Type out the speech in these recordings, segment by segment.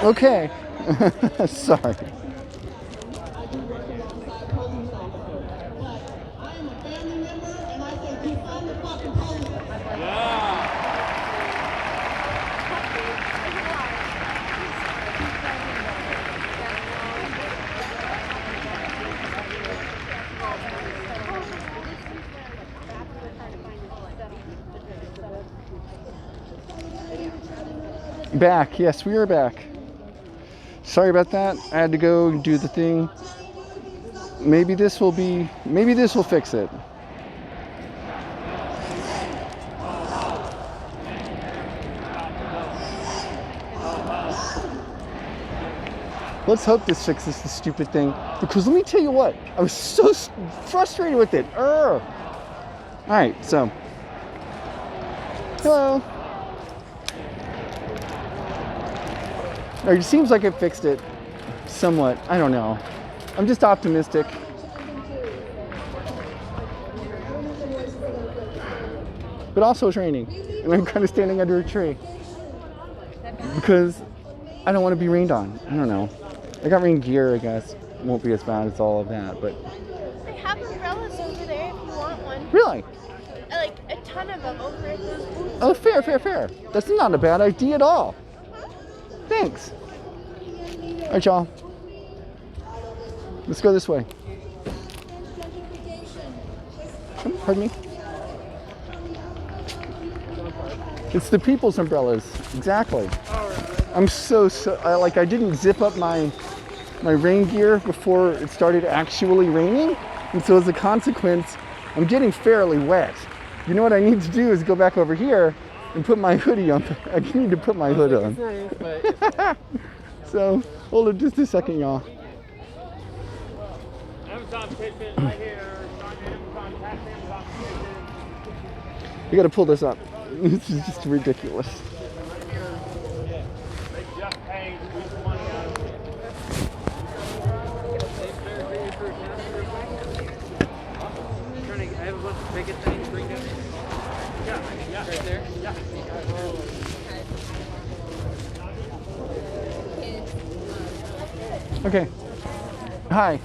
Okay. Sorry. Back. Yes, we are back. Sorry about that. I had to go do the thing. Maybe this will fix it. Let's hope this fixes the stupid thing. Because let me tell you what, I was so frustrated with it. All right, so. Hello. It seems like it fixed it somewhat. I don't know. I'm just optimistic. But also it's raining. And I'm kind of standing under a tree. Because I don't want to be rained on. I don't know. I got rain gear, I guess. It won't be as bad as all of that, but... I have umbrellas over there if you want one. Really? Like a ton of them over at those booths. Oh, fair. That's not a bad idea at all. Thanks. All right, y'all. Let's go this way. Pardon me? It's the people's umbrellas. Exactly. I'm I didn't zip up my rain gear before it started actually raining. And so as a consequence, I'm getting fairly wet. You know what I need to do is go back over here and put my hoodie on. I need to put my hood on. So, hold on just a second, y'all. You gotta pull this up. This is just ridiculous. Okay. Hi.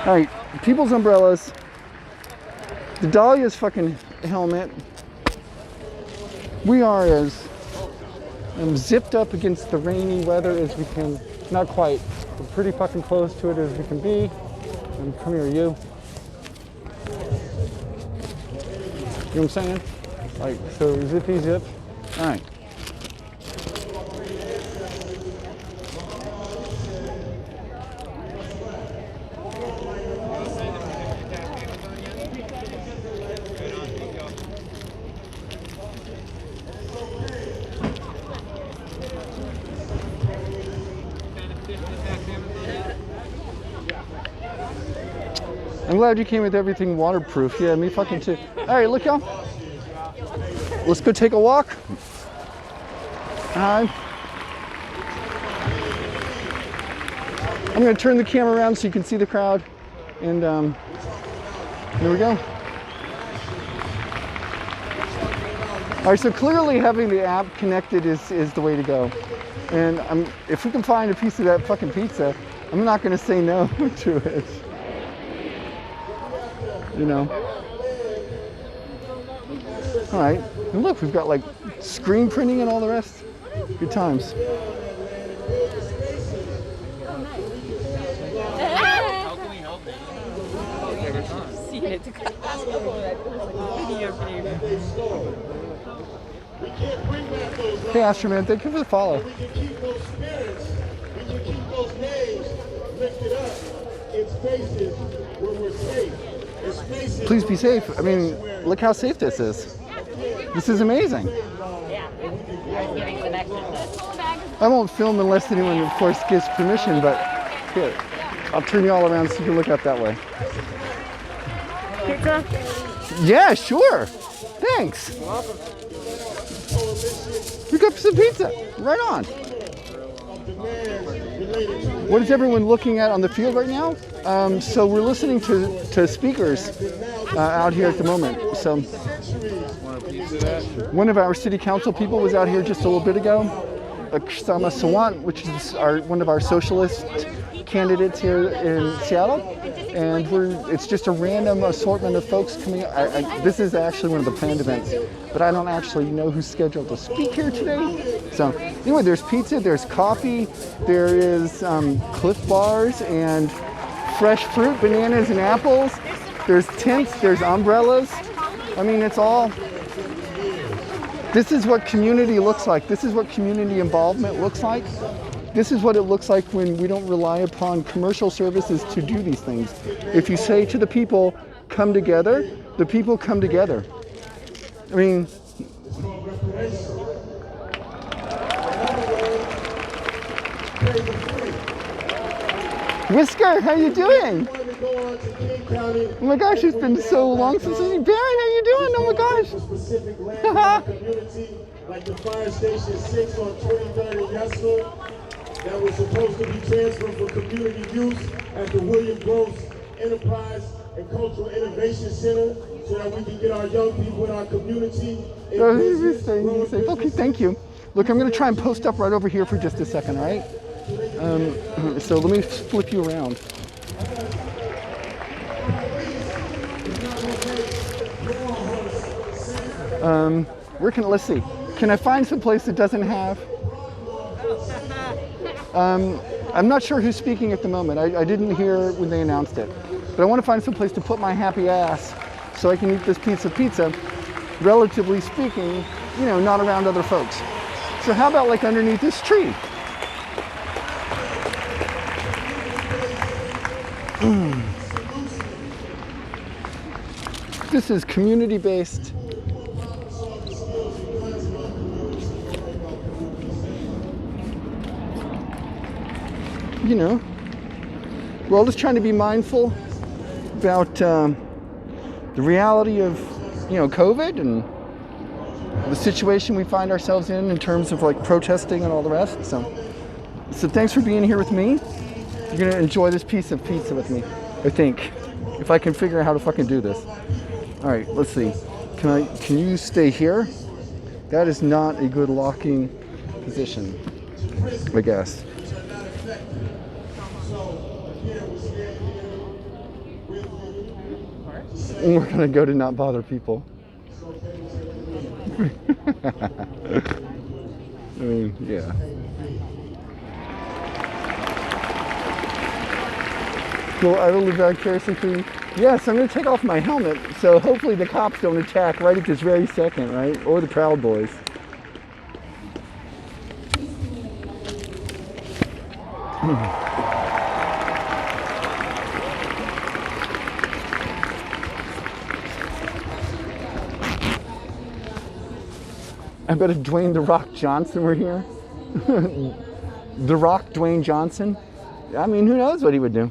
All right, people's umbrellas, the Dahlia's fucking helmet. We are as zipped up against the rainy weather as we can. Not quite. We're pretty fucking close to it as we can be. And come here, you. You know what I'm saying? Like, so zippy zip. All right. I'm glad you came with everything waterproof. Yeah, me fucking too. All right, look, y'all. Let's go take a walk. Hi. I'm gonna turn the camera around so you can see the crowd. And here we go. All right, so clearly having the app connected is the way to go. And if we can find a piece of that fucking pizza, I'm not gonna say no to it. You know. All right, and look, we've got like screen printing and all the rest. Good times. How can we help Hey, Astroman, thank you for the follow. We can keep those spirits, we can keep those names lifted up in spaces where we're safe. Please be safe. I mean, look how safe this is. This is amazing. I won't film unless anyone, of course, gives permission, but here, I'll turn you all around so you can look up that way. Pizza? Yeah, sure. Thanks. We got some pizza. Right on. What is everyone looking at on the field right now? So we're listening to speakers out here at the moment. So one of our city council people was out here just a little bit ago. Ksama Sawant, which is one of our socialist candidates here in Seattle. And it's just a random assortment of folks coming. This is actually one of the planned events, but I don't actually know who's scheduled to speak here today. So anyway, there's pizza, there's coffee, there is Cliff Bars and fresh fruit, bananas and apples. There's tents, there's umbrellas. I mean, it's all. This is what community looks like. This is what community involvement looks like. This is what it looks like when we don't rely upon commercial services to do these things. If you say to the people, come together, the people come together. I mean, Whisker, how you doing? Oh my gosh, it's been so long since I've seen Baron. How you doing? Oh my gosh. Like the fire station 6 on 23rd and Yesville. That was supposed to be transferred for community use at the William Groves Enterprise and Cultural Innovation Center so that we can get our young people in our community. Okay, thank you. Look, I'm going to try and post up right over here for just a second, all right? So let me flip you around. Let's see. Can I find some place that doesn't have? I'm not sure who's speaking at the moment. I didn't hear when they announced it. But I want to find some place to put my happy ass so I can eat this piece of pizza, relatively speaking, not around other folks. So how about like underneath this tree? This is community-based. We're all just trying to be mindful about the reality of, COVID and the situation we find ourselves in terms of like protesting and all the rest. So thanks for being here with me. You're gonna enjoy this piece of pizza with me, I think, if I can figure out how to fucking do this. All right, let's see. Can you stay here? That is not a good locking position, I guess. And we're gonna go to not bother people. I mean, yeah. Well, I will live vicariously through. Yes, I'm gonna take off my helmet, so hopefully the cops don't attack right at this very second, right? Or the Proud Boys. I bet if Dwayne "The Rock" Johnson were here. The Rock Dwayne Johnson. I mean, who knows what he would do.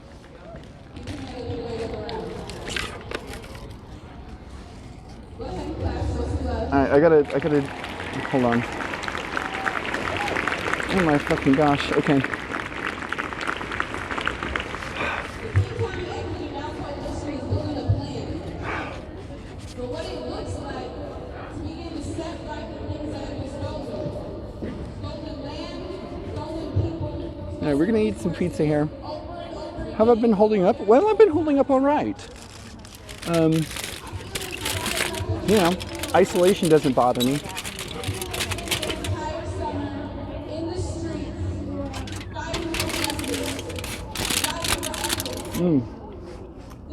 Alright, I gotta, hold on. Oh my fucking gosh, okay. Alright, we're gonna eat some pizza here. Have I been holding up? Well, I've been holding up all right. Isolation doesn't bother me.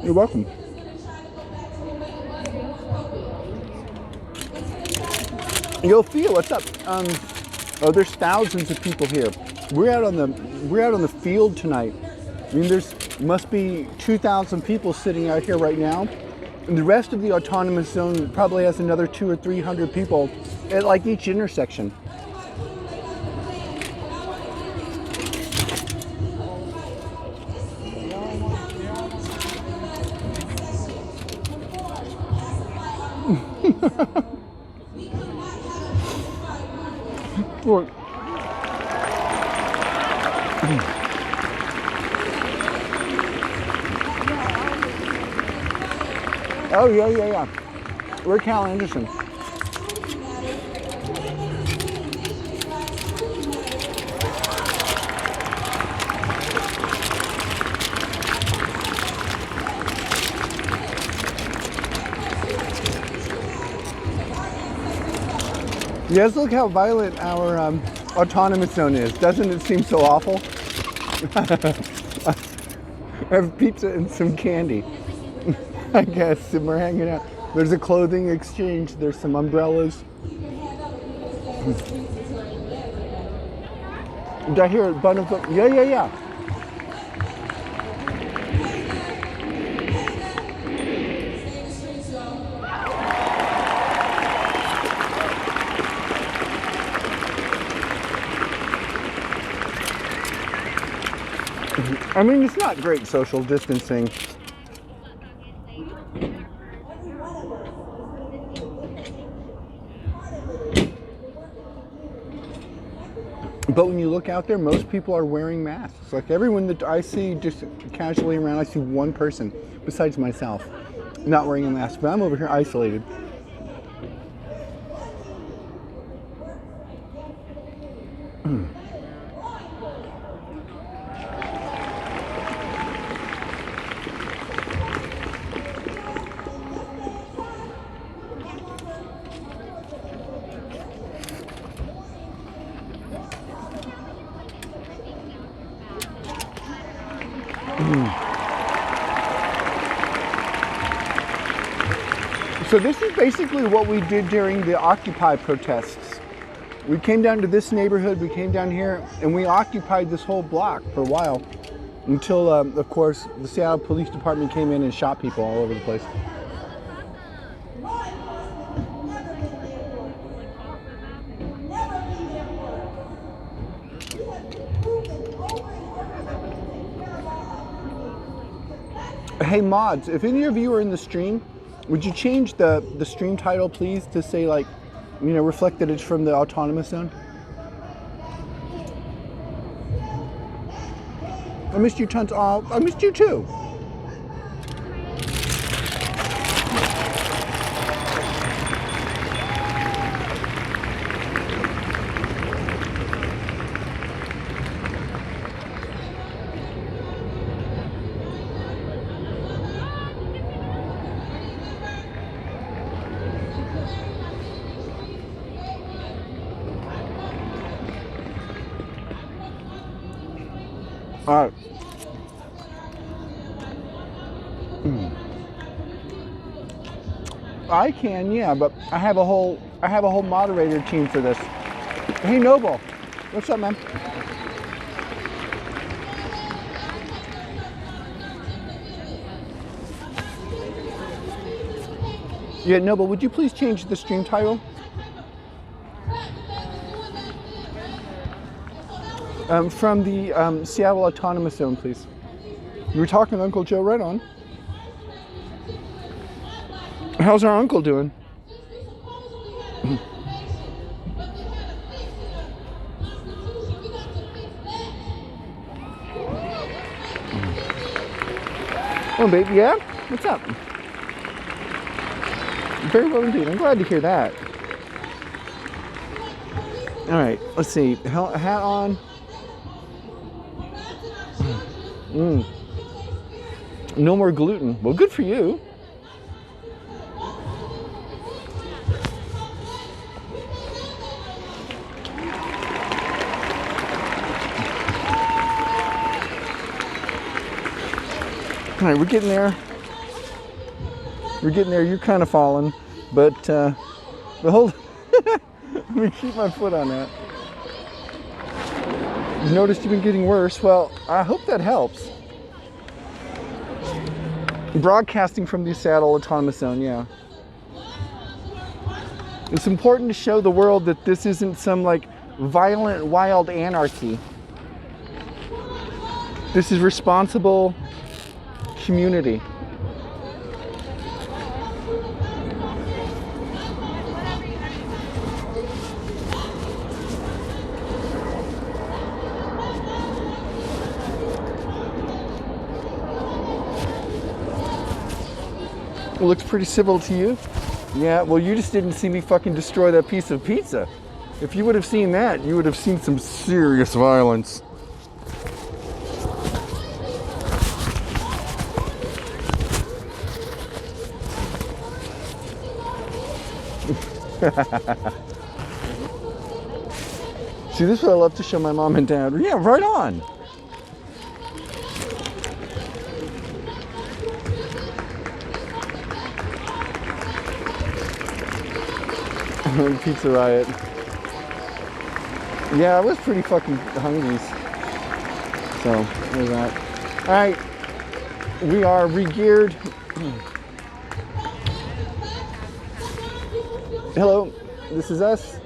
You're welcome. Yo, Theo, what's up? There's thousands of people here. We're out on the field tonight. I mean, must be 2,000 people sitting out here right now. And the rest of the autonomous zone probably has another 200 or 300 people at like each intersection. Look. Oh, yeah. We're Cal Anderson. Yes, look how violent our autonomous zone is. Doesn't it seem so awful? I have pizza and some candy, I guess, and we're hanging out. There's a clothing exchange. There's some umbrellas. Did I hear a bunch of them? Yeah. I mean, it's not great social distancing. But when you look out there, most people are wearing masks. Like everyone that I see just casually around, I see one person besides myself not wearing a mask. But I'm over here isolated. So this is basically what we did during the Occupy protests. We came down to this neighborhood, we came down here, and we occupied this whole block for a while until, of course, the Seattle Police Department came in and shot people all over the place. Hey mods, if any of you are in the stream, would you change the stream title, please, to say, like, you know, reflect that it's from the autonomous zone? I missed you tons. Oh, I missed you too. All right. I can, yeah, but I have a whole moderator team for this. Hey Noble, what's up, man? Yeah, Noble, would you please change the stream title? From the Seattle Autonomous Zone, please. You were talking to Uncle Joe, right on. How's our uncle doing? Oh, baby, yeah? What's up? Very well indeed. I'm glad to hear that. All right, let's see. Hat on. No more gluten. Well, good for you. All right, we're getting there. We're getting there. You're kind of falling, but hold. Let me keep my foot on that. You noticed you've been getting worse. Well, I hope that helps. Broadcasting from the Seattle Autonomous Zone, yeah. It's important to show the world that this isn't some like violent, wild anarchy. This is responsible community. Looks pretty civil to you? Yeah, well, you just didn't see me fucking destroy that piece of pizza. If you would have seen that, you would have seen some serious violence. See, this is what I love to show my mom and dad. Yeah, right on. Pizza riot. Yeah, I was pretty fucking hungry. So, there's that. Alright. We are re-geared. Hello, this is us.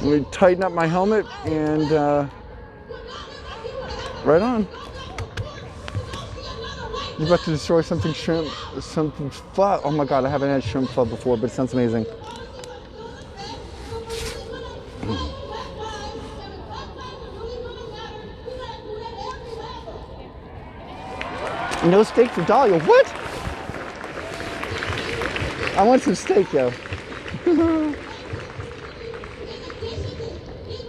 Let me tighten up my helmet and right on. You're about to destroy something shrimp, something pho. Oh my god, I haven't had shrimp pho before, but it sounds amazing. No steak for Dahlia. What? I want some steak, yo.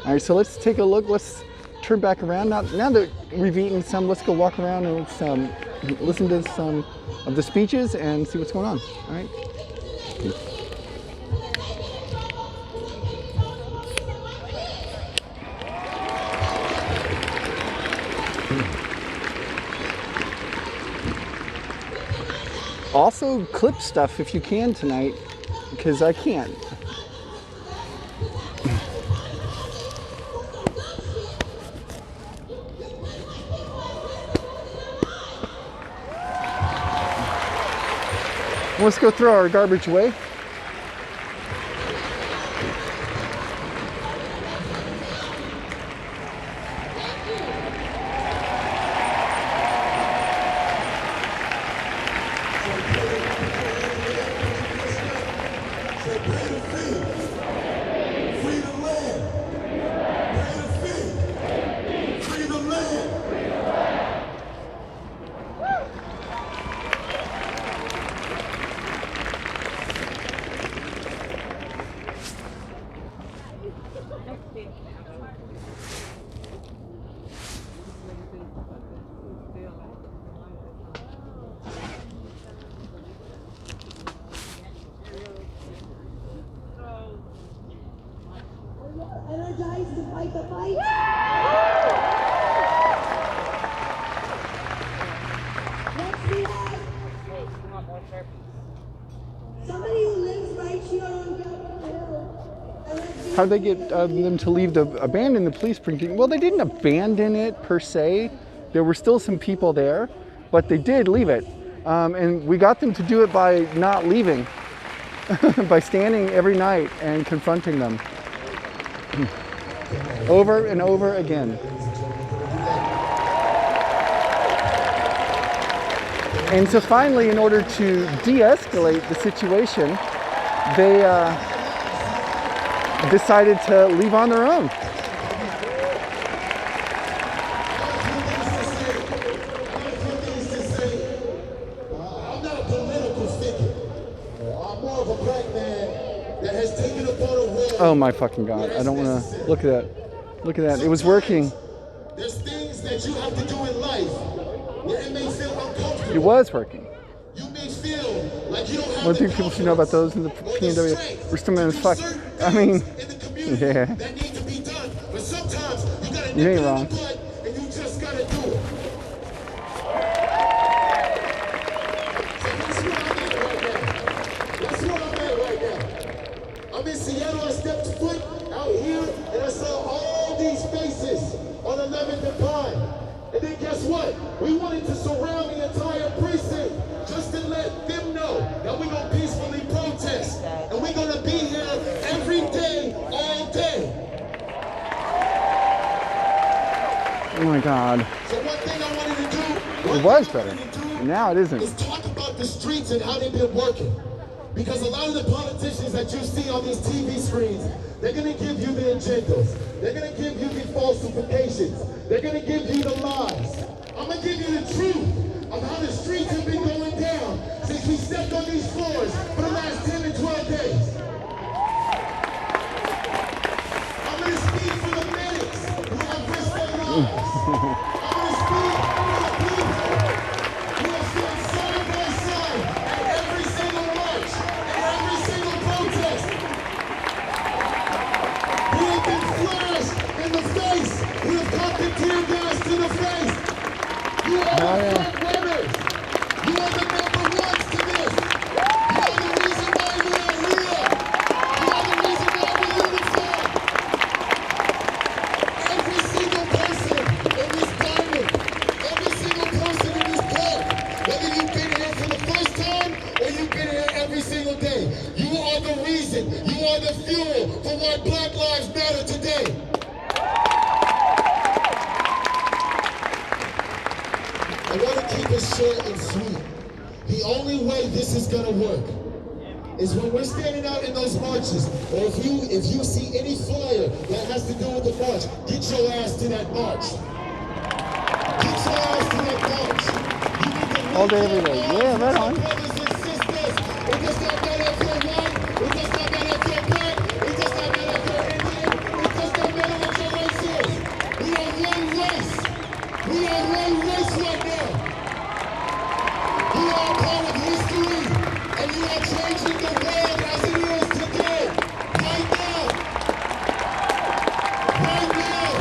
All right, so let's take a look. Let's turn back around. Now that we've eaten some, let's go walk around and let's listen to some of the speeches and see what's going on. All right. Also, clip stuff if you can tonight, because I can't. Let's go throw our garbage away. Energized to fight the fight. Next we have somebody who lives right here on Capitol Hill. How'd they get them to leave abandon the police precinct? Well, they didn't abandon it per se. There were still some people there, but they did leave it. And we got them to do it by not leaving, by standing every night and confronting them. Over and over again. And so finally, in order to de-escalate the situation, they decided to leave on their own. I'm not a political figure. I'm more of a black man that has taken upon a role. Oh my fucking god, I don't want to look at that. Look at that, it was working. There's things that you have to do in life where it may feel uncomfortable. It was working. You may feel like you don't have One thing people should know about those in the PNW, we're still man as fuck. I mean, yeah. that need to be done, but sometimes you gotta You ain't nip it in wrong. the bud and you just gotta do it. So that's where I'm at right now. I'm in Seattle. I stepped foot out here and I saw all these faces on 11th and Pine. And then guess what? We wanted to surround the entire precinct just to let them know that we're gonna peacefully protest. And we're gonna be here every day, all day. Oh my god. So one thing I wanted to do, It was better. Now it isn't. is talk about the streets and how they've been working. Because a lot of the politicians that you see on these TV screens, they're going to give you the agendas. They're going to give you the falsifications. They're going to give you the lies. I'm going to give you the truth of how the streets have been going down since we stepped on these floors for the last 10 to 12 days. I'm going to speak for the medics who have risked their lives. I'm going to speak for the people who have stood side by side at every single march, at every single protest, who have been flashed in the face, who have caught the tear gas to the face. You are the front runners. You are the number ones to this. You are the reason why we are here. You are the reason why we're unified. Every single person in this diamond, every single person in this park, whether you've been here for the first time or you've been here every single day, you are the reason, you are the fuel for why Black Lives Matter today. I want to keep it short and sweet. The only way this is going to work is when we're standing out in those marches, or if you see any flyer that has to do with the march, get your ass to that march. Get your ass to that march. You need to All day, every day. Yeah, right on. brothers and sisters. It does not matter if you're white. It does not matter if you're black. It does not matter if you're Indian. It does not matter what your race is. We are one race. We are one race right now. You are part of history, and you are changing the world as it is today, right now. Right now.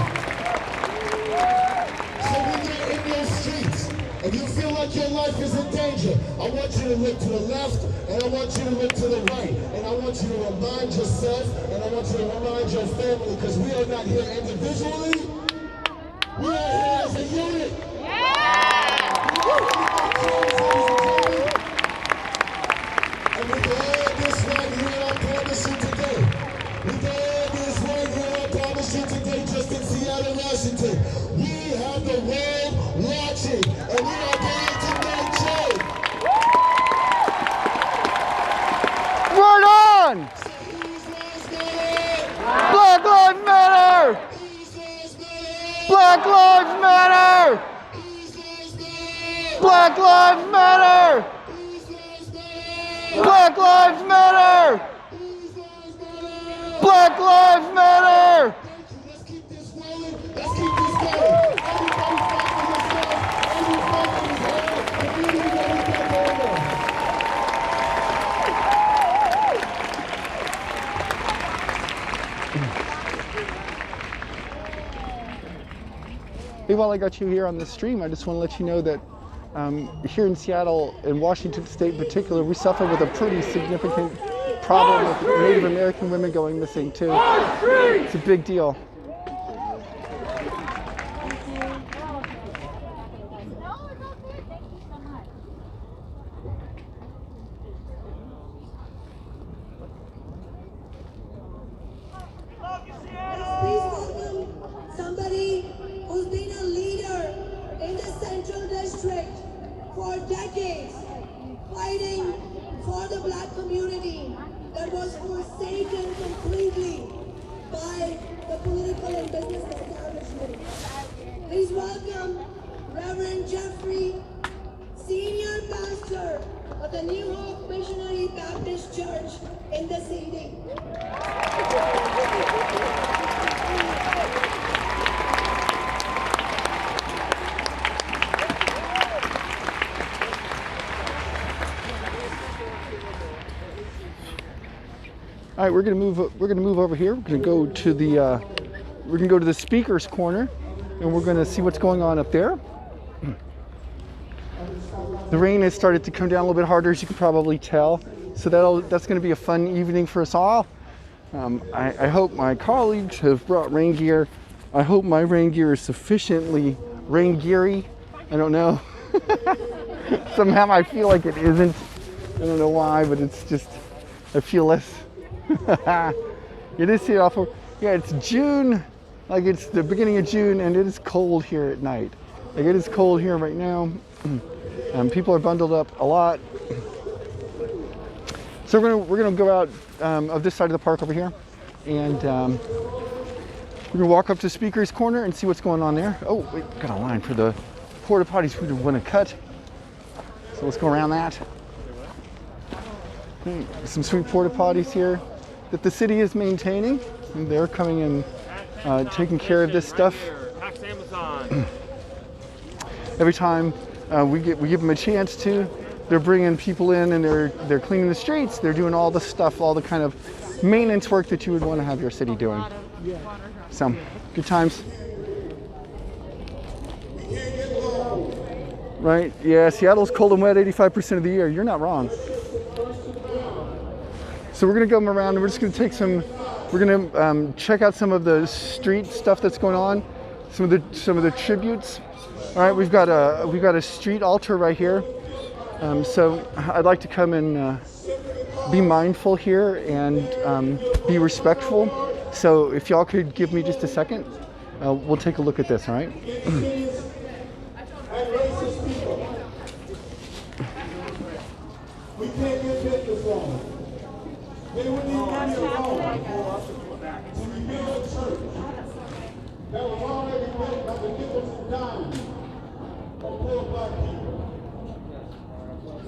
So when you're in those streets, and you feel like your life is in danger, I want you to look to the left, and I want you to look to the right, and I want you to remind yourself, and I want you to remind your family, because we are not here individually, we are here as a unit. And with all this right here, I promise you today, with all this right here, I promise you today, just in Seattle, Washington, we have the world watching, and we are going to make change. Right on! Whose lives matter? Black Lives Matter! Whose lives matter? Black Lives Matter! Whose lives matter? Black Lives Matter! Whose lives matter? Black Lives Matter! Whose lives matter? Black Lives Matter! Thank you. Let's keep this rolling. Let's keep this going. Everybody fight for yourself. Every fight for his head. Community that we got going on. Hey, while I got you here on the stream, I just want to let you know that here in Seattle, in Washington State in particular, we suffer with a pretty significant problem with Native American women going missing too. It's a big deal. Please welcome somebody who's been a leader in the Central District for decades, fighting for the black community that was forsaken completely by the political and business establishment. Please welcome Reverend Jeffrey, Senior Pastor of the New Hope Missionary Baptist Church in the CD. All right, we're gonna move over here. We're gonna go to the speakers corner, and we're gonna see what's going on up there. The rain has started to come down a little bit harder, as you can probably tell. So that's gonna be a fun evening for us all. I hope my colleagues have brought rain gear. I hope my rain gear is sufficiently rain geary. I don't know. Somehow I feel like it isn't. I don't know why, but it's just, I feel less. It is Seattle. Yeah, it's June, like it's the beginning of June, and it is cold here at night. Like it is cold here right now. People are bundled up a lot. So we're gonna go out of this side of the park over here, and we're gonna walk up to Speaker's Corner and see what's going on there. Oh, wait, got a line for the porta potties we want to cut. So let's go around that. Some sweet porta potties here that the city is maintaining, and they're coming and taking care of this stuff. Tax Amazon. Every time we give them a chance to, they're bringing people in and they're cleaning the streets. They're doing all the stuff, all the kind of maintenance work that you would want to have your city doing. So, good times. Right? Yeah, Seattle's cold and wet 85% of the year. You're not wrong. So we're gonna go around and we're just gonna take some. We're gonna check out some of the street stuff that's going on, some of the tributes. All right, we've got a street altar right here. So I'd like to come and be mindful here and be respectful. So if y'all could give me just a second, we'll take a look at this. All right. We can't get business wrong. They wouldn't even give me a loan to rebuild a church that was already built by the nickels and dimes of poor black people.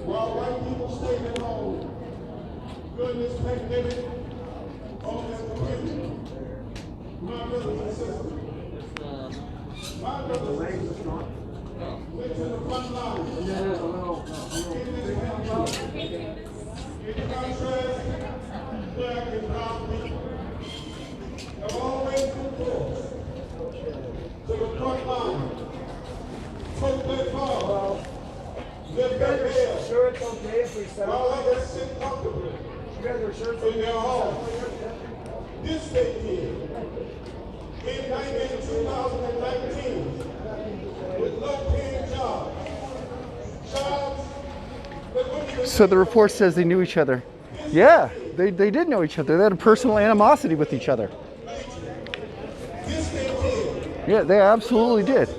While white people stayed at home during this pandemic on this community. My brothers and sisters, went to the front line in this pandemic. In contrast, black and brown people have always been forced to the front line, took their cause, lived their bed, Sure, it's okay if we set while up. others sit comfortably You guys are sure it's in okay. their homes. This they did in 2019 with low-paying jobs. Jobs that wouldn't even So the report says they knew each other. Yeah, they did know each other. They had a personal animosity with each other. this they did. Yeah, they absolutely did.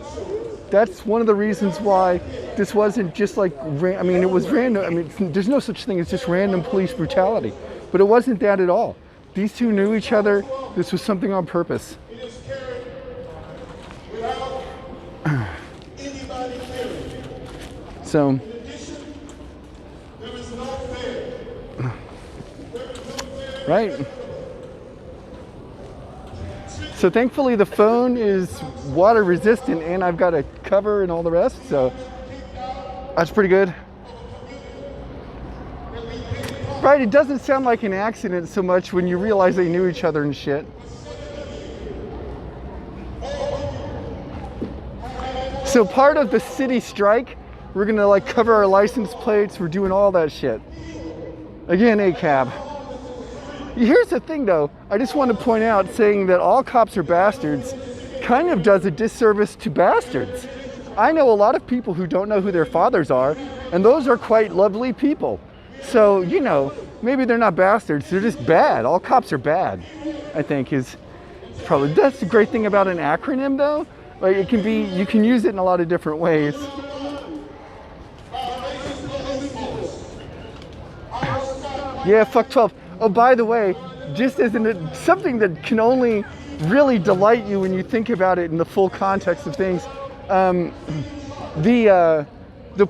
That's one of the reasons why this wasn't just like, I mean, it was random. I mean, there's no such thing as just random police brutality, but it wasn't that at all. These two knew each other. This was something on purpose. It is carried without anybody fearing. So, In addition, there is no fear. There is no fear. right. So thankfully the phone is water resistant and I've got a cover and all the rest, so that's pretty good. Right, it doesn't sound like an accident so much when you realize they knew each other and shit. So part of the city strike, we're gonna like cover our license plates, we're doing all that shit. Again, ACAB. Here's the thing though, I just want to point out saying that all cops are bastards kind of does a disservice to bastards. I know a lot of people who don't know who their fathers are, and those are quite lovely people. So, you know, maybe they're not bastards, they're just bad. All cops are bad, I think is probably, that's the great thing about an acronym though. Like it can be, you can use it in a lot of different ways. Yeah, fuck 12. Oh, by the way, just as something that can only really delight you when you think about it in the full context of things, the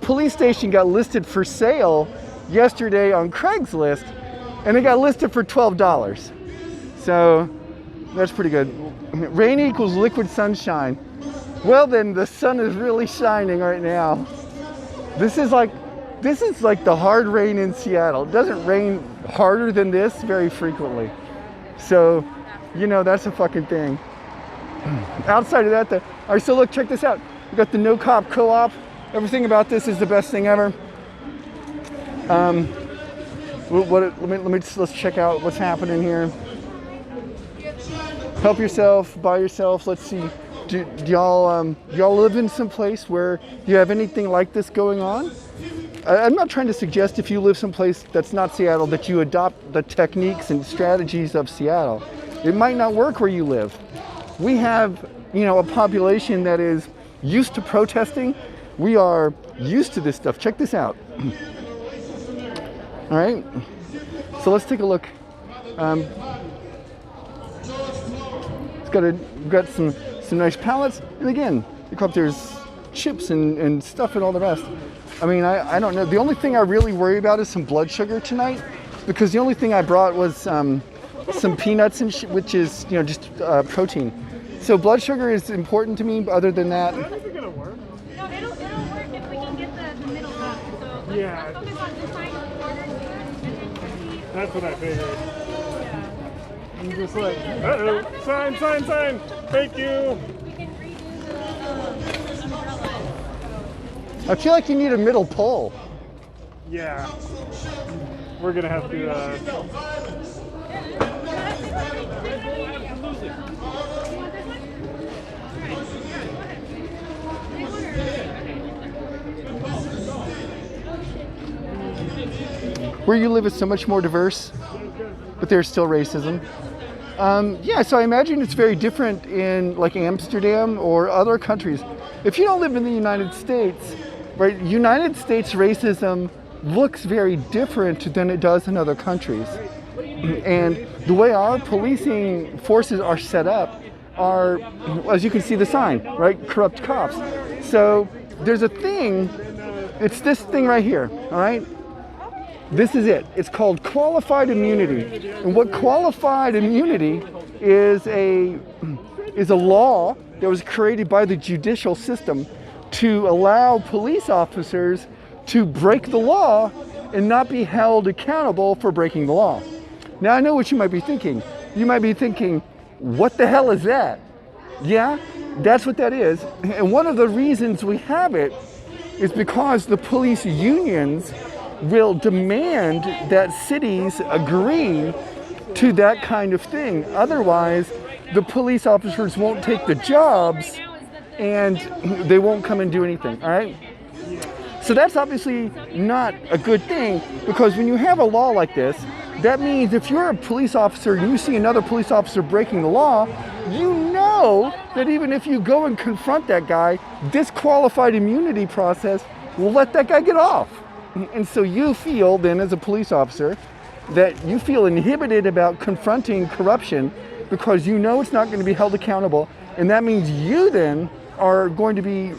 police station got listed for sale yesterday on Craigslist, and it got listed for $12. So that's pretty good. Rain equals liquid sunshine. Well then, the sun is really shining right now. This is like the hard rain in Seattle. It doesn't rain harder than this very frequently. So, you know, that's a fucking thing. Outside of that, all right, so look, check this out. We got the No Cop Co-op. Everything about this is the best thing ever. Let's check out what's happening here. Help yourself, buy yourself. Let's see. Do y'all live in some place where you have anything like this going on? I'm not trying to suggest if you live someplace that's not Seattle that you adopt the techniques and strategies of Seattle. It might not work where you live. We have, you know, a population that is used to protesting. We are used to this stuff. Check this out. All right. So let's take a look. It's got some nice palettes, and again, you come up, there's chips and stuff and all the rest. I mean, I don't know. The only thing I really worry about is some blood sugar tonight, because the only thing I brought was some peanuts and which is just protein. So blood sugar is important to me. But other than that, Is it gonna work? No, it'll work if we can get the middle up. So Yeah. let's focus on this side of the corner here, and then proceed. That's what I figured. Yeah. I'm just like, uh-oh, sign. Thank you. We can redo the umbrella. I feel like you need a middle pole. Yeah. We're gonna have to, Where you live is so much more diverse, but there's still racism. Yeah, so I imagine it's very different in like Amsterdam or other countries. If you don't live in the United States, right, United States racism looks very different than it does in other countries. And the way our policing forces are set up are, as you can see the sign, right, corrupt cops. So there's a thing, it's this thing right here, all right? This is it. It's called qualified immunity. And what qualified immunity is a law that was created by the judicial system to allow police officers to break the law and not be held accountable for breaking the law. Now I know what you might be thinking. You might be thinking, what the hell is that? Yeah, that's what that is. And one of the reasons we have it is because the police unions will demand that cities agree to that kind of thing. Otherwise, the police officers won't take the jobs and they won't come and do anything, all right? So that's obviously not a good thing, because when you have a law like this, that means if you're a police officer and you see another police officer breaking the law, you know that even if you go and confront that guy, this qualified immunity process will let that guy get off. And so you feel then as a police officer that you feel inhibited about confronting corruption because you know it's not going to be held accountable, and that means you then are going to be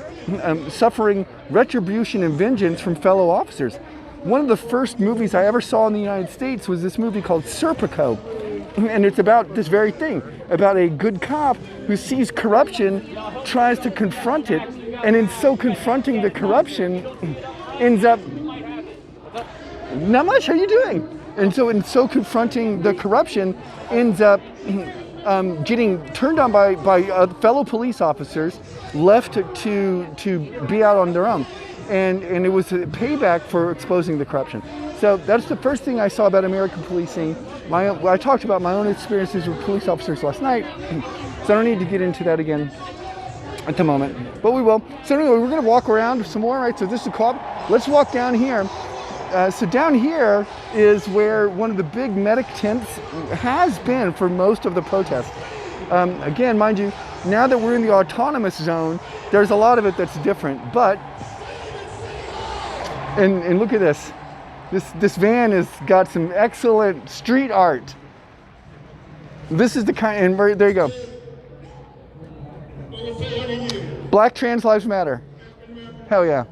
suffering retribution and vengeance from fellow officers. One of the first movies I ever saw in the United States was this movie called Serpico, and it's about this very thing, about a good cop who sees corruption, tries to confront it, and in so confronting the corruption ends up, not much, how are you doing? And so in so confronting the corruption ends up getting turned on by fellow police officers, left to be out on their own. And it was a payback for exposing the corruption. So that's the first thing I saw about American policing. I talked about my own experiences with police officers last night, so I don't need to get into that again at the moment, but we will. So anyway, we're gonna walk around some more, right? So this is the co-op. Let's walk down here. So down here is where one of the big medic tents has been for most of the protests. Again, mind you, now that we're in the autonomous zone, there's a lot of it that's different, but, and look at this. This van has got some excellent street art. This is the kind, and right, there you go. Black trans lives matter. Hell yeah.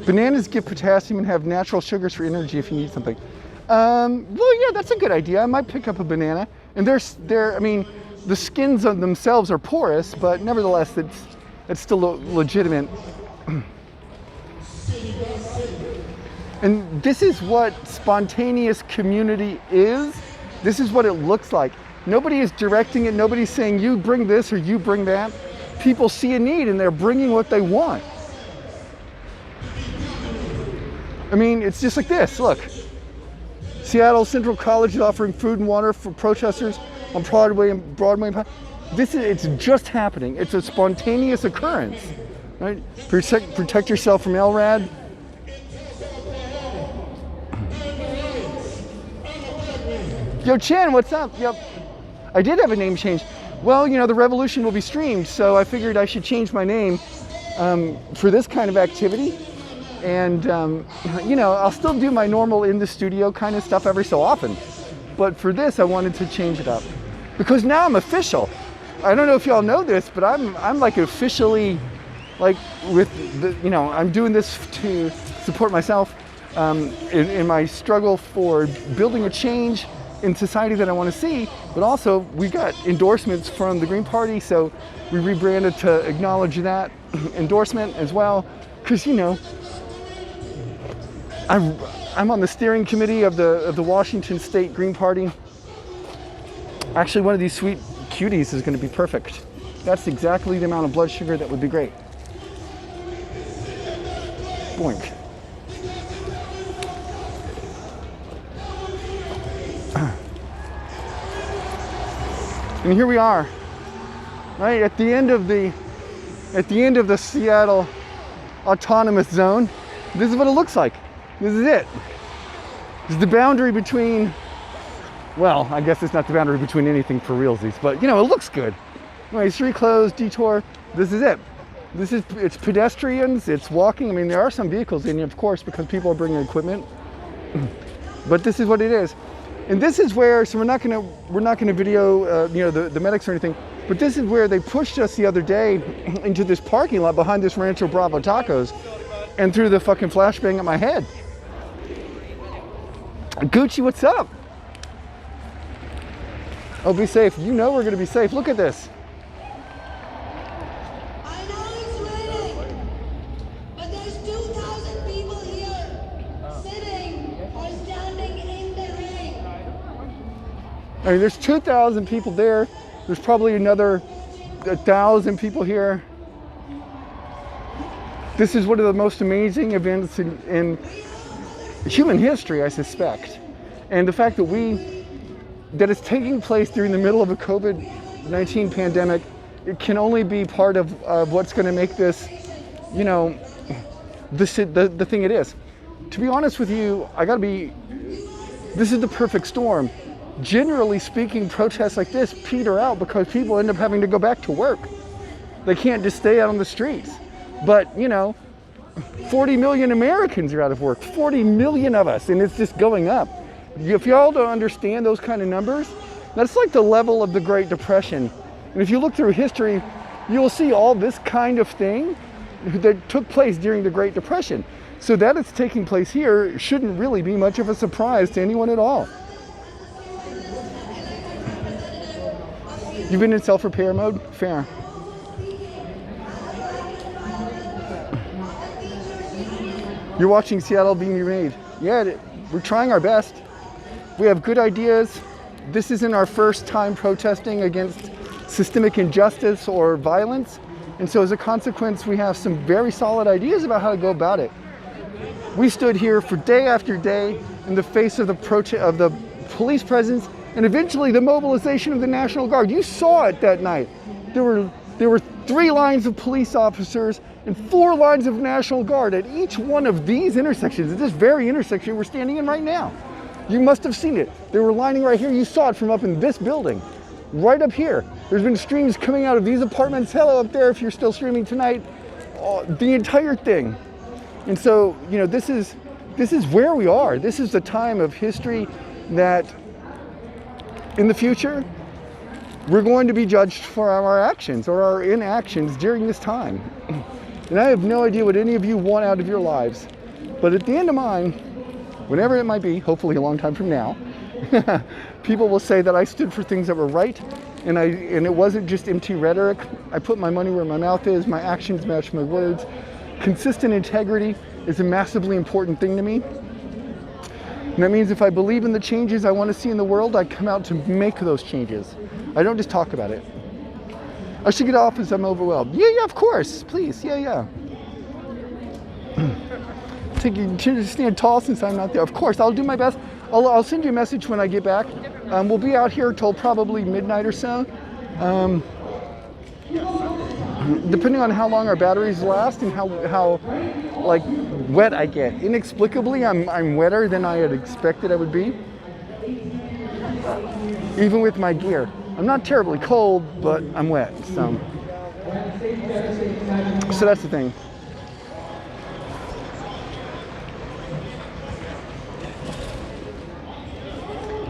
Bananas give potassium and have natural sugars for energy if you need something. Well, yeah, that's a good idea. I might pick up a banana. And I mean, the skins of themselves are porous, but nevertheless, it's still legitimate. And this is what spontaneous community is. This is what it looks like. Nobody is directing it. Nobody's saying, you bring this or you bring that. People see a need and they're bringing what they want. I mean, it's just like this, look. Seattle Central College is offering food and water for protesters on Broadway and Broadway. It's just happening. It's a spontaneous occurrence, right? Protect yourself from LRAD. Yo, Chan, what's up? Yep. I did have a name change. well, you know, the revolution will be streamed, so I figured I should change my name for this kind of activity. And, you know, I'll still do my normal in the studio kind of stuff every so often. But for this, I wanted to change it up. Because now I'm official. I don't know if y'all know this, but I'm like officially, like with the, you know, I'm doing this to support myself in my struggle for building a change in society that I want to see. But also, we got endorsements from the Green Party, so we rebranded to acknowledge that endorsement as well. Because, you know, I'm on the steering committee of the Washington State Green Party. Actually, one of these sweet cuties is going to be perfect. That's exactly the amount of blood sugar that would be great. Boink. And here we are, right at the end of the Seattle Autonomous Zone. This is what it looks like. This is it. This is the boundary between, well, I guess it's not the boundary between anything for realsies, but you know, it looks good. Anyway, street closed, detour, this is it. It's pedestrians, it's walking. I mean, there are some vehicles in here, of course, because people are bringing equipment, but this is what it is. And this is where, so we're not gonna video, you know, the medics or anything, but this is where they pushed us the other day into this parking lot behind this Rancho Bravo Tacos and threw the fucking flashbang at my head. Gucci, what's up? Oh, be safe. You know we're gonna be safe. Look at this. I know it's raining, but there's 2,000 people here sitting or standing in the rain. I mean, there's 2,000 people there. There's probably another 1,000 people here. This is one of the most amazing events in human history, I suspect. And the fact that it's taking place during the middle of a COVID-19 pandemic, it can only be part of what's going to make this, you know, the thing it is. To be honest with you, this is the perfect storm. Generally speaking, protests like this peter out because people end up having to go back to work. They can't just stay out on the streets. But, you know, 40 million Americans are out of work, 40 million of us, and it's just going up. If y'all don't understand those kind of numbers, that's like the level of the Great Depression. And if you look through history, you'll see all this kind of thing that took place during the Great Depression. So that it's taking place here shouldn't really be much of a surprise to anyone at all. You've been in self-repair mode? Fair. You're watching Seattle being remade. Yeah, we're trying our best. We have good ideas. This isn't our first time protesting against systemic injustice or violence. And so as a consequence, we have some very solid ideas about how to go about it. We stood here for day after day in the face of the police presence and eventually the mobilization of the National Guard. You saw it that night. There were 3 lines of police officers and 4 lines of National Guard at each one of these intersections. At this very intersection we're standing in right now. You must have seen it. They were lining right here. You saw it from up in this building, right up here. There's been streams coming out of these apartments. Hello up there if you're still streaming tonight. The entire thing. And so, you know, this is where we are. This is the time of history that in the future, we're going to be judged for our actions or our inactions during this time. And I have no idea what any of you want out of your lives. But at the end of mine, whenever it might be, hopefully a long time from now, people will say that I stood for things that were right, and it wasn't just empty rhetoric. I put my money where my mouth is, my actions match my words. Consistent integrity is a massively important thing to me. And that means if I believe in the changes I want to see in the world, I come out to make those changes. I don't just talk about it. I should get off as I'm overwhelmed. Yeah, of course, please, yeah. To stand tall since I'm not there. Of course, I'll do my best. I'll send you a message when I get back. We'll be out here till probably midnight or so. Depending on how long our batteries last and how like wet I get. Inexplicably, I'm wetter than I had expected I would be. Even with my gear. I'm not terribly cold, but I'm wet. So that's the thing.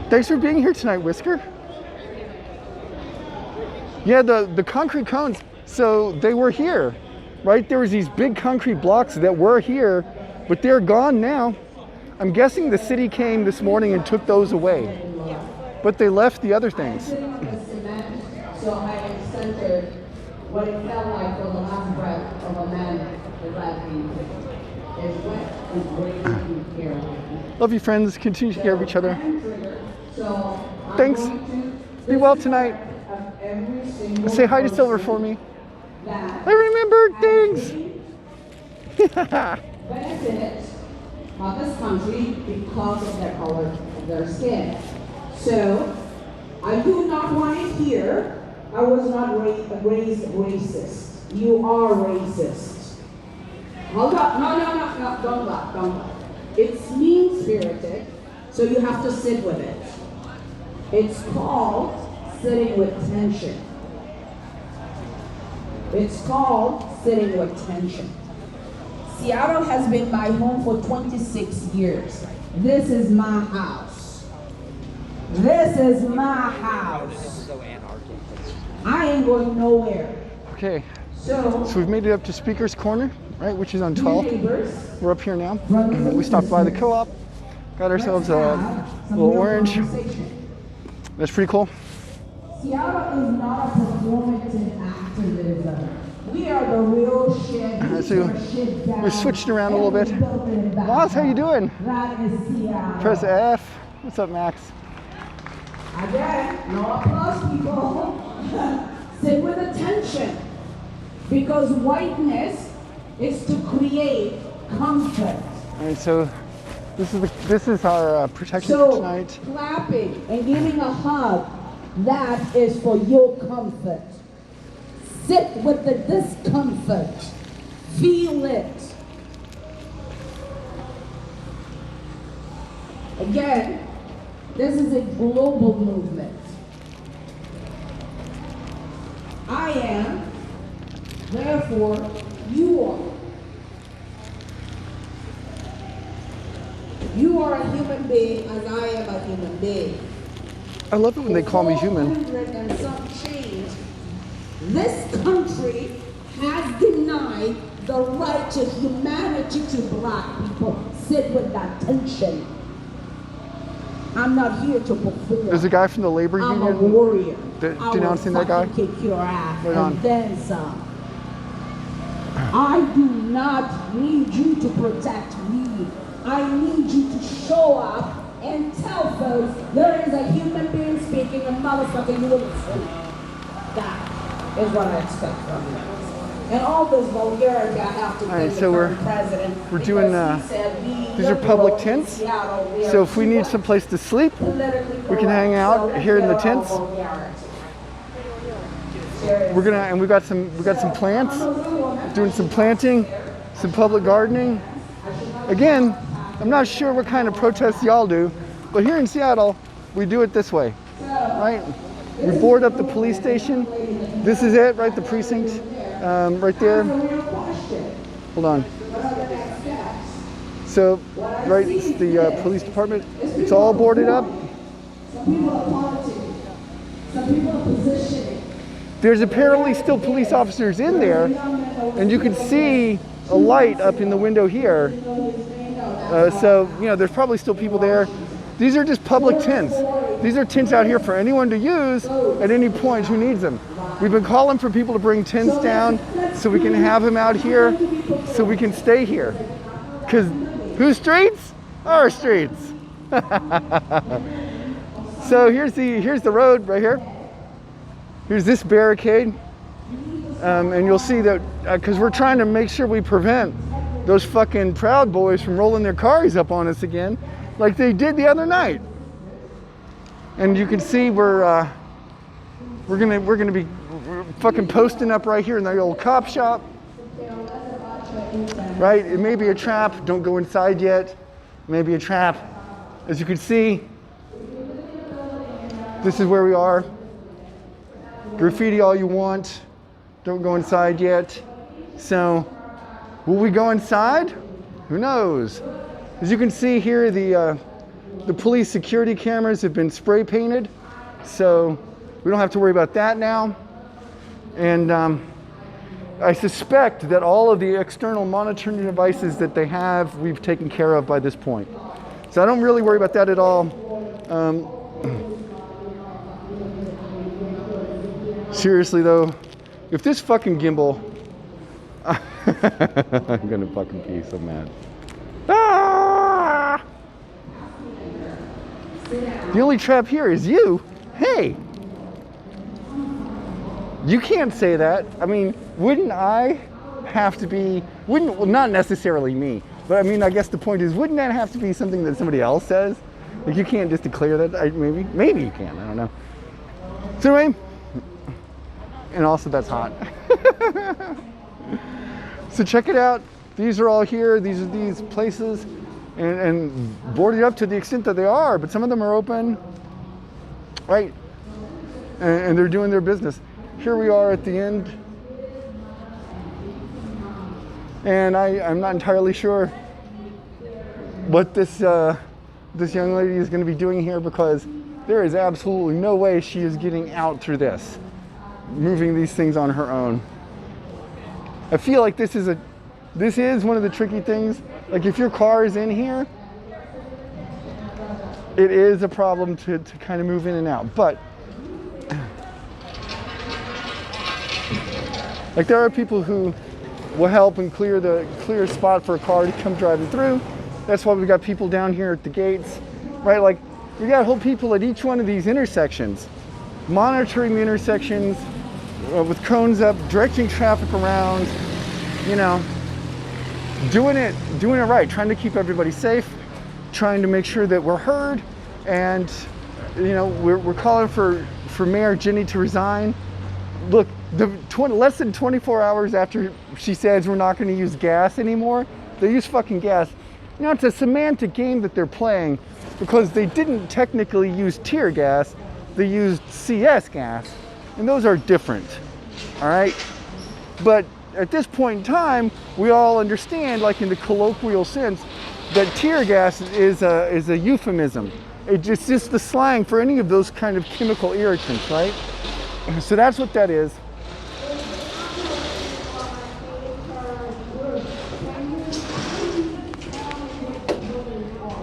Thanks for being here tonight, Whisker. Yeah, the concrete cones, so they were here, right? There was these big concrete blocks that were here, but they're gone now. I'm guessing the city came this morning and took those away, but they left the other things. So I centered what it felt like for the last breath of a man that is wet and breathing here. Love you, friends. Continue to care of each other. Thanks. Be well tonight. Say hi to Silver for me. I remembered things. Benefit of this country because of their color of their skin. So I do not want it here. I was not raised racist. You are racist. Hold up. No, don't laugh. It's mean-spirited, so you have to sit with it. It's called sitting with tension. It's called sitting with tension. Seattle has been my home for 26 years. This is my house. This is my house. I ain't going nowhere. Okay, So we've made it up to Speaker's Corner, right, which is on 12. neighbors, We're up here now. We stopped by the co-op, got ourselves a little orange. That's pretty cool. Seattle is not a performative activism. We are the real shit. So we're switched around a little bit. Moz, how you doing? That is Seattle. Press F. What's up, Max? Again, no applause, people. Sit with attention. Because whiteness is to create comfort. All right, so this is our protection for So tonight. clapping and giving a hug, that is for your comfort. Sit with the discomfort. Feel it. Again, this is a global movement. I am, therefore you are. You are a human being as I am a human being. I love it when they call me human. 400 and some change, this country has denied the right to humanity to black people. Sit with that tension. I'm not here to perform. There's a guy from the labor I'm a union warrior. denouncing I will that guy. fucking kick your ass Right on. and then some. I do not need you to protect me. I need you to show up and tell folks there is a human being speaking and motherfucker you will listen. That is what I expect from you. And all this vulgarity I have to do right, with so the we're president. doing, because he said we these are public liberals in tents. Seattle, we So are if we need too some place to sleep, politically we can hang correct. out So let's here in the get our tents. vulgarity. and we got some plants, doing some planting, some public gardening. Again, I'm not sure what kind of protests y'all do, but here in Seattle, we do it this way, right? We board up the police station. This is it, right? The precinct, right there. Hold on. So, right, it's the police department. It's all boarded up. Some people are politicking. Some people are positioning. There's apparently still police officers in there, and you can see a light up in the window here. So, you know, there's probably still people there. These are just public tents. These are tents out here for anyone to use at any point who needs them. We've been calling for people to bring tents down so we can have them out here so we can stay here. Because whose streets? Our streets. So here's the road right here. Here's this barricade. And you'll see that, because we're trying to make sure we prevent those fucking Proud Boys from rolling their cars up on us again, like they did the other night. And you can see we're gonna be fucking posting up right here in the old cop shop. Right? It may be a trap. Don't go inside yet. It may be a trap. As you can see, this is where we are. Graffiti all you want. Don't go inside yet. So, will we go inside? Who knows? As you can see here, the police security cameras have been spray painted, so we don't have to worry about that now. And I suspect that all of the external monitoring devices that they have, we've taken care of by this point. So I don't really worry about that at all. Seriously though, if this fucking gimbal, I'm gonna fucking pee so mad. Ah! The only trap here is you. Hey, you can't say that. I mean, wouldn't I have to be, well, not necessarily me, but I mean, I guess the point is, wouldn't that have to be something that somebody else says? Like, you can't just declare that. Maybe you can, I don't know. So anyway, and also that's hot. So check it out. These are all here. These are these places, and boarded up to the extent that they are, but some of them are open, right? And they're doing their business. Here we are at the end, and I'm not entirely sure what this young lady is going to be doing here, because there is absolutely no way she is getting out through this, moving these things on her own. I feel like this is one of the tricky things. Like, if your car is in here, it is a problem to kind of move in and out. But like, there are people who will help and clear a spot for a car to come driving through. That's why we got people down here at the gates, right? Like, we got whole people at each one of these intersections, monitoring the intersections with cones up, directing traffic around, you know, doing it right, trying to keep everybody safe, trying to make sure that we're heard, and you know, we're calling for Mayor Ginny to resign. Look, less than 24 hours after she says we're not going to use gas anymore, they use fucking gas. Now, it's a semantic game that they're playing, because they didn't technically use tear gas, they used CS gas, and those are different, all right? But at this point in time, we all understand, like in the colloquial sense, that tear gas is a euphemism. It's just the slang for any of those kind of chemical irritants, right? So that's what that is.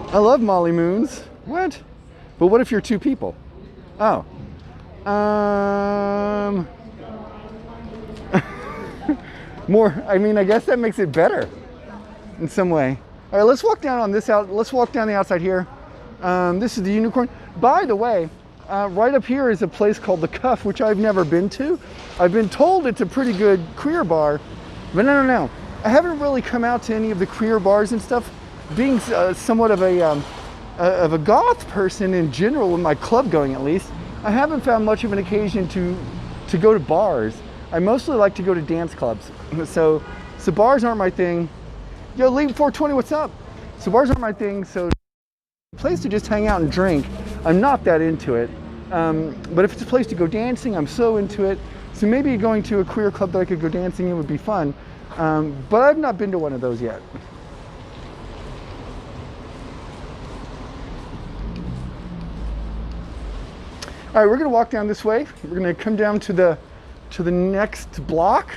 I love Molly Moons. What? But what if you're two people? Oh. More, I mean, I guess that makes it better in some way. All right, let's walk down on this out. Let's walk down the outside here. This is the Unicorn. By the way, right up here is a place called The Cuff, which I've never been to. I've been told it's a pretty good queer bar, but no. I haven't really come out to any of the queer bars and stuff. Being somewhat of a goth person in general, with my club going at least, I haven't found much of an occasion to go to bars. I mostly like to go to dance clubs. So bars aren't my thing. Yo, Leap 420, what's up? So bars aren't my thing, so a place to just hang out and drink, I'm not that into it. But if it's a place to go dancing, I'm so into it. So maybe going to a queer club that I could go dancing in would be fun. But I've not been to one of those yet. All right, we're gonna walk down this way. We're gonna come down to the next block,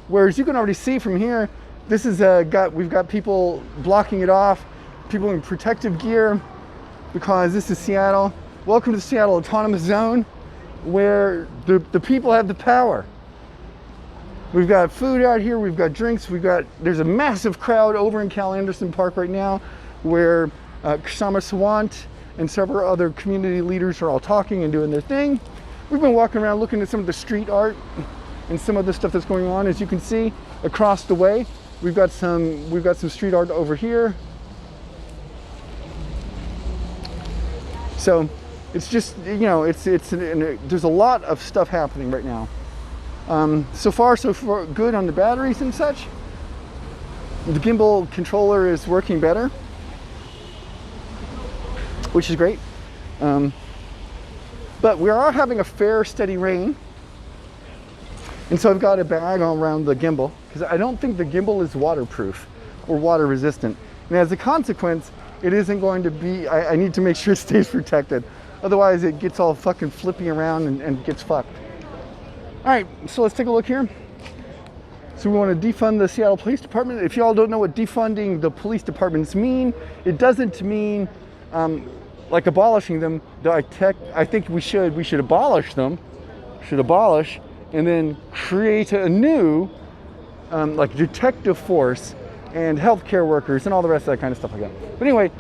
where, as you can already see from here, this is we've got people blocking it off, people in protective gear, because this is Seattle. Welcome to the Seattle Autonomous Zone, where the people have the power. We've got food out here, we've got drinks, there's a massive crowd over in Cal Anderson Park right now, where Kshama Sawant and several other community leaders are all talking and doing their thing. We've been walking around looking at some of the street art and some of the stuff that's going on. As you can see, across the way, we've got some street art over here. So it's just, you know, there's a lot of stuff happening right now. So far good on the batteries and such. The gimbal controller is working better, which is great. But we are having a fair, steady rain. And so I've got a bag all around the gimbal because I don't think the gimbal is waterproof or water resistant. And as a consequence, it isn't going to be, I need to make sure it stays protected. Otherwise it gets all fucking flippy around and gets fucked. All right, so let's take a look here. So we want to defund the Seattle Police Department. If y'all don't know what defunding the police departments mean, it doesn't mean like abolishing them. I think we should abolish them, and then create a new like detective force and healthcare workers and all the rest of that kind of stuff like that. But anyway,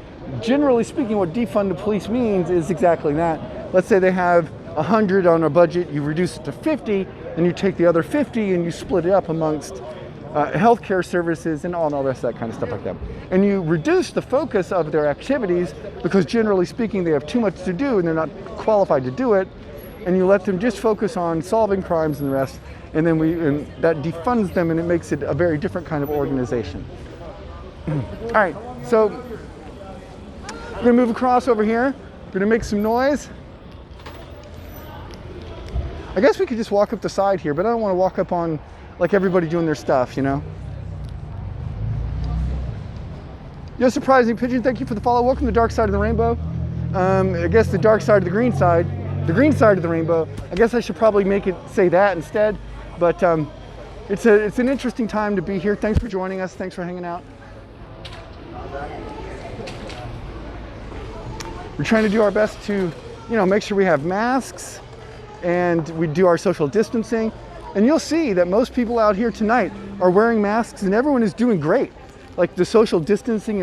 generally speaking, what defund the police means is exactly that. Let's say they have 100 on a budget, you reduce it to 50, and you take the other 50 and you split it up amongst healthcare services and all the rest of that kind of stuff like that. And you reduce the focus of their activities because generally speaking, they have too much to do and they're not qualified to do it. And you let them just focus on solving crimes and the rest. And then and that defunds them and it makes it a very different kind of organization. All right, so we're gonna move across over here. We're gonna make some noise. I guess we could just walk up the side here, but I don't want to walk up on like everybody doing their stuff, you know? Yo, Surprising Pigeon, thank you for the follow. Welcome to the dark side of the rainbow. I guess the dark side of the green side of the rainbow. I guess I should probably make it say that instead, but it's an interesting time to be here. Thanks for joining us. Thanks for hanging out. We're trying to do our best to, you know, make sure we have masks and we do our social distancing. And you'll see that most people out here tonight are wearing masks and everyone is doing great. Like the social distancing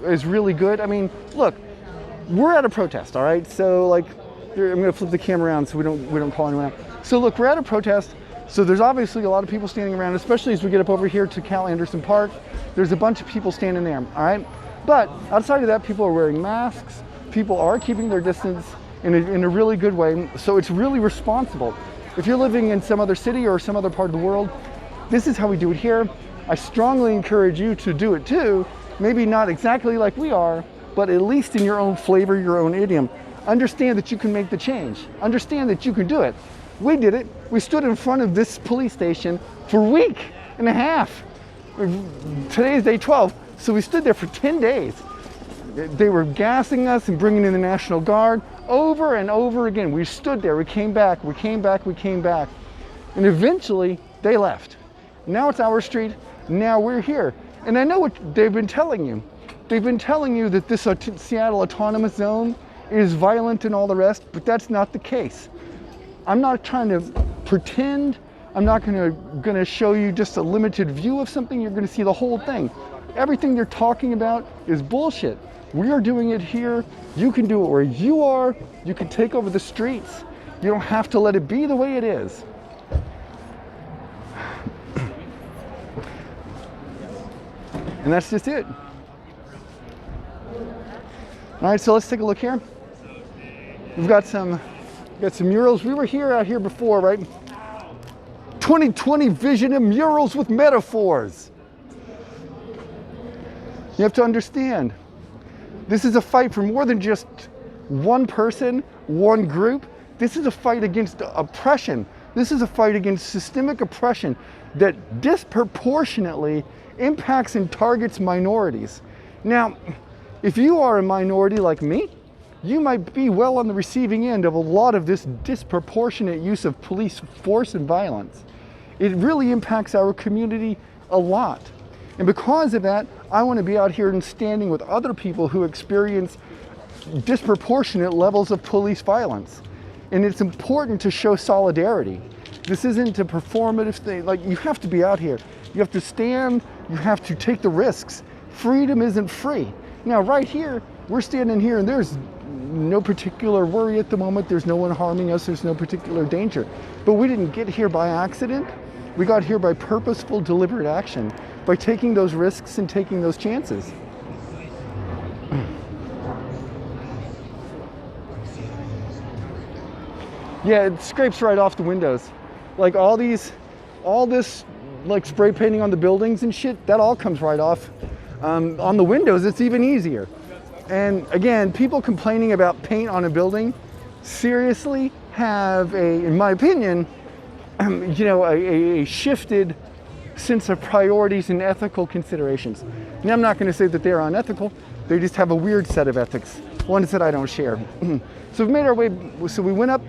is really good. I mean, look, we're at a protest, all right? So like, I'm gonna flip the camera around so we don't call anyone out. So look, we're at a protest. So there's obviously a lot of people standing around, especially as we get up over here to Cal Anderson Park. There's a bunch of people standing there, all right? But outside of that, people are wearing masks. People are keeping their distance in a really good way. So it's really responsible. If you're living in some other city or some other part of the world, this is how we do it here. I strongly encourage you to do it too. Maybe not exactly like we are, but at least in your own flavor, your own idiom. Understand that you can make the change. Understand that you can do it. We did it. We stood in front of this police station for a week and a half. Today is day 12, so we stood there for 10 days. They were gassing us and bringing in the National Guard over and over again. We stood there, we came back. And eventually they left. Now it's our street, now we're here. And I know what they've been telling you. They've been telling you that this Seattle Autonomous Zone is violent and all the rest, but that's not the case. I'm not trying to pretend. I'm not gonna show you just a limited view of something. You're gonna see the whole thing. Everything they're talking about is bullshit. We are doing it here. You can do it where you are. You can take over the streets. You don't have to let it be the way it is. And that's just it. All right, so let's take a look here. We've got some murals. We were out here before, right? 2020 vision and murals with metaphors. You have to understand, this is a fight for more than just one person, one group. This is a fight against oppression. This is a fight against systemic oppression that disproportionately impacts and targets minorities. Now, if you are a minority like me, you might be well on the receiving end of a lot of this disproportionate use of police force and violence. It really impacts our community a lot. And because of that, I want to be out here and standing with other people who experience disproportionate levels of police violence. And it's important to show solidarity. This isn't a performative thing. Like, you have to be out here. You have to stand, you have to take the risks. Freedom isn't free. Now, right here, we're standing here and there's no particular worry at the moment. There's no one harming us. There's no particular danger. But we didn't get here by accident. We got here by purposeful, deliberate action, by taking those risks and taking those chances. Yeah, it scrapes right off the windows. Like all this like spray painting on the buildings and shit, that all comes right off. On the windows, it's even easier. And again, people complaining about paint on a building seriously have in my opinion, you know, a shifted sense of priorities and ethical considerations. Now, I'm not going to say that they're unethical. They just have a weird set of ethics, ones that I don't share. So we made our way. So we went up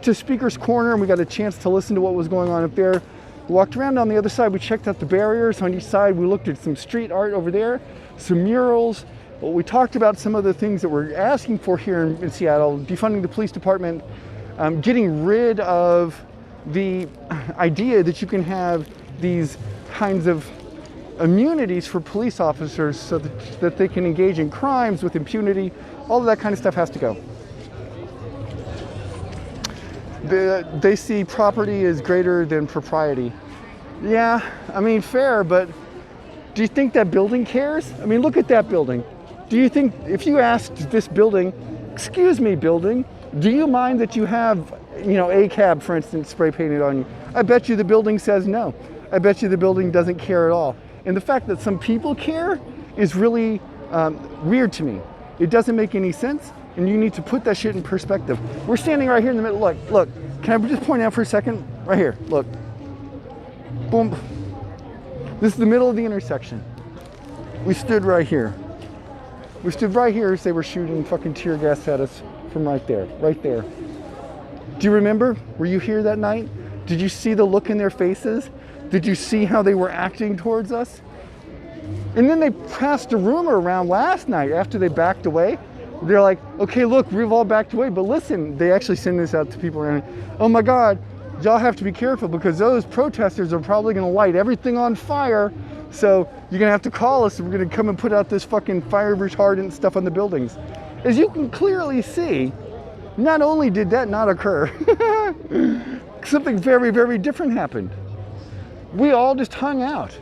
to Speaker's Corner, and we got a chance to listen to what was going on up there. We walked around on the other side. We checked out the barriers on each side. We looked at some street art over there, some murals. We talked about some of the things that we're asking for here in Seattle: defunding the police department, getting rid of the idea that you can have these kinds of immunities for police officers so that they can engage in crimes with impunity. All of that kind of stuff has to go. They see property as greater than propriety. Yeah, I mean, fair, but do you think that building cares? I mean, look at that building. Do you think, if you asked this building, excuse me, building, do you mind that you have, you know, ACAB, for instance, spray painted on you? I bet you the building says no. I bet you the building doesn't care at all. And the fact that some people care is really weird to me. It doesn't make any sense, and you need to put that shit in perspective. We're standing right here in the middle. Look, can I just point out for a second? Right here, look. Boom. This is the middle of the intersection. We stood right here. We stood right here as they were shooting fucking tear gas at us from right there, right there. Do you remember? Were you here that night? Did you see the look in their faces? Did you see how they were acting towards us? And then they passed a rumor around last night after they backed away. They're like, okay, look, we've all backed away, but listen, they actually send this out to people around. Oh my God, y'all have to be careful because those protesters are probably gonna light everything on fire. So you're gonna have to call us and we're gonna come and put out this fucking fire retardant stuff on the buildings. As you can clearly see, not only did that not occur, something very, very different happened. We all just hung out.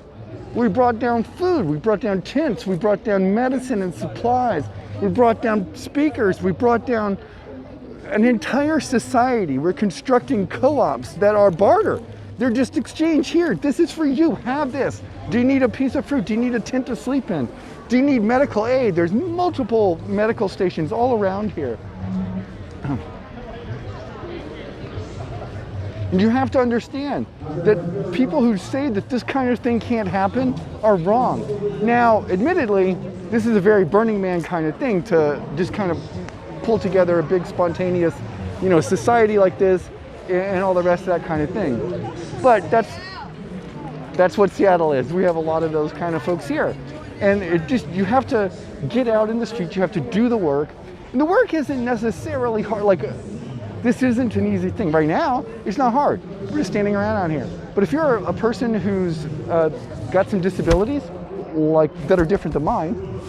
We brought down food, we brought down tents, we brought down medicine and supplies, we brought down speakers, we brought down an entire society. We're constructing co-ops that are barter. They're just exchange. Here, this is for you, have this. Do you need a piece of fruit? Do you need a tent to sleep in? Do you need medical aid? There's multiple medical stations all around here. And you have to understand that people who say that this kind of thing can't happen are wrong. Now, admittedly, this is a very Burning Man kind of thing to just kind of pull together a big spontaneous, you know, society like this and all the rest of that kind of thing. But that's what Seattle is. We have a lot of those kind of folks here. And it just, you have to get out in the streets, you have to do the work. And the work isn't necessarily hard, like this isn't an easy thing. Right now, it's not hard. We're just standing around out here. But if you're a person who's got some disabilities, like that are different than mine,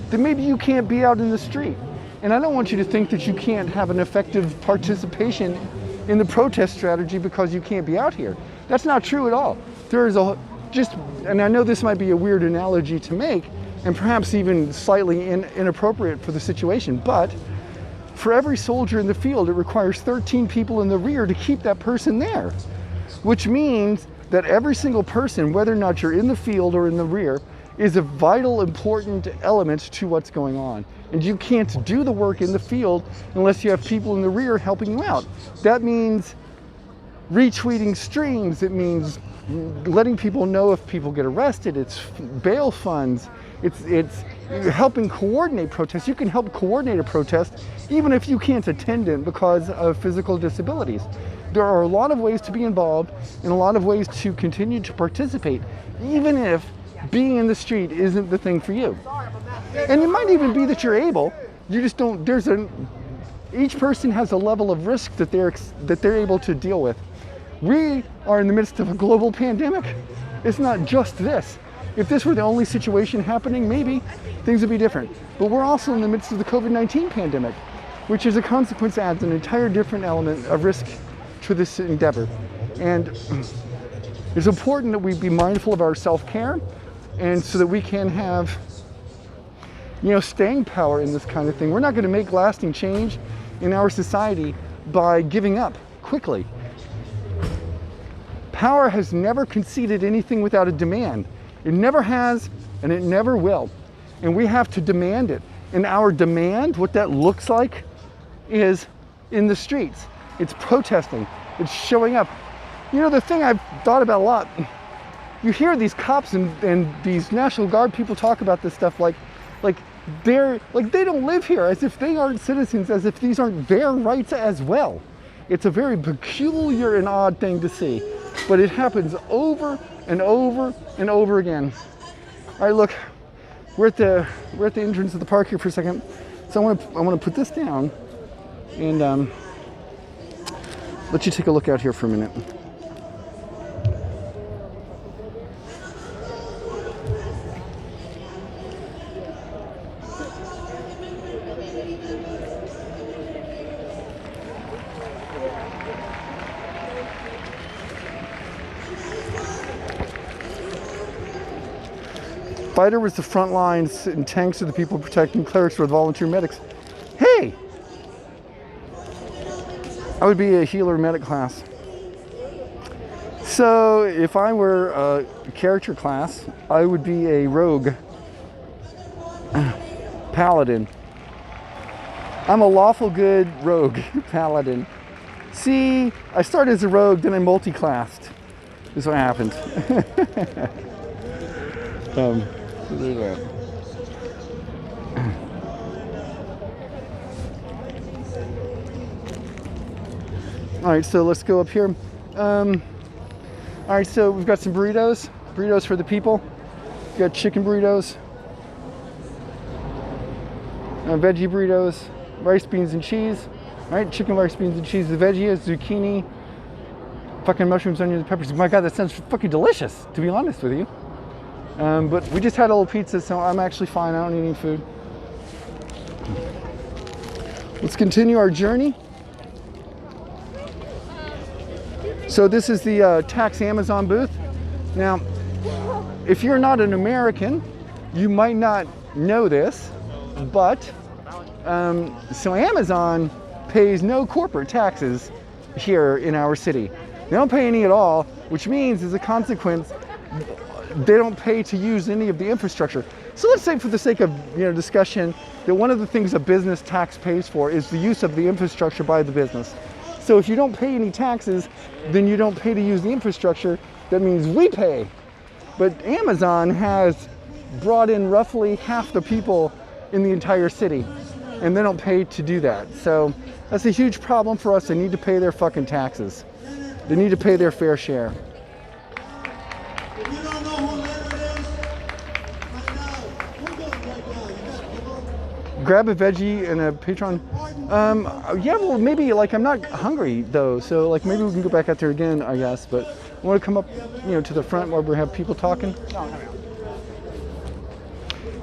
then maybe you can't be out in the street. And I don't want you to think that you can't have an effective participation in the protest strategy because you can't be out here. That's not true at all. There is and I know this might be a weird analogy to make, and perhaps even slightly inappropriate for the situation, but for every soldier in the field, it requires 13 people in the rear to keep that person there, which means that every single person, whether or not you're in the field or in the rear, is a vital, important element to what's going on. And you can't do the work in the field unless you have people in the rear helping you out. That means retweeting streams. It means letting people know if people get arrested. It's bail funds. It's helping coordinate protests. You can help coordinate a protest even if you can't attend it because of physical disabilities. There are a lot of ways to be involved and a lot of ways to continue to participate, even if being in the street isn't the thing for you. And it might even be that you're able, you just don't, each person has a level of risk that they're able to deal with. We are in the midst of a global pandemic. It's not just this. If this were the only situation happening, maybe things would be different. But we're also in the midst of the COVID-19 pandemic, which as a consequence adds an entire different element of risk to this endeavor. And it's important that we be mindful of our self-care, and so that we can have, you know, staying power in this kind of thing. We're not going to make lasting change in our society by giving up quickly. Power has never conceded anything without a demand. It never has, and it never will. And we have to demand it. And our demand, what that looks like, is in the streets. It's protesting. It's showing up. You know, the thing I've thought about a lot, you hear these cops and these National Guard people talk about this stuff like they don't live here, as if they aren't citizens, as if these aren't their rights as well. It's a very peculiar and odd thing to see, but it happens over and over and over again. All right, look, we're at the entrance of the park here for a second, so I want to put this down and let you take a look out here for a minute. Fighter was the front lines, and tanks are the people protecting, clerics were the volunteer medics. Hey! I would be a healer medic class. So if I were a character class, I would be a rogue paladin. I'm a lawful good rogue paladin. See, I started as a rogue, then I multi-classed. This is what happened. There's that. All right, so let's go up here. All right, so we've got some burritos for the people. We've got chicken burritos, veggie burritos, rice, beans, and cheese. All right, chicken, rice, beans, and cheese. The veggie is zucchini, fucking mushrooms, onions, and peppers. My God, that sounds fucking delicious, to be honest with you. But we just had a little pizza, so I'm actually fine. I don't need any food. Let's continue our journey. So this is the Tax Amazon booth. Now, if you're not an American, you might not know this, but so Amazon pays no corporate taxes here in our city. They don't pay any at all, which means as a consequence, they don't pay to use any of the infrastructure. So let's say, for the sake of discussion, that one of the things a business tax pays for is the use of the infrastructure by the business. So if you don't pay any taxes, then you don't pay to use the infrastructure. That means we pay. But Amazon has brought in roughly half the people in the entire city, and they don't pay to do that. So that's a huge problem for us. They need to pay their fucking taxes. They need to pay their fair share. If you don't know who Leonard is, right now, who does right now? You got Grab a veggie and a Patron. Yeah, well, maybe, like, I'm not hungry though, so like maybe we can go back out there again, I guess. But I want to come up, to the front where we have people talking.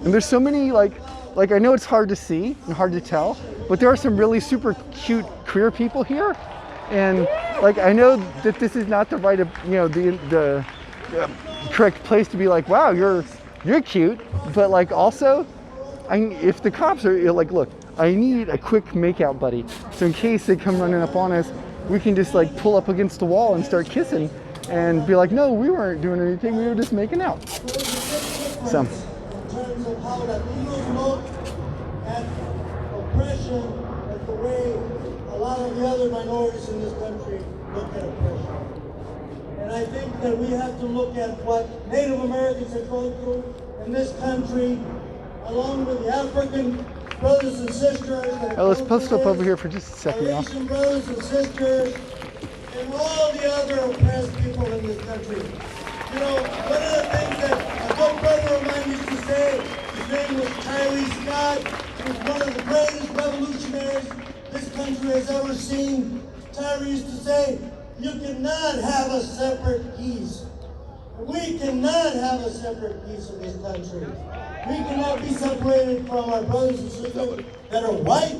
And there's so many like I know it's hard to see and hard to tell, but there are some really super cute queer people here, and like I know that this is not the right of the correct place to be like, wow, you're cute, but like also, if the cops are like, look, I need a quick makeout buddy, so in case they come running up on us, we can just like pull up against the wall and start kissing, and be like, no, we weren't doing anything, we were just making out. So. in terms of how Latinos look at oppression, at the way a lot of the other minorities in this country look at oppression. And I think that we have to look at what Native Americans are going through in this country, along with the African brothers and sisters. Let's post up over here for just a second, y'all. Asian brothers and sisters, and all the other oppressed people in this country. One of the things that a good brother of mine used to say, his name was Tyree Scott. He was one of the greatest revolutionaries this country has ever seen. Tyree used to say, you cannot have a separate peace. We cannot have a separate peace in this country. We cannot be separated from our brothers and sisters that are white.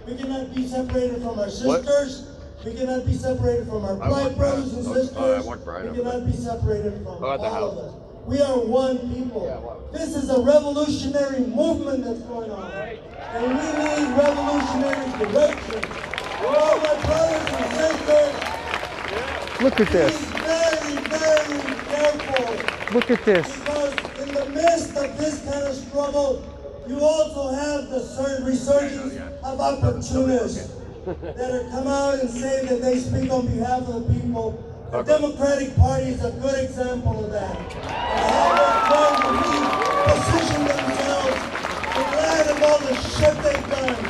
We cannot be separated from our sisters. We cannot be separated from our black brothers and sisters. We cannot be separated from all of us. We are one people. This is a revolutionary movement that's going on. And we need revolutionary direction. All my brothers and sisters, Look at this. be very, very careful. Look at this. Because in the midst of this kind of struggle, you also have the resurgence of opportunists that are come out and say that they speak on behalf of the people, The Democratic Party is a good example of that. And how they're trying to reposition themselves in light of all the shit they've done.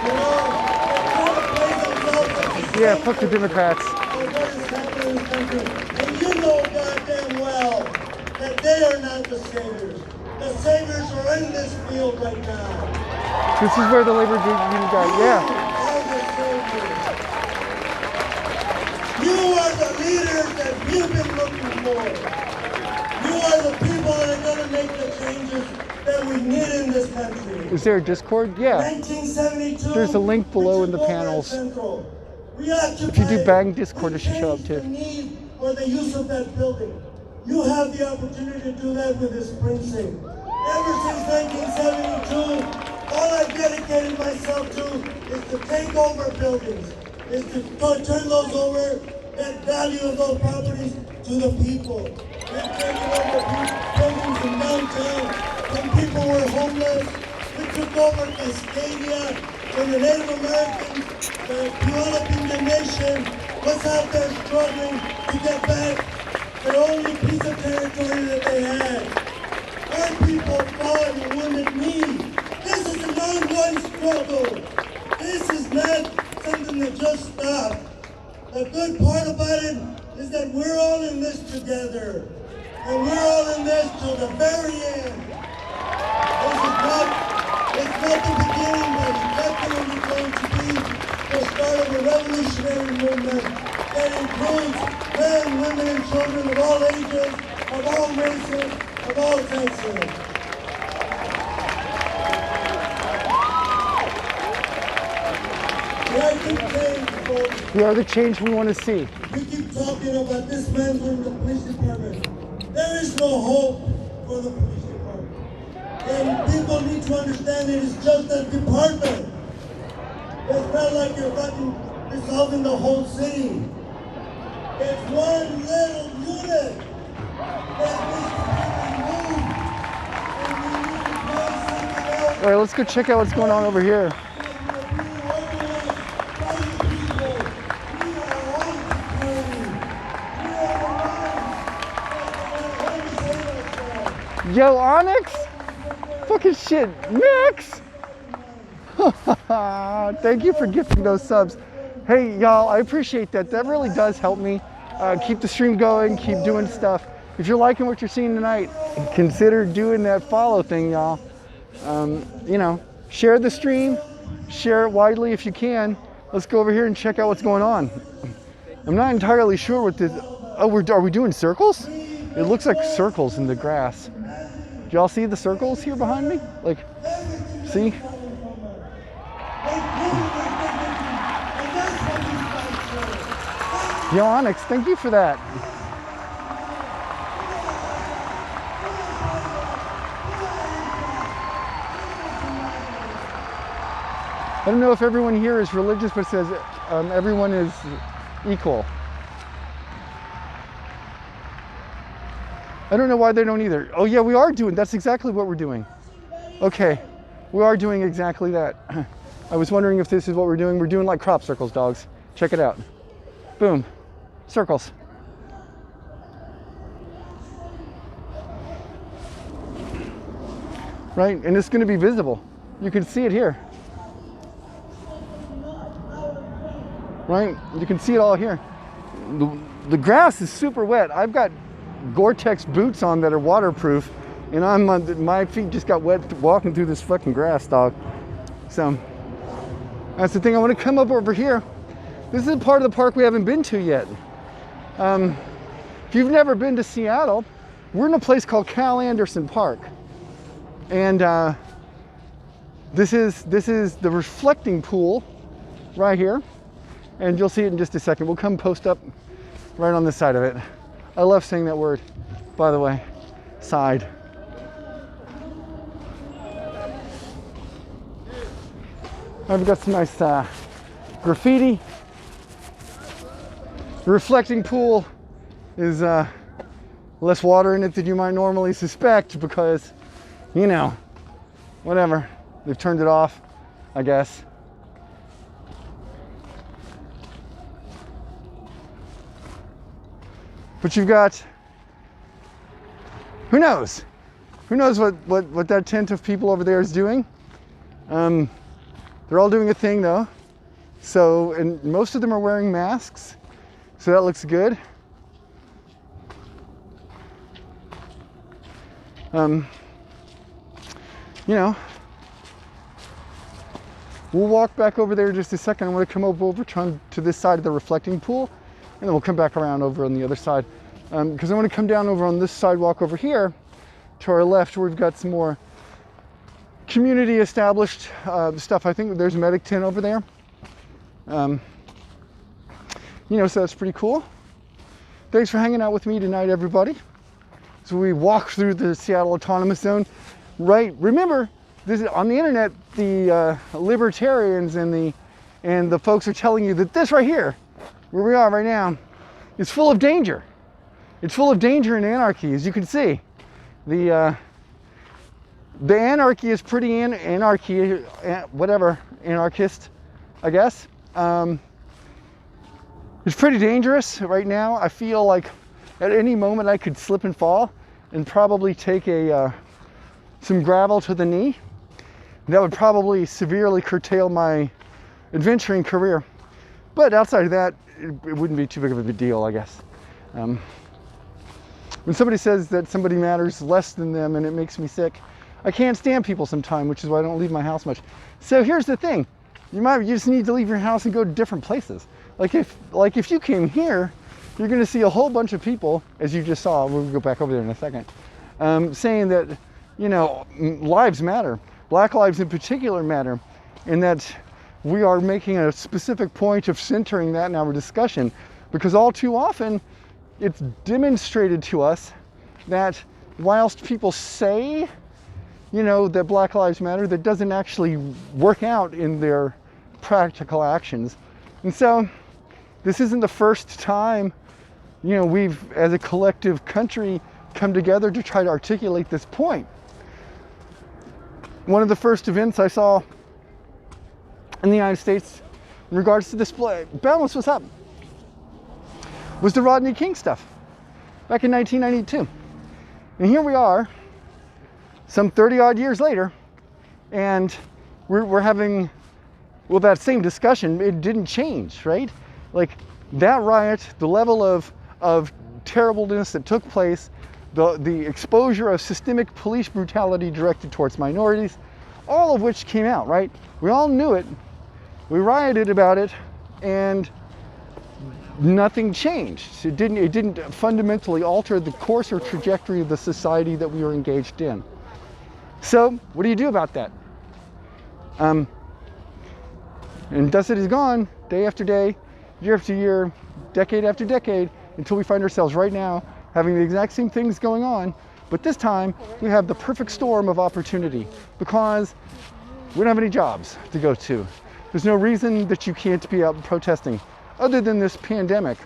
You know, they're trying to play themselves as the Yeah, fuck the Democrats. of what is happening in this country. And you know goddamn well that they are not the saviors. The saviors are in this field right now. This is where the labor union guy, yeah. You are the leaders that we've been looking for. You are the people that are going to make the changes that we need in this country. Is there a Discord? Yeah. 1972. There's a link below in the we took over panels. Central. We occupied If you do it. Bang Discord, it should We show up changed too. the need for the use of that building. You have the opportunity to do that with this precinct. Ever since 1972, all I've dedicated myself to is to take over buildings, is to turn those over, that value of those properties to the people. We've taken over buildings in downtown when people were homeless. We took over Cascadia when the Native Americans, the Puyallup Indian Nation, was out there struggling to get back the only piece of territory that they had. Our people fought and wounded me. This is an ongoing struggle. This is not something that just stopped. The good part about it is that we're all in this together. And we're all in this till the very end. It's not the beginning, but it's definitely going to be the start of a revolutionary movement that includes men, women, and children of all ages, of all races, of all sexes. We are the change, folks. We are the change we want to see. We keep talking about dismantling the police department. There is no hope for the police department. And people need to understand it is just a department. It's not like you're fucking dissolving the whole city. It's one little unit that needs to be removed. And we need to find something else. All right, let's go check out what's going on over here. Yo, Onyx? Fucking shit, Max! Thank you for gifting those subs. Hey, y'all, I appreciate that. That really does help me keep the stream going, keep doing stuff. If you're liking what you're seeing tonight, consider doing that follow thing, y'all. You know, share the stream, share it widely if you can. Let's go over here and check out what's going on. I'm not entirely sure what this. Oh, are we doing circles? It looks like circles in the grass. Do y'all see the circles here behind me? Like, see? Yo, Onyx, thank you for that. I don't know if everyone here is religious, but it says everyone is equal. I don't know why they don't either. Oh yeah, we are doing, that's exactly what we're doing. Okay, we are doing exactly that. I was wondering if this is what we're doing. We're doing like crop circles, dogs. Check it out. Boom, circles. Right, and it's gonna be visible. You can see it here. Right, you can see it all here. The grass is super wet. I've got Gore-Tex boots on that are waterproof, and my feet just got wet walking through this fucking grass, dog. So that's the thing. I want to come up over here. This is a part of the park we haven't been to yet. If you've never been to Seattle, we're in a place called Cal Anderson Park, and this is the reflecting pool right here, and you'll see it in just a second. We'll come post up right on this side of it. I love saying that word, by the way, side. I've got some nice graffiti. The reflecting pool is less water in it than you might normally suspect because, you know, whatever. They've turned it off, I guess. But you've got, who knows? Who knows what that tent of people over there is doing? They're all doing a thing though. So, and most of them are wearing masks. So that looks good. You know, we'll walk back over there in just a second. I want to come over to this side of the reflecting pool, and then we'll come back around over on the other side. Because I want to come down over on this sidewalk over here to our left, where we've got some more community established stuff. I think there's a medic tent over there. You know, so that's pretty cool. Thanks for hanging out with me tonight, everybody. So we walk through the Seattle Autonomous Zone. Right, remember, this is on the internet, the libertarians and the folks are telling you that this right here, where we are right now, is full of danger. It's full of danger and anarchy, as you can see. The anarchy is pretty anarchist, I guess. It's pretty dangerous right now. I feel like at any moment I could slip and fall and probably take some gravel to the knee. That would probably severely curtail my adventuring career. But outside of that, it wouldn't be too big of a deal, I guess. When somebody says that somebody matters less than them and it makes me sick, I can't stand people sometimes, which is why I don't leave my house much. So here's the thing. You just need to leave your house and go to different places. Like if you came here, you're gonna see a whole bunch of people, as you just saw, we'll go back over there in a second, saying that, you know, lives matter. Black lives in particular matter, and that we are making a specific point of centering that in our discussion, because all too often it's demonstrated to us that whilst people say, you know, that Black Lives Matter, that doesn't actually work out in their practical actions. And so this isn't the first time, you know, we've as a collective country come together to try to articulate this point. One of the first events I saw in the United States in regards to this balance was up was the Rodney King stuff back in 1992. And here we are some 30 odd years later, and we're having, well, that same discussion. It didn't change, right? Like that riot, the level of terribleness that took place, the exposure of systemic police brutality directed towards minorities, all of which came out, right? We all knew it, we rioted about it, and nothing changed. It didn't fundamentally alter the course or trajectory of the society that we were engaged in. So what do you do about that? And thus it is gone, day after day, year after year, decade after decade, until we find ourselves right now having the exact same things going on, but this time we have the perfect storm of opportunity because we don't have any jobs to go to. There's no reason that you can't be out protesting other than this pandemic.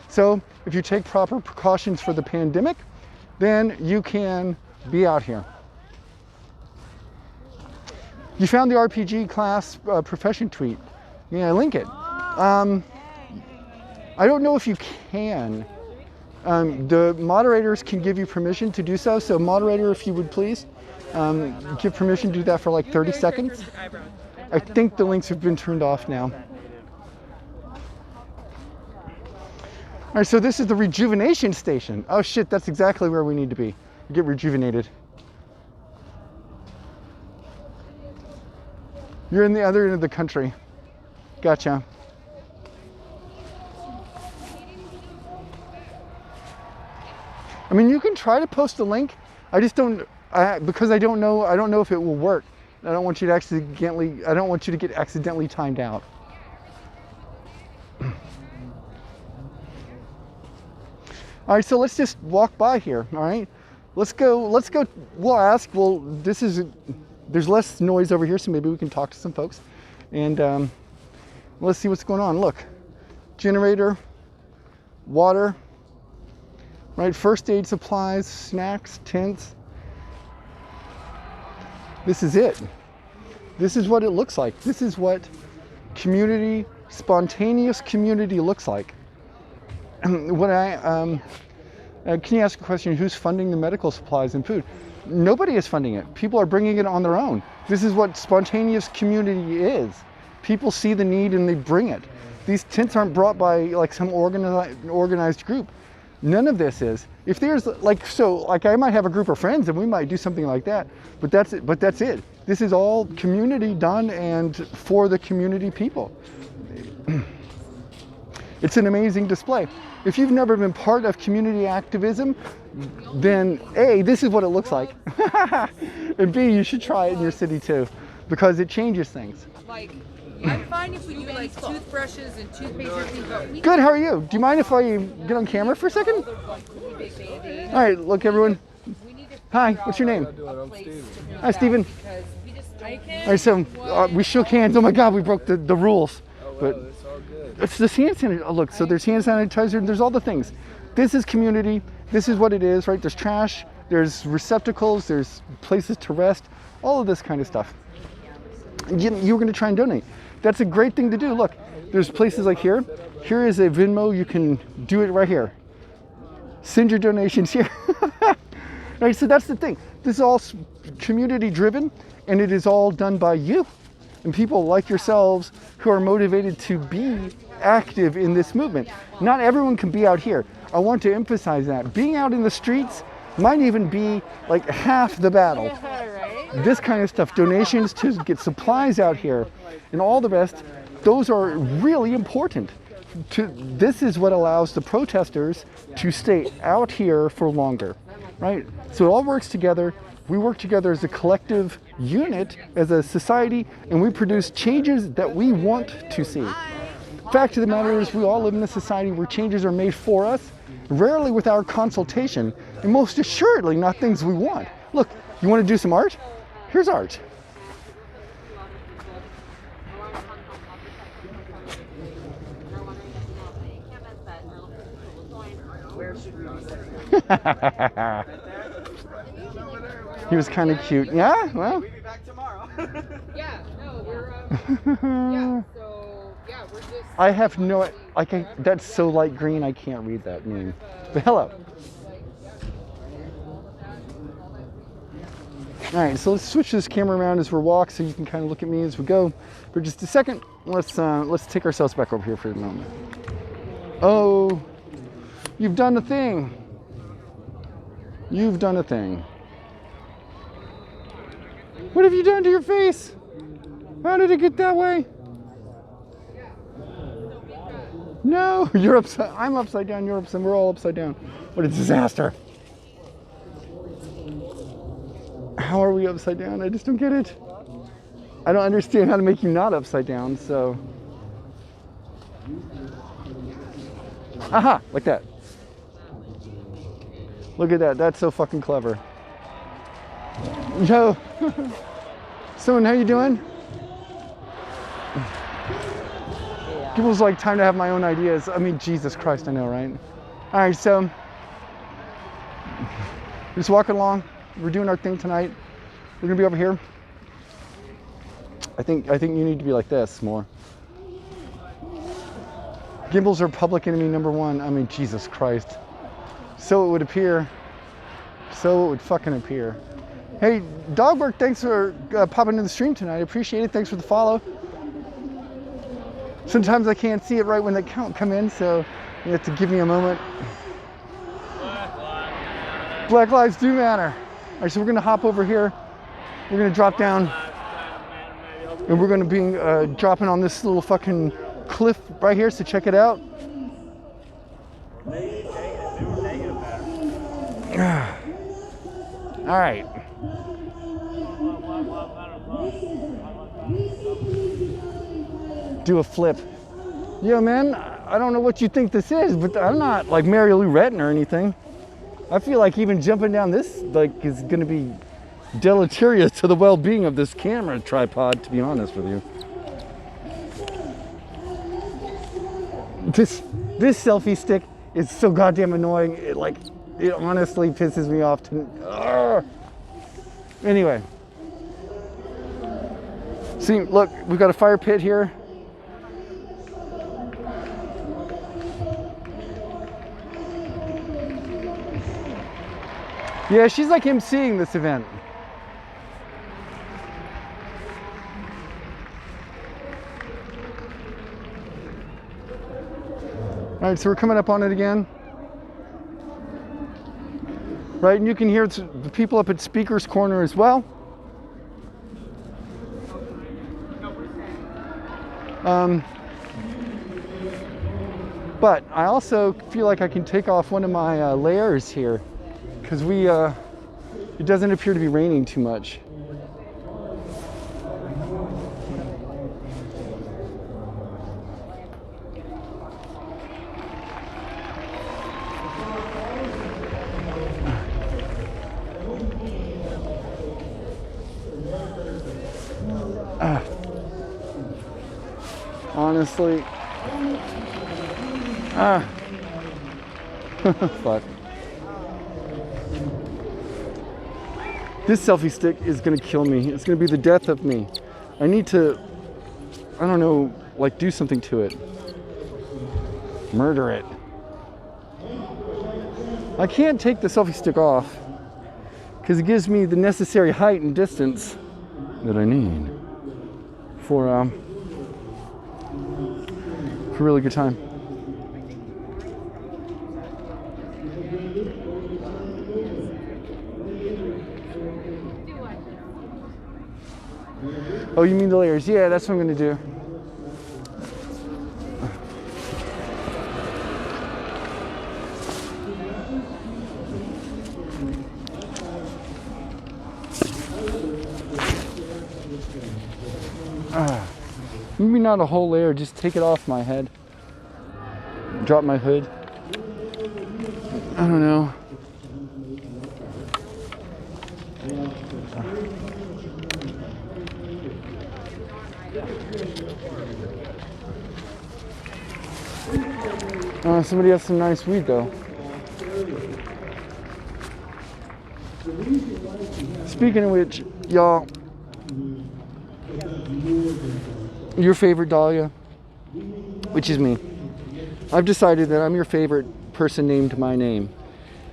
So if you take proper precautions for the pandemic, then you can be out here. You found the RPG class profession tweet. Yeah, link it. I don't know if you can. The moderators can give you permission to do so. So moderator, if you would please, give permission to do that for like 30 seconds. I think the links have been turned off now. All right, so this is the rejuvenation station. Oh shit, that's exactly where we need to be. Get rejuvenated. You're in the other end of the country. Gotcha. I mean, you can try to post a link. I just don't, because I don't know if it will work. I don't want you to get accidentally timed out. All right, so let's just walk by here, all right? Let's go, we'll ask, there's less noise over here, so maybe we can talk to some folks. And let's see what's going on. Look, generator, water, right? First aid supplies, snacks, tents. This is it. This is what it looks like. This is what community, spontaneous community looks like. When Can you ask a question? Who's funding the medical supplies and food? Nobody is funding it. People are bringing it on their own. This is what spontaneous community is. People see the need and they bring it. These tents aren't brought by like some organized group. None of this is. If there's like, so like I might have a group of friends and we might do something like that, but that's it. This is all community done and for the community people. It's an amazing display. If you've never been part of community activism, then A, this is what it looks like. And B, you should try it in your city too, because it changes things. Like, I'm fine if we do like toothbrushes and toothpaste and things, but we Good, how are you? Do you mind if I get on camera for a second? All right, look everyone. Hi, what's your name? Hi, Steven. All right, so we shook hands. Oh my God, we broke the rules. But it's the hand sanitizer. Oh, look, so there's hand sanitizer and there's all the things. This is community. This is what it is, right? There's trash, there's receptacles, there's places to rest, all of this kind of stuff. You're going to try and donate. That's a great thing to do. Look, there's places like here. Here is a Venmo. You can do it right here. Send your donations here. Right, so that's the thing. This is all community driven and it is all done by you and people like yourselves who are motivated to be active in this movement. Not everyone can be out here. I want to emphasize that. Being out in the streets might even be like half the battle. This kind of stuff, donations to get supplies out here and all the rest, those are really important. This is what allows the protesters to stay out here for longer, right? So it all works together. We work together as a collective unit, as a society, and we produce changes that we want to see. Fact of the matter is we all live in a society where changes are made for us, rarely with our consultation, and most assuredly not things we want. Look, you want to do some art? Here's art. He was kind of cute. Yeah, well. We'll be back tomorrow. Yeah, no, we're yeah, so yeah, we're just I have no, that's so light green I can't read that name. But hello. All right, so let's switch this camera around as we're walking so you can kind of look at me as we go. For just a second, let's take ourselves back over here for a moment. Oh, you've done a thing. You've done a thing. What have you done to your face? How did it get that way? No, you're upside. I'm upside down. You're upside. We're all upside down. What a disaster! How are we upside down? I just don't get it. I don't understand how to make you not upside down. So, aha, like that. Look at that. That's so fucking clever. Yo, Simon, how you doing? People's like time to have my own ideas. I mean, Jesus Christ, I know, right? All right, so just walking along. We're doing our thing tonight. We're gonna be over here. I think you need to be like this more. Gimbals are public enemy number one. I mean, Jesus Christ. So it would appear. So it would fucking appear. Hey, Dogwork, thanks for popping in the stream tonight. I appreciate it. Thanks for the follow. Sometimes I can't see it right when they come in, so you have to give me a moment. Black lives do matter. All right, so we're gonna hop over here. We're gonna drop down, and we're gonna be dropping on this little fucking cliff right here. So check it out. All right. Do a flip. Yo, man, I don't know what you think this is, but I'm not like Mary Lou Retton or anything. I feel like even jumping down this like is gonna be deleterious to the well-being of this camera tripod, to be honest with you. This selfie stick is so goddamn annoying. It honestly pisses me off. Anyway. See, look, we've got a fire pit here. Yeah, she's like emceeing this event. All right, so we're coming up on it again. Right, and you can hear the people up at Speaker's Corner as well. But I also feel like I can take off one of my layers here because it doesn't appear to be raining too much. Honestly, fuck. This selfie stick is gonna kill me. It's gonna be the death of me. I need to, I don't know, like do something to it. Murder it. I can't take the selfie stick off because it gives me the necessary height and distance that I need for a really good time. Oh, you mean the layers? Yeah, that's what I'm gonna do. Maybe not a whole layer, just take it off my head. Drop my hood. I don't know. Somebody has some nice weed though. Speaking of which, y'all, your favorite Dahlia, which is me. I've decided that I'm your favorite person named my name.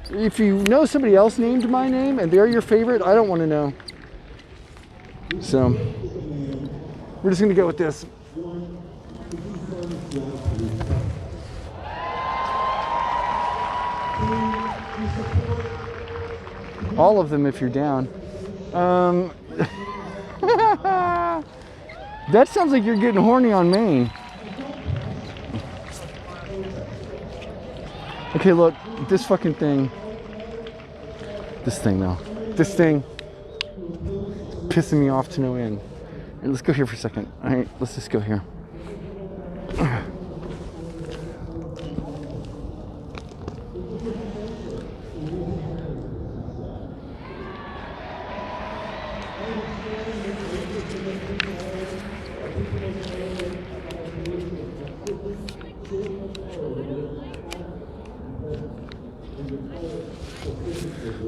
If you know somebody else named my name and they're your favorite, I don't want to know. So, we're just gonna go with this. All of them if you're down. That sounds like you're getting horny on Maine. Okay, look, this fucking thing. This thing though. This thing pissing me off to no end. Right, let's go here for a second. All right, let's just go here.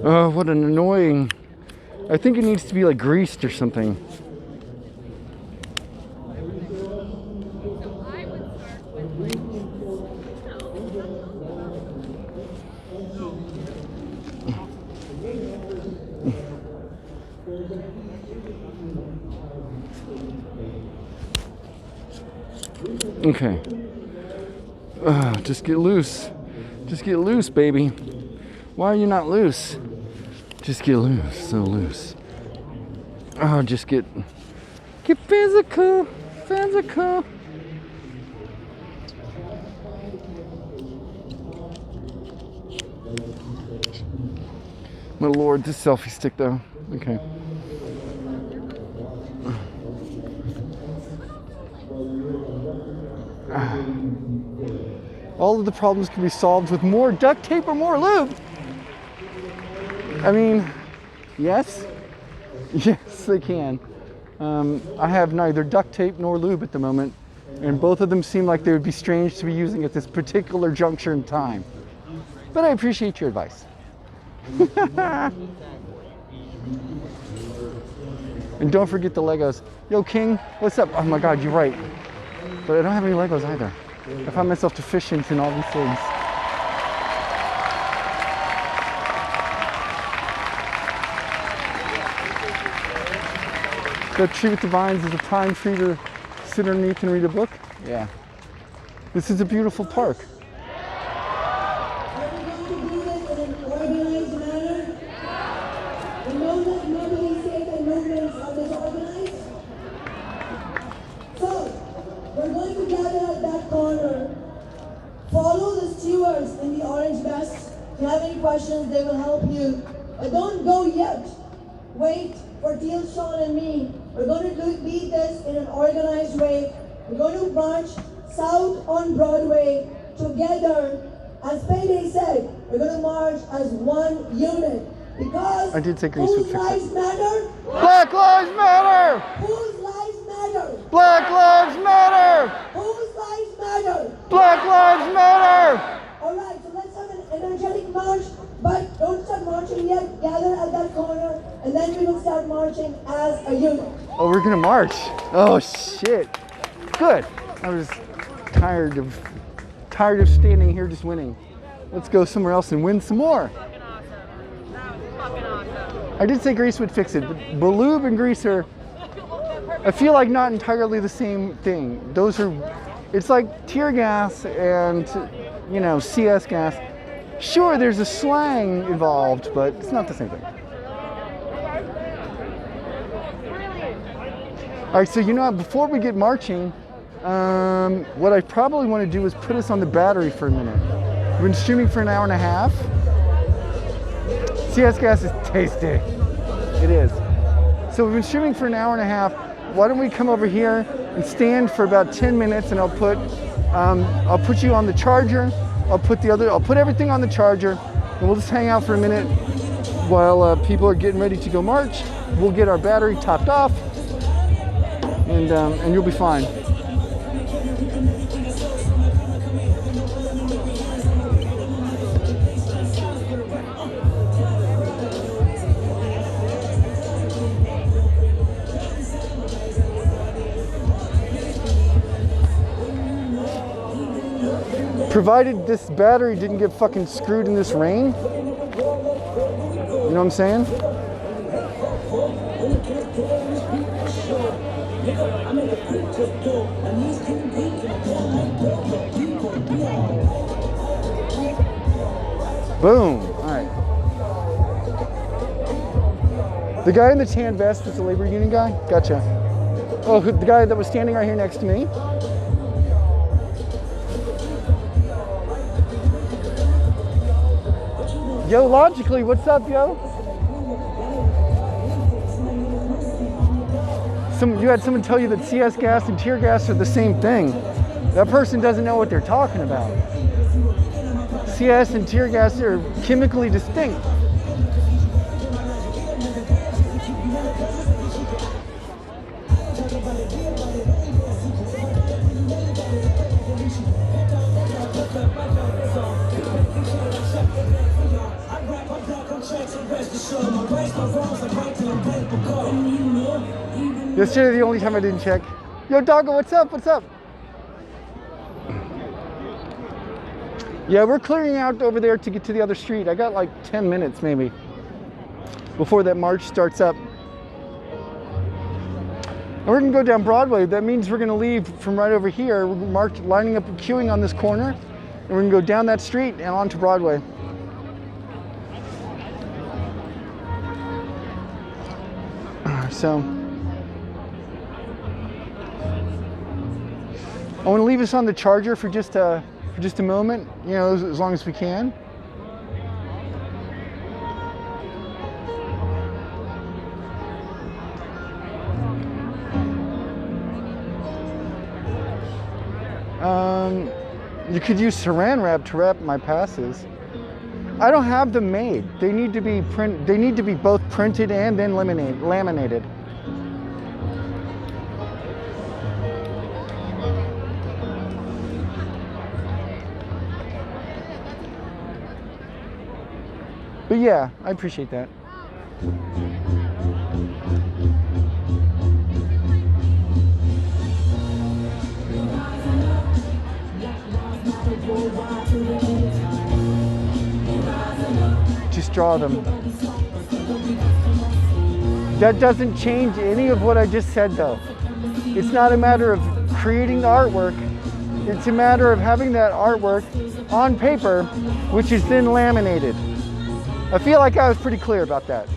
Oh, what an annoying. I think it needs to be like greased or something. Okay. Just get loose. Just get loose, baby. Why are you not loose? Just get loose, so loose. Oh, just get physical, physical. My lord, this selfie stick though. Okay. All of the problems can be solved with more duct tape or more lube. I mean, yes, yes, they can. I have neither duct tape nor lube at the moment, and both of them seem like they would be strange to be using at this particular juncture in time. But I appreciate your advice. And don't forget the Legos. Yo, King, what's up? Oh my God, you're right. But I don't have any Legos either. I find myself deficient in all these things. That tree with the vines is a prime tree to sit underneath and read a book? Yeah. This is a beautiful park. Are we going to do this in an organized manner? And know that nobody says that movements are disorganized. So, we're going to gather at that corner. Follow the stewards in the orange vests. If you have any questions, they will help you. But don't go yet. Wait for Teal, Sean, and me. We're going to lead this in an organized way. We're going to march south on Broadway together. As Payday said, we're going to march as one unit. Because I did say Grease would whose fix it. lives matter? Black Lives Matter! Whose lives matter? Black Lives Matter! Whose lives matter? Black Lives Matter! Alright, so let's have an energetic march, but don't start marching yet. Gather at that corner, and then we will start marching as a unit. Oh, we're gonna march. Oh shit. Good. I was tired of standing here just winning. Let's go somewhere else and win some more. Fucking awesome. That was fucking awesome. I did say Grease would fix it, but Baloob and Grease are, I feel like, not entirely the same thing. Those are, it's like tear gas and, you know, CS gas. Sure, there's a slang involved, but it's not the same thing. All right, so you know, before we get marching, what I probably want to do is put us on the battery for a minute. We've been streaming for an hour and a half. CS gas is tasty. It is. So we've been streaming for an hour and a half. Why don't we come over here and stand for about 10 minutes, and I'll put you on the charger. I'll put everything on the charger, and we'll just hang out for a minute while people are getting ready to go march. We'll get our battery topped off, and you'll be fine. Provided this battery didn't get fucking screwed in this rain. You know what I'm saying? Boom. All right. The guy in the tan vest is the labor union guy? Gotcha. Oh, the guy that was standing right here next to me? Yo, Logically, what's up, yo? You had someone tell you that CS gas and tear gas are the same thing. That person doesn't know what they're talking about. CS and tear gas are chemically distinct. Yesterday, the only time I didn't check. Yo, Doggo, what's up? What's up? Yeah, we're clearing out over there to get to the other street. I got like 10 minutes maybe before that march starts up. And we're gonna go down Broadway. That means we're gonna leave from right over here. We're lining up and queuing on this corner, and we're gonna go down that street and onto Broadway. So I want to leave us on the charger for just a moment, you know, as long as we can. You could use Saran wrap to wrap my passes. I don't have them made. They need to be both printed and then laminated. But yeah, I appreciate that. Just draw them. That doesn't change any of what I just said though. It's not a matter of creating the artwork. It's a matter of having that artwork on paper, which is then laminated. I feel like I was pretty clear about that.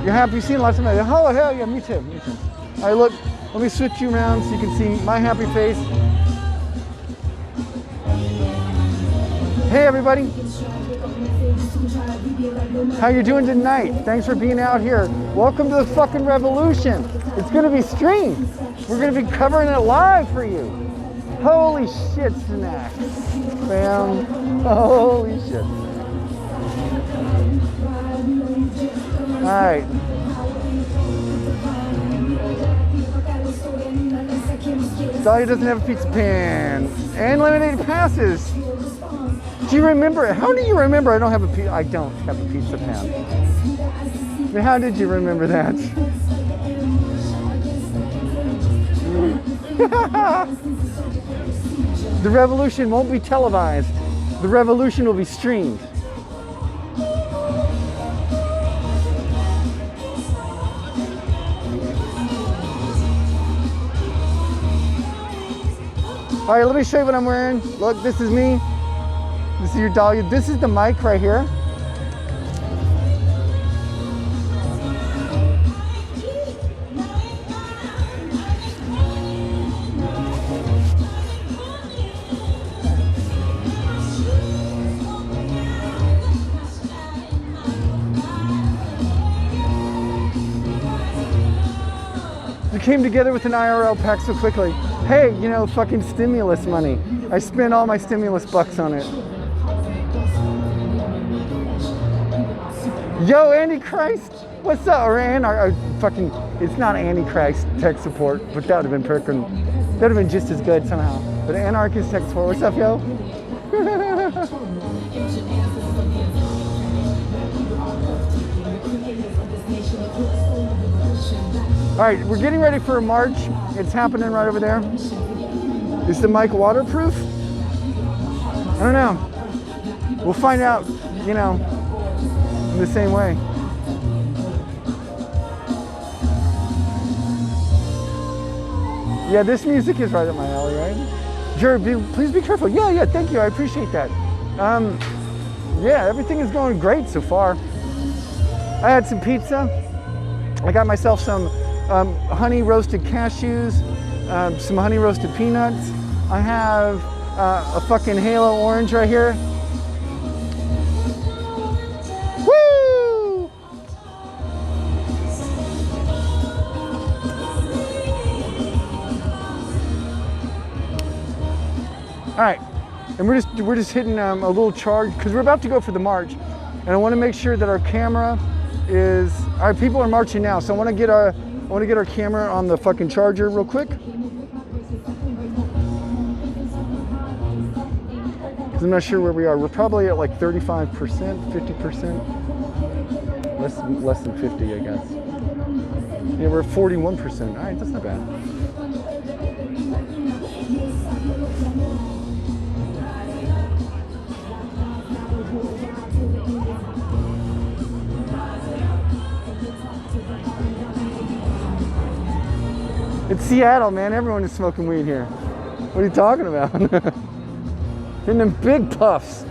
You're happy seeing lots of me? Oh, hell yeah, me too, me too. All right, look, let me switch you around so you can see my happy face. Hey, everybody. How you doing tonight? Thanks for being out here. Welcome to the fucking revolution. It's gonna be streamed. We're gonna be covering it live for you. Holy shit, snacks. Bam. Holy shit. All right. Dahlia doesn't have a pizza pan and limited passes. Do you remember? How do you remember? I don't have a pizza. I don't have a pizza pan. I mean, how did you remember that? The revolution won't be televised. The revolution will be streamed. All right, let me show you what I'm wearing. Look, this is me. This is your Dahlia. This is the mic right here. We came together with an IRL pack so quickly. Hey, you know, fucking stimulus money. I spent all my stimulus bucks on it. Yo, Antichrist, what's up? Or fucking, it's not Antichrist tech support, but that would have been freaking, that would have been just as good somehow. But Anarchist tech support, what's up, yo? All right, we're getting ready for a march. It's happening right over there. Is the mic waterproof? I don't know. We'll find out, you know, in the same way. Yeah, this music is right up my alley, right? Jared, please be careful. Yeah, thank you. I appreciate that. Yeah, everything is going great so far. I had some pizza. I got myself some honey roasted cashews, some honey roasted peanuts. I have a fucking Halo orange right here. Woo! All right, and we're just hitting a little charge because we're about to go for the march, and I want to make sure that our camera is. All right, people are marching now, so I want to get our camera on the fucking charger real quick. Because I'm not sure where we are. We're probably at like 35%, 50%. Less than 50, I guess. Yeah, we're at 41%. All right, that's not bad. It's Seattle, man. Everyone is smoking weed here. What are you talking about? And them big puffs.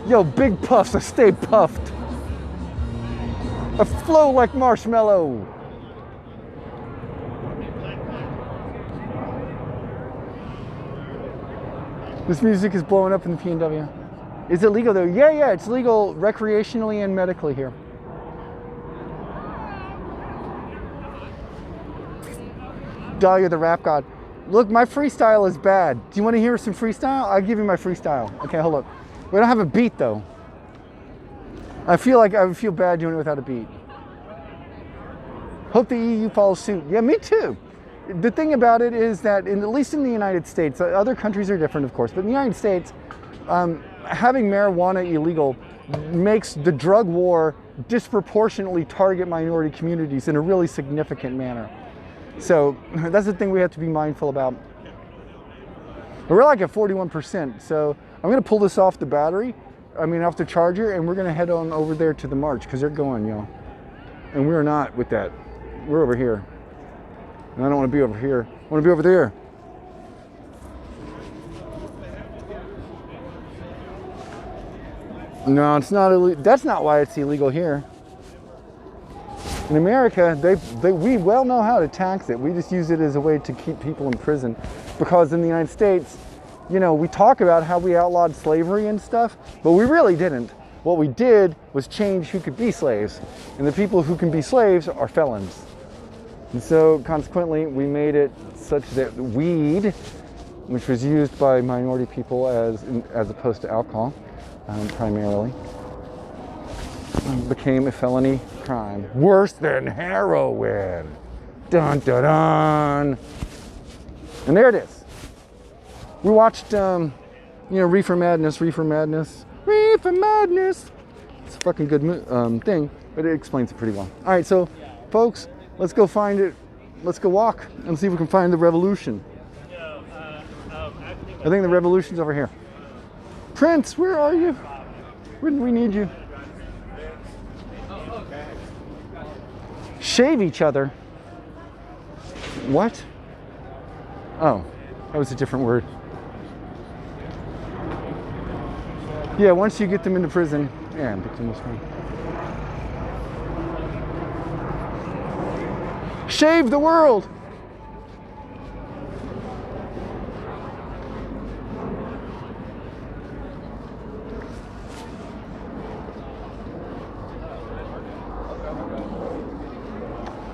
Yo, big puffs. I stay puffed. I flow like marshmallow. This music is blowing up in the PNW. Is it legal though? Yeah, it's legal recreationally and medically here. Dahlia the rap god. Look, my freestyle is bad. Do you want to hear some freestyle? I'll give you my freestyle. Okay, hold up. We don't have a beat though. I feel like I would feel bad doing it without a beat. Hope the EU follows suit. Yeah, me too. The thing about it is that, at least in the United States, other countries are different, of course, but in the United States, having marijuana illegal makes the drug war disproportionately target minority communities in a really significant manner. So that's the thing we have to be mindful about. We're like at 41%. So I'm gonna pull this off the battery, off the charger, and we're gonna head on over there to the march because they're going, y'all. And we're not with that. We're over here. And I don't want to be over here. I want to be over there. No, it's not illegal. That's not why it's illegal here. In America, we well know how to tax it. We just use it as a way to keep people in prison. Because in the United States, we talk about how we outlawed slavery and stuff, but we really didn't. What we did was change who could be slaves. And the people who can be slaves are felons. And so consequently, we made it such that weed, which was used by minority people as opposed to alcohol, primarily, became a felony crime. Worse than heroin. Dun, dun, dun. And there it is. We watched, Reefer Madness. Reefer Madness. It's a fucking good thing, but it explains it pretty well. All right, so, folks, let's go find it. Let's go walk and see if we can find the revolution. I think the revolution's over here. Prince, where are you? Where do we need you? Shave each other. What? Oh, that was a different word. Yeah, once you get them into prison, yeah, victim was fine. Shave the world.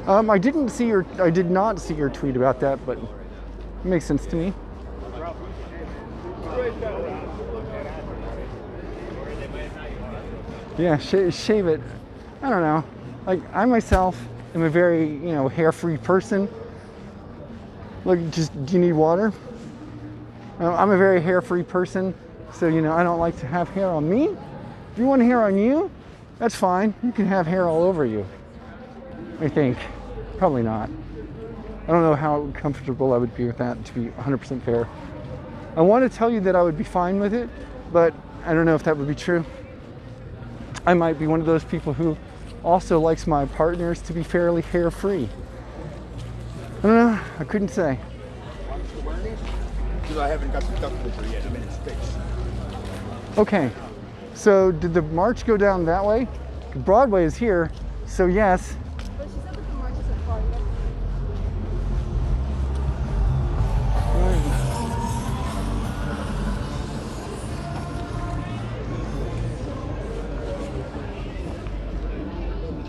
I did not see your tweet about that, but it makes sense to me. Yeah, shave it. I don't know. Like, I myself am a very, hair-free person. Look, do you need water? I'm a very hair-free person, so, I don't like to have hair on me. If you want hair on you, that's fine. You can have hair all over you, I think. Probably not. I don't know how comfortable I would be with that, to be 100% fair. I want to tell you that I would be fine with it, but I don't know if that would be true. I might be one of those people who also likes my partners to be fairly hair-free. I don't know. I couldn't say. Because I haven't got to talk with her yet. I'm in space. Okay. So did the march go down that way? Broadway is here, so yes. But she said that the march isn't far yet.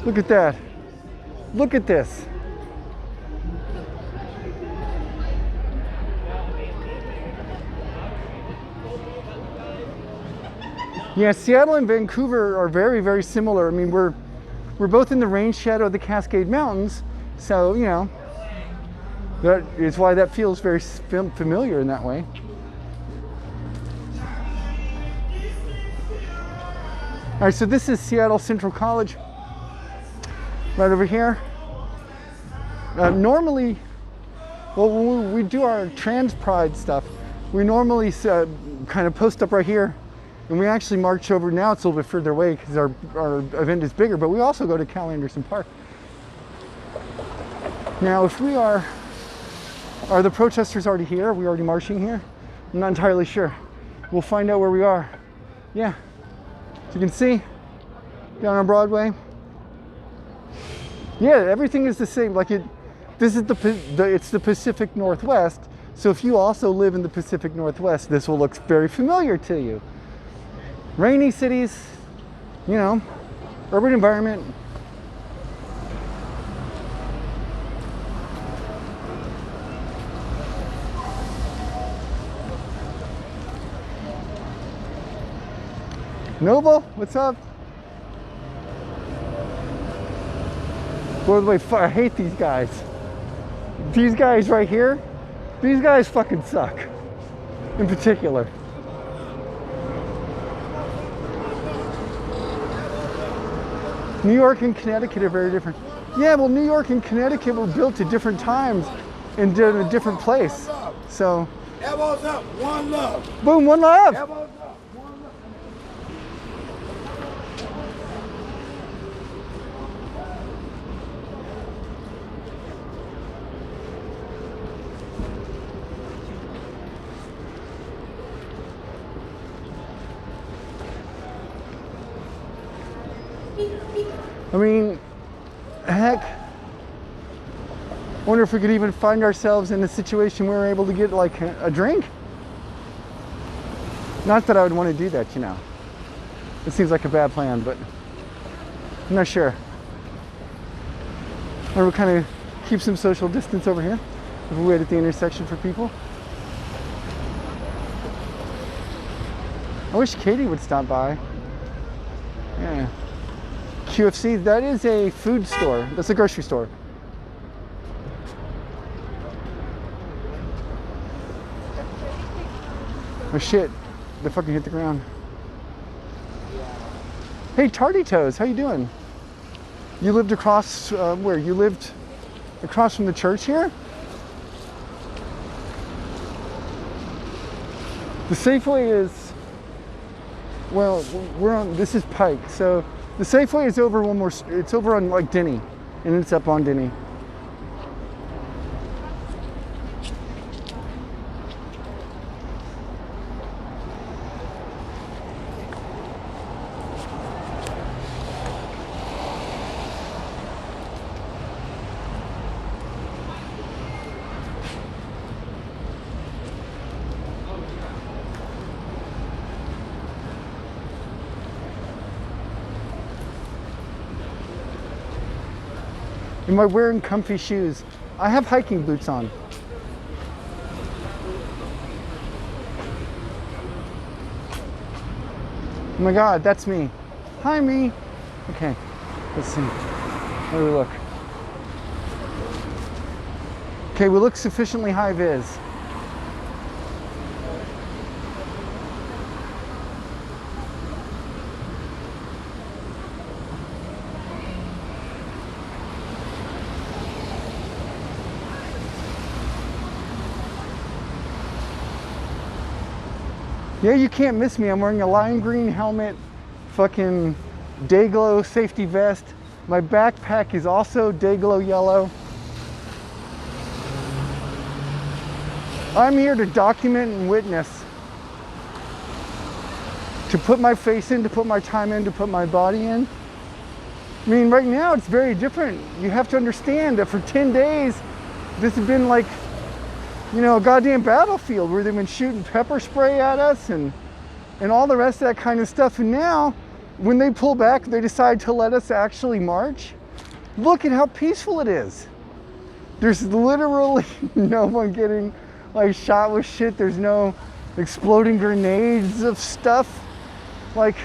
Look at that. Look at this. Yeah, Seattle and Vancouver are very, very similar. I mean, we're both in the rain shadow of the Cascade Mountains, so, that is why that feels very familiar in that way. All right, so this is Seattle Central College, right over here. Normally, when we do our trans pride stuff, we normally kind of post up right here, and we actually march over. Now it's a little bit further away because our event is bigger, but we also go to Cal Anderson Park. Now, if we are the protesters already here? Are we already marching here? I'm not entirely sure. We'll find out where we are. Yeah, as you can see, down on Broadway. Yeah, everything is the same. Like this is it's the Pacific Northwest. So if you also live in the Pacific Northwest, this will look very familiar to you. Rainy cities, urban environment. Noble, what's up? By the way, I hate these guys. These guys right here, these guys fucking suck. In particular. New York and Connecticut are very different. Yeah, well, New York and Connecticut were built at different times and in a different place. So Elbows up, one love. Boom, one love. Elbows up, one love. I mean, heck, I wonder if we could even find ourselves in a situation where we're able to get like a drink. Not that I would want to do that, you know. It seems like a bad plan, but I'm not sure. Or we'll kind of keep some social distance over here if we wait at the intersection for people. I wish Katie would stop by. Yeah. QFC, that is a food store. That's a grocery store. Oh shit, they fucking hit the ground. Hey, Tardy Toes, how you doing? You lived across, where? You lived across from the church here? The Safeway is, well, we're on, this is Pike, so the Safeway is over one more, it's over on like Denny, and it's up on Denny. Am I wearing comfy shoes? I have hiking boots on. Oh my God, that's me. Hi, me. Okay, let's see. How do we look? Okay, we look sufficiently high vis. Yeah, you can't miss me. I'm wearing a lime green helmet, fucking Dayglow safety vest. My backpack is also Dayglow yellow. I'm here to document and witness. To put my face in, to put my time in, to put my body in. I mean, right now it's very different. You have to understand that for 10 days, this has been like, you know, a goddamn battlefield where they've been shooting pepper spray at us and all the rest of that kind of stuff. And now, when they pull back, they decide to let us actually march. Look at how peaceful it is. There's literally no one getting like shot with shit. There's no exploding grenades of stuff. Like,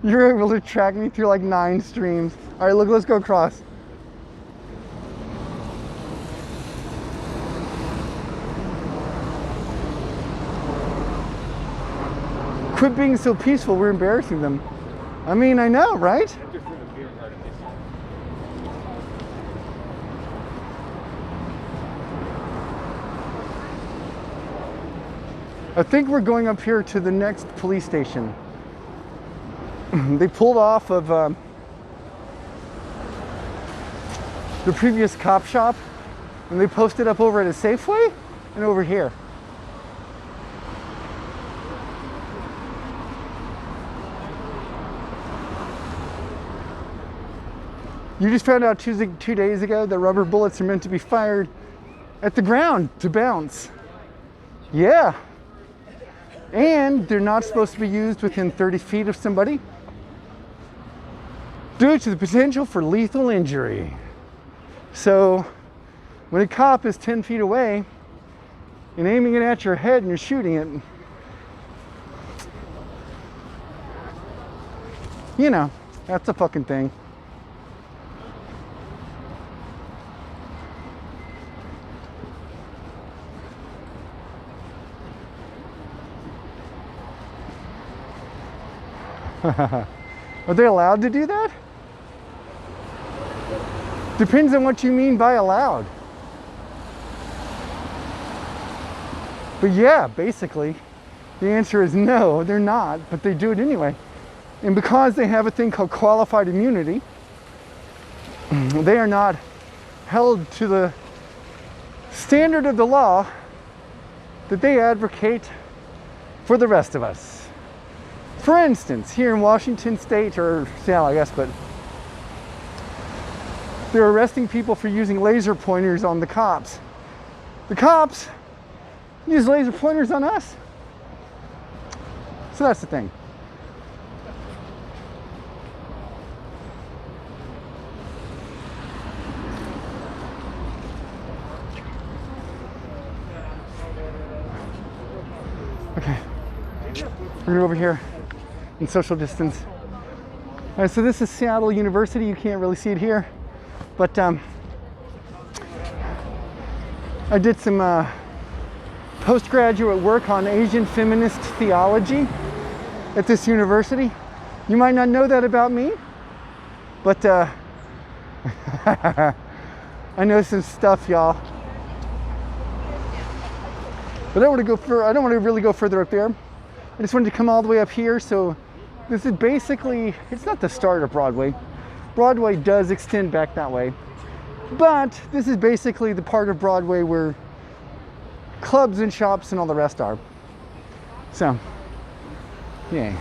you were able to track me through like 9 streams. All right, look, let's go across. Quit being so peaceful, we're embarrassing them. I mean, I know, right? I think we're going up here to the next police station. They pulled off of the previous cop shop and they posted up over at a Safeway and over here. You just found out 2 days ago that rubber bullets are meant to be fired at the ground to bounce. Yeah. And they're not supposed to be used within 30 feet of somebody due to the potential for lethal injury. So when a cop is 10 feet away and aiming it at your head and you're shooting it, you know, that's a fucking thing. Are they allowed to do that? Depends on what you mean by allowed. But yeah, basically, the answer is no, they're not, but they do it anyway. And because they have a thing called qualified immunity, they are not held to the standard of the law that they advocate for the rest of us. For instance, here in Washington State, or Seattle, I guess, but they're arresting people for using laser pointers on the cops. The cops use laser pointers on us. So that's the thing. Okay, we're gonna go over here and social distance. All right, so this is Seattle University. You can't really see it here, but I did some postgraduate work on Asian feminist theology at this university. You might not know that about me, but I know some stuff, y'all. But I don't want to really go further up there. I just wanted to come all the way up here. So this is basically, it's not the start of Broadway. Broadway does extend back that way. But this is basically the part of Broadway where clubs and shops and all the rest are. So, yay.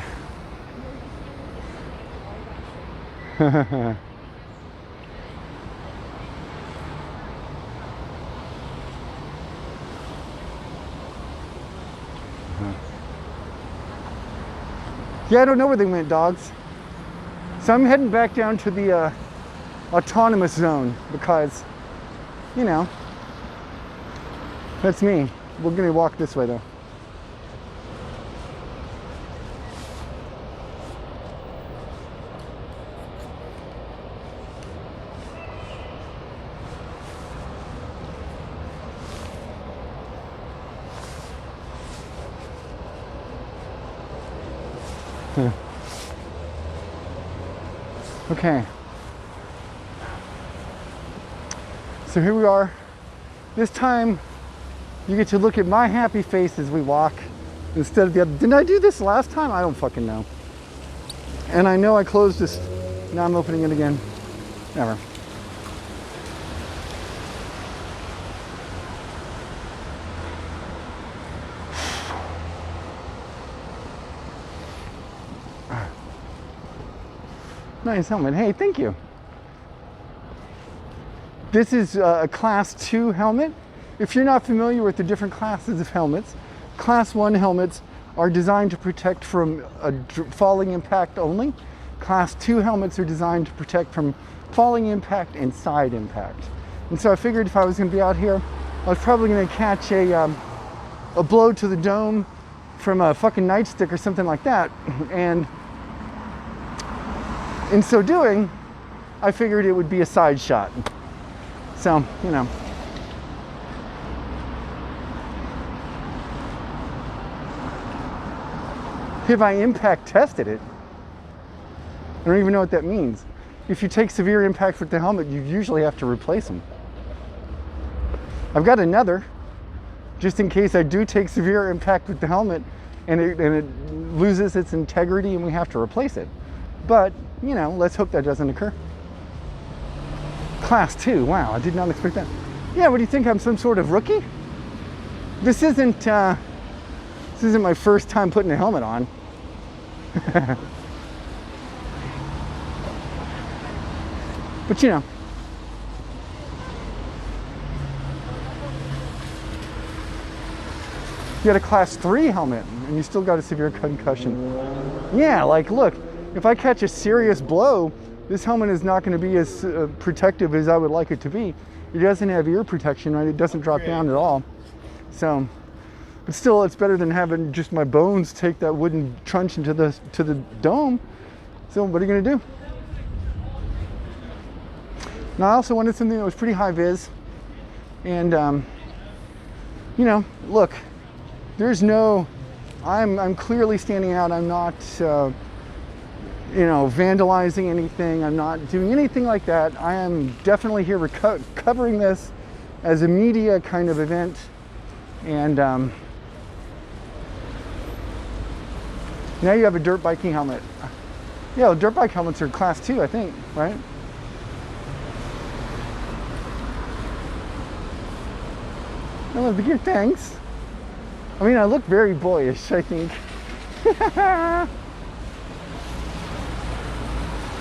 Yeah, I don't know where they went, dogs. So I'm heading back down to the autonomous zone because, you know, that's me. We're gonna walk this way though. Okay. So here we are. This time you get to look at my happy face as we walk instead of the other. Didn't I do this last time? I don't fucking know. And I know I closed this. Now I'm opening it again. Never. Nice helmet. Hey, thank you. This is a Class 2 helmet. If you're not familiar with the different classes of helmets, Class 1 helmets are designed to protect from a falling impact only. Class 2 helmets are designed to protect from falling impact and side impact. And so I figured if I was going to be out here, I was probably going to catch a blow to the dome from a fucking nightstick or something like that. And in so doing, I figured it would be a side shot. So, you know. Have I impact tested it? I don't even know what that means. If you take severe impact with the helmet, you usually have to replace them. I've got another, just in case I do take severe impact with the helmet and it loses its integrity and we have to replace it. But, you know, let's hope that doesn't occur. Class 2, wow, I did not expect that. Yeah, what do you think, I'm some sort of rookie? This isn't my first time putting a helmet on. But you know. You got a Class 3 helmet and you still got a severe concussion. Yeah, like look, if I catch a serious blow, this helmet is not going to be as protective as I would like it to be. It doesn't have ear protection, right? It doesn't drop down at all. So, but still, it's better than having just my bones take that wooden trunch into the dome. So what are you going to do? Now, I also wanted something that was pretty high vis. And, you know, look, there's no, I'm clearly standing out. I'm not you know, vandalizing anything. I'm not doing anything like that. I am definitely here covering this as a media kind of event. And now you have a dirt biking helmet. Yeah, well, dirt bike helmets are class 2, I think, right? I love the gear, thanks. I mean, I look very boyish, I think.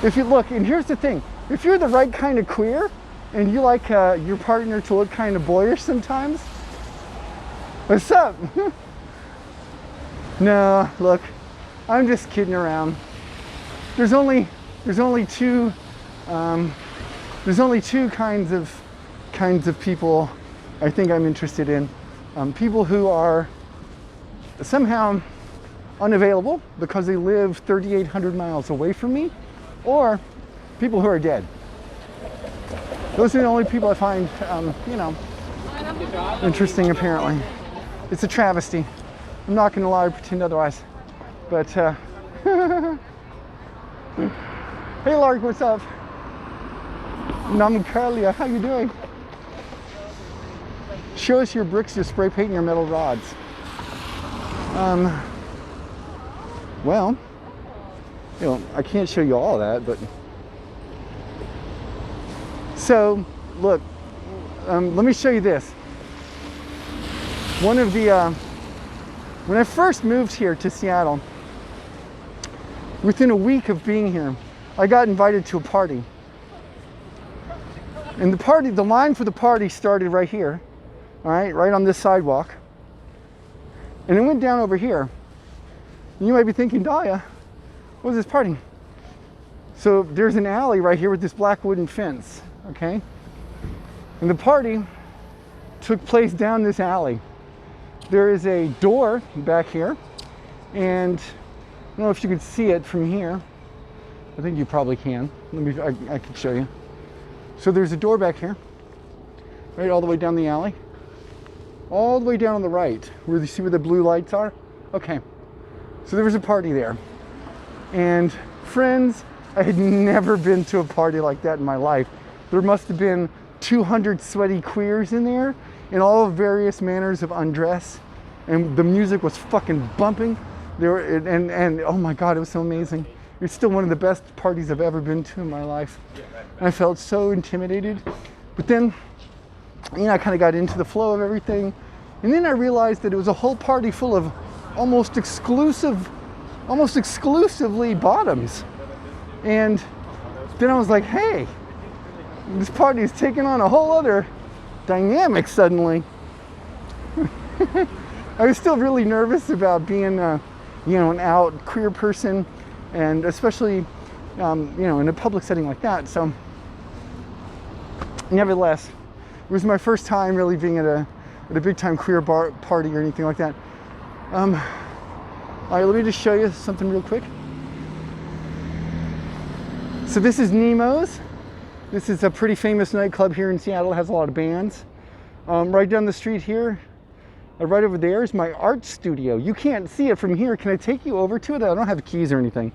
If you look, and here's the thing, if you're the right kind of queer and you like your partner to look kind of boyish sometimes, what's up? No, look, I'm just kidding around. There's only two kinds of people I think I'm interested in. People who are somehow unavailable because they live 3,800 miles away from me, or people who are dead. Those are the only people I find, you know, interesting apparently. It's a travesty. I'm not gonna lie or pretend otherwise. But, hey Lark, what's up? Namakarlia, how you doing? Show us your bricks to spray paint your metal rods. Well, you know, I can't show you all that, but so look, let me show you this. One of the when I first moved here to Seattle, within a week of being here, I got invited to a party. And the line for the party started right here, all right on this sidewalk. And it went down over here. And you might be thinking, Dahlia, what is this party? So there's an alley right here with this black wooden fence, okay? And the party took place down this alley. There is a door back here, and I don't know if you can see it from here. I think you probably can. I can show you. So there's a door back here, right all the way down the alley. All the way down on the right, where you see where the blue lights are? Okay, so there was a party there. And friends, I had never been to a party like that in my life. There must have been 200 sweaty queers in there, in all various manners of undress. And the music was fucking bumping. And oh my God, it was so amazing. It's still one of the best parties I've ever been to in my life. And I felt so intimidated. But then, you know, I kind of got into the flow of everything. And then I realized that it was a whole party full of almost exclusively bottoms. And then I was like, hey, this party is taking on a whole other dynamic suddenly. I was still really nervous about being, you know, an out queer person, and especially, you know, in a public setting like that. So, nevertheless, it was my first time really being at a big time queer party or anything like that. All right, let me just show you something real quick. So this is Nemo's. This is a pretty famous nightclub here in Seattle. It has a lot of bands. Right down the street here, right over there is my art studio. You can't see it from here. Can I take you over to it? I don't have keys or anything,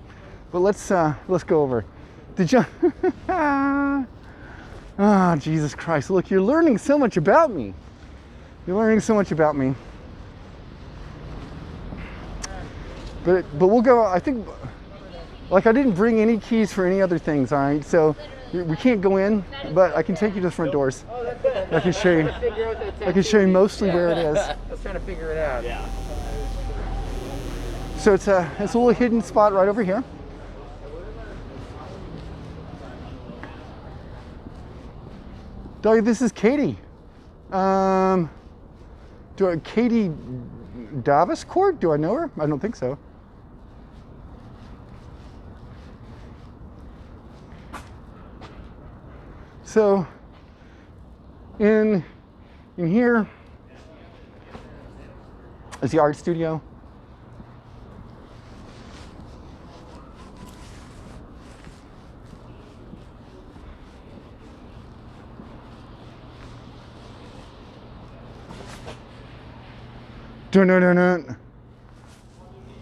but let's go over. Did you? Ah, Jesus Christ! Look, you're learning so much about me. You're learning so much about me. But we'll go. I think, like, I didn't bring any keys for any other things. All right, so we can't go in, but I can take you to the front doors. I can show you. I can show you mostly where it is. I was trying to figure it out. Yeah. So it's a little hidden spot right over here. Doug, this is Katie. Katie Daviscourt? Do I know her? I don't think so. So in here is the art studio.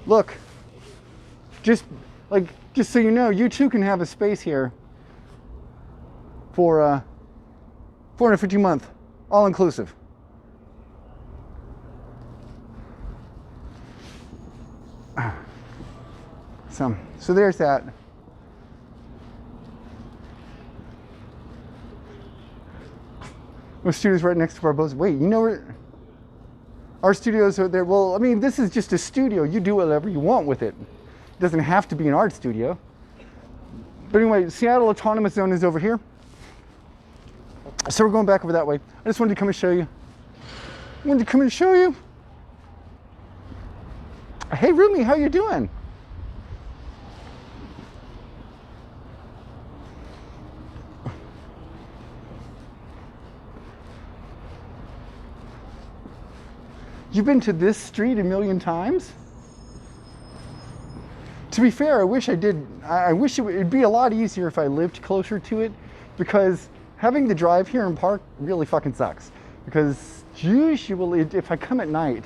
Look, just like just so you know, you too can have a space here for $450 a month, all inclusive. So there's that. Our studio's right next to Barboza. Wait, you know where our studios are there? Well, I mean, this is just a studio. You do whatever you want with it. It doesn't have to be an art studio. But anyway, Seattle Autonomous Zone is over here. So we're going back over that way. I just wanted to come and show you. Hey, Rumi, how you doing? You've been to this street a million times? To be fair, I wish I did. I wish it'd be a lot easier if I lived closer to it, because having to drive here and park really fucking sucks. Because usually, if I come at night,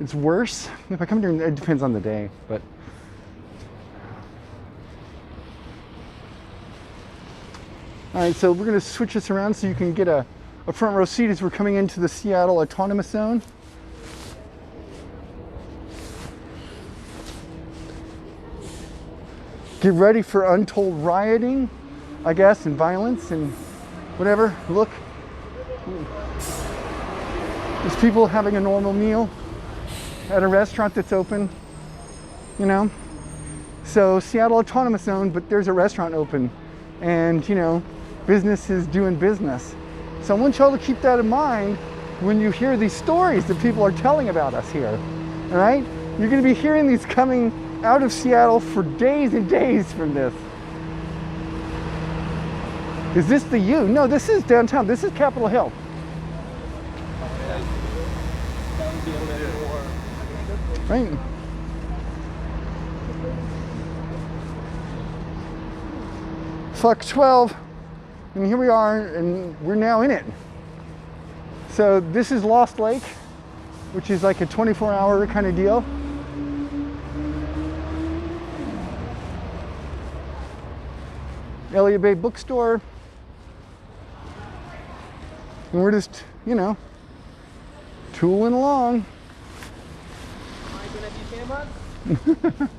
it's worse. If I come during, it depends on the day, but. All right, so we're gonna switch this around so you can get a front row seat as we're coming into the Seattle Autonomous Zone. Get ready for untold rioting, I guess, and violence and whatever. Look, there's people having a normal meal at a restaurant that's open, you know. So Seattle Autonomous Zone, but there's a restaurant open, and you know, business is doing business. So I want y'all to keep that in mind when you hear these stories that people are telling about us here. All right, you're going to be hearing these coming out of Seattle for days and days from this. Is this the U? No, this is downtown. This is Capitol Hill. Right. Fuck 12. And here we are, and we're now in it. So this is Lost Lake, which is like a 24-hour kind of deal. Elliott Bay Bookstore, and we're just, you know, tooling along. Am I gonna be famous?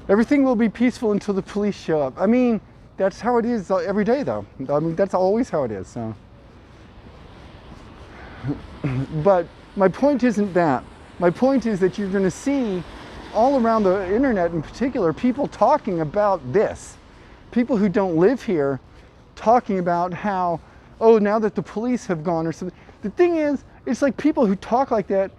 Everything will be peaceful until the police show up. I mean, that's how it is every day, though. I mean, that's always how it is. So, but my point isn't that. My point is that you're going to see all around the internet in particular people talking about this. People who don't live here talking about how, oh, now that the police have gone or something. The thing is, it's like people who talk like that,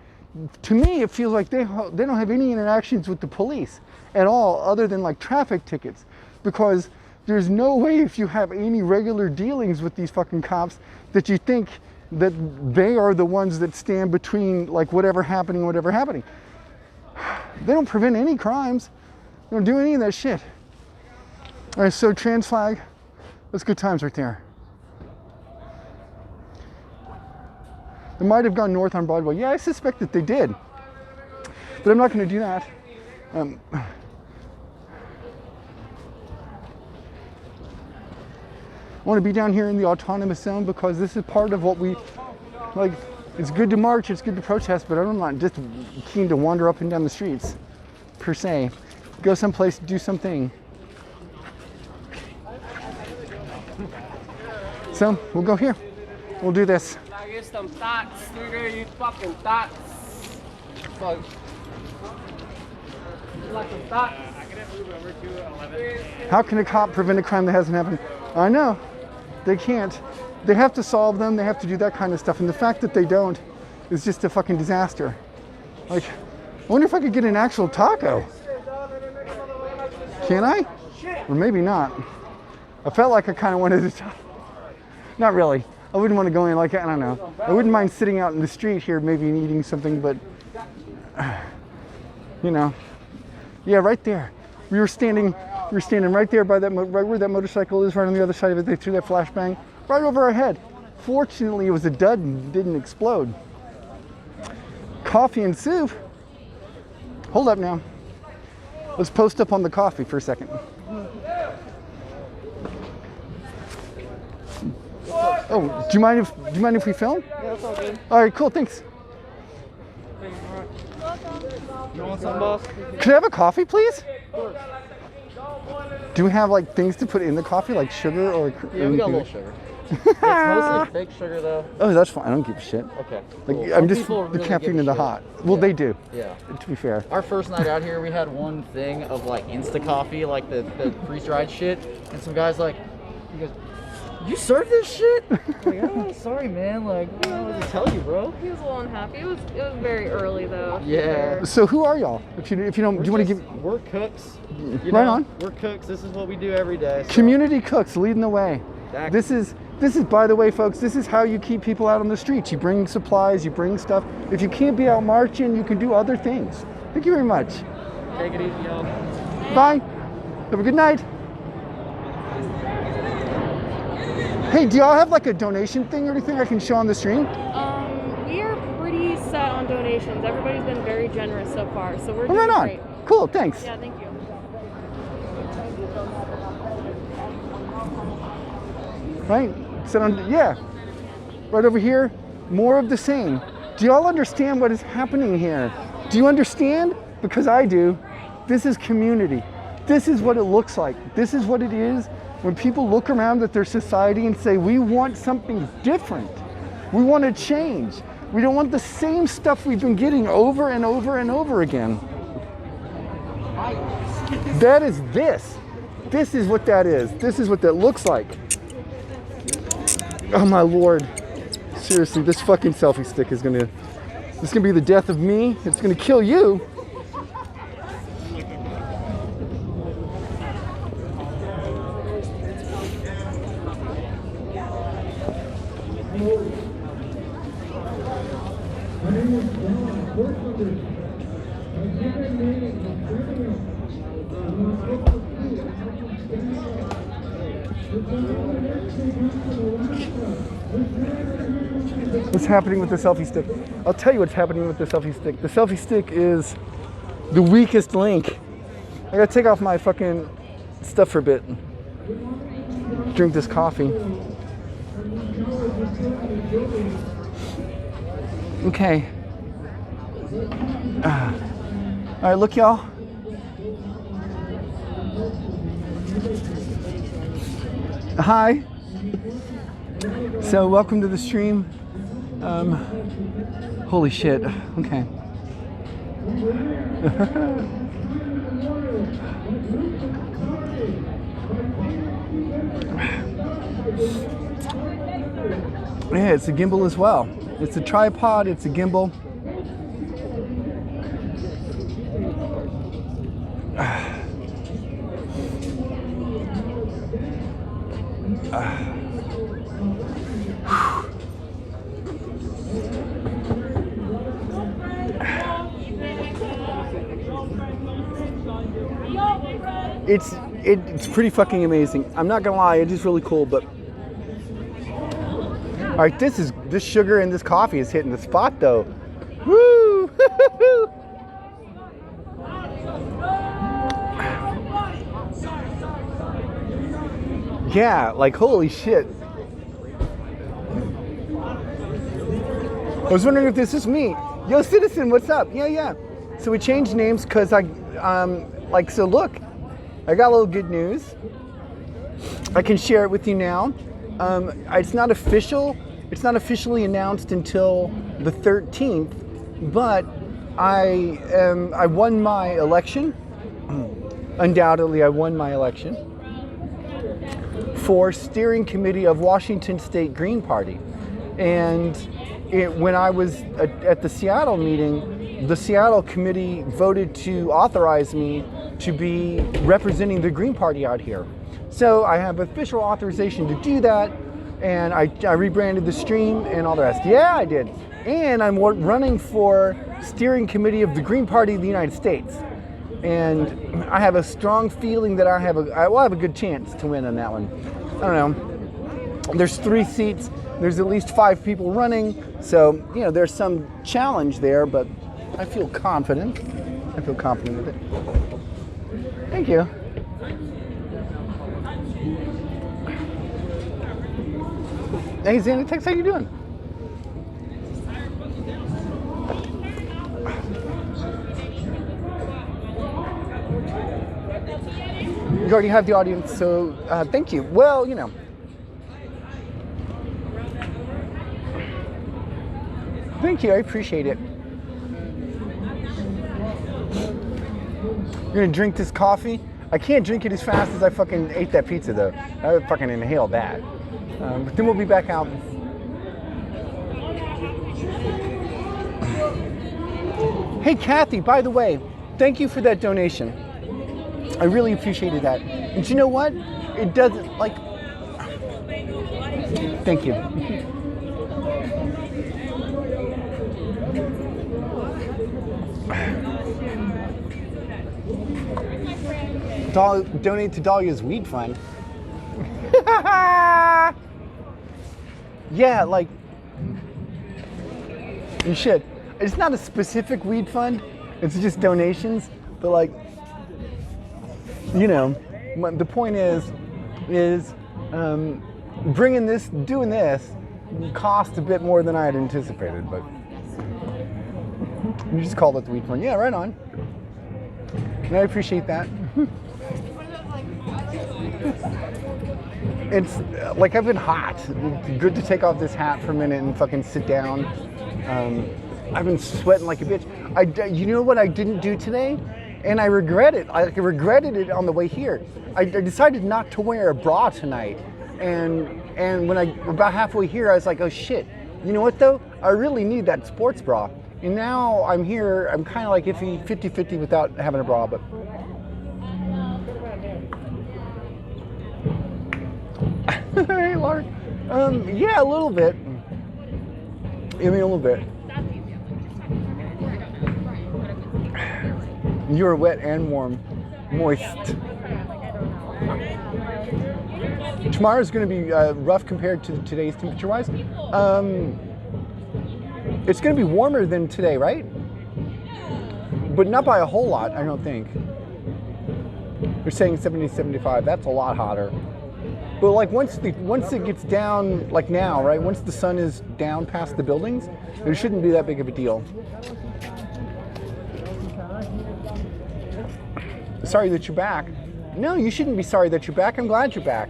to me, it feels like they don't have any interactions with the police at all other than like traffic tickets. Because there's no way, if you have any regular dealings with these fucking cops, that you think that they are the ones that stand between like whatever happening. They don't prevent any crimes. They don't do any of that shit. All right, so trans flag, that's good times right there. They might have gone north on Broadway. Yeah, I suspect that they did, but I'm not going to do that. I want to be down here in the autonomous zone because this is part of what we, like, it's good to march, it's good to protest, but I'm not just keen to wander up and down the streets, per se. Go someplace, do something. So, we'll go here. We'll do this. I get some thoughts, nigga, you fucking thoughts. Fuck. Like some thoughts. I can move over to 11. How can a cop prevent a crime that hasn't happened? I know. They can't. They have to solve them. They have to do that kind of stuff. And the fact that they don't is just a fucking disaster. Like, I wonder if I could get an actual taco. Can I? Or maybe not. I felt like I kind of wanted to. Not really. I wouldn't want to go in like, I don't know. I wouldn't mind sitting out in the street here, maybe and eating something, but, you know. Yeah, right there. We were standing right there by that, right where that motorcycle is, right on the other side of it. They threw that flashbang right over our head. Fortunately, it was a dud and didn't explode. Coffee and soup. Hold up now. Let's post up on the coffee for a second. Oh, do you mind if we film? Yeah, that's all good. All right, cool, thanks. You want some, boss? Could I have a coffee, please? Do we have like things to put in the coffee, like sugar or? Yeah, we got a little sugar. It's mostly fake sugar though. Oh, that's fine. I don't give a shit. Okay. Like, Cool. I'm Some just people the really caffeine give a in the shit. hot. Well, Yeah. they do. Yeah. To be fair. Our first night out here, we had one thing of like Insta coffee, like the freeze-dried shit, and some guys like, he goes, "You serve this shit?" I'm like, "Oh, sorry, man. Like, I don't know what to tell you, bro." He was a little unhappy. It was very early though. Yeah. So who are y'all? If you don't, do you want to give? We're cooks. You Right know, on. We're cooks. This is what we do every day. So. Community cooks leading the way. Exactly. This is, by the way, folks, this is how you keep people out on the streets. You bring supplies, you bring stuff. If you can't be out marching, you can do other things. Thank you very much. Take it easy, y'all. Bye. Have a good night. Hey, do y'all have like a donation thing or anything I can show on the stream? We are pretty set on donations. Everybody's been very generous so far, so we're Oh, doing right on. great. Cool, thanks. Yeah, thank you. Right? Sit on, yeah. Right over here, more of the same. Do y'all understand what is happening here? Do you understand? Because I do. This is community. This is what it looks like. This is what it is when people look around at their society and say, we want something different. We want to change. We don't want the same stuff we've been getting over and over and over again. That is this. This is what that is. This is what that looks like. Oh my Lord. Seriously, this fucking selfie stick is gonna be the death of me. It's gonna kill you. What's happening with the selfie stick? I'll tell you what's happening with the selfie stick. The selfie stick is the weakest link. I gotta take off my fucking stuff for a bit. Drink this coffee. Okay. All right, look, y'all. Hi. So welcome to the stream. Holy shit. Okay. Yeah, it's a gimbal as well. It's a tripod, it's a gimbal. It's pretty fucking amazing. I'm not gonna lie, it is really cool, but all right, this sugar and this coffee is hitting the spot though. Woo! Yeah, like holy shit. I was wondering if this is me. Yo, Citizen, what's up? Yeah. So we changed names because so look, I got a little good news. I can share it with you now. It's not official. It's not officially announced until the 13th, but I won my election. Undoubtedly, I won my election for steering committee of Washington State Green Party. And when I was at the Seattle meeting, the Seattle committee voted to authorize me to be representing the Green Party out here. So I have official authorization to do that, and I rebranded the stream and all the rest. Yeah, I did. And I'm running for steering committee of the Green Party of the United States. And I have a strong feeling that I will have a good chance to win on that one. I don't know. There's 3 seats. there's at least 5 people running, so you know there's some challenge there, but I feel confident. I feel confident with it. Thank you. Hey Xanatex, how you doing? You already have the audience, so thank you. Well, you know. Thank you, I appreciate it. You're gonna drink this coffee? I can't drink it as fast as I fucking ate that pizza though. I would fucking inhale that. But then we'll be back out. Hey Kathy, by the way, thank you for that donation. I really appreciated that. And you know what? It doesn't, like... Thank you. Donate to Dahlia's Weed Fund. Yeah, like... You should. It's not a specific weed fund. It's just donations. But like... You know, the point is doing this cost a bit more than I had anticipated, but you just called it the weed fund. Yeah, right on. And I appreciate that. It's like I've been hot. It's good to take off this hat for a minute and fucking sit down. I've been sweating like a bitch. You know what I didn't do today? And I regret it. I regretted it on the way here. I decided not to wear a bra tonight. And when about halfway here, I was like, oh shit. You know what though? I really need that sports bra. And now I'm here, I'm kind of like iffy, 50-50 without having a bra, but. Hey, Lark. Yeah, a little bit. I mean, a little bit. You're wet and warm, moist. Tomorrow's going to be rough compared to today's temperature-wise. It's going to be warmer than today, right? But not by a whole lot, I don't think. They're saying 70, 75. That's a lot hotter. But like once it gets down, like now, right? Once the sun is down past the buildings, it shouldn't be that big of a deal. Sorry that you're back. No, you shouldn't be sorry that you're back. I'm glad you're back.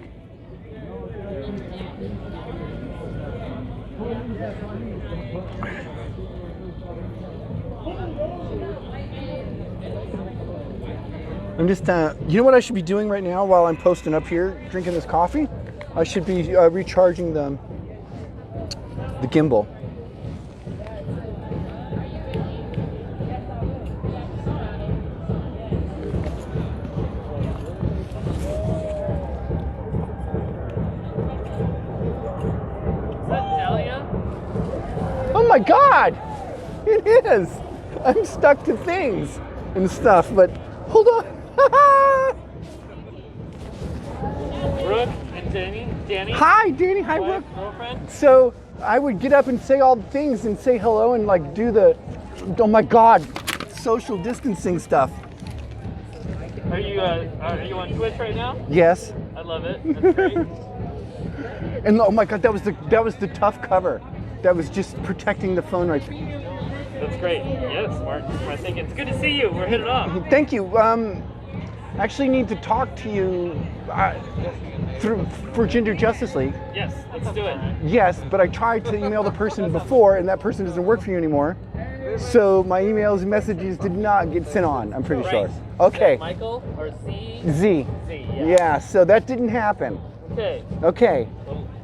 I'm just, you know what I should be doing right now while I'm posting up here, drinking this coffee? I should be recharging the gimbal. Oh my God, it is. I'm stuck to things and stuff, but hold on. Brooke and Danny. Hi, Danny. Hi, Brooke. Girlfriend. So I would get up and say all the things and say hello and like do the, oh my God, social distancing stuff. Are you on Twitch right now? Yes. I love it. That's great. And oh my God, that was the tough cover. That was just protecting the phone right there. That's great. Yes, Mark. I think it's good to see you. We're hitting off. Thank you. Actually need to talk to you for Gender Justice League. Yes, let's do it. Yes, but I tried to email the person before, and that person doesn't work for you anymore. So my emails and messages did not get sent on. I'm pretty sure. Okay. Michael or Z? Z. Yeah. So that didn't happen. Okay. Okay.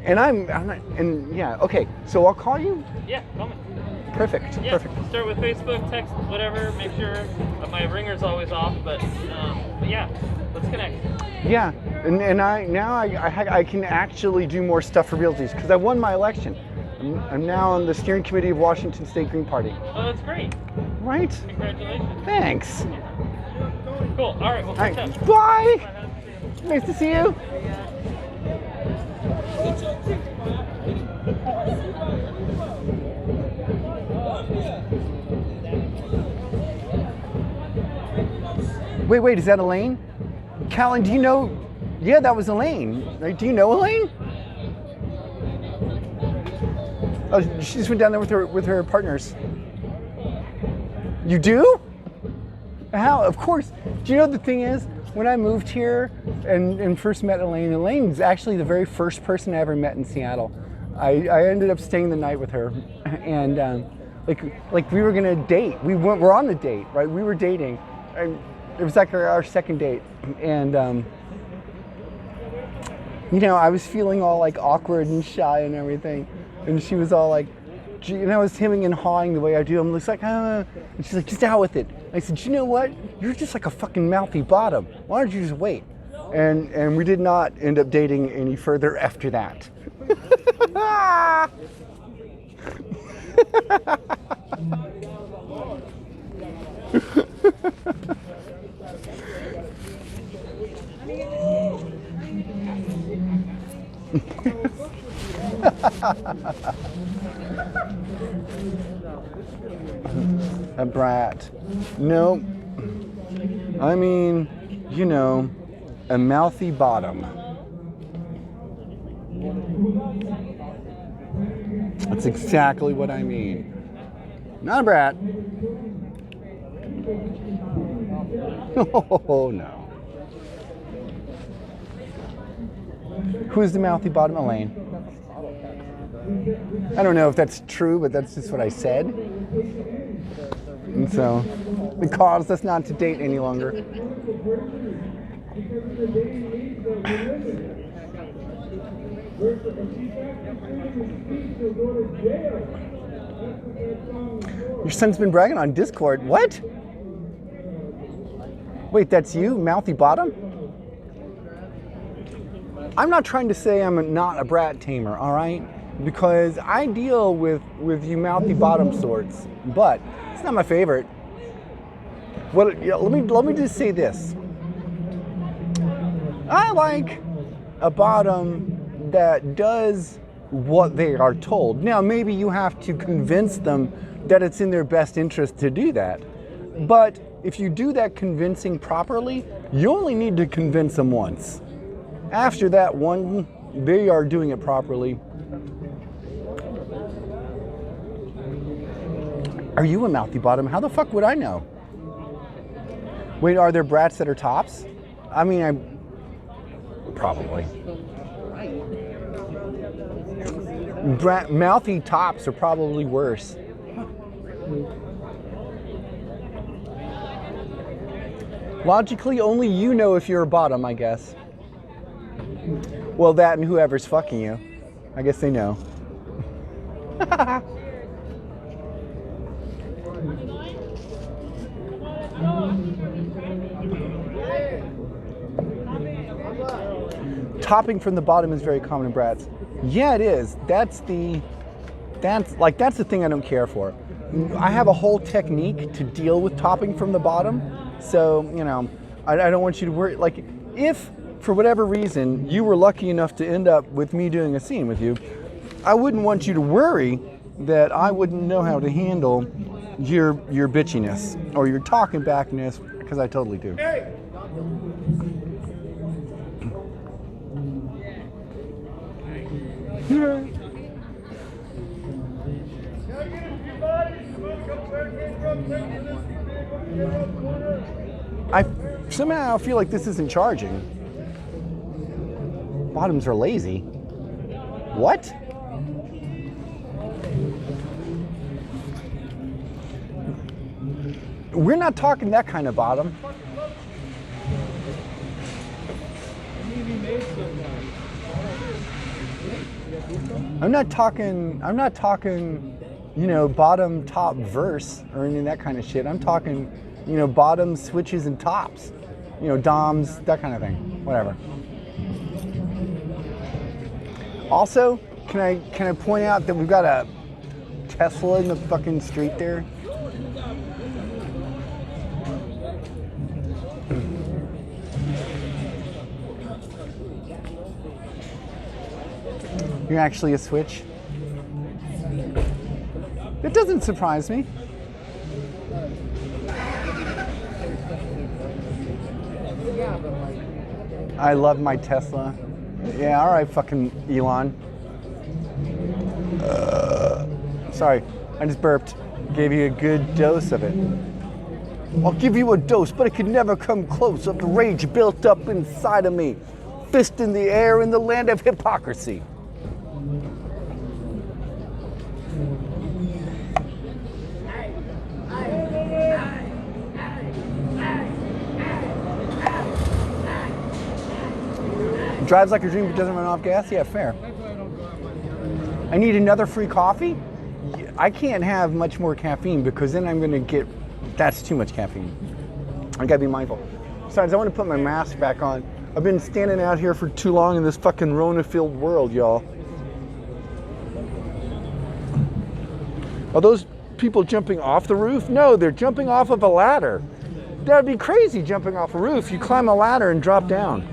And I'm not, and yeah. Okay. So I'll call you. Yeah. Call me. Perfect. Yeah, Perfect. Start with Facebook, text, whatever. Make sure my ringer's always off, but yeah, let's connect. Yeah, and I can actually do more stuff for realties because I won my election. I'm now on the steering committee of Washington State Green Party. Oh, that's great. Right? Congratulations. Thanks. Cool. All right, we'll catch up. Bye. Nice to see you. Wait, is that Elaine? Callan, do you know? Yeah, that was Elaine. Right? Do you know Elaine? Oh, she just went down there with her partners. You do? How? Of course. Do you know the thing is, when I moved here and first met Elaine, Elaine's actually the very first person I ever met in Seattle. I ended up staying the night with her, and like we were gonna date. We're on the date, right? We were dating, and it was like our second date, and you know, I was feeling all like awkward and shy and everything, and she was all like, I was hemming and hawing the way I do. I'm just like, and she's like, just out with it. I said, you know what? You're just like a fucking mouthy bottom. Why don't you just wait? And we did not end up dating any further after that. A brat. No. I mean, you know, a mouthy bottom. That's exactly what I mean. Not a brat. Oh, no. Who's the mouthy bottom? Elaine. I don't know if that's true, but that's just what I said. And so it caused us not to date any longer. Your son's been bragging on Discord. What? Wait, that's you, mouthy bottom? I'm not trying to say I'm not a brat tamer, all right? Because I deal with you mouthy bottom sorts, but it's not my favorite. Well, yeah, let me just say this. I like a bottom that does what they are told. Now, maybe you have to convince them that it's in their best interest to do that. But if you do that convincing properly, you only need to convince them once. After that one, they are doing it properly. Are you a mouthy bottom? How the fuck would I know? Wait, are there brats that are tops? I mean, probably. Mouthy tops are probably worse. Logically, only you know if you're a bottom, I guess. Well, that and whoever's fucking you. I guess they know. Topping from the bottom is very common in brats. Yeah, it is. That's the thing I don't care for. I have a whole technique to deal with topping from the bottom. So, you know, I don't want you to worry. Like, if for whatever reason you were lucky enough to end up with me doing a scene with you, I wouldn't want you to worry that I wouldn't know how to handle your bitchiness or your talking backness, because I totally do. Hey. I somehow feel like this isn't charging. Bottoms are lazy. What? We're not talking that kind of bottom. I'm not talking, you know, bottom top verse or any of that kind of shit. I'm talking, you know, bottom switches and tops, you know, DOMs, that kind of thing, whatever. Also, can I point out that we've got a Tesla in the fucking street there? You're actually a switch? It doesn't surprise me. I love my Tesla. Yeah, all right, fucking Elon. Sorry, I just burped. Gave you a good dose of it. I'll give you a dose, but it could never come close of the rage built up inside of me. Fist in the air in the land of hypocrisy. Drives like a dream but doesn't run off gas? Yeah, fair. I need another free coffee? I can't have much more caffeine because then I'm going to get, that's too much caffeine. I gotta be mindful. Besides, I want to put my mask back on. I've been standing out here for too long in this fucking Rona-filled world, y'all. Are those people jumping off the roof? No, they're jumping off of a ladder. That'd be crazy jumping off a roof. You climb a ladder and drop down.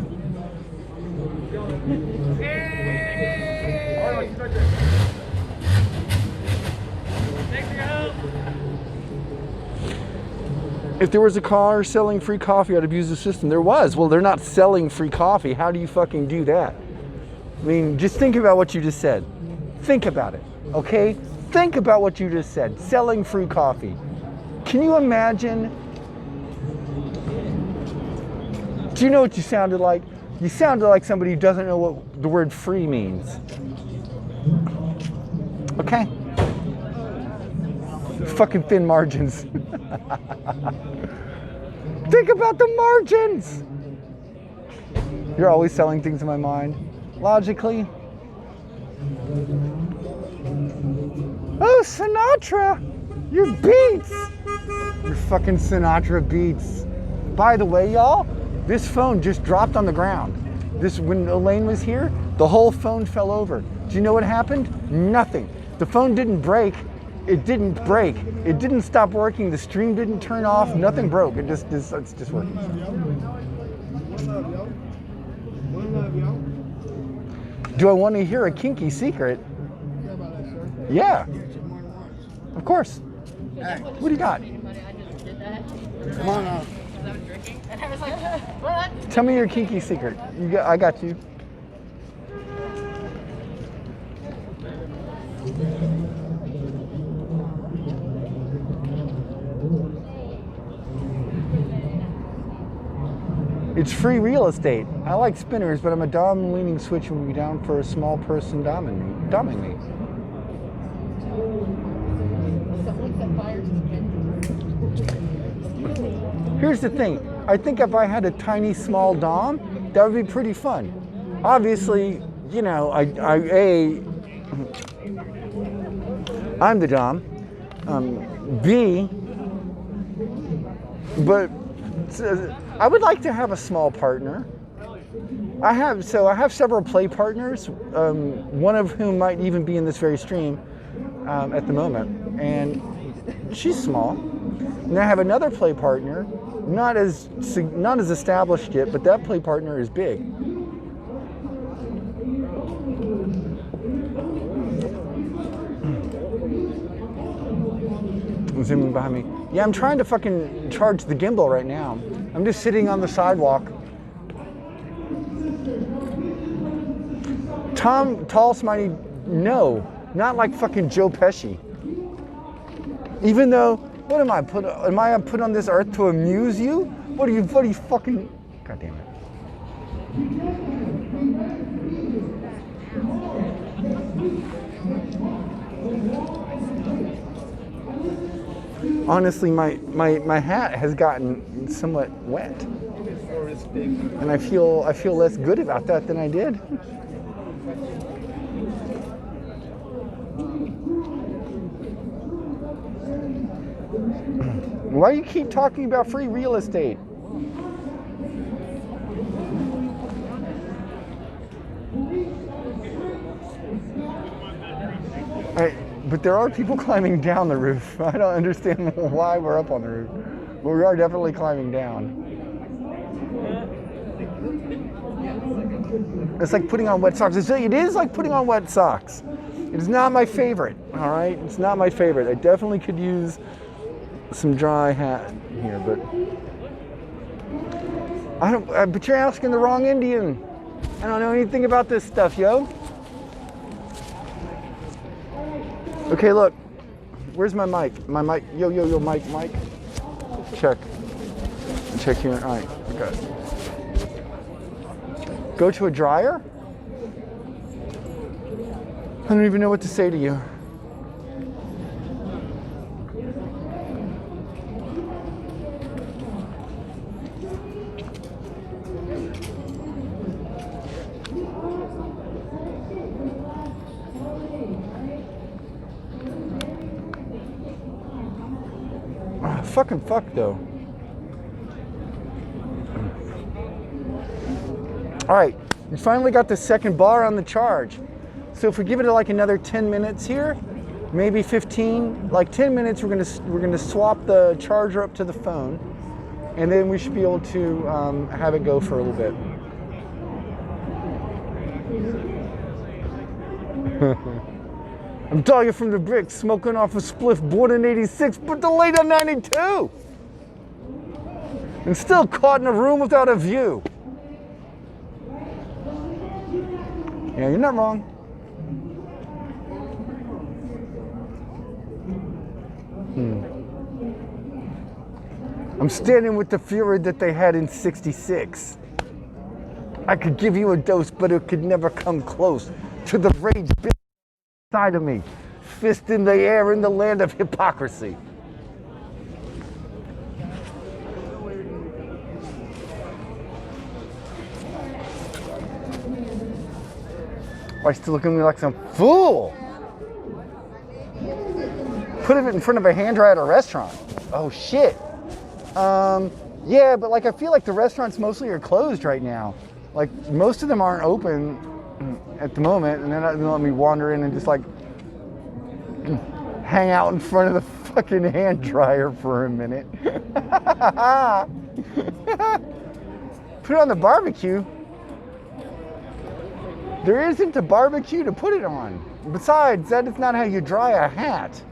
If there was a car selling free coffee, I'd abuse the system. There was. Well, they're not selling free coffee. How do you fucking do that? I mean, just think about what you just said. Think about it, okay? Think about what you just said. Selling free coffee. Can you imagine? Do you know what you sounded like? You sounded like somebody who doesn't know what the word free means. Okay? Fucking thin margins. Think about the margins. You're always selling things in my mind. Logically. Oh, Sinatra. Your beats. Your fucking Sinatra beats. By the way, y'all, this phone just dropped on the ground. When Elaine was here, the whole phone fell over. Do you know what happened? Nothing. The phone didn't break. It didn't break. It didn't stop working. The stream didn't turn off. Nothing broke. It's just working. Do I want to hear a kinky secret? Yeah. Of course. What do you got? Come on now. Tell me your kinky secret. I got you. It's free real estate. I like spinners, but I'm a dom-leaning switch and will be down for a small person doming me. Here's the thing. I think if I had a tiny, small dom, that would be pretty fun. Obviously, you know, I'm the dom. B, but I would like to have a small partner. I have several play partners, one of whom might even be in this very stream at the moment, and she's small. And I have another play partner, not as established yet, but that play partner is big. Zooming behind me. Yeah, I'm trying to fucking charge the gimbal right now. I'm just sitting on the sidewalk. Tall, Smiley, no. Not like fucking Joe Pesci. Even though, what am I put on this earth to amuse you? What are you fucking, God damn it. Honestly, my hat has gotten somewhat wet, and I feel less good about that than I did. Why do you keep talking about free real estate? But there are people climbing down the roof. I don't understand why we're up on the roof. But we are definitely climbing down. It's like putting on wet socks. It is like putting on wet socks. It is not my favorite, all right? It's not my favorite. I definitely could use some dry hat here, but But you're asking the wrong Indian. I don't know anything about this stuff, yo. Okay, look. Where's my mic? My mic. Yo, mic. Check here. All right, okay. Go to a dryer? I don't even know what to say to you. Fucking fuck though. All right, we finally got the second bar on the charge. So if we give it like another 10 minutes here, maybe 15, like 10 minutes, we're gonna swap the charger up to the phone, and then we should be able to have it go for a little bit. I'm Dahlia from the Bricks, smoking off a spliff born in 86, but delayed on 92. And still caught in a room without a view. Yeah, you're not wrong. I'm standing with the fury that they had in 66. I could give you a dose, but it could never come close to the rage side of me. Fist in the air in the land of hypocrisy. Why still looking at me like some fool? Put it in front of a hand dryer at a restaurant. Oh shit. Yeah, but like I feel like the restaurants mostly are closed right now. Like most of them aren't open at the moment, and they're not gonna let me wander in and just like hang out in front of the fucking hand dryer for a minute. Put it on the barbecue. There isn't a barbecue to put it on. Besides, that is not how you dry a hat.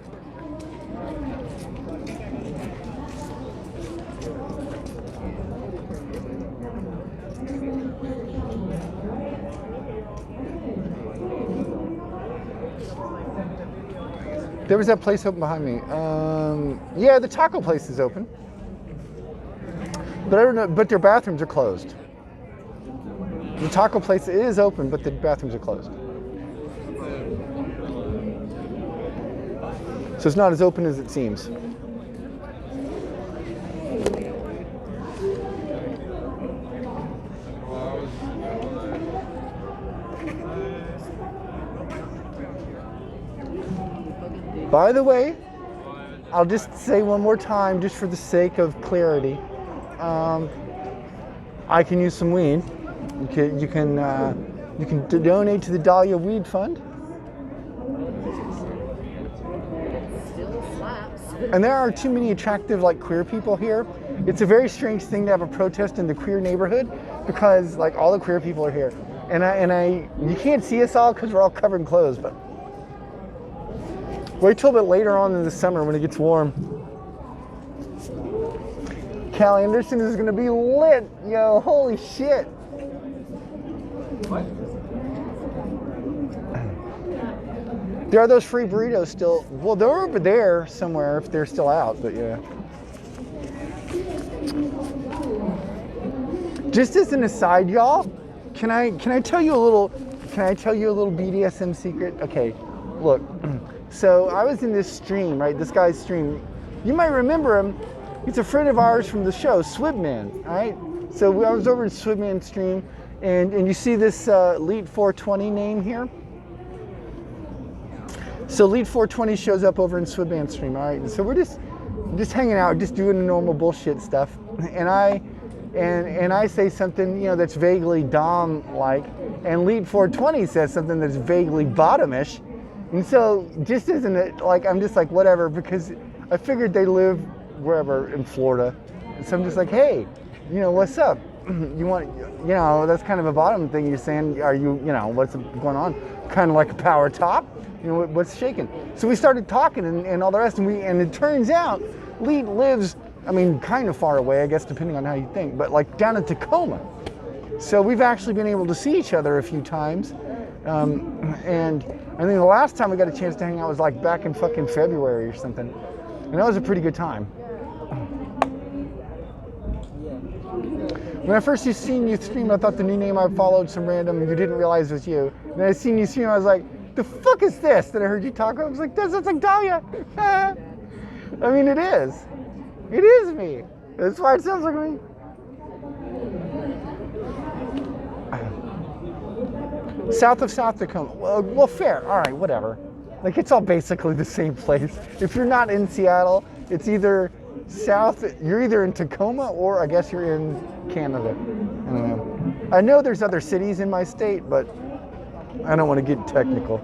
There was that place open behind me. Yeah, the taco place is open. But I don't know, but their bathrooms are closed. The taco place is open, but the bathrooms are closed. So it's not as open as it seems. By the way, I'll just say one more time, just for the sake of clarity, I can use some weed. You can donate to the Dahlia Weed Fund. And there are too many attractive like queer people here. It's a very strange thing to have a protest in the queer neighborhood because like all the queer people are here. And you can't see us all because we're all covered in clothes, but wait till a bit later on in the summer when it gets warm. Cal Anderson is gonna be lit, yo, holy shit. What? There are those free burritos still. Well, they're over there somewhere if they're still out, but yeah. Just as an aside, y'all, can I tell you a little BDSM secret? Okay, look. So I was in this stream, right? This guy's stream. You might remember him. He's a friend of ours from the show, Swibman, right? So I was over in Swibman's stream, and you see this Elite 420 name here? So Elite 420 shows up over in Swibman's stream, all right? And so we're just hanging out, just doing the normal bullshit stuff. And I say something, you know, that's vaguely Dom-like, and Elite 420 says something that's vaguely bottomish. And so just isn't it, like, I'm just like, whatever, because I figured they live wherever in Florida. So I'm just like, hey, you know, what's up? You want, you know, that's kind of a bottom thing you're saying. Are you know, what's going on? Kind of like a power top? You know, what's shaking? So we started talking and all the rest, and it turns out Elite lives I mean, kind of far away, I guess, depending on how you think, but like down in Tacoma. So we've actually been able to see each other a few times. And I think the last time we got a chance to hang out was like back in fucking February or something. And that was a pretty good time. When I first seen you stream, I thought the new name I followed some random, you didn't realize it was you. And then I seen you stream, I was like, the fuck is this? Then I heard you talk, I was like, that sounds like Dahlia. I mean, it is. It is me. That's why it sounds like me. South of South Tacoma. Well, fair. All right, whatever. Like, it's all basically the same place. If you're not in Seattle, it's either south, you're either in Tacoma or I guess you're in Canada. I don't know. I know there's other cities in my state, but I don't want to get technical.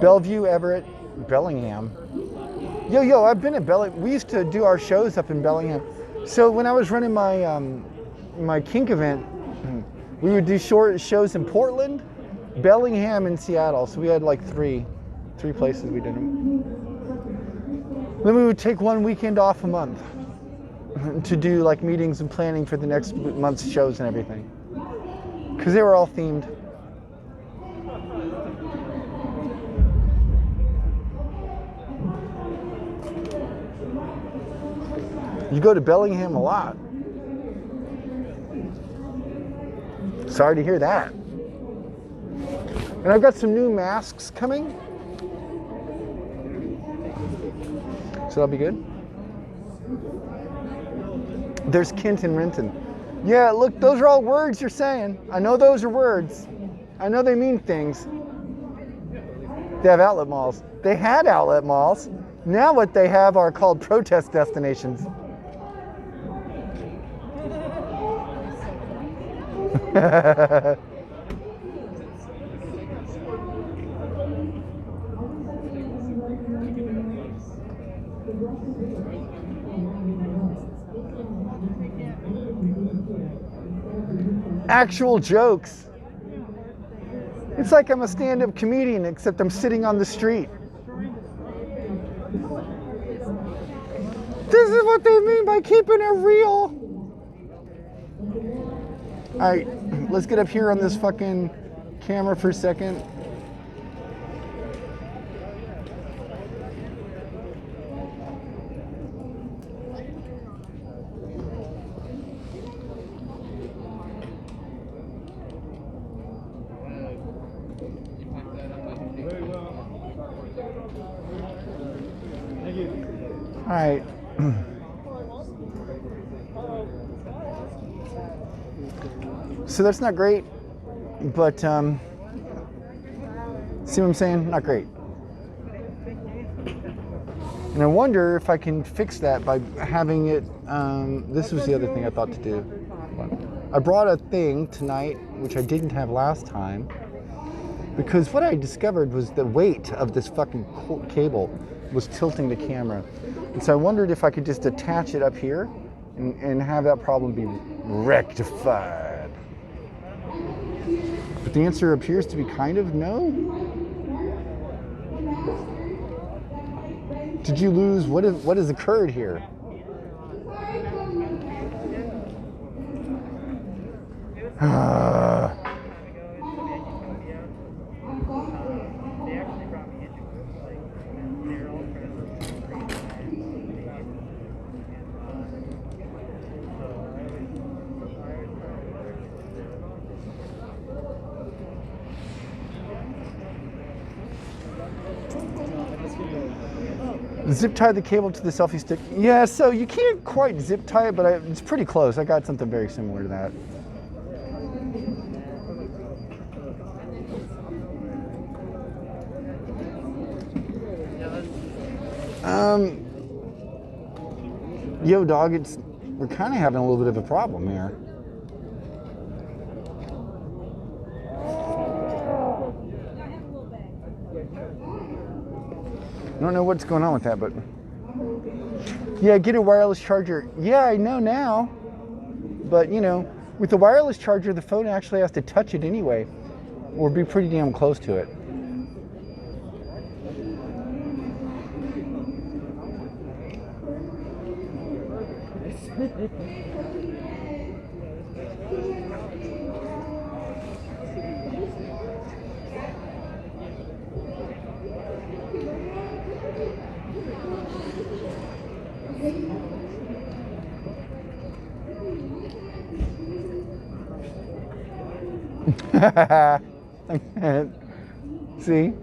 Bellevue, Everett, Bellingham. Yo, I've been at Bellingham. We used to do our shows up in Bellingham. So when I was running my my kink event, we would do short shows in Portland, Bellingham, and Seattle. So we had like three places we did them. Then we would take one weekend off a month to do like meetings and planning for the next month's shows and everything. Because they were all themed. You go to Bellingham a lot. Sorry to hear that. And I've got some new masks coming. So that'll be good. There's Kent and Renton. Yeah, look, those are all words you're saying. I know those are words. I know they mean things. They have outlet malls. They had outlet malls. Now what they have are called protest destinations. Actual jokes. It's like I'm a stand-up comedian, except I'm sitting on the street. This is what they mean by keeping it real. All right, let's get up here on this fucking camera for a second. All right. So that's not great, but see what I'm saying? Not great. And I wonder if I can fix that by having it, this was the other thing I thought to do. I brought a thing tonight, which I didn't have last time, because what I discovered was the weight of this fucking cable was tilting the camera. And so I wondered if I could just attach it up here and have that problem be rectified. But the answer appears to be kind of no. Did you lose? What has occurred here? Zip tie the cable to the selfie stick. Yeah, so you can't quite zip tie it, but it's pretty close. I got something very similar to that. Yo, dog, we're kind of having a little bit of a problem here. I don't know what's going on with that, but yeah, get a wireless charger. Yeah, I know now. But you know, with the wireless charger, the phone actually has to touch it anyway, or be pretty damn close to it.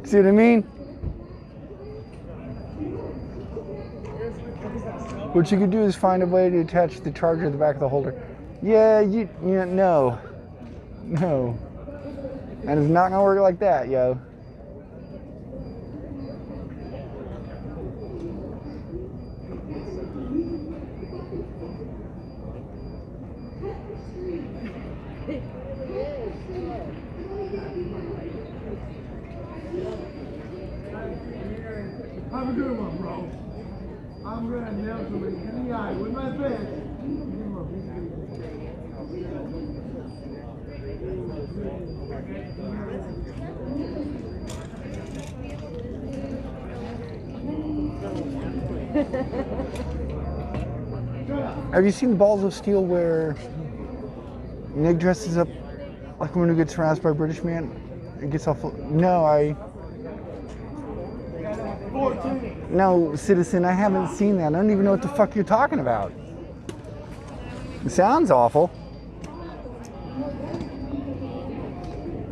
See what I mean? What you could do is find a way to attach the charger to the back of the holder. Yeah, no. And it's not gonna work like that, yo. Have a good one, bro. I'm gonna nail somebody in the eye with my fist. Have you seen Balls of Steel where Nick dresses up like when he gets harassed by a British man? It gets off. No, citizen, I haven't seen that. I don't even know what the fuck you're talking about. It sounds awful.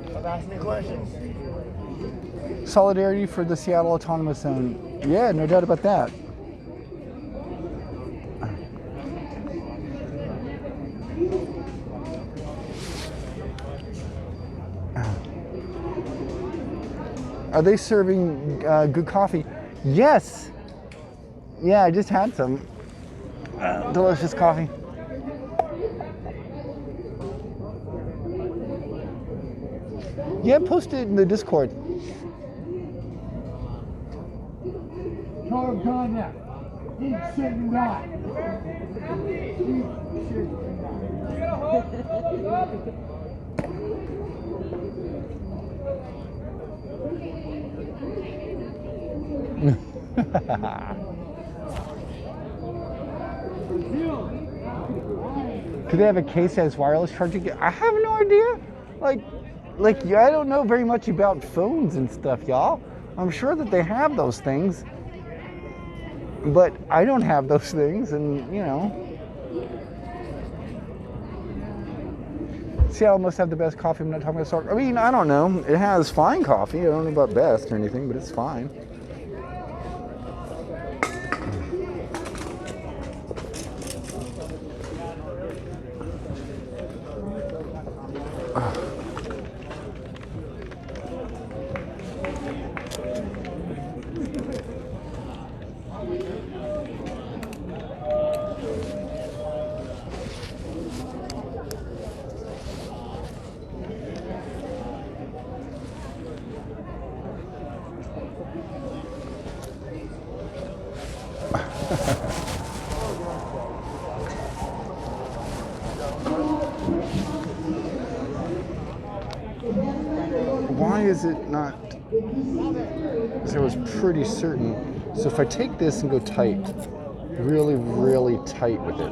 Stop asking me questions. Solidarity for the Seattle Autonomous Zone. Yeah, no doubt about that. Are they serving good coffee? Yes. Yeah, I just had some delicious coffee. Yeah, post it in the Discord. Charm cognac. Eat shit and die. Eat shit and die. Could they have a case that has wireless charging? I have no idea. Like I don't know very much about phones and stuff, y'all. I'm sure that they have those things, but I don't have those things, and you know. Seattle must have the best coffee. I'm not talking about Starbucks. I mean, I don't know. It has fine coffee. I don't know about best or anything, but it's fine. Why is it not? Because I was pretty certain. So if I take this and go tight, really, really tight with it.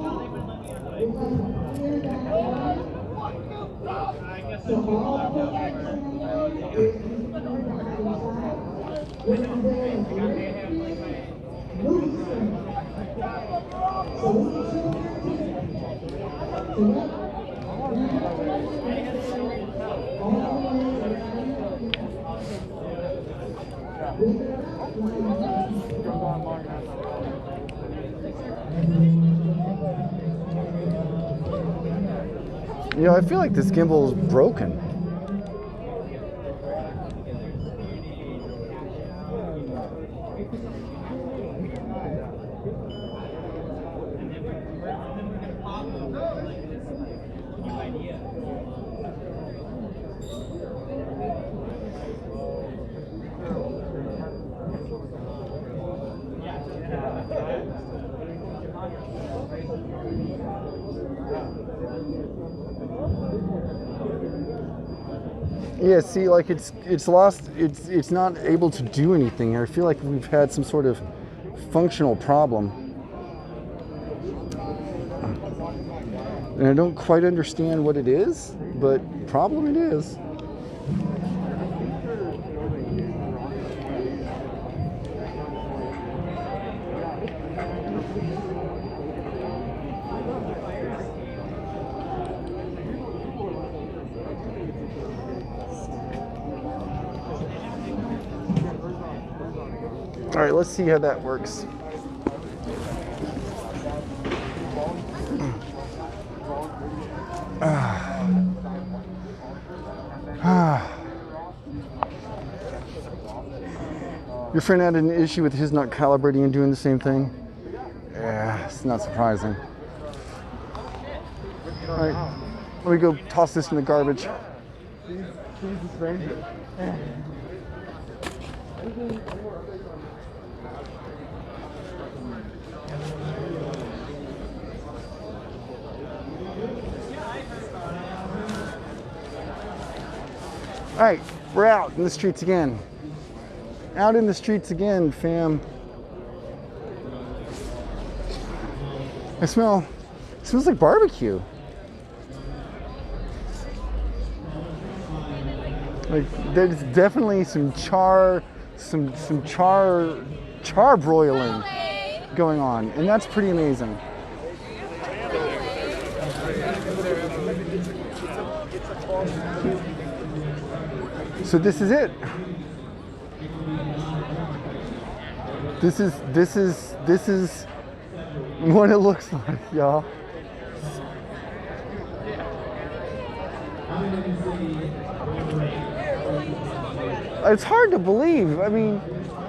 You know, I feel like this gimbal is broken. Yeah, see, like it's lost. It's not able to do anything. I feel like we've had some sort of functional problem, and I don't quite understand what it is, but problem it is. All right, let's see how that works. Your friend had an issue with his not calibrating and doing the same thing? Yeah, it's not surprising. All right, let me go toss this in the garbage. He's a stranger. All right, we're out in the streets again. Out in the streets again, fam. It smells like barbecue. Like there's definitely some char broiling going on, and that's pretty amazing. So this is it. This is what it looks like, y'all. It's hard to believe. I mean,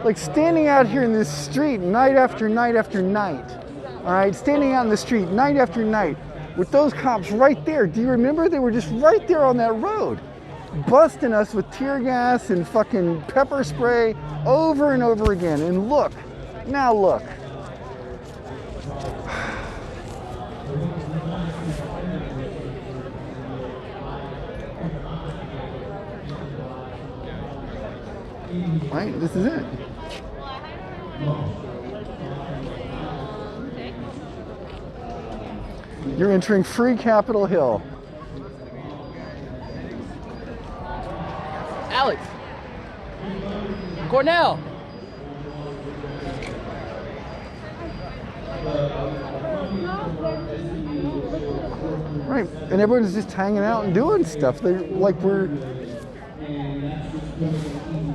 like standing out here in this street night after night after night. All right, standing out in the street night after night with those cops right there. Do you remember? They were just right there on that road, busting us with tear gas and fucking pepper spray over and over again. And look, now look. Right, this is it. You're entering free Capitol Hill. Alex. Cornell. Right, and everyone's just hanging out and doing stuff. They're like, we're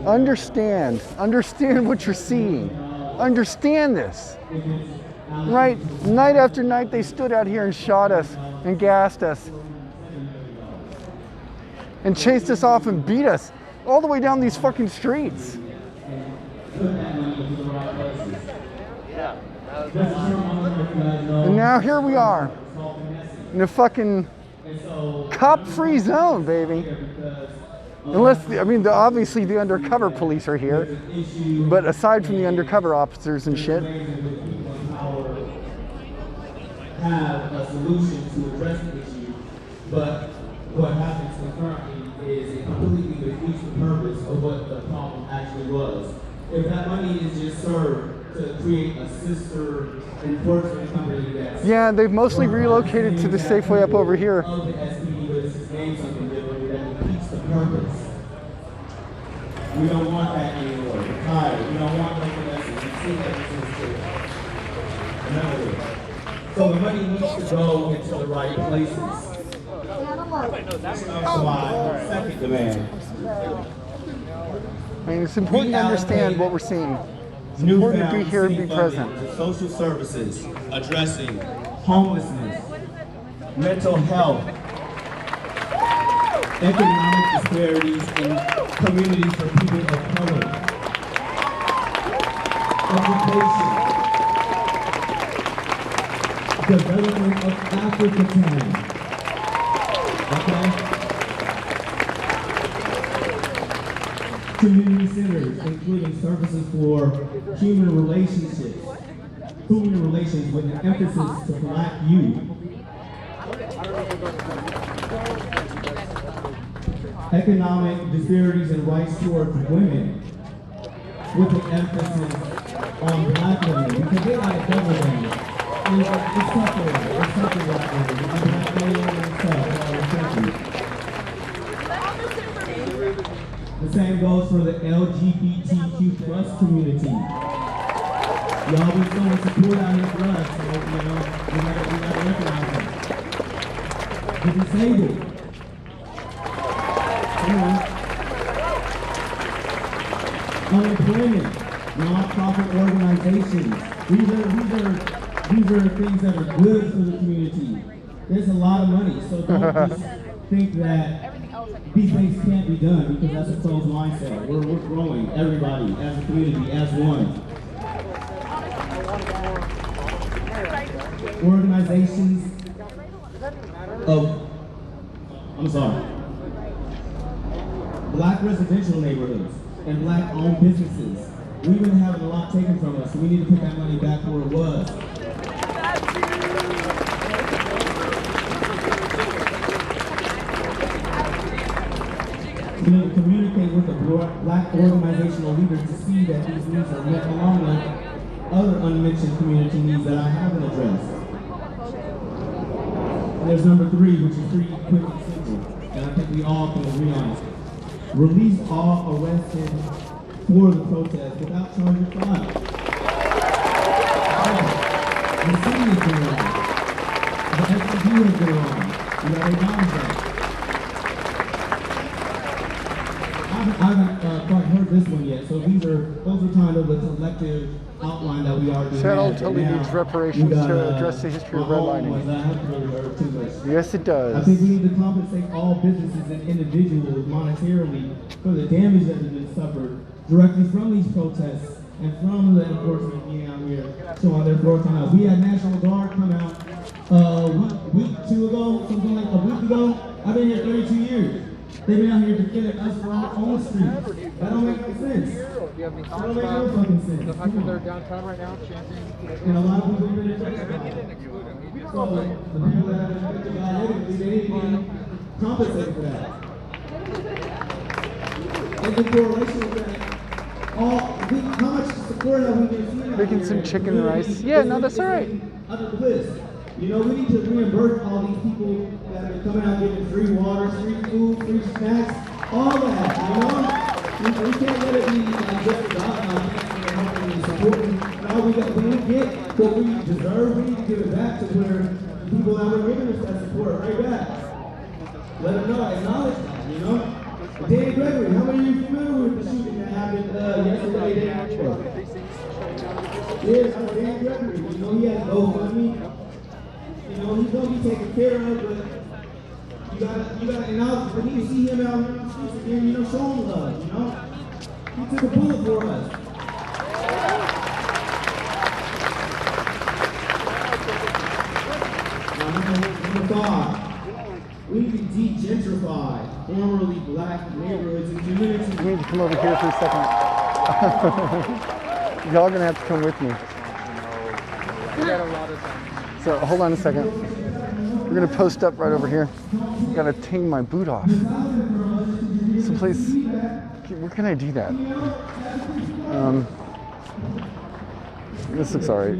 understand what you're seeing. Understand this. Right, night after night they stood out here and shot us and gassed us and chased us off and beat us all the way down these fucking streets. And now here we are in a fucking cop-free zone, baby. Unless, I mean, obviously the undercover police are here, but aside from the undercover officers and shit. Have a solution to address the issue, but what happens concurrently is it completely defeats the purpose of what the problem actually was. If that money is just served to create a sister enforcement company that's... Yeah, they've mostly relocated to the Safeway up over here. ...of the SPD, but it's just named something different that defeats the purpose. We don't want that anymore. We're tired. We don't want nothing else. We've seen that since the... So the money needs to go into the right places. That's my second demand. I mean, it's important to understand what we're seeing. It's important to be here and be present. Social services addressing homelessness, mental health, economic disparities in communities for people of color, education, development of Africa Town. Okay? Community centers, including services for human relations with an emphasis to Black youth. economic disparities and rights towards women, with an emphasis on black women, because they like double down. It's tough for them. It's tough for black women. Black women and stuff. The same goes for the LGBTQ plus community. Y'all been showing support out here for us, so you know, we gotta recognize them. The disabled. Unemployment, non-profit organizations. These are things that are good for the community. There's a lot of money, so don't just think that these things can't be done, because that's a closed mindset. We're growing, everybody, as a community, as one. Organizations of, black residential neighborhoods and black-owned businesses. We've been having a lot taken from us, so we need to put that money back where it was. We need to communicate with the black organizational leaders to see that these needs are met, along with other unmentioned community needs that I haven't addressed. And there's number 3, which is pretty quick and simple, and I think we all can agree on it. Release all arrested for the protest without charge or fine. The city is going on. The SCU is going on. We got to acknowledge that. I haven't quite heard this one yet, so those are kind of the collective outline that we are doing. Seattle totally needs reparations to address the history of redlining. Yes, it does. I think we need to compensate all businesses and individuals monetarily for the damage that has been suffered directly from these protests and from the enforcement being out here showing their floor time. We had National Guard come out a week, 2 ago, something like a week ago. I've been here 32 years. They've been out here defending us for our own streets. That don't make any sense. That don't make no fucking sense. The fact that they're downtown right now chanting. And a lot of people have been affected by it. So the people that have been affected by it, they need to be compensated for that. And the correlation with that, how much support have we been seeing? Making some chicken and rice. Yeah, no, that's all right. Under the list. You know, we need to reimburse all these people that have been coming out giving free water, free food, free snacks, all that, you know? We can't let it be just about supporting. Now when we get what we deserve, we need to give it back to where the people that were giving us that support right back. Let them know, acknowledge that, you know? Dan Gregory, how many of you familiar with the shooting that happened yesterday? Yes, Dan Gregory. You know, he had no money. You know, he's gonna be taken care of, but you gotta acknowledge when you see him out here in the streets again, you know, show him love, you know? He took a bullet for us. Number 5, we need to degentrify formerly black neighborhoods and communities. You need to come over here for a second. Y'all gonna have to come with me. So hold on a second. We're gonna post up right over here. Gotta tame my boot off. So please, where can I do that? This looks all right.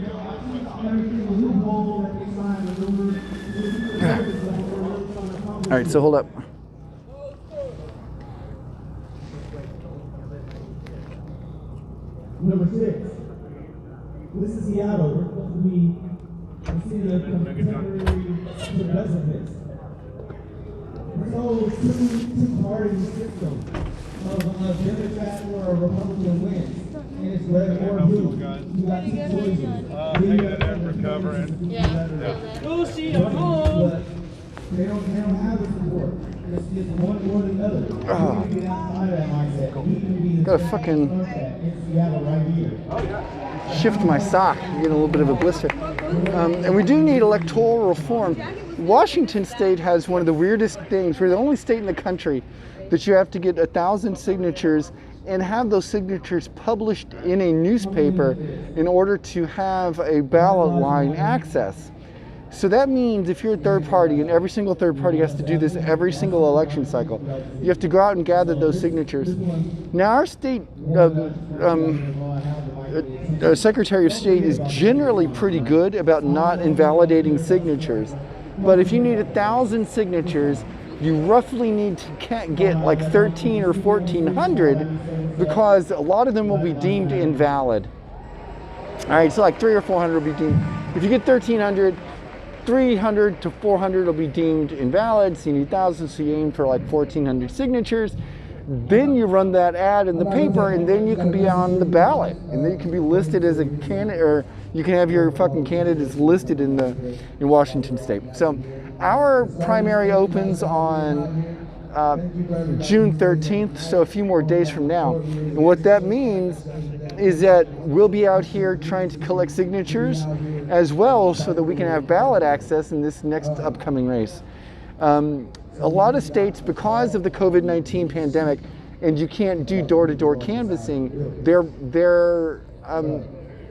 All right, so hold up. Number 6. This is Seattle. We're supposed to be the city of contemporary progressiveness. This whole two-party system of a Democrat or a Republican wins. And it's red or blue. You got 2 choices. Recovering. Go see them home. They don't have the support. It's just one or the other. We need to get outside of that mindset. We need to be the Gotta fucking in Seattle right here. shift my sock. I'm getting a little bit of a blister. And we do need electoral reform. Washington State has one of the weirdest things. We're the only state in the country that you have to get 1,000 signatures and have those signatures published in a newspaper in order to have a ballot line access. So that means if you're a third party, and every single third party has to do this every single election cycle, you have to go out and gather those signatures. Now our state Secretary of State is generally pretty good about not invalidating signatures. But if you need 1,000 signatures, you roughly need to get like 1,300 or 1,400 because a lot of them will be deemed invalid. All right, so like 300 or 400 will be deemed. If you get 1,300, 300 to 400 will be deemed invalid. So you need 1,000, so you aim for like 1,400 signatures. Then you run that ad in the paper, and then you can be on the ballot, and then you can be listed as a candidate, or you can have your fucking candidates listed in Washington State. So our primary opens on June 13th, so a few more days from now. And what that means is that we'll be out here trying to collect signatures as well so that we can have ballot access in this next upcoming race. A lot of states, because of the COVID-19 pandemic, and you can't do door-to-door canvassing, they're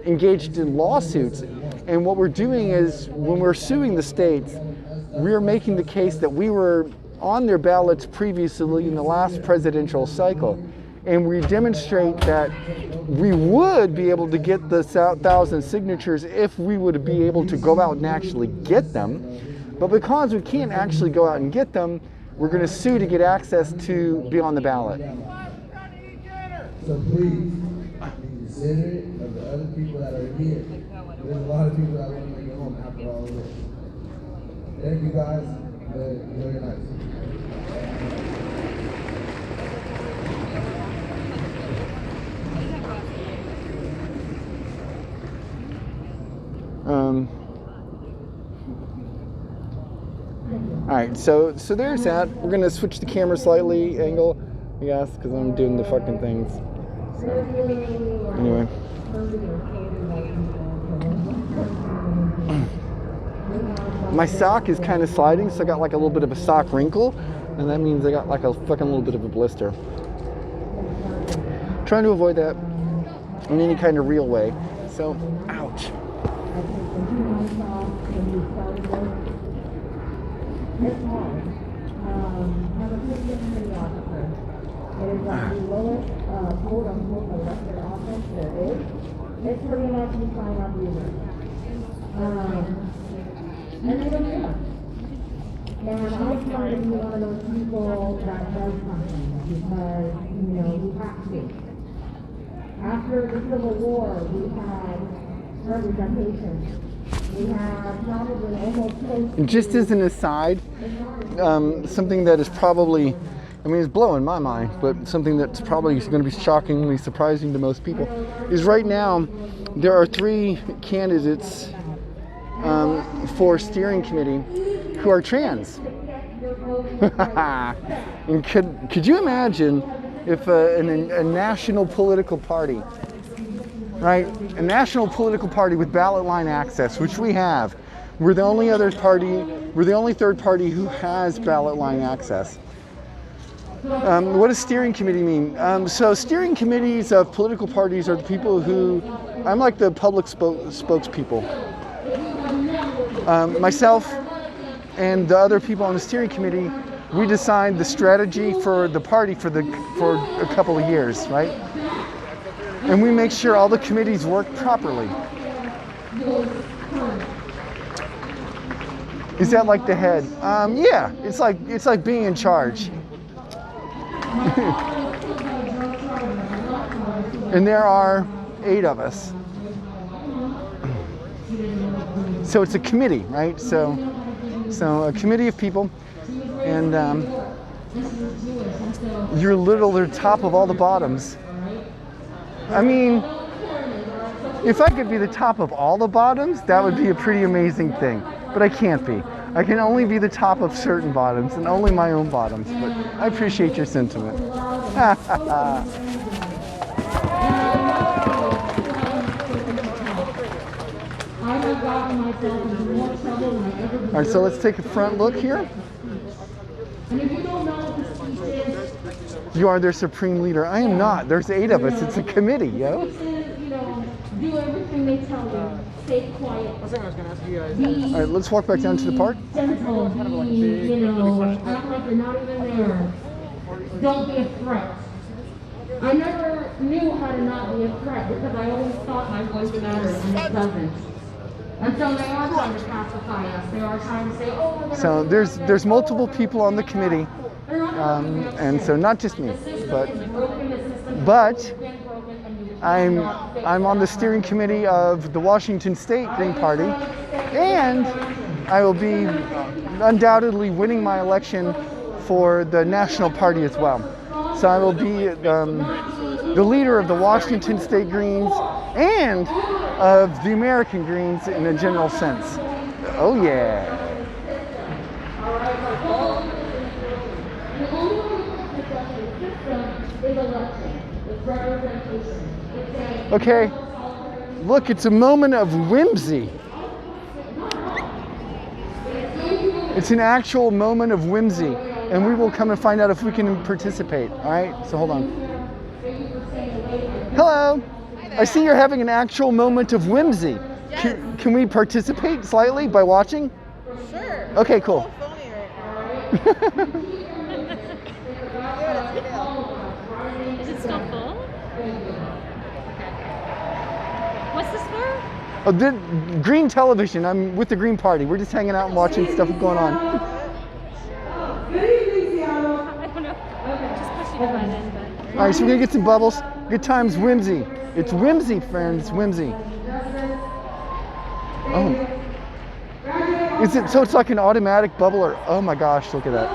engaged in lawsuits. And what we're doing is, when we're suing the states, we're making the case that we were on their ballots previously in the last presidential cycle. And we demonstrate that we would be able to get the 1,000 signatures if we would be able to go out and actually get them. But because we can't actually go out and get them, we're going to sue to get access to be on the ballot. So please, be considerate of the other people that are here. There's a lot of people that want to make it home after all of this. Thank you guys. Enjoy your night. All right, so there's that. We're gonna switch the camera slightly angle, I guess, because I'm doing the fucking things. So, anyway. My sock is kind of sliding, so I got like a little bit of a sock wrinkle, and that means I got like a fucking little bit of a blister. Trying to avoid that in any kind of real way. So, ouch. It's hard. Have a good community officer. It is like the lowest quote unquote elected office there is. It's pretty much you sign up users. And they don't care. And I try to be one of those people that does something because, we have to. After the Civil War, we had representation. We have probably almost close to... Just as an aside, something that is probably, it's blowing my mind, but something that's probably going to be shockingly surprising to most people, is right now there are 3 candidates for steering committee who are trans. And could you imagine if a national political party, right? A national political party with ballot line access, which we have. We're the only third party who has ballot line access. What does steering committee mean? So steering committees of political parties are the people who, I'm like the public spokespeople. Myself and the other people on the steering committee, we decide the strategy for the party for a couple of years, right? And we make sure all the committees work properly. Is that like the head? Yeah, it's like being in charge. And there are 8 of us. So it's a committee, right? So a committee of people, and you're literally top of all the bottoms. If I could be the top of all the bottoms, that would be a pretty amazing thing. But I can't be. I can only be the top of certain bottoms, and only my own bottoms. But I appreciate your sentiment. All right, so let's take a front look here. You are their supreme leader. I am not. There's 8 of us. It's a committee, yo. Do everything they tell you. Stay quiet. I was gonna ask you guys. All right, let's walk back down to the park. Gentle, act like you're not even there. Don't be a threat. I never knew how to not be a threat because I always thought my voice mattered and it doesn't. And so they are trying to pacify us. They are trying to say, oh, we're gonna So there's multiple people on the committee, and so not just me, but I'm on the steering committee of the Washington State Green Party, and I will be undoubtedly winning my election for the National Party as well. So I will be the leader of the Washington State Greens and of the American Greens in a general sense. Oh yeah. Okay, look, it's a moment of whimsy. It's an actual moment of whimsy, and we will come and find out if we can participate. All right, so hold on. Hello. I see you're having an actual moment of whimsy. Yes. Can we participate slightly by watching? Sure. Okay, cool. Is it still full? What's this for? Oh, the Green Television. I'm with the Green Party. We're just hanging out and watching stuff going on. I don't know. Just pushing a button, but. All right, so we're gonna get some bubbles. Good times, whimsy. It's whimsy, friends, whimsy. Oh. Is it, so it's like an automatic bubble or, oh my gosh, look at that.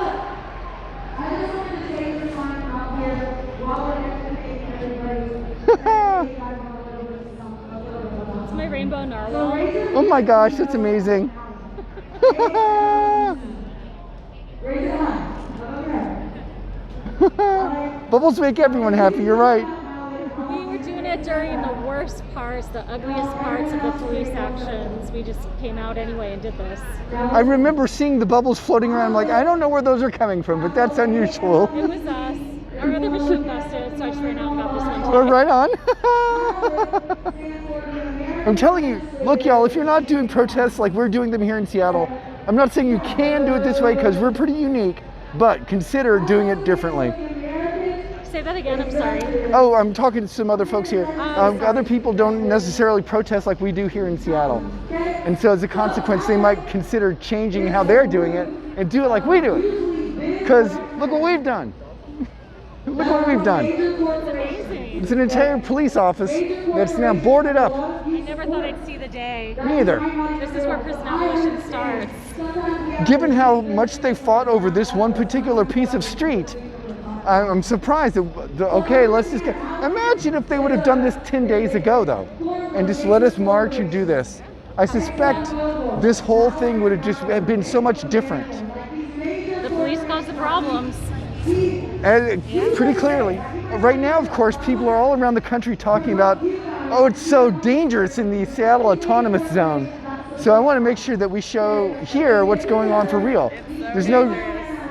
It's my rainbow narwhal. Oh my gosh, that's amazing. Bubbles make everyone happy, you're right. We were doing it during the worst parts, the ugliest parts of the police actions. We just came out anyway and did this. I remember seeing the bubbles floating around. I'm like, I don't know where those are coming from, but that's unusual. It was us. Our other machine busted, so I just ran out and got this one too. Oh, right on. I'm telling you, look y'all, if you're not doing protests like we're doing them here in Seattle, I'm not saying you can do it this way because we're pretty unique, but consider doing it differently. Say that again, I'm sorry. Oh, I'm talking to some other folks here. Other people don't necessarily protest like we do here in Seattle. And so as a consequence, they might consider changing how they're doing it and do it like we do it. Because look what we've done. Look what we've done. It's amazing. It's an entire police office that's now boarded up. I never thought I'd see the day. Me either. This is where Prison Abolition starts. Given how much they fought over this one particular piece of street, I'm surprised that, okay, let's just get, imagine if they would have done this 10 days ago though, and just let us march and do this. I suspect this whole thing would have just been so much different. The police caused the problems. And pretty clearly. Right now, of course, people are all around the country talking about, oh, it's so dangerous in the Seattle Autonomous Zone. So I want to make sure that we show here what's going on for real. There's no,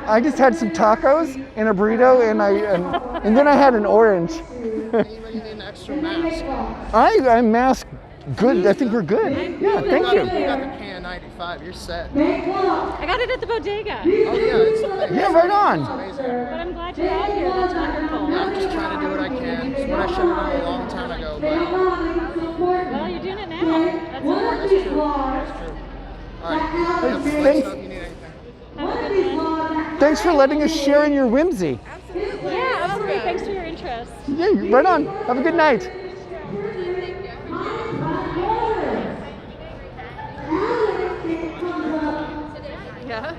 I just had some tacos and a burrito, and then I had an orange. Anybody need an extra mask? I'm masked good. I think we're good. Yeah, thank you. You got the KN95. You're set. I got it at the bodega. Oh yeah, it's amazing. Yeah, right on. It's amazing. But I'm glad you're out here. That's wonderful. Yeah, I'm just trying to do what I can. It's what I should have done a long time ago. But Well, you're doing it now. That's important. that's true. That's true. All right. Yeah, Thanks. if you need anything. Have a good one. Thanks for letting us share in your whimsy. Yeah, absolutely. Thanks for your interest. Yeah, right on. Have a good night. Yeah.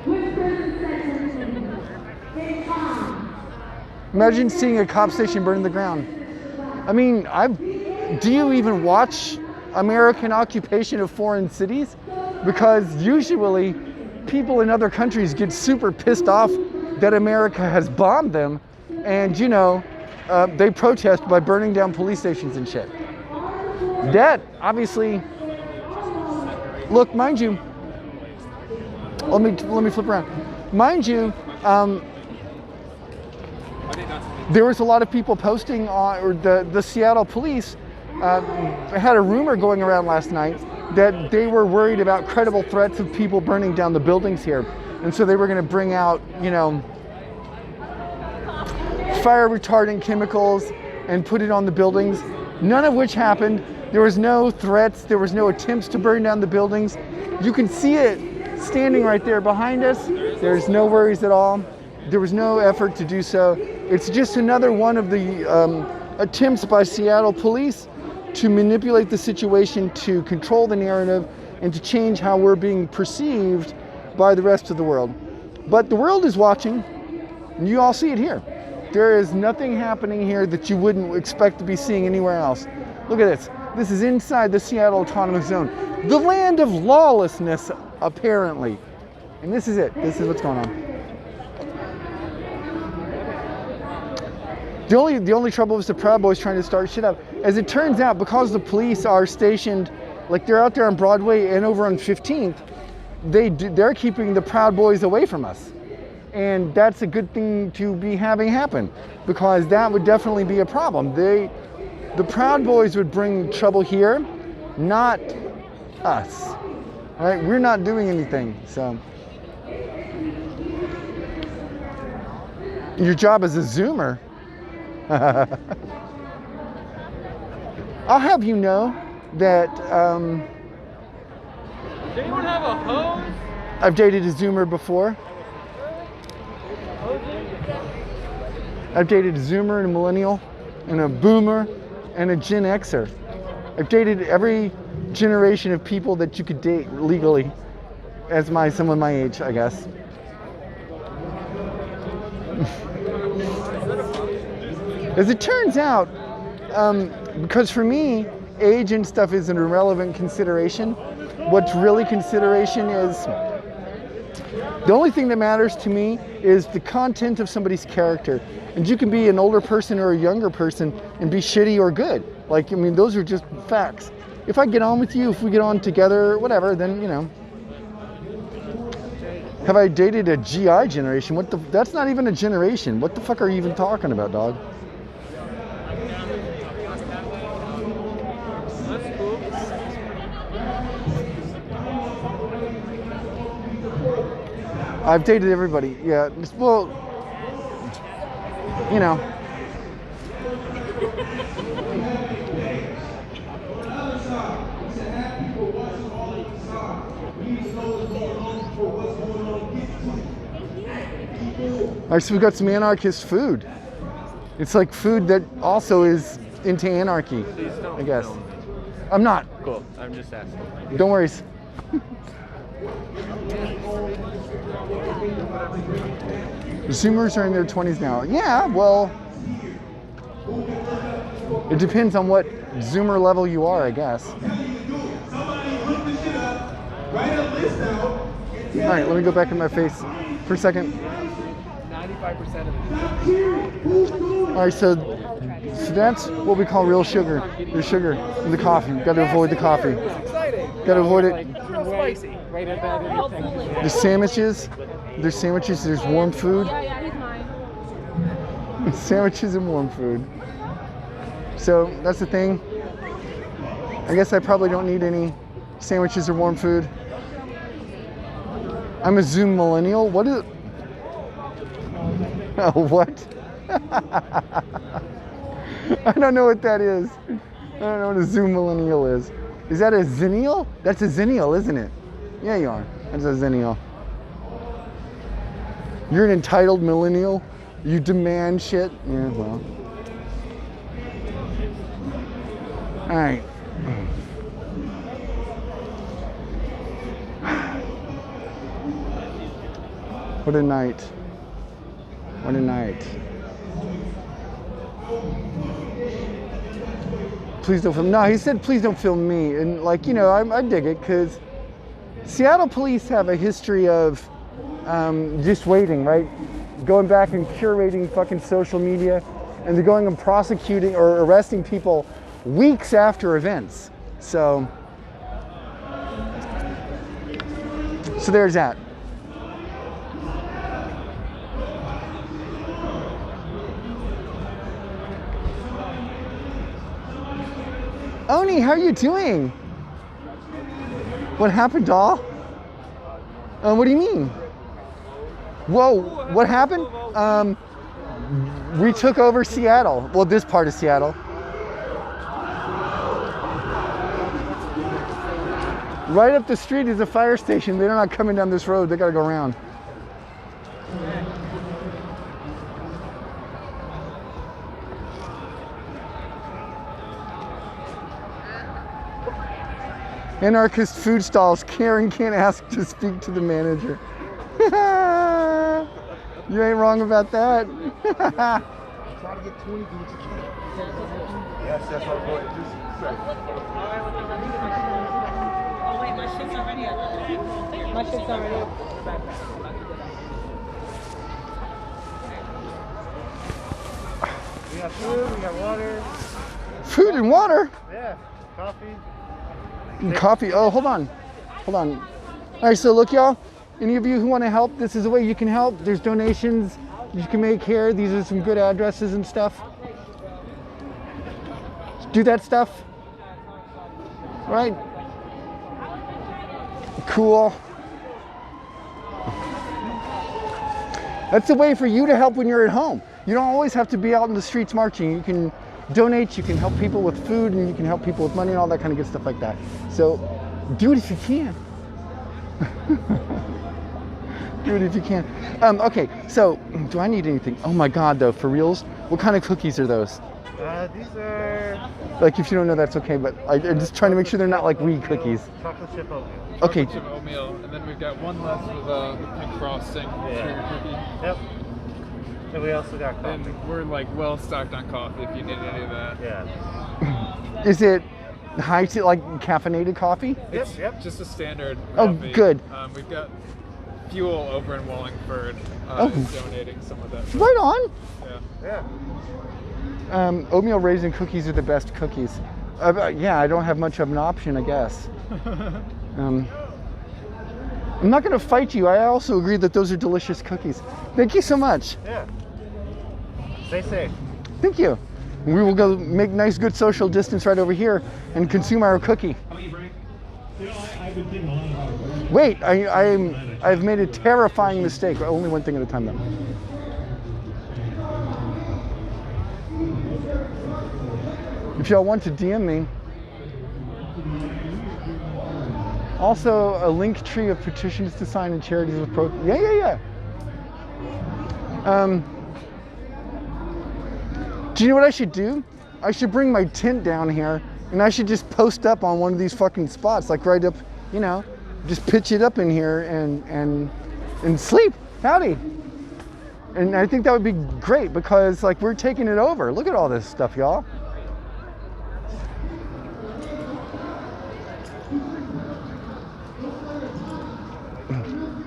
Imagine seeing a cop station burn to the ground. I mean, do you even watch American occupation of foreign cities? Because usually people in other countries get super pissed off that America has bombed them, and you know, they protest by burning down police stations and shit. That obviously, look, mind you, let me flip around. Mind you, there was a lot of people posting on, or the Seattle police had a rumor going around last night that they were worried about credible threats of people burning down the buildings here. And so they were going to bring out, you know, fire retardant chemicals and put it on the buildings, none of which happened. There was no threats, there was no attempts to burn down the buildings. You can see it standing right there behind us. There's no worries at all. There was no effort to do so. It's just another one of the attempts by Seattle police to manipulate the situation, to control the narrative, and to change how we're being perceived by the rest of the world. But the world is watching, and you all see it here. There is nothing happening here that you wouldn't expect to be seeing anywhere else. Look at this. This is inside the Seattle Autonomous Zone, the land of lawlessness, apparently. And this is it. This is what's going on. The only trouble was the Proud Boys trying to start shit up. As it turns out, because the police are stationed, like they're out there on Broadway and over on 15th, they're keeping the Proud Boys away from us. And that's a good thing to be having happen, because that would definitely be a problem. The Proud Boys would bring trouble here, not us. All right, we're not doing anything, so. Your job as a Zoomer. I'll have you know that Does anyone have a hose? I've dated a Zoomer before. I've dated a Zoomer and a Millennial and a Boomer and a Gen Xer. I've dated every generation of people that you could date legally as someone my age, I guess. As it turns out, because for me, age and stuff is an irrelevant consideration. What's really consideration is, the only thing that matters to me is the content of somebody's character. And you can be an older person or a younger person and be shitty or good. Like, I mean, those are just facts. If I get on with you, if we get on together, whatever, then, you know. Have I dated a GI generation? That's not even a generation. What the fuck are you even talking about, dog? I've dated everybody, yeah. Well, you know. All right, so we've got some anarchist food. It's like food that also is into anarchy, I guess. I'm not. Cool, I'm just asking. Don't worry. Zoomers are in their 20s now. Yeah, well, it depends on what Zoomer level you are, I guess. All right, let me go back in my face for a second. 95% of it. All right, so that's what we call real sugar. There's sugar in the coffee. Got to avoid the coffee. Got to avoid it. Spicy. Right at that. There's sandwiches. There's warm food. Yeah, he's mine. Sandwiches and warm food. So that's the thing. I guess I probably don't need any sandwiches or warm food. I'm a Zoom millennial. What is? Oh, what? I don't know what that is. I don't know what a Zoom millennial is. Is that a zennial? That's a zennial, isn't it? Yeah, you are. That's a zennial. You're an entitled millennial. You demand shit. Yeah, well. All right. What a night. What a night. Please don't film. No, he said please don't film me. And like, you know, I dig it, because Seattle police have a history of just waiting, right? Going back and curating fucking social media, and they're going and prosecuting or arresting people weeks after events. So there's that. Oni, how are you doing? What happened, doll? What do you mean? Whoa, what happened? We took over Seattle. Well, this part of Seattle. Right up the street is a fire station. They're not coming down this road. They gotta go around. Anarchist food stalls. Karen can't ask to speak to the manager. You ain't wrong about that. Try to get 20, do what you can. Yes, that's our point. Oh wait, my shit's already up. My shit's already up. We got food, we got water. Food and water? Yeah, coffee. Coffee. Oh, hold on. Hold on. All right, so look, y'all. Any of you who want to help, this is a way you can help. There's donations you can make here. These are some good addresses and stuff. Do that stuff. Right? Cool. That's a way for you to help when you're at home. You don't always have to be out in the streets marching. You can donate, you can help people with food, and you can help people with money and all that kind of good stuff like that. So do it if you can. Do it if you can. Okay, so do I need anything? Oh my God, though, for reals? What kind of cookies are those? These are Like, if you don't know, that's okay, but I'm just trying to make sure they're not like weed cookies. chocolate chip oatmeal. Okay. Chocolate chip oatmeal, and then we've got one left with the pink frosting, sugar cookie. Yep. And we also got coffee. And we're like well stocked on coffee if you need any of that. Yeah. Is it high tea, like caffeinated coffee? It's just a standard Oh, coffee. good. We've got Fuel over in Wallingford is donating some of that. Right on. Yeah. Oatmeal raisin cookies are the best cookies. Yeah, I don't have much of an option, I guess. I'm not going to fight you. I also agree that those are delicious cookies. Thank you so much. Yeah. Stay safe. Thank you. We will go make nice, good social distance right over here and consume our cookie. Wait, I've made a terrifying mistake. Only one thing at a time, though. If y'all want to DM me. Also, a link tree of petitions to sign and charities with pro. Yeah. Do you know what I should do? I should bring my tent down here, and I should just post up on one of these fucking spots, like right up, you know, just pitch it up in here and sleep. Howdy. And I think that would be great because, like, we're taking it over. Look at all this stuff, y'all.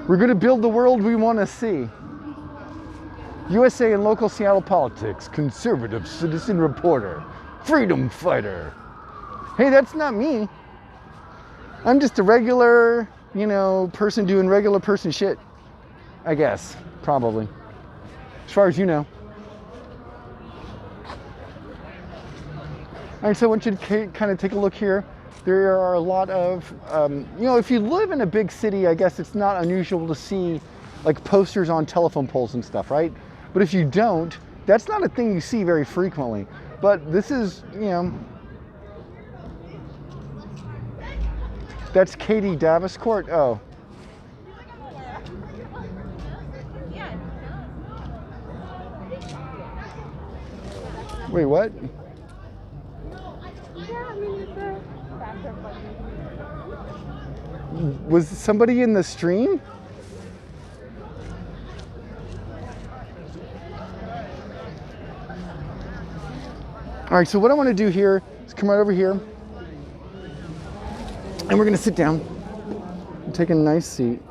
We're going to build the world we want to see. USA and local Seattle politics, conservative citizen reporter, freedom fighter. Hey, that's not me. I'm just a regular, you know, person doing regular person shit. I guess, probably. As far as you know. All right, so I want you to kind of take a look here. There are a lot of, you know, if you live in a big city, I guess it's not unusual to see like posters on telephone poles and stuff, right? But if you don't, that's not a thing you see very frequently. But this is, you know, that's Katie Daviscourt. Oh. Wait, what? Was somebody in the stream? All right, so what I want to do here is come right over here, and we're going to sit down and take a nice seat.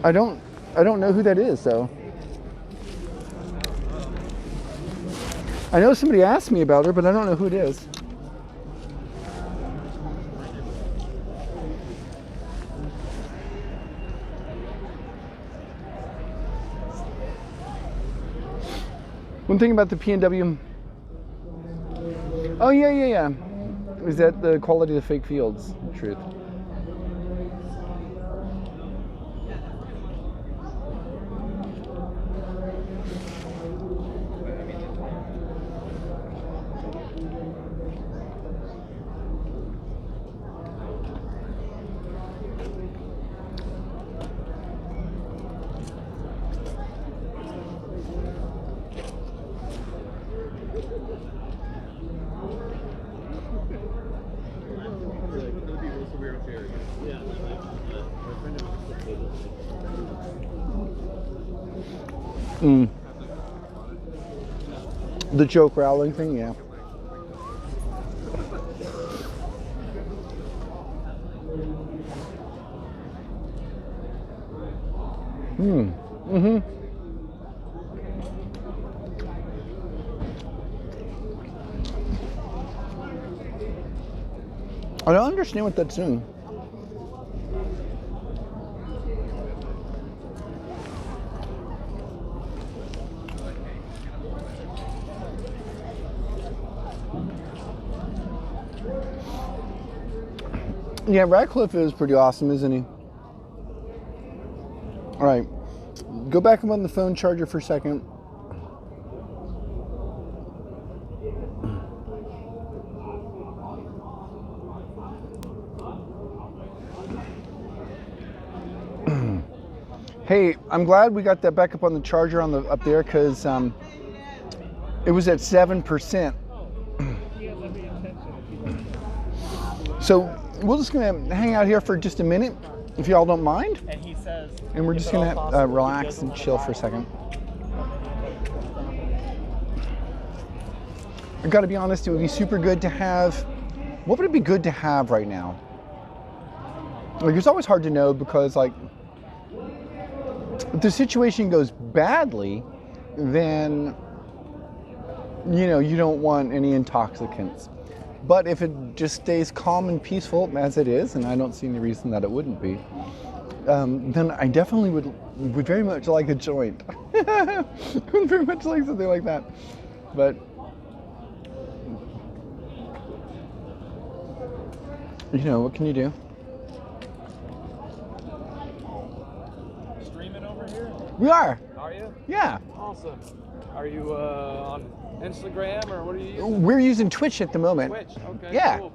I don't know who that is, though. I know somebody asked me about her, but I don't know who it is. One thing about the PNW. Oh yeah. Is that the quality of the fake fields? Truth. The joke Rowling thing, yeah. I don't understand what that's doing. Yeah, Radcliffe is pretty awesome, isn't he? All right, go back up on the phone charger for a second. Hey, I'm glad we got that back up on the charger on the up there because it was at 7%. So we're just gonna hang out here for just a minute, if y'all don't mind. And he says, and we're just gonna relax and chill for a second. I gotta be honest, it would be super good to have. What would it be good to have right now? Like, it's always hard to know because, like, if the situation goes badly, then, you know, you don't want any intoxicants. But if it just stays calm and peaceful as it is, and I don't see any reason that it wouldn't be, then I definitely would very much like a joint. I would very much like something like that. But, you know, what can you do? Streaming over here? We are. Are you? Yeah. Awesome. Are you on Instagram or what are you using? We're using Twitch at the moment. Twitch, okay. Yeah. Cool.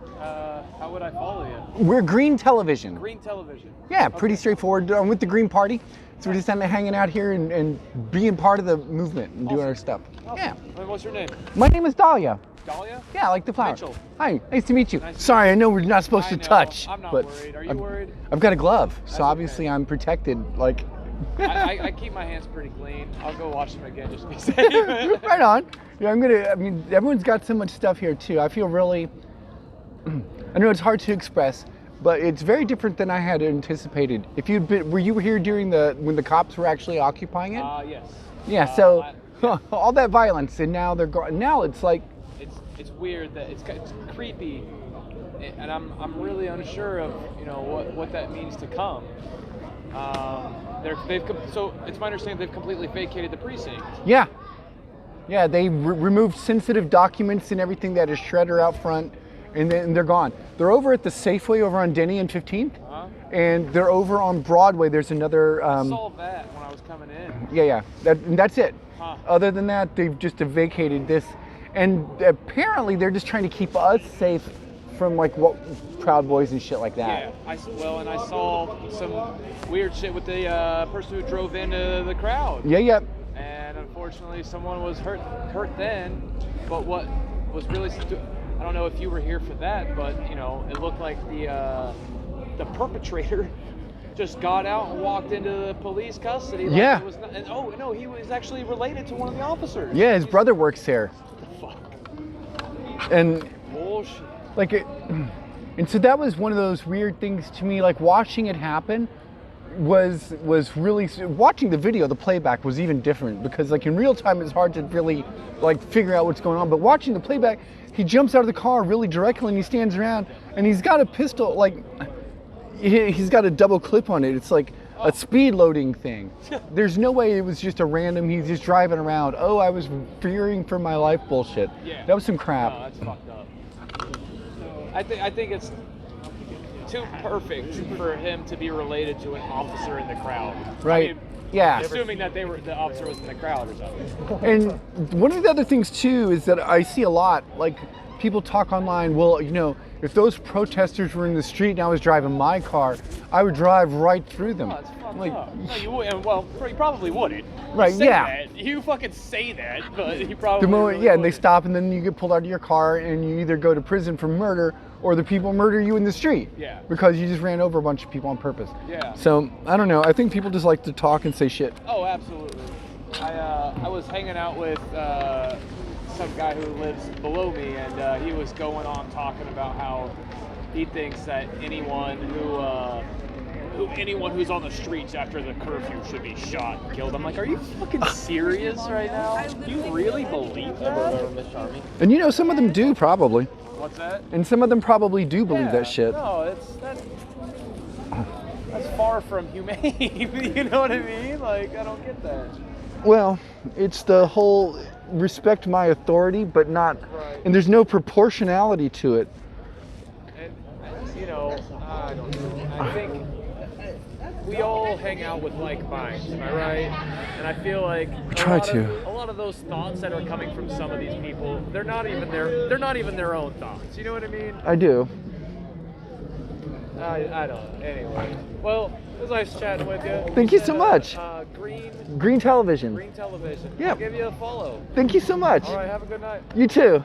How would I follow you? We're Green Television. Green Television. Yeah, pretty straightforward. I'm with the Green Party. So we're just kind of hanging out here and being part of the movement and doing our stuff. Awesome. Yeah. And what's your name? My name is Dahlia. Dahlia? Yeah, like the flower. Mitchell. Hi, nice to meet you. Sorry, I know we're not supposed to touch. I'm not but worried. Are you worried? I've got a glove, so obviously I'm protected. Like. I keep my hands pretty clean. I'll go watch them again just to be safe. Right on. Yeah, I mean, everyone's got so much stuff here too. I feel really, I know it's hard to express, but it's very different than I had anticipated. If you'd been, were you here during when the cops were actually occupying it? Yes. Yeah, so all that violence, and now they're gone. Now it's like, it's weird that it's creepy, and I'm really unsure of, you know, what that means to come. So it's my understanding they've completely vacated the precinct. Yeah. Yeah, they removed sensitive documents and everything that is shredder out front, and then they're gone. They're over at the Safeway over on Denny and 15th, and they're over on Broadway. There's another. I saw that when I was coming in. Yeah. That's it. Huh. Other than that, they've just vacated this, and apparently they're just trying to keep us safe from like Proud Boys and shit like that. Yeah, and I saw some weird shit with the person who drove into the crowd. Yeah. And unfortunately, someone was hurt then. But what was really, I don't know if you were here for that, but you know, it looked like the perpetrator just got out and walked into the police custody. Like Yeah. It was not, and oh no, he was actually related to one of the officers. Yeah, his brother works here. Fuck. And Bullshit. like and so that was one of those weird things to me. Like watching it happen was really, watching the video, the playback was even different because like in real time it's hard to really like figure out what's going on. But watching the playback, he jumps out of the car really directly and he stands around and he's got a pistol. Like he's got a double clip on it. It's like a speed loading thing. There's no way it was just a random, he's just driving around. Oh, I was fearing for my life bullshit. Yeah. That was some crap. No, that's fucked up. I think it's too perfect for him to be related to an officer in the crowd. Right. I mean, yeah. Assuming that the officer was in the crowd or something. And one of the other things too is that I see a lot, like people talk online, well, you know, if those protesters were in the street and I was driving my car, I would drive right through them. Oh, it's fucked like, up. No, you wouldn't. Well, you probably wouldn't. Right, You say yeah. that. You fucking say that, but you probably the moment, really yeah, and they wouldn't. stop and then you get pulled out of your car and you either go to prison for murder or the people murder you in the street. Yeah. Because you just ran over a bunch of people on purpose. Yeah. So, I don't know. I think people just like to talk and say shit. Oh, absolutely. I was hanging out with some guy who lives below me, and he was going on talking about how he thinks that anyone who's on the streets after the curfew should be shot and killed. I'm like, are you fucking serious right now? Do you really believe that? And you know, some of them do probably. What's that? And some of them probably do believe Yeah, that shit. No, that's far from humane. You know what I mean? Like, I don't get that. Well, it's the whole respect my authority, but not, and there's no proportionality to it. And, you know, I don't know. I think we all hang out with like minds, am I right? And I feel like a lot of those thoughts that are coming from some of these people, they're not even their own thoughts. You know what I mean? I do. I don't know. Anyway, well, it was nice chatting with you. Thank you so much. Green Television. Green Television. Yep. I'll give you a follow. Thank you so much. All right, have a good night. You too.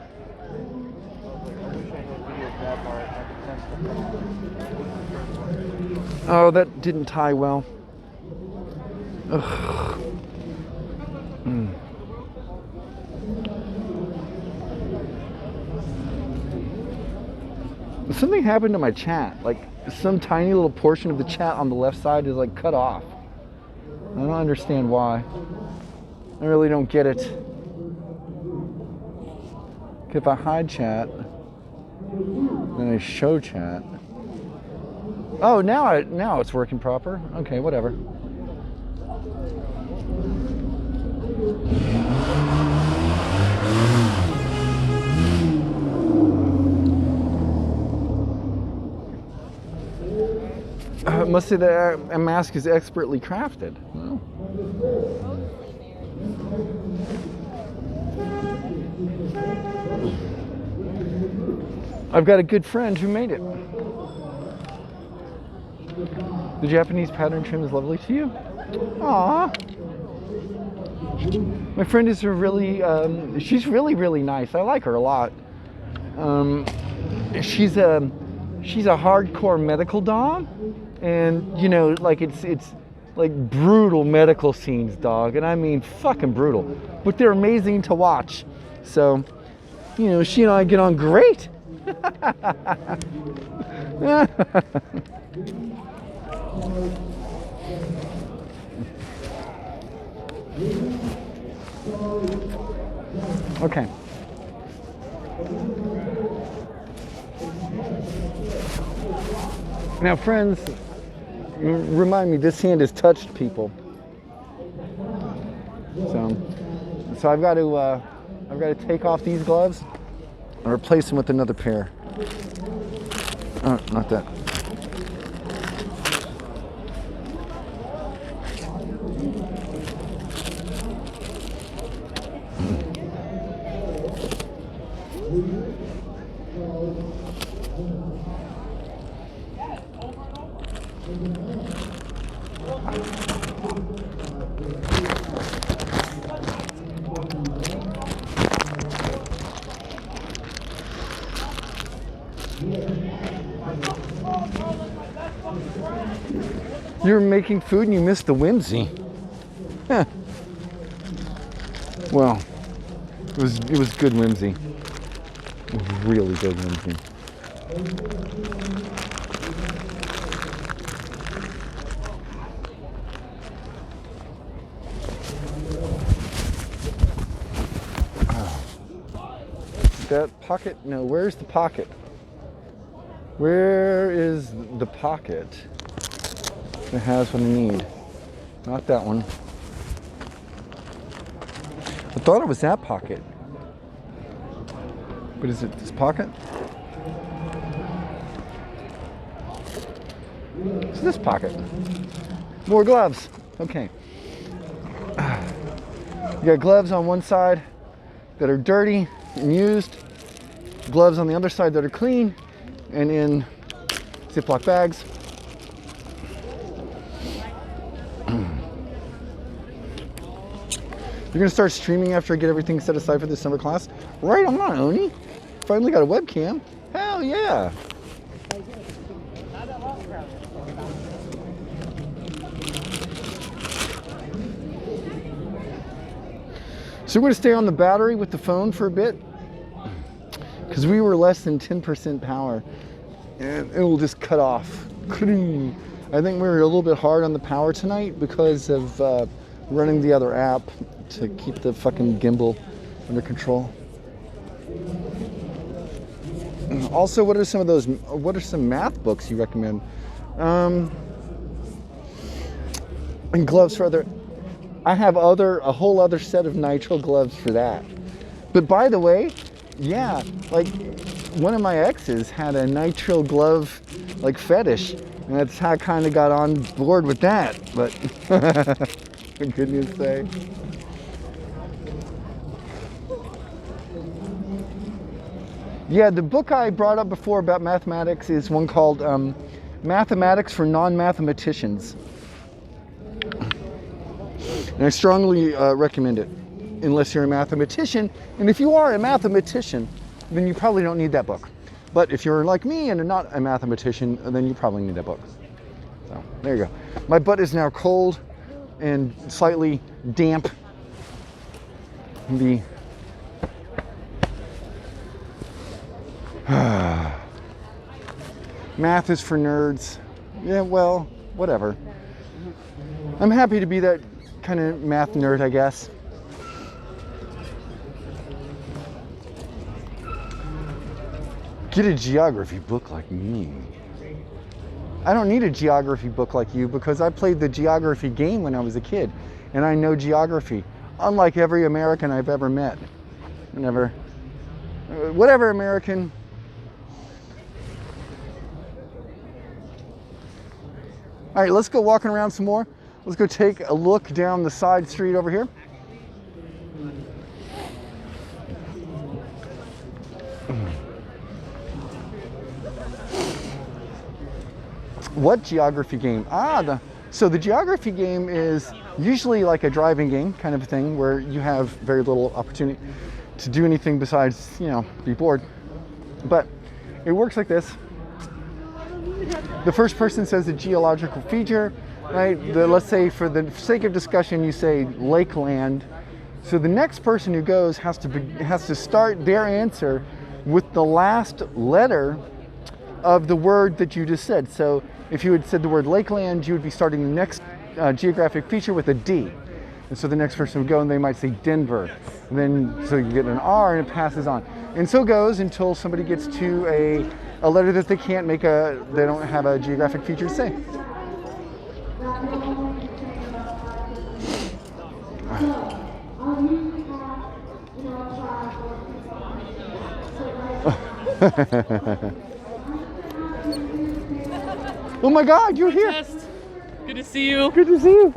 Oh, that didn't tie well. Ugh. Something happened to my chat. Like some tiny little portion of the chat on the left side is like cut off. I don't understand why. I really don't get it. If I hide chat, then I show chat. Oh, now it's working proper. Okay, whatever. Must say that a mask is expertly crafted. Well. I've got a good friend who made it. The Japanese pattern trim is lovely to you? Aww. My friend is she's really nice. I like her a lot. She's a hardcore medical dog, and you know, like it's like brutal medical scenes, dog, and I mean fucking brutal. But they're amazing to watch. So, you know, she and I get on great. Okay. Now, friends, remind me, this hand has touched people. So I've got to take off these gloves and replace them with another pair. Oh, not that. You were making food and you missed the whimsy. Huh. Well, it was good whimsy. It was really good whimsy. That pocket? No, where's the pocket? Where is the pocket? that has what I need. Not that one. I thought it was that pocket. But is it this pocket? It's this pocket. More gloves. Okay. You got gloves on one side that are dirty and used. Gloves on the other side that are clean and in Ziploc bags. You're gonna start streaming after I get everything set aside for this summer class? Right on, Oni. Finally got a webcam. Hell yeah. So we're gonna stay on the battery with the phone for a bit because we were less than 10% power and it will just cut off. I think we were a little bit hard on the power tonight because of running the other app to keep the fucking gimbal under control. Also, what are some math books you recommend? And gloves for other. I have a whole other set of nitrile gloves for that. But by the way, yeah, like one of my exes had a nitrile glove like fetish, and that's how I kind of got on board with that. But for goodness sake. Yeah, the book I brought up before about mathematics is one called Mathematics for Non-Mathematicians. And I strongly recommend it, unless you're a mathematician. And if you are a mathematician, then you probably don't need that book. But if you're like me and not a mathematician, then you probably need that book. So, there you go. My butt is now cold and slightly damp. Math is for nerds. Yeah, well, whatever. I'm happy to be that kind of math nerd, I guess. Get a geography book like me. I don't need a geography book like you because I played the geography game when I was a kid and I know geography, unlike every American I've ever met. Whatever American. All right, let's go walking around some more. Let's go take a look down the side street over here. What geography game? So the geography game is usually like a driving game kind of a thing where you have very little opportunity to do anything besides, be bored. But it works like this. The first person says a geological feature, right? Let's say for the sake of discussion, you say Lakeland. So the next person who goes has to start their answer with the last letter of the word that you just said. So if you had said the word Lakeland, you would be starting the next geographic feature with a D. And so the next person would go and they might say Denver. And then, so you get an R and it passes on. And so it goes until somebody gets to a letter that they can't make they don't have a geographic feature to say. Oh my God, you're here. Good to see you. Good to see you.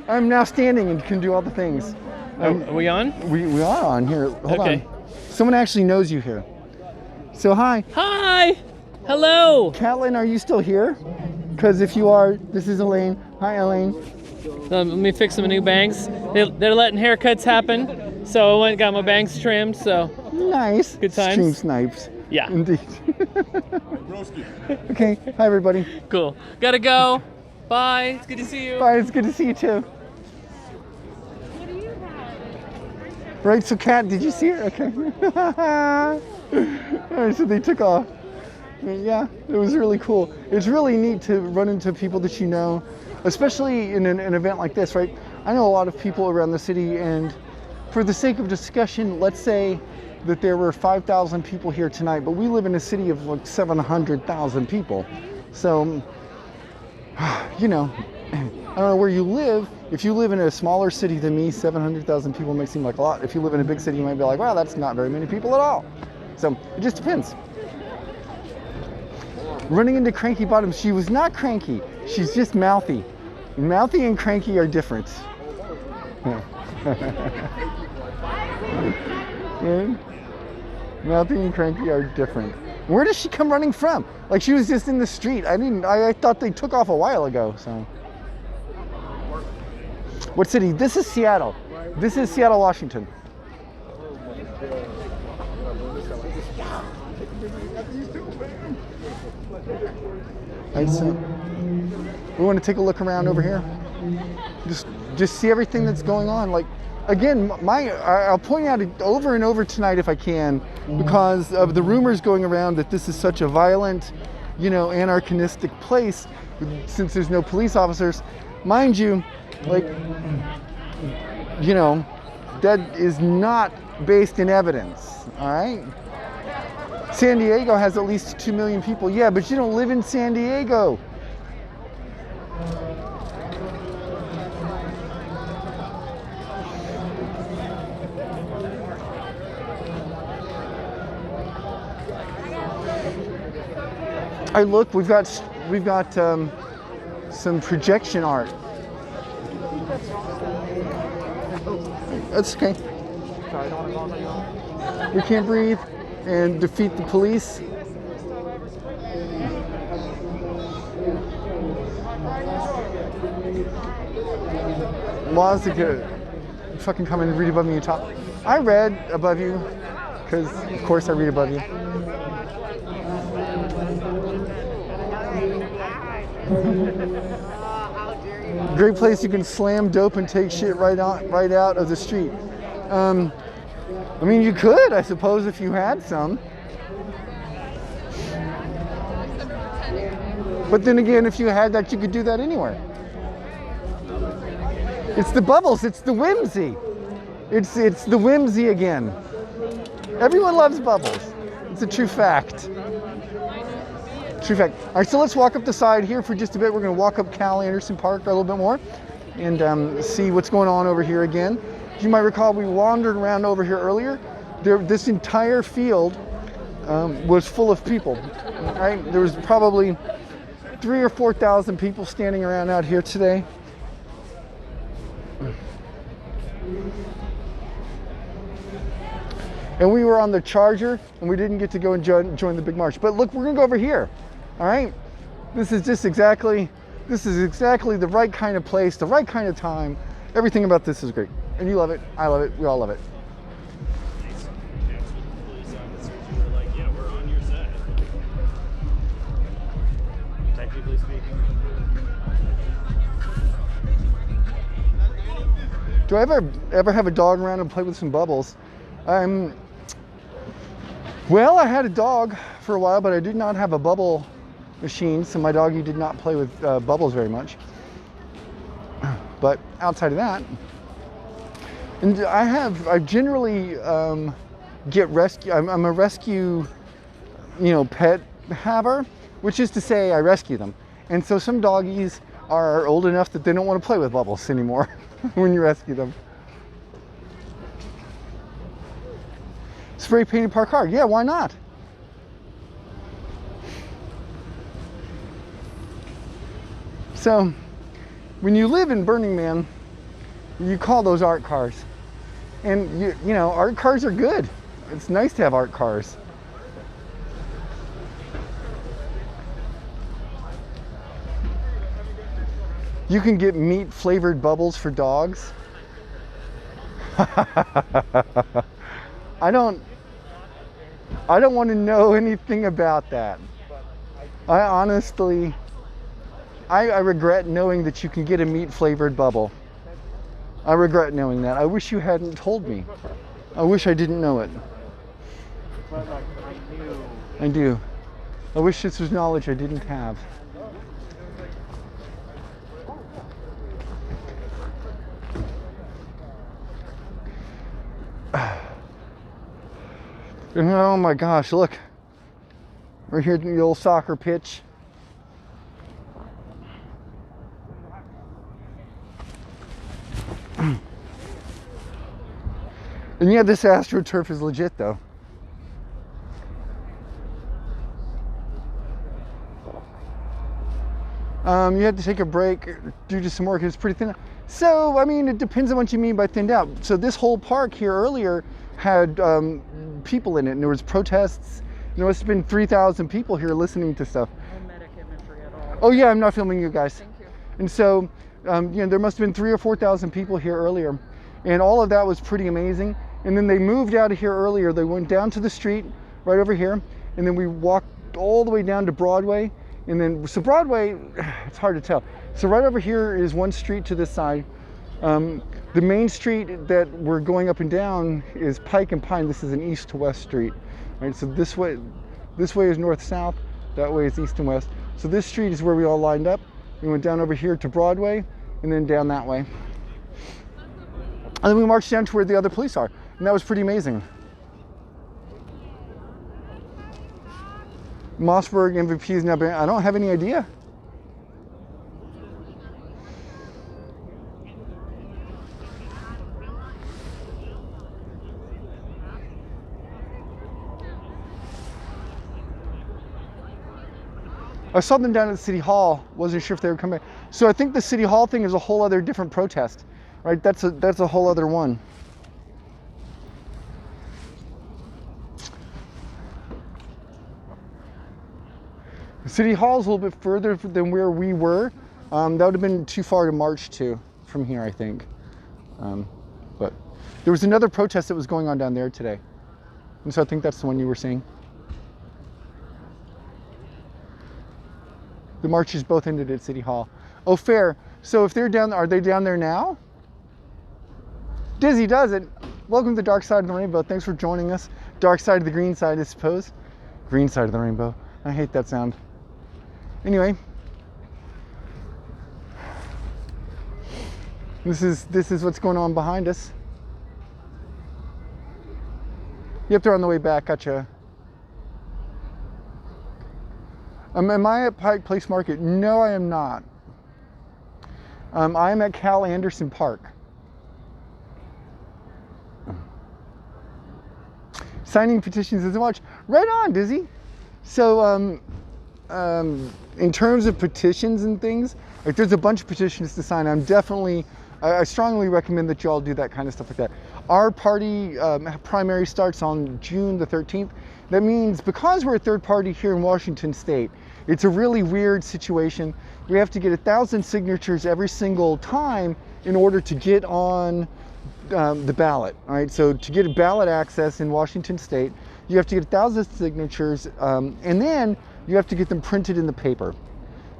I'm now standing and can do all the things. Are we on? We are on here. Hold on. Someone actually knows you here. So hi. Hi. Hello. Catlin, are you still here? Because if you are, this is Elaine. Hi, Elaine. Let me fix some new bangs. They're letting haircuts happen, so I went and got my bangs trimmed. So nice. Good times. Stream snipes. Yeah. Indeed. Okay. Hi, everybody. Cool. Gotta go. Bye. It's good to see you. Bye. It's good to see you too. Right. So, Kat, did you see her? Okay. All right. So they took off. Yeah, it was really cool. It's really neat to run into people that you know, especially in an event like this, right? I know a lot of people around the city, and for the sake of discussion, let's say that there were 5,000 people here tonight, but we live in a city of like 700,000 people. So you know, I don't know where you live. If you live in a smaller city than me, 700,000 people may seem like a lot. If you live in a big city, you might be like, wow, that's not very many people at all. So it just depends. Running into Cranky Bottom, she was not cranky. She's just mouthy. Mouthy and cranky are different. Mouthy and cranky are different. Where does she come running from? Like she was just in the street. I thought they took off a while ago, so. What city? This is Seattle. This is Seattle, Washington. Alright, so we want to take a look around over here. Just see everything that's going on. Like, again, I'll point out it over and over tonight if I can, because of the rumors going around that this is such a violent, you know, anarchistic place, since there's no police officers. Mind you, like, you know, that is not based in evidence, all right? San Diego has at least 2 million people. Yeah, but you don't live in San Diego. I look, we've got some projection art. That's okay. We can't breathe and defeat the police. Laws that could fucking come and read above me and top. I read above you, because of course I read above you. Great place you can slam dope and take shit right out of the street. I mean, you could, I suppose, if you had some. But then again, if you had that, you could do that anywhere. It's the bubbles, it's the whimsy. It's the whimsy again. Everyone loves bubbles. It's a true fact. True fact. All right, so let's walk up the side here for just a bit. We're going to walk up Cal Anderson Park a little bit more and see what's going on over here again. As you might recall, we wandered around over here earlier. This entire field was full of people. Right? There was probably 3,000 or 4,000 people standing around out here today. And we were on the Charger, and we didn't get to go and join the big march. But look, we're gonna go over here. All right, this is exactly the right kind of place, the right kind of time. Everything about this is great, and you love it. I love it. We all love it. Technically speaking. Do I ever have a dog around and play with some bubbles? Well, I had a dog for a while, but I did not have a bubble machine, so my doggy did not play with bubbles very much. But outside of that, and I generally get rescue. I'm a rescue, pet haver, which is to say I rescue them. And so some doggies are old enough that they don't want to play with bubbles anymore when you rescue them. Spray painted park car. Yeah, why not? So, when you live in Burning Man, you call those art cars. And you know, art cars are good. It's nice to have art cars. You can get meat flavored bubbles for dogs. I don't want to know anything about that. I honestly, I regret knowing that you can get a meat flavored bubble. I regret knowing that. I wish you hadn't told me. I wish I didn't know it. I do. I wish this was knowledge I didn't have. Oh my gosh, look. We're here at the old soccer pitch. And yeah, this AstroTurf is legit though. You had to take a break due to some work. It's pretty thin. So, I mean, it depends on what you mean by thinned out. So this whole park here earlier had people in it, and there was protests. There must have been 3,000 people here listening to stuff. No medic imagery at all. Oh yeah, I'm not filming you guys. Thank you. And so, you know, there must have been 3,000 or 4,000 people here earlier. And all of that was pretty amazing. And then they moved out of here earlier. They went down to the street right over here. And then we walked all the way down to Broadway. And then, so Broadway, it's hard to tell. So right over here is one street to this side. The main street that we're going up and down is Pike and Pine. This is an east to west street, right? So this way is north-south, that way is east and west. So this street is where we all lined up. We went down over here to Broadway and then down that way. And then we marched down to where the other police are. And that was pretty amazing. Mossberg MVP is now banned. I don't have any idea. I saw them down at City Hall. Wasn't sure if they were coming. So I think the City Hall thing is a whole other different protest, right? That's a whole other one. City Hall is a little bit further than where we were. That would have been too far to march to from here, I think. But there was another protest that was going on down there today. And so I think that's the one you were seeing. The marches both ended at City Hall. Oh, fair. So if they're down, are they down there now? Dizzy does it. Welcome to the dark side of the rainbow. Thanks for joining us. Dark side of the green side, I suppose. Green side of the rainbow. I hate that sound. Anyway, this is what's going on behind us. Yep, they're on the way back. Gotcha. Am I at Pike Place Market? No, I am not. I am at Cal Anderson Park. Signing petitions isn't much. Right on, Dizzy. So, in terms of petitions and things, like there's a bunch of petitions to sign. I strongly recommend that you all do that kind of stuff like that. Our party primary starts on June the 13th. That means because we're a third party here in Washington State, it's a really weird situation. We have to get 1,000 signatures every single time in order to get on the ballot. All right, so to get ballot access in Washington State, you have to get 1,000 signatures, and then you have to get them printed in the paper.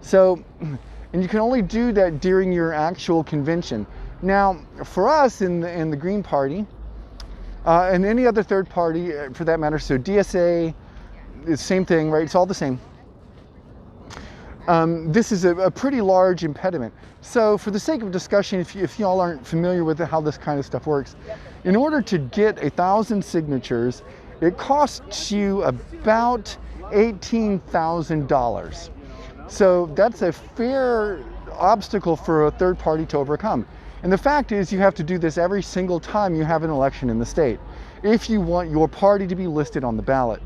So, and you can only do that during your actual convention. Now, for us in the Green Party, and any other third party for that matter, so DSA, the same thing, right? It's all the same. This is a pretty large impediment. So for the sake of discussion, if y'all aren't familiar with how this kind of stuff works, in order to get 1,000 signatures, it costs you about $18,000. So that's a fair obstacle for a third party to overcome. And the fact is, you have to do this every single time you have an election in the state, if you want your party to be listed on the ballot.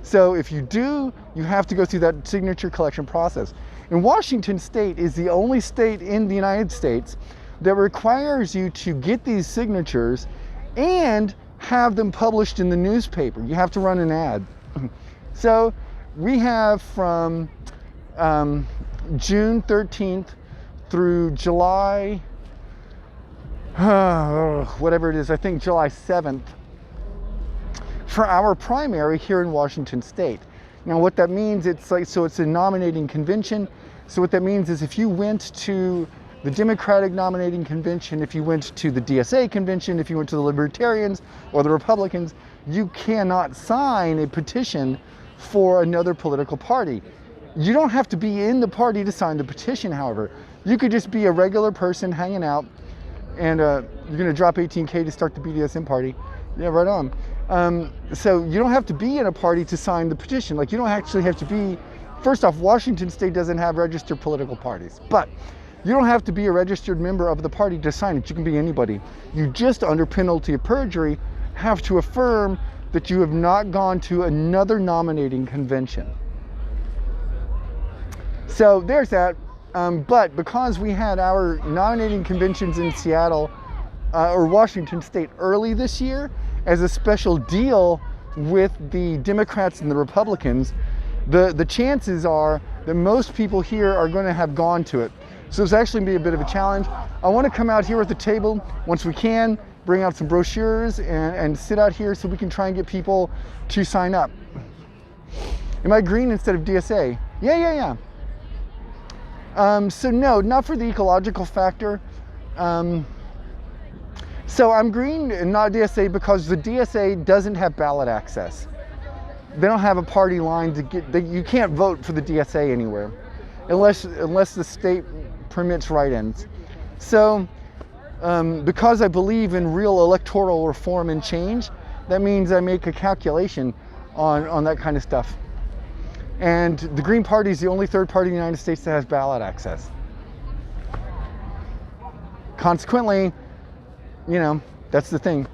So if you do, you have to go through that signature collection process. And Washington State is the only state in the United States that requires you to get these signatures and have them published in the newspaper. You have to run an ad. So we have from June 13th through July, whatever it is, I think July 7th, for our primary here in Washington State. Now what that means, it's a nominating convention. So what that means is if you went to the Democratic nominating convention, if you went to the DSA convention, if you went to the Libertarians or the Republicans, you cannot sign a petition for another political party. You don't have to be in the party to sign the petition, however. You could just be a regular person hanging out, and you're gonna drop 18K to start the BDSM party. Yeah, right on. So you don't have to be in a party to sign the petition. Like, you don't actually have to be, first off, Washington State doesn't have registered political parties, but you don't have to be a registered member of the party to sign it. You can be anybody. You just, under penalty of perjury, have to affirm that you have not gone to another nominating convention. So there's that. But because we had our nominating conventions in Seattle or Washington State early this year as a special deal with the Democrats and the Republicans, the chances are that most people here are going to have gone to it. So it's actually going to be a bit of a challenge. I want to come out here at the table once we can, bring out some brochures and sit out here so we can try and get people to sign up. Am I green instead of DSA? Yeah. So no, not for the ecological factor. So I'm green and not DSA because the DSA doesn't have ballot access. They don't have a party line to get, you can't vote for the DSA anywhere unless the state permits write-ins. So because I believe in real electoral reform and change, that means I make a calculation on that kind of stuff. And the Green Party is the only third party in the United States that has ballot access. Consequently, you know, that's the thing.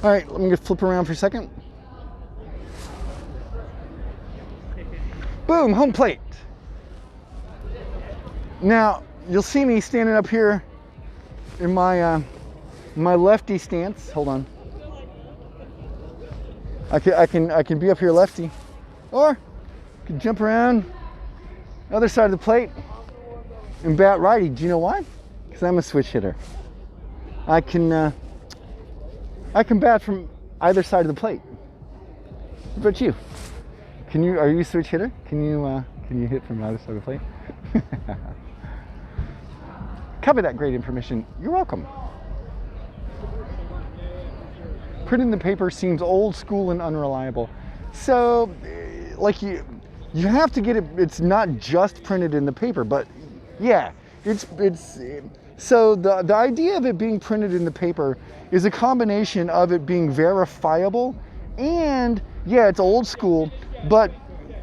All right, let me just flip around for a second. Boom, home plate. Now, you'll see me standing up here in my my lefty stance. Hold on. I can be up here lefty, or I can jump around other side of the plate and bat righty. Do you know why? Because I'm a switch hitter. I can bat from either side of the plate. What about you? Are you a switch hitter? Can you hit from either side of the plate? Cover that great information. You're welcome. Printing the paper seems old school and unreliable. So, like you have to get it. It's not just printed in the paper, but yeah, it's. So the idea of it being printed in the paper is a combination of it being verifiable and yeah, it's old school, but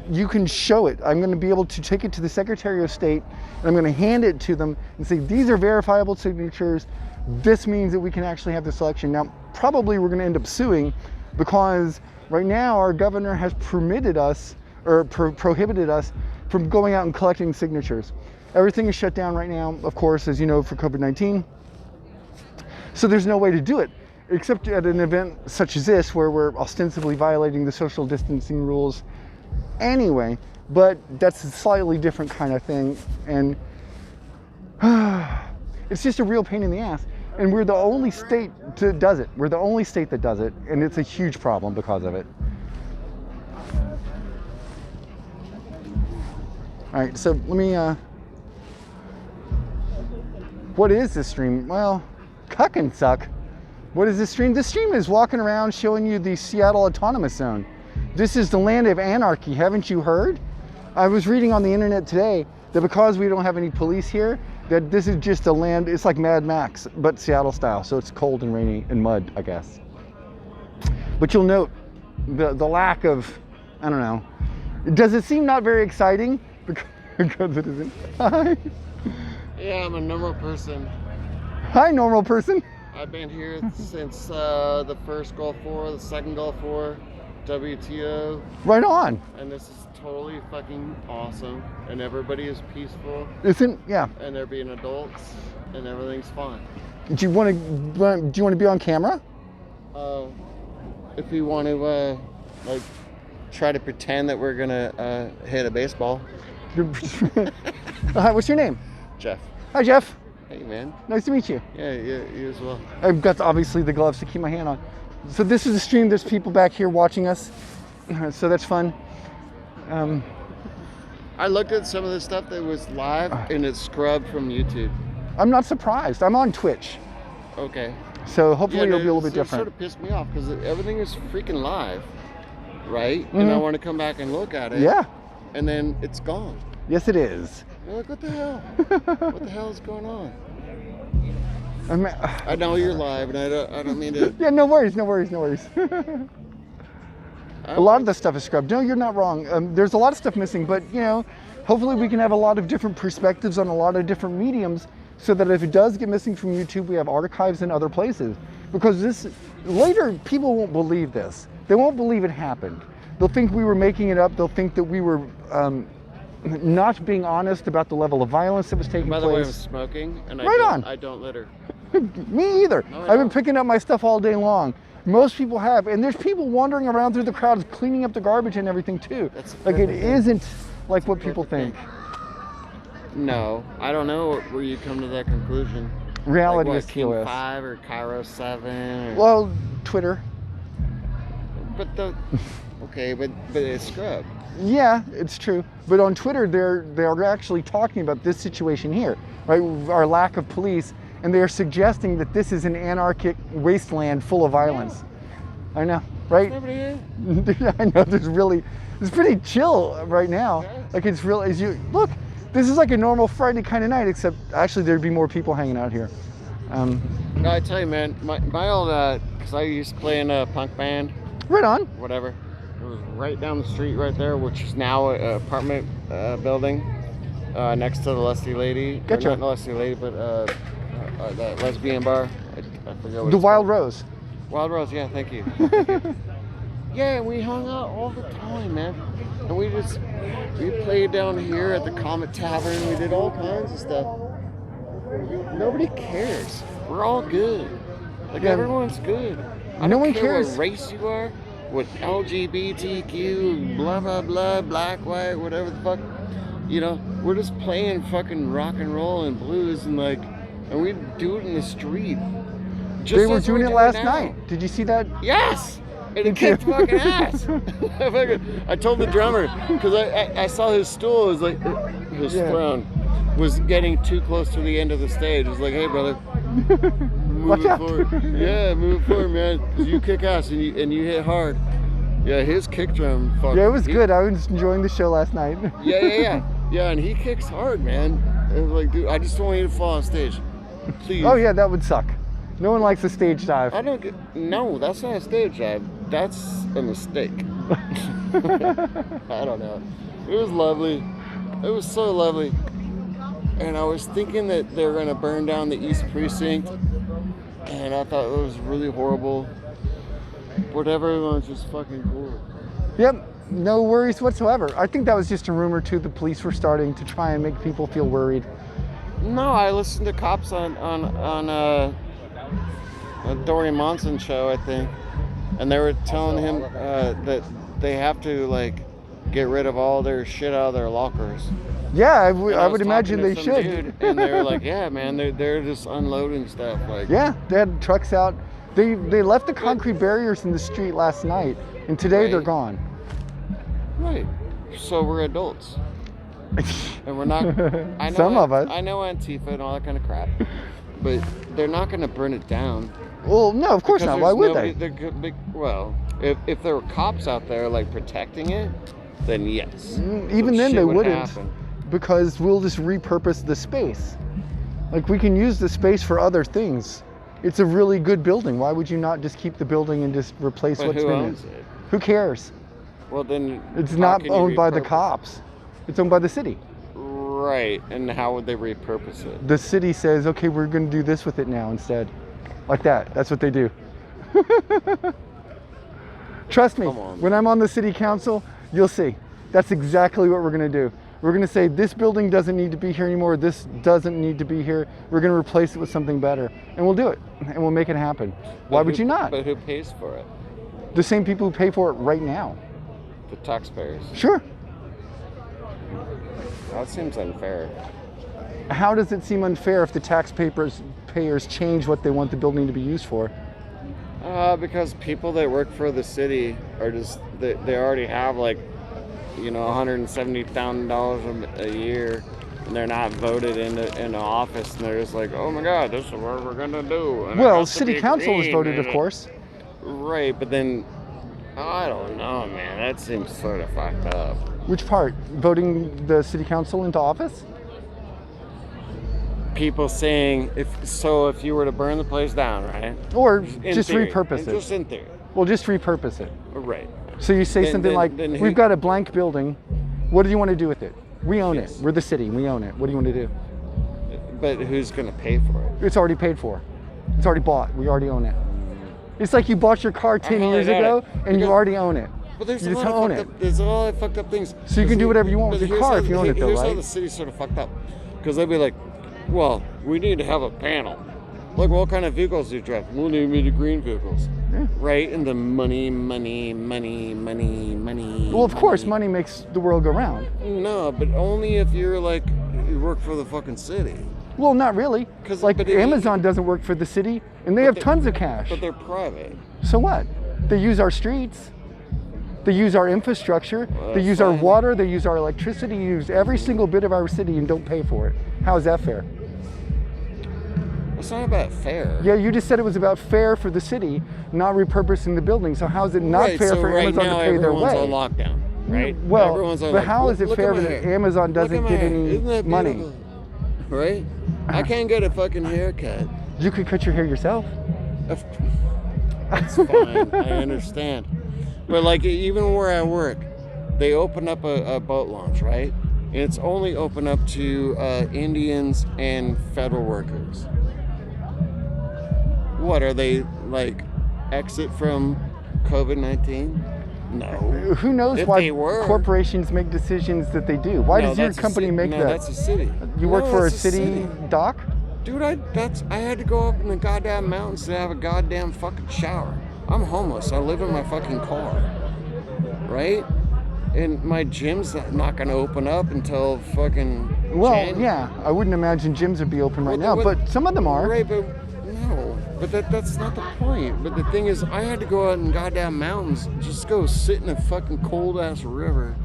you can show it. I'm going to be able to take it to the Secretary of State and I'm going to hand it to them and say, these are verifiable signatures. This means that we can actually have this election. Now, probably we're going to end up suing because right now our governor has permitted us or prohibited us from going out and collecting signatures. Everything is shut down right now, of course, as you know, for COVID-19. So there's no way to do it, except at an event such as this, where we're ostensibly violating the social distancing rules anyway, but that's a slightly different kind of thing. And it's just a real pain in the ass. And we're the only state that does it. We're the only state that does it, and it's a huge problem because of it. All right, so let me, what is this stream? Well, cuck and suck. What is this stream? This stream is walking around showing you the Seattle Autonomous Zone. This is the land of anarchy, haven't you heard? I was reading on the internet today that because we don't have any police here, that this is just a land, it's like Mad Max, but Seattle style. So it's cold and rainy and mud, I guess. But you'll note the lack of, I don't know. Does it seem not very exciting? Because it isn't. Hi. Yeah, I'm a normal person. Hi, normal person. I've been here since the first Gulf War, the second Gulf War, WTO. Right on. And this is totally fucking awesome. And everybody is peaceful. Yeah. And they're being adults, and everything's fine. Do you want to be on camera? If we want to, like, try to pretend that we're gonna hit a baseball. Hi, what's your name? Jeff. Hi, Jeff. Hey, man. Nice to meet you. Yeah, you as well. I've got obviously the gloves to keep my hand on. So this is a stream. There's people back here watching us, so that's fun. I looked at some of the stuff that was live and it's scrubbed from YouTube. I'm not surprised. I'm on Twitch. Okay. So hopefully it'll be a little bit different. It sort of pissed me off because everything is freaking live, right? Mm-hmm. And I want to come back and look at it. Yeah. And then it's gone. Yes, it is. You're like, what the hell? What the hell is going on? I know you're live, and I don't mean to. Yeah, no worries. A lot of the stuff is scrubbed. No, you're not wrong. There's a lot of stuff missing, but you know, Hopefully we can have a lot of different perspectives on a lot of different mediums so that if it does get missing from YouTube, we have archives in other places. Because this, later people won't believe this. They won't believe it happened. They'll think we were making it up. They'll think that we were not being honest about the level of violence that was taking place. By the way, I'm smoking, and I don't litter. Me either. No, I've been picking up my stuff all day long. Most people have, and there's people wandering around through the crowds cleaning up the garbage and everything too. Like it isn't like what people think. No, I don't know where you come to that conclusion. Reality like is King TOS. 5 or Cairo 7. Or... Well, Twitter. But okay, but it's scrub. Yeah, it's true. But on Twitter, they're actually talking about this situation here, right? Our lack of police, and they are suggesting that this is an anarchic wasteland full of violence. I know, right? Nobody here. I know. It's pretty chill right now. Like it's real. As you look, this is like a normal Friday kind of night, except actually there'd be more people hanging out here. No, I tell you, man, my old, because I used to play in a punk band. Right on. Whatever. It was right down the street right there, which is now an apartment building next to the Lusty Lady. Gotcha. Or not the Lusty Lady, but that lesbian bar. I forget what The it's Wild called. Rose. Wild Rose, yeah, thank you. Yeah, we hung out all the time, man. And we played down here at the Comet Tavern. We did all kinds of stuff. Nobody cares. We're all good. Like, Yeah. everyone's good. I No don't one care cares. what race you are, what LGBTQ, blah, blah, blah, black, white, whatever the fuck. You know, we're just playing fucking rock and roll and blues and we do it in the street. Just They were as doing it doing last now. night. Did you see that? Yes! And he kicked fucking ass. I told the drummer, because I saw his stool, it was like, his throne was getting too close to the end of the stage. It was like, hey, brother, move it forward. Yeah, move it forward, man, because you kick ass and you hit hard. Yeah, his kick drum fucking... Yeah, it was good. I was enjoying the show last night. Yeah, and he kicks hard, man. It was like, dude, I just don't want you to fall on stage. Please. Oh yeah, that would suck. No one likes a stage dive. I don't get... No, that's not a stage dive. That's a mistake. I don't know. It was lovely. It was so lovely. And I was thinking that they were going to burn down the East Precinct. And I thought it was really horrible. Whatever, everyone's just fucking cool. Yep, no worries whatsoever. I think that was just a rumor too. The police were starting to try and make people feel worried. No, I listened to cops on a Dorian Monson show, I think, and they were telling him that they have to get rid of all their shit out of their lockers. Yeah, I was would imagine talking they to some should. dude, and they were like, yeah, man, they're just unloading stuff. Yeah, they had trucks out. They left the concrete barriers in the street last night, and today they're gone. Right. So we're adults. And we're not... I know Some of us. I know Antifa and all that kind of crap. But they're not going to burn it down. Well, no, of course not. Why would they? Well, if there were cops out there protecting it, then yes. Even then Shit they would wouldn't, happen. because we'll just repurpose the space. Like, we can use the space for other things. It's a really good building. Why would you not just keep the building and just replace But what's who in owns it? it? Who cares? Well, then It's how not can you owned by the repurpose- cops. It's owned by the city. Right. And how would they repurpose it? The city says, okay, we're going to do this with it now instead. Like that. That's what they do. Trust me, when I'm on the city council, you'll see. That's exactly what we're going to do. We're going to say, this building doesn't need to be here anymore. This doesn't need to be here. We're going to replace it with something better. And we'll do it. And we'll make it happen. Why would you not? But who pays for it? The same people who pay for it right now. The taxpayers. Sure. That seems unfair. How does it seem unfair if the taxpayers change what they want the building to be used for? Because people that work for the city are just, they already have $170,000 a year, and they're not voted into office, and they're just like, oh my God, this is what we're gonna do. And it Well, has to city be council was green, voted, of and course. Right, but then, I don't know, man, that seems sort of fucked up. Which part? Voting the city council into office? People saying, if you were to burn the place down, right? Or In just theory, repurpose it? Just in theory. Well, just repurpose it. Right. So you say Then- something then- like, then who- we've got a blank building. What do you want to do with it? We own it. We're the city. We own it. What do you want to do? But who's gonna pay for it? It's already paid for. It's already bought. We already own it. It's like you bought your car 10 years ago and you already own it. But there's you a just lot own of it. fucked up, there's a lot of fucked up things. So you can do whatever you want with But your here's car how- if you own it, though, Here's how right? the city's sort of fucked up. Because they'd be like, well, we need to have a panel. Like, what kind of vehicles do you drive? We'll need me to green vehicles. Yeah. Right? And the money. Well, of course, money makes the world go round. No, but only if you're like, you work for the fucking city. Well, not really. Like but Amazon doesn't work for the city, and they have tons of cash. But they're private. So what? They use our streets. They use our infrastructure. Well, They use that's our fine. water. They use our electricity. Use every single bit of our city and don't pay for it. How is that fair? It's not about fair. Yeah, you just said it was about fair for the city, not repurposing the building. So how is it not Right, fair so for right Amazon now to pay their everyone's way? on lockdown, right? Well, Everyone's on but lockdown. how is it Look fair at my that hair. Amazon Look doesn't at get my any hair. Isn't that money? beautiful? Right? I can't get a fucking haircut. You could cut your hair yourself. That's fine. I understand. But like even where I work, they open up a boat launch, right? And it's only open up to Indians and federal workers. What are they like? Exit from COVID-19? No. Who knows If why they were. corporations make decisions that they do? Why No, does your that's a company ci- make no, that? that's a city. You work No, for a that's a city city. dock? Dude, I had to go up in the goddamn mountains to have a goddamn fucking shower. I'm homeless. I live in my fucking car. Right? And my gym's not gonna open up until fucking Well, January. yeah, I wouldn't imagine gyms would be open right now, What- but some of them are. Right, but no. But that's not the point. But the thing is, I had to go out in goddamn mountains, just go sit in a fucking cold ass river,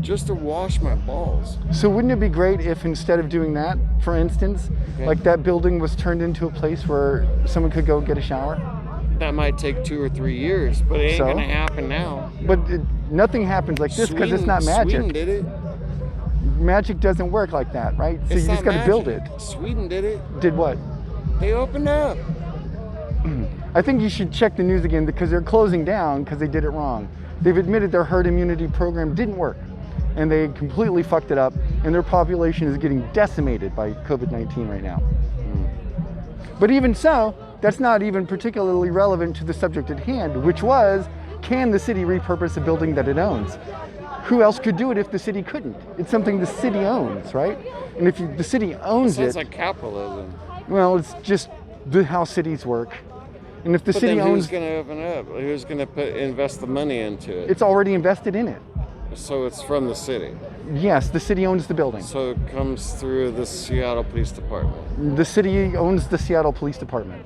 just to wash my balls. So wouldn't it be great if instead of doing that, for instance, Okay. like that building was turned into a place where someone could go get a shower? That might take 2 or 3 years, but it ain't So? gonna happen now. But nothing happens like this because it's not magic. Sweden did it. Magic doesn't work like that, right? So It's you just not got to build it. magic. Sweden did it. Did what? They opened up. I think you should check the news again because they're closing down because they did it wrong. They've admitted their herd immunity program didn't work and they completely fucked it up and their population is getting decimated by COVID-19 right now. But even so, that's not even particularly relevant to the subject at hand, which was, can the city repurpose a building that it owns? Who else could do it if the city couldn't? It's something the city owns, right? And if the city owns Sounds it, like capitalism. well, it's just how cities work. And if the But city then owns, who's going to open up? Who's going to invest the money into it? it's already invested in it. So it's from the city. Yes, the city owns the building. So it comes through the Seattle Police Department. The city owns the Seattle Police Department.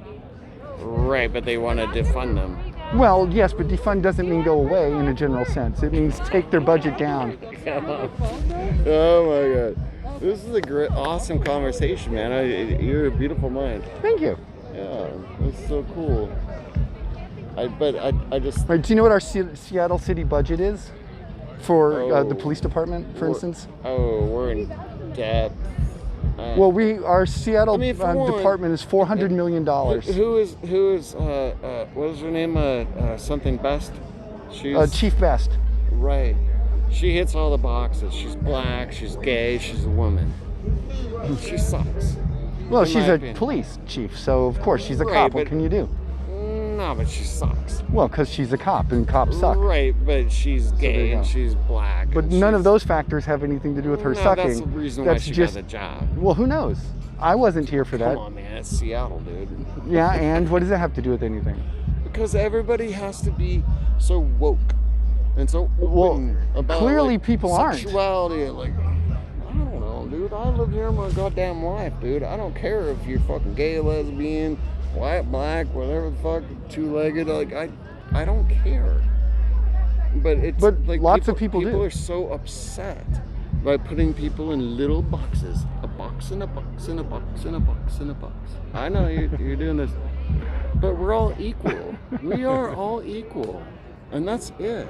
Right, but they want to defund them. Well, yes, but defund doesn't mean go away in a general sense. It means take their budget down. Oh my god. This is a great, awesome conversation, man. You're a beautiful mind. Thank you. Yeah, it's so cool. I just. Right, do you know what our Seattle city budget is for the police department, for instance? Oh, we're in debt. Well, our Seattle for one, department is $400 million. Who is what is her name? Something Best. She's Chief Best. Right. She hits all the boxes. She's black. She's gay. She's a woman. She sucks. Well, in she's my a opinion. police chief, so of course she's a Right, cop. What but- can you do? No, but she sucks. Well, because she's a cop, and cops suck. Right, but she's there gay you and go. she's black. But and none of she's- those factors have anything to do with her No, sucking. that's the reason why she got the job. Well, who knows? I wasn't here for that. Come on, man. It's Seattle, dude. Yeah, and what does that have to do with anything? Because everybody has to be so woke and so open about clearly like, people aren't. sexuality and like, I don't know, dude. I live here my goddamn life, dude. I don't care if you're fucking gay, lesbian, white, black, whatever the fuck, two-legged. Like, I don't care. But it's like lots of people do. People are so upset by putting people in little boxes, a box and a box and a box and a box and a box. I know you're doing this, but we're all equal. We are all equal, and that's it.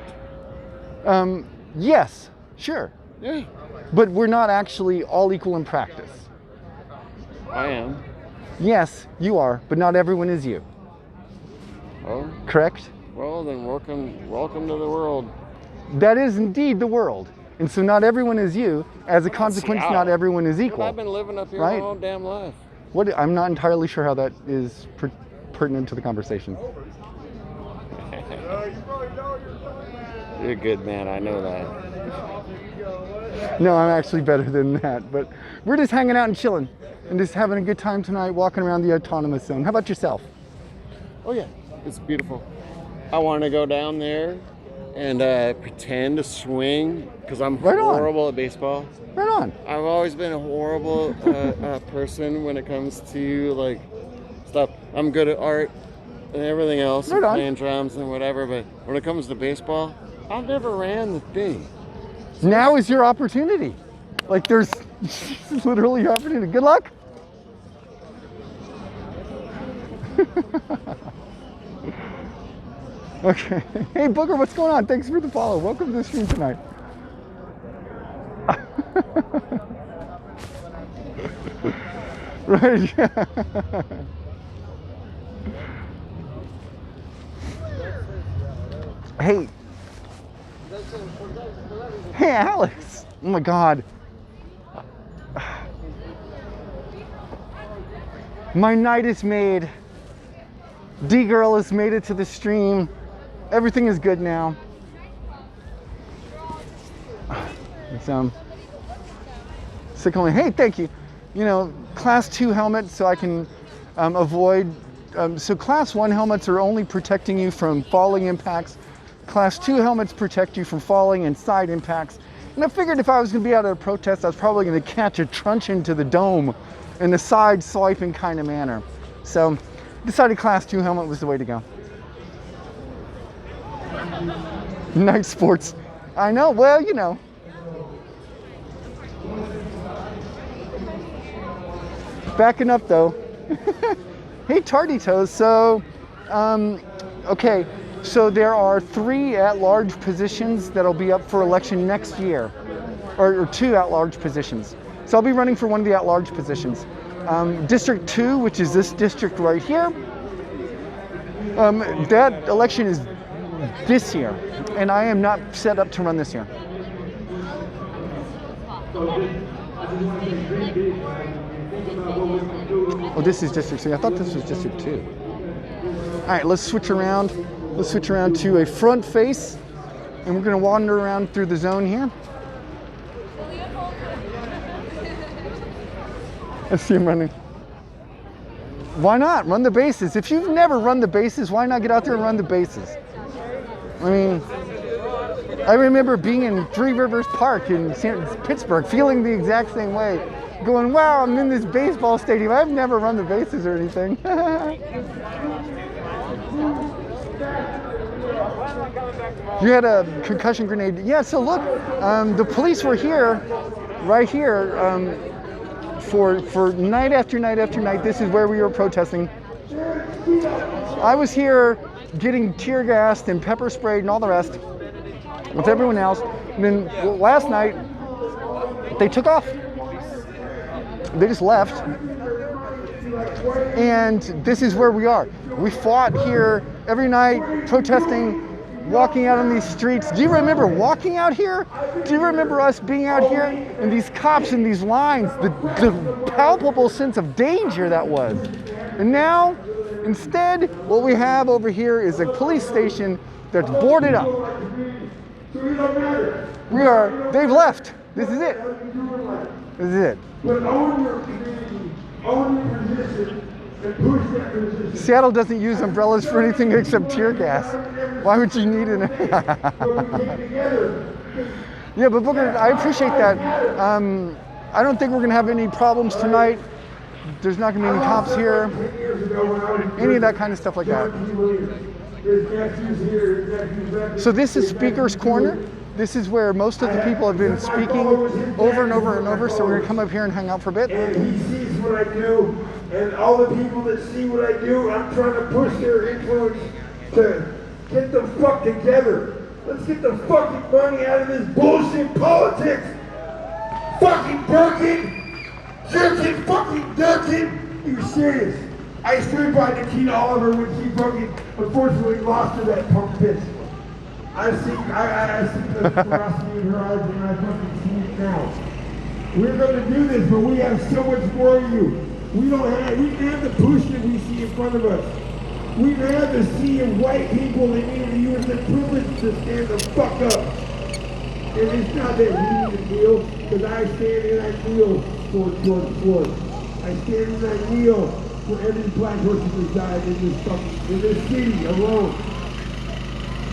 Yes, sure. Yeah. But we're not actually all equal in practice. I am. Yes, you are, but not everyone is you. Oh. Correct? Well, then welcome to the world. That is indeed the world. And so not everyone is you. As a consequence, Seattle. not everyone is Dude, equal. I've been living up here right? my whole damn life. What? I'm not entirely sure how that is pertinent to the conversation. You're a good man, I know that. No, I'm actually better than that. But we're just hanging out and chilling and just having a good time tonight, walking around the autonomous zone. How about yourself? Oh yeah, it's beautiful. I want to go down there and pretend to swing because I'm horrible at baseball. Right on. I've always been a horrible person when it comes to like stuff. I'm good at art and everything else, Right on. playing drums and whatever. But when it comes to baseball, I've never ran the thing. Now is your opportunity. Like there's literally your opportunity. Good luck. Okay. Hey Booker, what's going on? Thanks for the follow. Welcome to the stream tonight. Right. Yeah. Hey. Hey Alex. Oh my God. My night is made. D-Girl has made it to the stream. Everything is good now. It's sick only. Hey, thank you. You know, class 2 helmet so I can avoid. So class 1 helmets are only protecting you from falling impacts. Class 2 helmets protect you from falling and side impacts. And I figured if I was going to be out at a protest, I was probably going to catch a truncheon to the dome in a side swiping kind of manner. So decided class 2 helmet was the way to go. Night sports. I know, well, you know. Backing up though. Hey Tardy Toes, so, okay, so there are 3 at-large positions that'll be up for election next year, or 2 at-large positions. So I'll be running for one of the at-large positions. District 2, which is this district right here, that election is this year, and I am not set up to run this year. Oh, this is District 3. I thought this was District 2. All right, let's switch around. Let's switch around to a front face, and we're going to wander around through the zone here. Let's see him running. Why not? Run the bases. If you've never run the bases, why not get out there and run the bases? I mean, I remember being in Three Rivers Park in Pittsburgh, feeling the exact same way. Going, wow, I'm in this baseball stadium. I've never run the bases or anything. You had a concussion grenade. Yeah, so look, the police were here, right here, for night after night after night. This is where we were protesting. I was here getting tear gassed and pepper sprayed and all the rest with everyone else. And then last night, they took off. They just left. And this is where we are. We fought here every night, protesting, walking out on these streets. Do you remember walking out here? Do you remember us being out here and these cops in these lines, the palpable sense of danger that was? And now, instead, what we have over here is a police station that's boarded up. They've left. This is it. This is it. Seattle doesn't use umbrellas for anything except tear gas. Why would you need it? Yeah, but Booker, I appreciate that. I don't think we're going to have any problems tonight. There's not going to be any cops here. Any of that kind of stuff like that. So this is Speaker's Corner. This is where most of the people have been speaking over and over and over. So we're going to come up here and hang out for a bit. And he sees what I do, and all the people that see what I do, I'm trying to push their influence to get the fuck together. Let's get the fucking money out of this bullshit politics. Fucking Durkin, Durkin, fucking Durkin. You're serious. I stood by Nikita Oliver when she fucking unfortunately lost to that punk bitch. I see the ferocity in her eyes and I fucking see it now. We're gonna do this, but we have so much more of you. We can have the push that we see in front of us. We can have the sea of white people that need to use the privilege to stand the fuck up. And it's not that we need to kneel, because I stand and I kneel for George Floyd. I stand and I kneel for every black person that died in this city alone.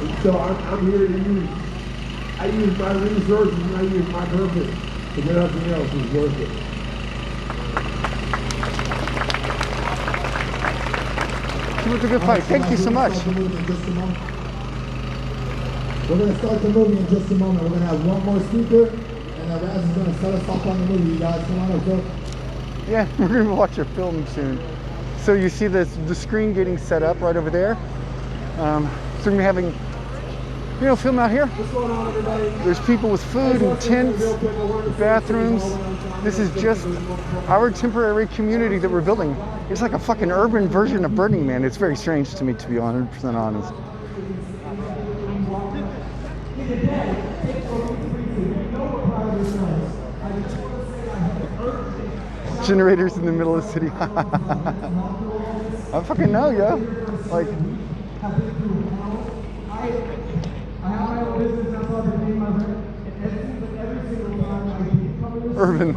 And so I'm here to use my resources and I use my purpose, because nothing else is worth it. It was a good fight. Thank you so much. We're going to start the movie in just a moment. We're going to have one more speaker, and Raz is going to set us off on the movie. You guys come on up, Joe. Yeah, we're going to watch a film soon. So you see the screen getting set up right over there. So we're going to be having, film out here. What's going on, everybody? There's people with food and tents, bathrooms. This is just our temporary community that we're building. It's like a fucking urban version of Burning Man. It's very strange to me, to be 100% honest. Generators in the middle of the city. I fucking know, yo. Like, urban.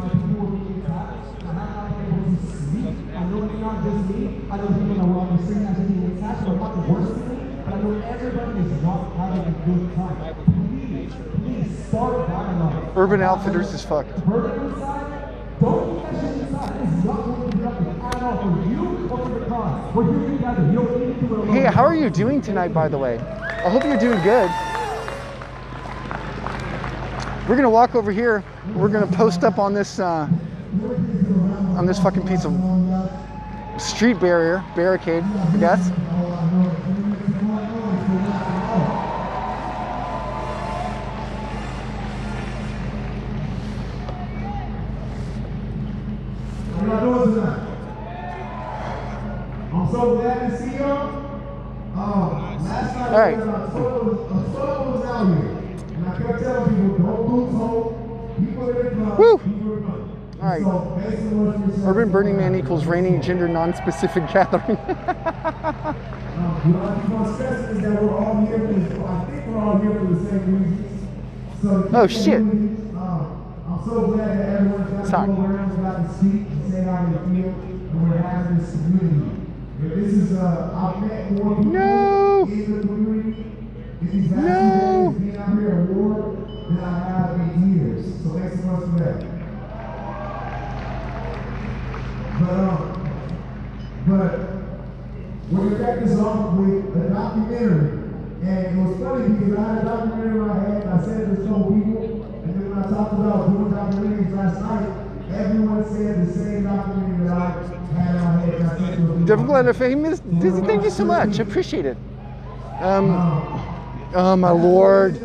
Urban Outfitters is fucked. Hey, how are you doing tonight, by the way? I hope you're doing good. We're gonna walk over here. We're gonna post up on this fucking piece of street barricade, I guess. I'm so glad to see y'all. Last night, all right. October was out here. And I kept telling people, don't lose hope. People are in love. Woo! People are in love. All right. So, basically what you're saying, Urban Burning Man equals raining gender non-specific gathering. what I want to stress is that we're all here I think we're all here for the same reasons. So Oh, shit. I'm so glad that everyone got to go around and got to speak and say how they feel, and we're having this community. This is, I've met more people in the community in these last 2 days being out here at war than I have in years. So thanks so much for that. But we're going to back this off with a documentary. And it was funny because I had a documentary in my head, and I said it to some people, and then when I talked about doing documentaries last night, everyone said the same documentary that I had in my head. And I said to them, Devil Glad Famous. Thank you so much. I appreciate it. Oh my lord.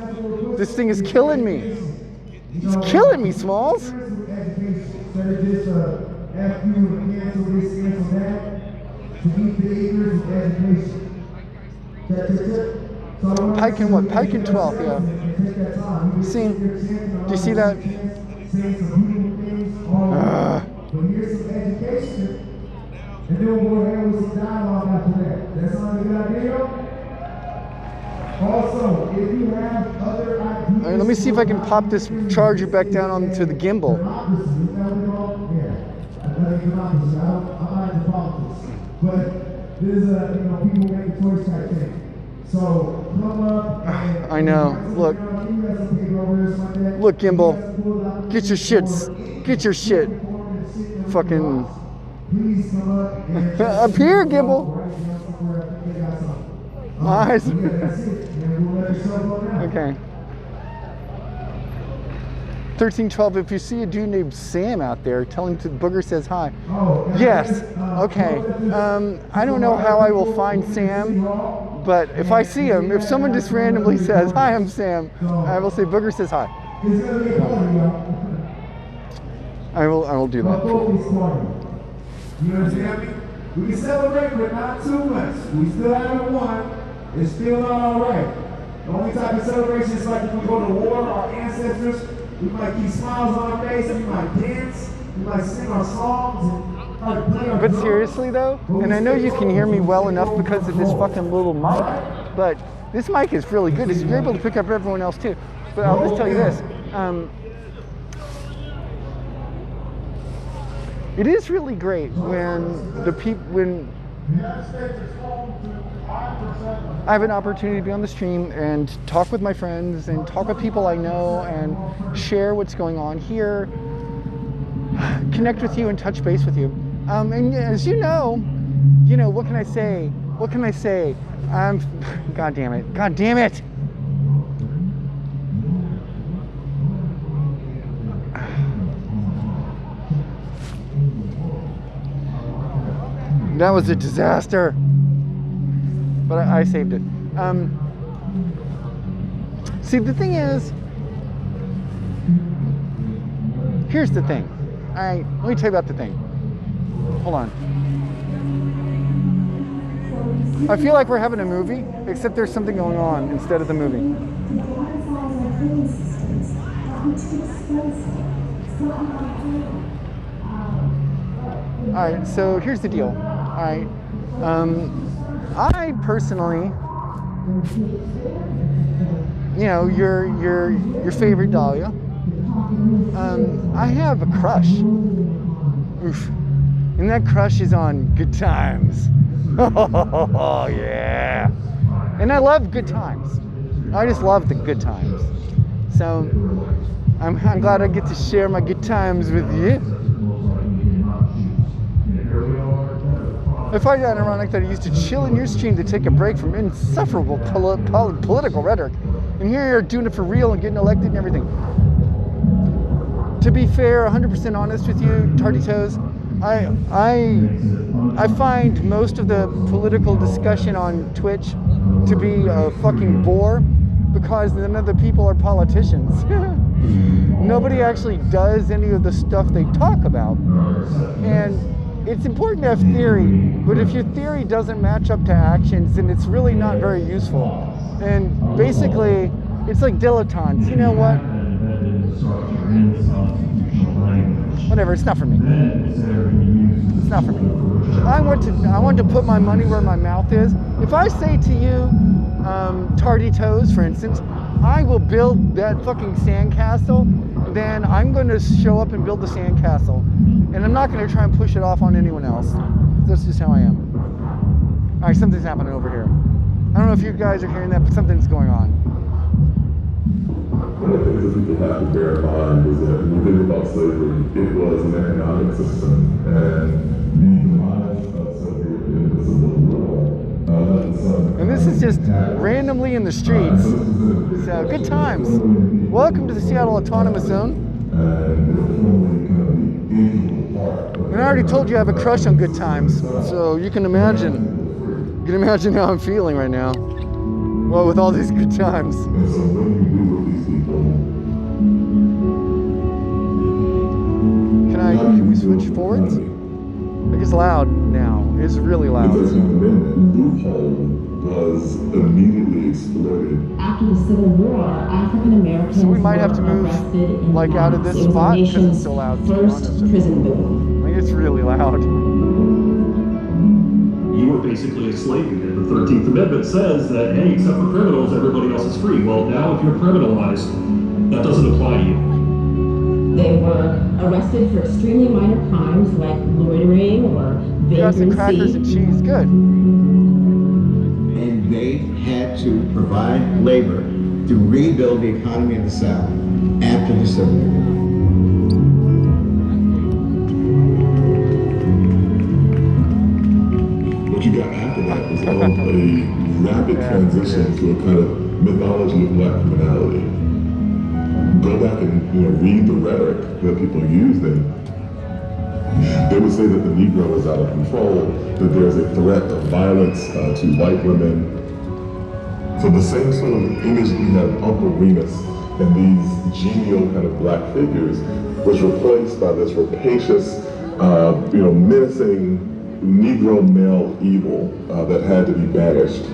This thing is killing me. It's killing me, Smalls. Pike and what? Pike and 12th, yeah. See? Do you see that? But here's some education, and then we'll go ahead with some dialogue after that. That sound a good idea? Also, if you have other ideas... All right, let me see if I can pop this charger back down onto the gimbal. But this is people make a choice type thing. So come up and... I know. Look. Look, gimbal. Get your shits. Get your shit. Fucking... up here, gimbal. Eyes. Okay. 1312, if you see a dude named Sam out there, tell him Booger says hi. Yes. Okay. I don't know how I will find Sam, but if I see him, if someone just randomly says, hi, I'm Sam, I will say Booger says hi. I will do that. You understand me? We can celebrate, but not too much. We still haven't won. It's still not all right. The only type of celebration is like when we go to war, our ancestors, we might keep smiles on our face, we might dance, we might sing our songs, and play our But drums. seriously though, and I know you can hear me well enough because of this fucking little mic, but this mic is really good. You're able to pick up everyone else too. But I'll just tell you this. It is really great when I have an opportunity to be on the stream and talk with my friends and talk with people I know and share what's going on here, connect with you and touch base with you. And as you know, what can I say? What can I say? God damn it. God damn it. That was a disaster, but I saved it. See, the thing is, here's the thing. Let me tell you about the thing. Hold on. I feel like we're having a movie, except there's something going on instead of the movie. All right, so here's the deal. All right, I personally, your favorite Dahlia. I have a crush. Oof, and that crush is on Good Times. Oh yeah, and I love Good Times. I just love the Good Times. So I'm glad I get to share my good times with you. I find it ironic that I used to chill in your stream to take a break from insufferable political rhetoric. And here you're doing it for real and getting elected and everything. To be fair, 100% honest with you, Tardy Toes, I find most of the political discussion on Twitch to be a fucking bore because none of the people are politicians. Nobody actually does any of the stuff they talk about. And it's important to have theory, but if your theory doesn't match up to actions, then it's really not very useful. And basically, it's like dilettantes. You know what? Whatever, it's not for me. It's not for me. I want to put my money where my mouth is. If I say to you, Tardy Toes, for instance, I will build that fucking sandcastle, then I'm going to show up and build the sandcastle. And I'm not going to try and push it off on anyone else. That's just how I am. All right, something's happening over here. I don't know if you guys are hearing that, but something's going on. One of the things that people have to bear in mind is that when we think about slavery, it was an economic system, and the demise of slavery in the civil war. And this is just randomly in the streets. So, good times. Welcome to the Seattle Autonomous Zone. And I already told you I have a crush on Good Times, so you can imagine. You can imagine how I'm feeling right now. Well, with all these good times. Can we switch forwards? I think it's loud now. It's really loud. Because the loophole was immediately exploited. After the Civil War, African Americans so we might have to move like out of this spot because it's so loud. First prison boom. I think it's really loud. You were basically enslaving, and the 13th Amendment says that, hey, except for criminals, everybody else is free. Well, now if you're criminalized, that doesn't apply to you. They were arrested for extremely minor crimes like loitering or vagrancy. Got some crackers and cheese, good. And they had to provide labor to rebuild the economy of the South after the Civil War. What you got after that was a rapid transition to a kind of mythology of black criminality. Go back and read the rhetoric that people use then. They would say that the Negro is out of control, that there's a threat of violence to white women. So the same sort of image we had of Uncle Remus and these genial kind of black figures was replaced by this rapacious, menacing Negro male evil that had to be banished.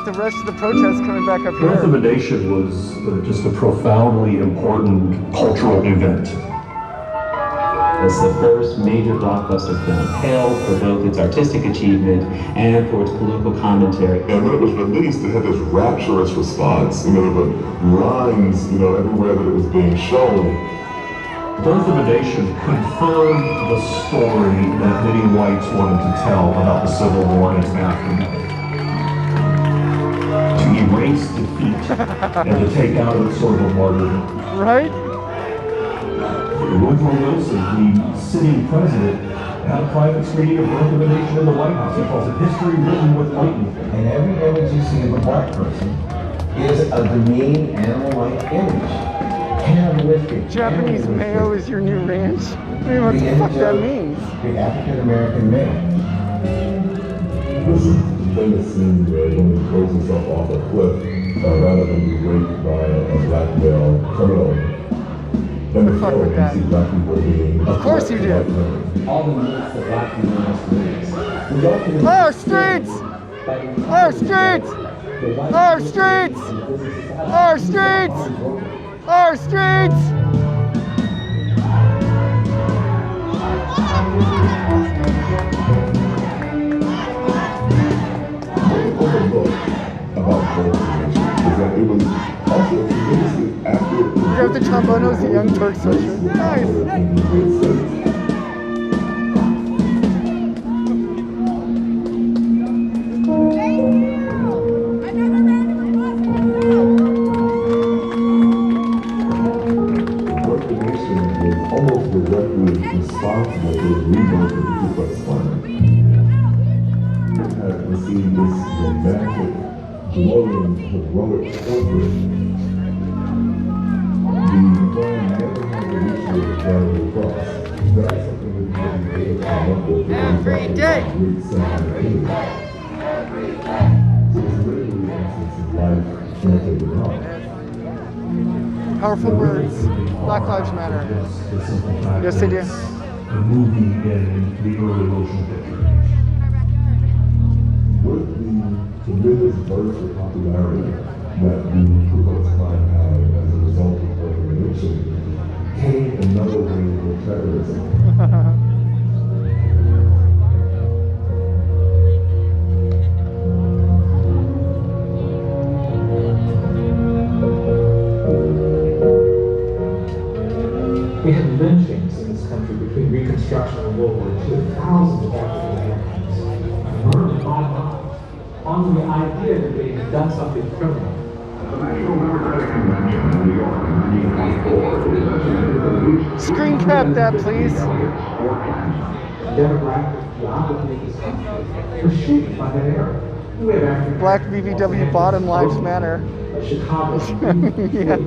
the rest of the protests coming back up Birth of here. a Nation was just a profoundly important cultural event. It's the first major blockbuster film, hailed for both its artistic achievement and for its political commentary. And when it was released, it had this rapturous response. You know, there were lines, you know, everywhere that it was being shown. Birth of a Nation confirmed the story that many whites wanted to tell about the Civil War and its aftermath. To erase defeat and to take out a sort of a martyrdom. Right? Woodrow Wilson, the sitting president, had a private screening of Birth of a Nation in the White House. He calls it history written with lightning. And every image you see of a black person is a demeaned animal-like image. Cannibalistic. Japanese mayo is your new ranch? I mean, what the fuck that means? The African-American male. This is the famous scene where a woman throws herself off a cliff rather than be raped by a black male criminal. In the film, you see black people being... Of course you do. All the myths that black people must Our streets! Our streets! Our streets! Our streets! Our streets! about Birth of a Nation is that it was also tremendously accurate. You have the trombonos, the Young Turks sweatshirt. Nice. Almost directly responsible for the rebirth of the Ku Klux Klan. It had received this romantic, glowing, heroic portrait. The Klan never had the ritual of carrying the cross. That's something that people could come up with. Every day! Great symbol. So it's literally an instance of life translated wrong. Powerful words. Black Lives Matter. Yes, they do. A movie in the early motion picture. With the tremendous burst of popularity that the Ku Klux Klan had as a result of Birth of a Nation, came another wave of terrorism. We had lynchings in this country between Reconstruction and World War II. Thousands of African Americans burned alive on the idea that they had done something criminal. The National Democratic Convention in New York in 1924 is estimated that at least... Screen cap that, please. Demographic geography of this country was shaped by that era. We have African Black BBW bottom lives matter. Chicago, Yes.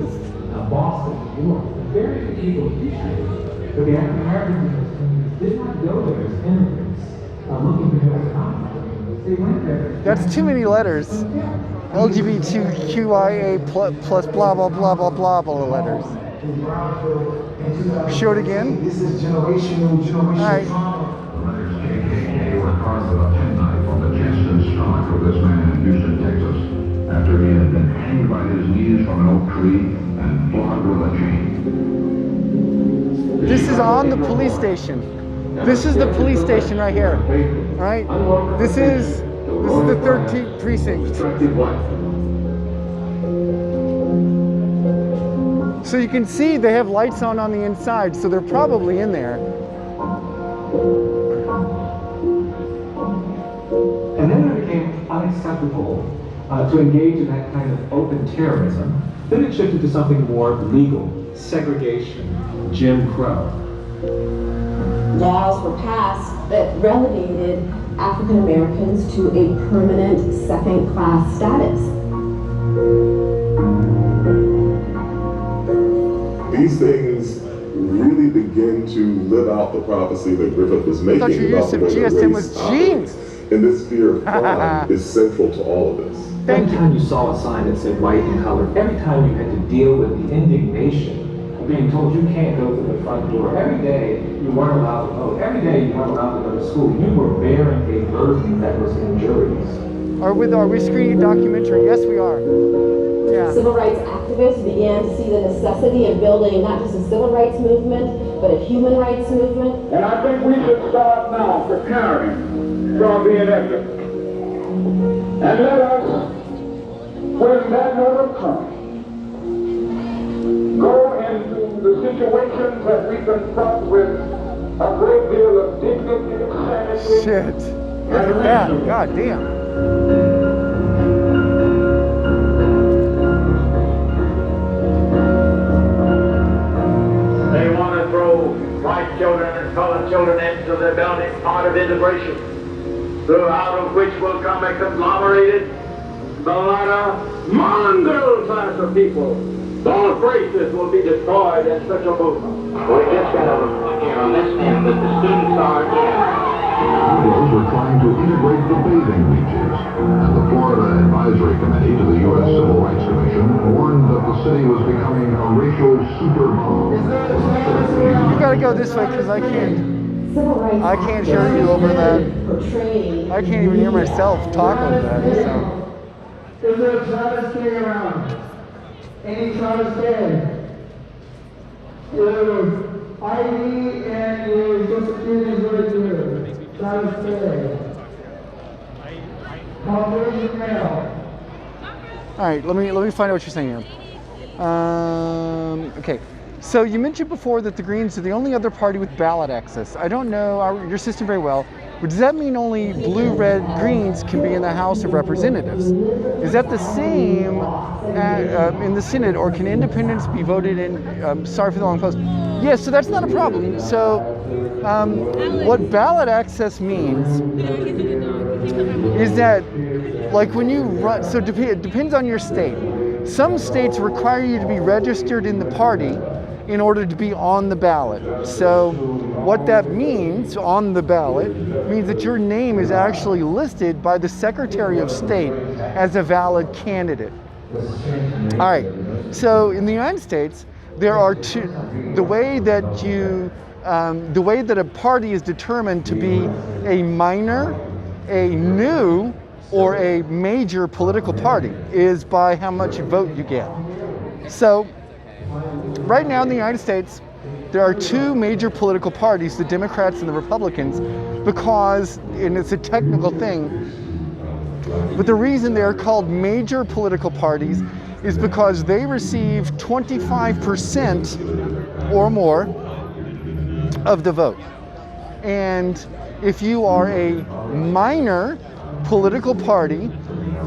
Boston, New York. Very few people appreciate it. But the African Americans in those communities did not go there as immigrants looking for better opportunities. They went there. That's too many letters. LGBTQIA plus blah blah blah blah blah blah letters. Show it again. This is generational Alright. trauma. were caused about 10 knife on the chest and stomach of this man in Houston, Texas, after he had been hanged by his knees from an oak tree and flogged with a chain. This is on the police station. This is the police station right here. Right? This is the 13th precinct. So you can see they have lights on the inside, so they're probably in there. And then it became unacceptable to engage in that kind of open terrorism. Then it shifted to something more legal, segregation, Jim Crow. Laws were passed that relegated African Americans to a permanent second-class status. These things really begin to live out the prophecy that Griffith was making about the way that race operates. And this fear of crime is central to all of this. Every time you saw a sign that said white and colored, every time you had to deal with the indignation of being told you can't go through the front door, every day you weren't allowed to vote, every day you weren't allowed to go to school, you were bearing a burden that was injurious. Are we screening a documentary? Yes, we are. Yeah. Civil rights activists began to see the necessity of building not just a civil rights movement, but a human rights movement. And I think we should start now preparing for being elected. And let us, when that moment comes, go into the situations that we confront with a great deal of dignity, sanity. Shit. Look at that. God damn. They want to throw white children and colored children into the melting pot of integration, out of which will come a conglomerated, mongrel class of people. Both races will be destroyed in such a movement. We just got to hear on this end that the students are in. Studios were trying to integrate the bathing beaches, and the Florida Advisory Committee to the U.S. Civil Rights Commission warned that the city was becoming a racial superbug. You gotta go this way because I can't hear you over that. I can't even hear myself talk over that. So. Is there a Travis King around? Any Travis King? Your ID and your social security is right here. Travis King. Caucasian male. All right, let me find out what you're saying here. Okay, so you mentioned before that the Greens are the only other party with ballot access. I don't know your system very well, but does that mean only blue, red, Greens can be in the House of Representatives? Is that the same in the Senate, or can independents be voted in? Sorry for the long post. Yes, so that's not a problem. So what ballot access means is that, like when you run, so it depends on your state. Some states require you to be registered in the party in order to be on the ballot. So what that means on the ballot means that your name is actually listed by the Secretary of State as a valid candidate. All right, so in the United States, there are two, the way that a party is determined to be a minor, a new, or a major political party is by how much vote you get. So right now in the United States, there are two major political parties, the Democrats and the Republicans, because, and it's a technical thing, but the reason they're called major political parties is because they receive 25% or more of the vote. And if you are a minor political party,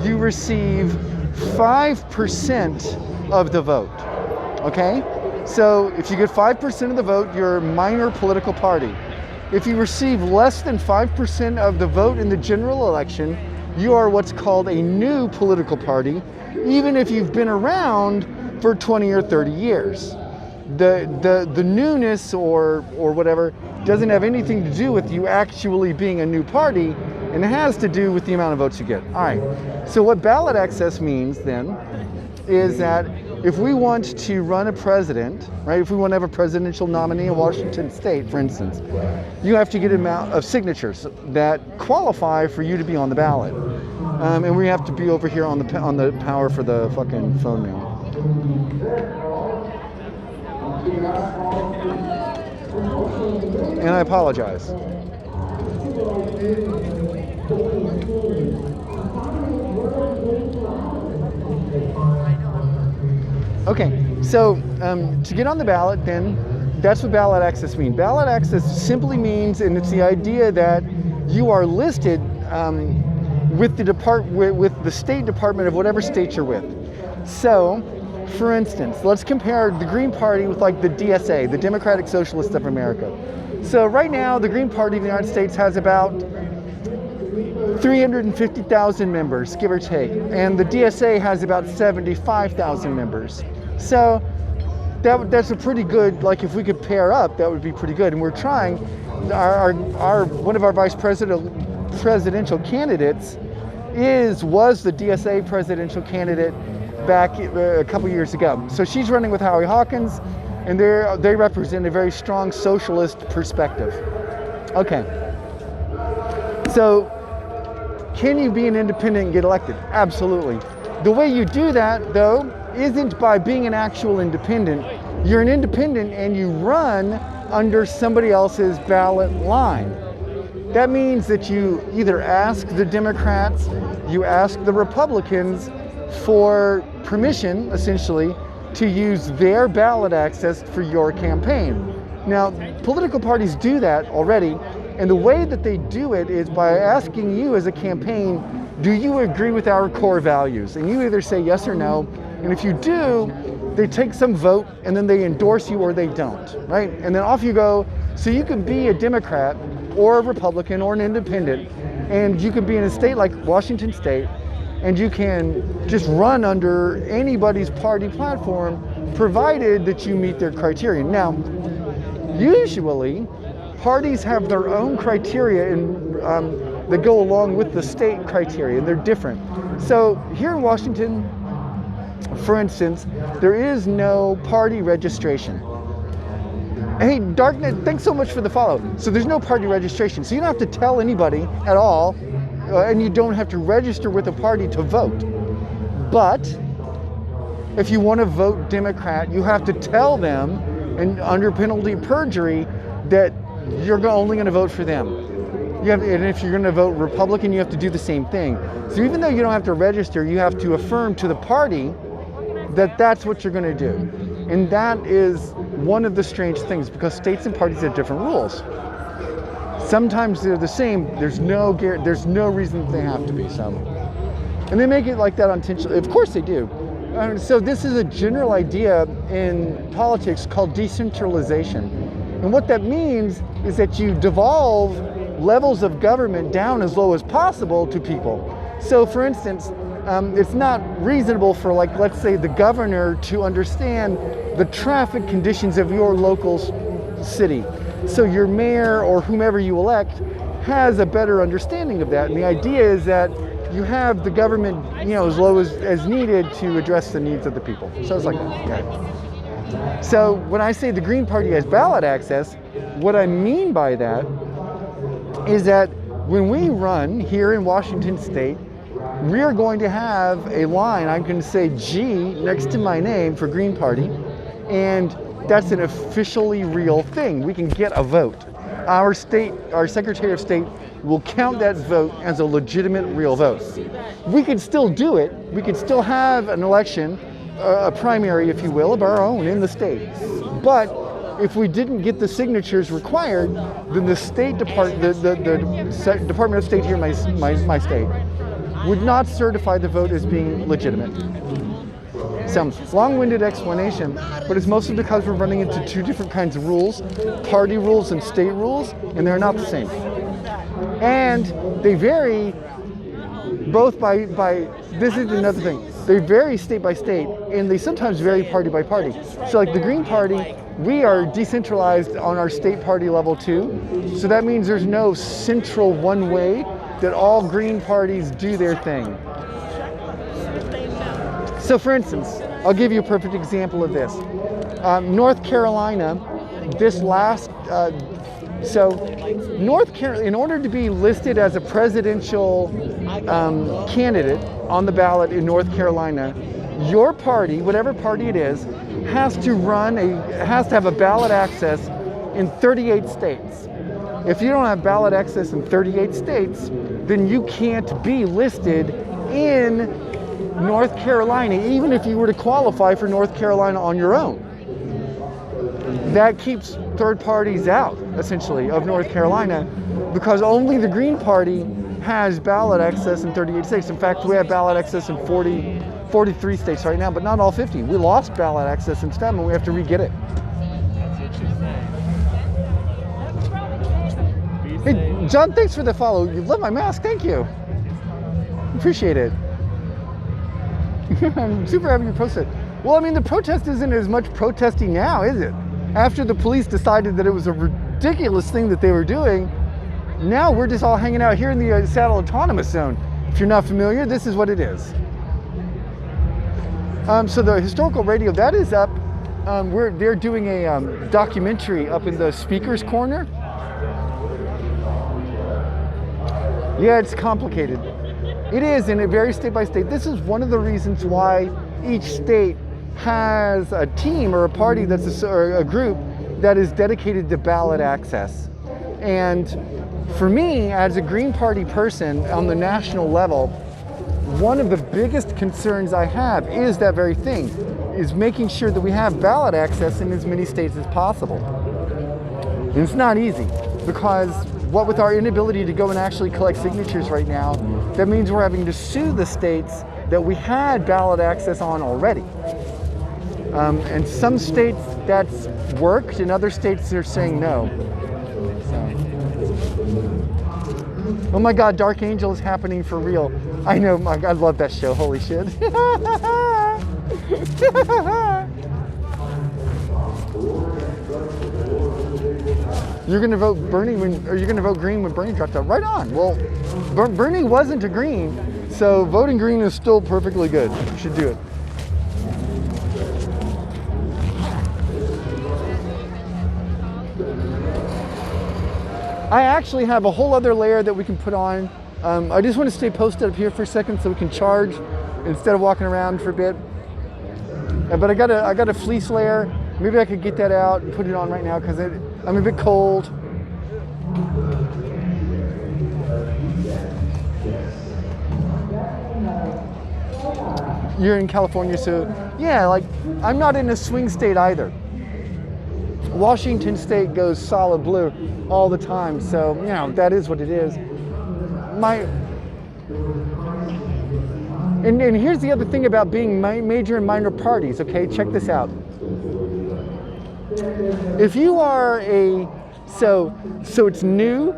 you receive 5% of the vote. Okay? So if you get 5% of the vote, you're a minor political party. If you receive less than 5% of the vote in the general election, you are what's called a new political party, even if you've been around for 20 or 30 years. The newness or whatever doesn't have anything to do with you actually being a new party, and it has to do with the amount of votes you get. All right, so what ballot access means then is that if we want to run a president, right, if we want to have a presidential nominee in Washington State, for instance, you have to get an amount of signatures that qualify for you to be on the ballot. And we have to be over here on the power for the fucking phone now. And I apologize. Okay, so to get on the ballot, then that's what ballot access means. Ballot access simply means, and it's the idea that you are listed with the State Department of whatever state you're with. So, for instance, let's compare the Green Party with like the DSA, the Democratic Socialists of America. So right now, the Green Party of the United States has about 350,000 members, give or take, and the DSA has about 75,000 members. So that's a pretty good, like if we could pair up, that would be pretty good. And we're trying, one of our vice presidential candidates was the DSA presidential candidate back a couple years ago. So she's running with Howie Hawkins, and they represent a very strong socialist perspective. Okay. So Can you be an independent and get elected? Absolutely. The way you do that, though, isn't by being an actual independent. You're an independent and you run under somebody else's ballot line. That means that you either ask the Democrats, you ask the Republicans for permission, essentially, to use their ballot access for your campaign. Now, political parties do that already, and the way that they do it is by asking you as a campaign, do you agree with our core values? And you either say yes or no, and if you do, they take some vote and then they endorse you or they don't, right? And then off you go. So you can be a Democrat or a Republican or an independent, and you can be in a state like Washington State, and you can just run under anybody's party platform, provided that you meet their criteria. Now, usually, parties have their own criteria that go along with the state criteria, and they're different. So here in Washington, for instance, there is no party registration. Hey, Darknet, thanks so much for the follow. So there's no party registration. So you don't have to tell anybody at all, and you don't have to register with a party to vote. But if you want to vote Democrat, you have to tell them, and under penalty of perjury, that you're only going to vote for them. And if you're going to vote Republican, you have to do the same thing. So even though you don't have to register, you have to affirm to the party that that's what you're going to do. And that is one of the strange things, because states and parties have different rules. Sometimes they're the same. There's no reason that they have to be. So, and they make it like that intentionally. Of course they do. So this is a general idea in politics called decentralization. And what that means is that you devolve levels of government down as low as possible to people. So for instance, it's not reasonable for, like, let's say the governor to understand the traffic conditions of your local city. So your mayor or whomever you elect has a better understanding of that. And the idea is that you have the government, as low as needed to address the needs of the people. So it's like that. Okay. So when I say the Green Party has ballot access, what I mean by that is that when we run here in Washington State, we are going to have a line, I'm going to say G next to my name for Green Party, and that's an officially real thing. We can get a vote. Our Secretary of State will count that vote as a legitimate real vote. We could still do it. We could still have an election, a primary, if you will, of our own in the state. But if we didn't get the signatures required, then the State Department, the Department of State here in my state, would not certify the vote as being legitimate. Some long-winded explanation, but it's mostly because we're running into two different kinds of rules, party rules and state rules, and they're not the same. And they vary both by this is another thing, they vary state by state, and they sometimes vary party by party. So like the Green Party, we are decentralized on our state party level too. So that means there's no central one way that all Green parties do their thing. So for instance, I'll give you a perfect example of this. North Carolina, North Carolina, in order to be listed as a presidential candidate on the ballot in North Carolina, your party, whatever party it is, has to have a ballot access in 38 states. If you don't have ballot access in 38 states, then you can't be listed in North Carolina, even if you were to qualify for North Carolina on your own. That keeps third parties out, essentially, of North Carolina, because only the Green Party has ballot access in 38 states. In fact, we have ballot access in 43 states right now, but not all 50. We lost ballot access in STEM, and we have to re-get it. Hey, John, thanks for the follow. You love my mask. Thank you. Appreciate it. I'm super happy you posted. Well, I mean, the protest isn't as much protesting now, is it? After the police decided that it was a ridiculous thing that they were doing, now we're just all hanging out here in the Seattle Autonomous Zone. If you're not familiar, this is what it is. So the historical radio, that is up. They're doing a documentary up in the speaker's corner. Yeah, it's complicated. It is, and it varies state by state. This is one of the reasons why each state has a team or a party or a group that is dedicated to ballot access. And for me, as a Green Party person on the national level, one of the biggest concerns I have is that very thing, is making sure that we have ballot access in as many states as possible. And it's not easy, because what with our inability to go and actually collect signatures right now, that means we're having to sue the states that we had ballot access on already. And some states that's worked, and other states are saying no. Oh my God, Dark Angel is happening for real. I know, I love that show, holy shit. You're gonna vote Bernie or you're gonna vote Green when Bernie dropped out? Right on. Well, Bernie wasn't a Green, so voting Green is still perfectly good. You should do it. I actually have a whole other layer that we can put on. I just want to stay posted up here for a second so we can charge instead of walking around for a bit. But I got a fleece layer. Maybe I could get that out and put it on right now because I'm a bit cold. You're in California, so yeah, like I'm not in a swing state either. Washington State goes solid blue all the time, so you know that is what it is. And here's the other thing about being major and minor parties. Okay, check this out. If you are so it's new,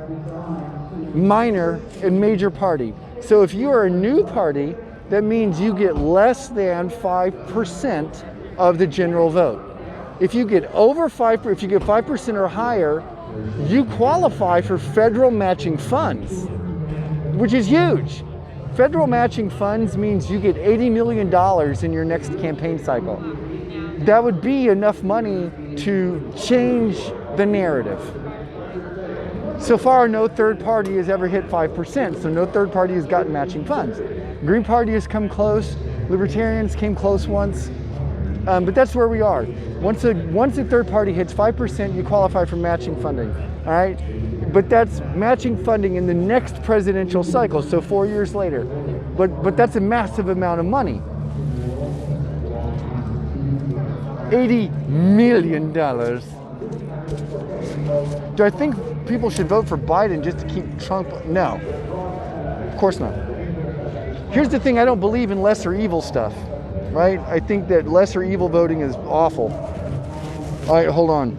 minor, and major party. So if you are a new party, that means you get less than 5% of the general vote. If you get over 5%, if you get 5% or higher, you qualify for federal matching funds, which is huge. Federal matching funds means you get $80 million in your next campaign cycle. That would be enough money to change the narrative. So far, no third party has ever hit 5%, so no third party has gotten matching funds. Green Party has come close, Libertarians came close once, but that's where we are. Once a third party hits 5%, you qualify for matching funding, all right? But that's matching funding in the next presidential cycle, so 4 years later. But that's a massive amount of money. $80 million. Do I think people should vote for Biden just to keep Trump? No, of course not. Here's the thing, I don't believe in lesser evil stuff, right? I think that lesser evil voting is awful. All right, hold on.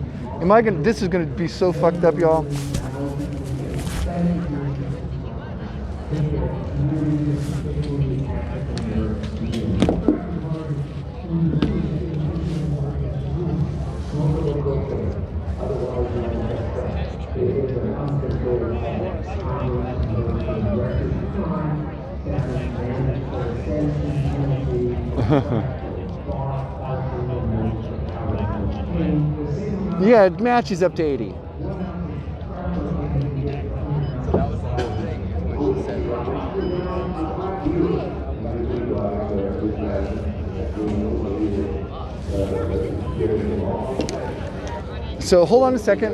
This is gonna be so fucked up, y'all. Yeah, it matches up to 80. So hold on a second.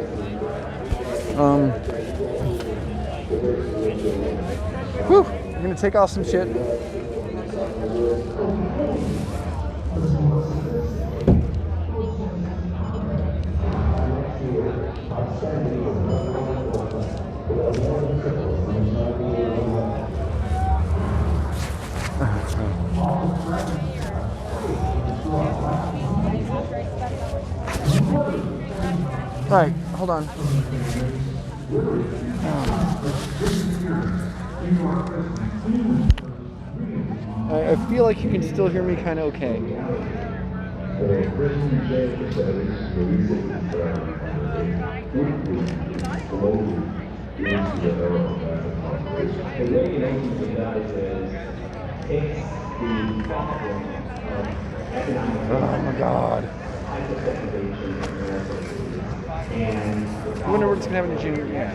Whew, I'm gonna take off some shit. All right, hold on. I feel like you can still hear me kind of okay. Oh my God. I wonder what it's going to happen in June. Yeah.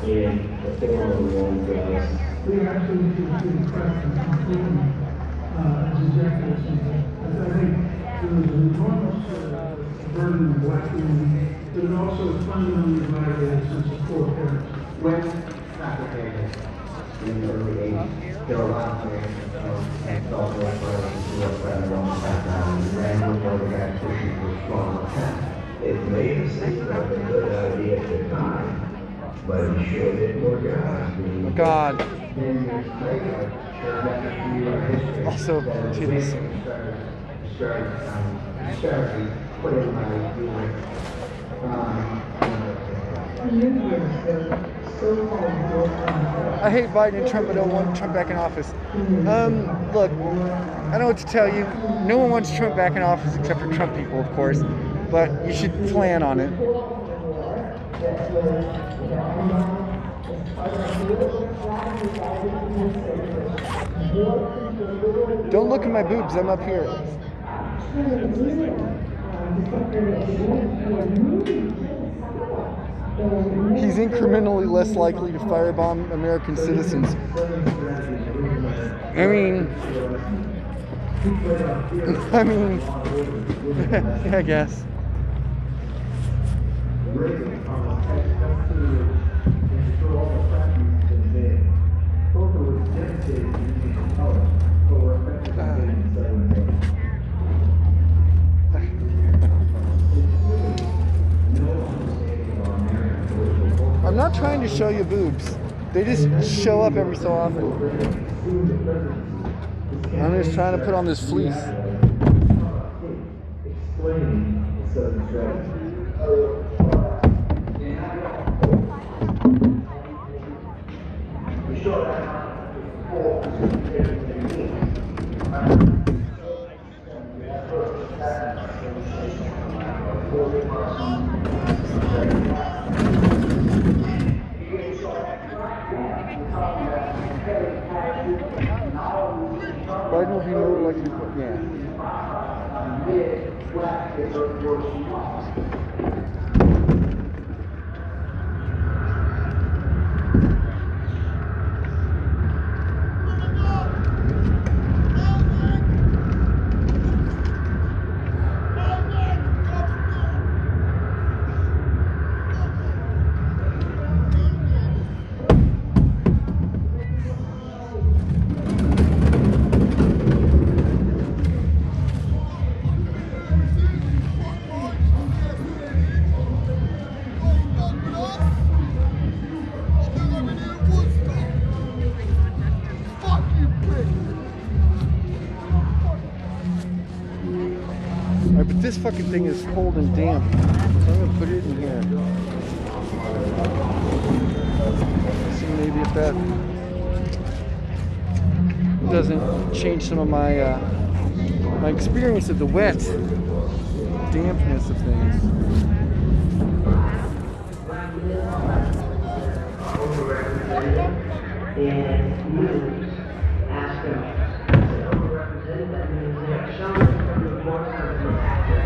in the form of one drugs. We actually should be impressed and completely as executives. I think there was an enormous burden of black community, but it also fundamentally violated a sense of core parents. When fabricated in the early 80s, there were a lot of parents and felt like who were rather on the background and ran with organized pushing for strong attack. It may have seemed like a good idea at the time, but it sure didn't work out. God. 10 years later, turned out to be our history. Also, titties. Started putting my I hate Biden and Trump. I don't want Trump back in office. Look, I don't know what to tell you. No one wants Trump back in office except for Trump people, of course. But you should plan on it. Don't look at my boobs. I'm up here. He's incrementally less likely to firebomb American citizens. I mean, I guess. I'm not trying to show you boobs. They just show up every so often. I'm just trying to put on this fleece. Biden will be more likely to put, yeah. Alright, but this fucking thing is cold and damp, so I'm gonna put it in here. See maybe if that doesn't change some of my my experience of the wet dampness of things. And you ask them, overrepresented, that means they have shown from the force of the actor.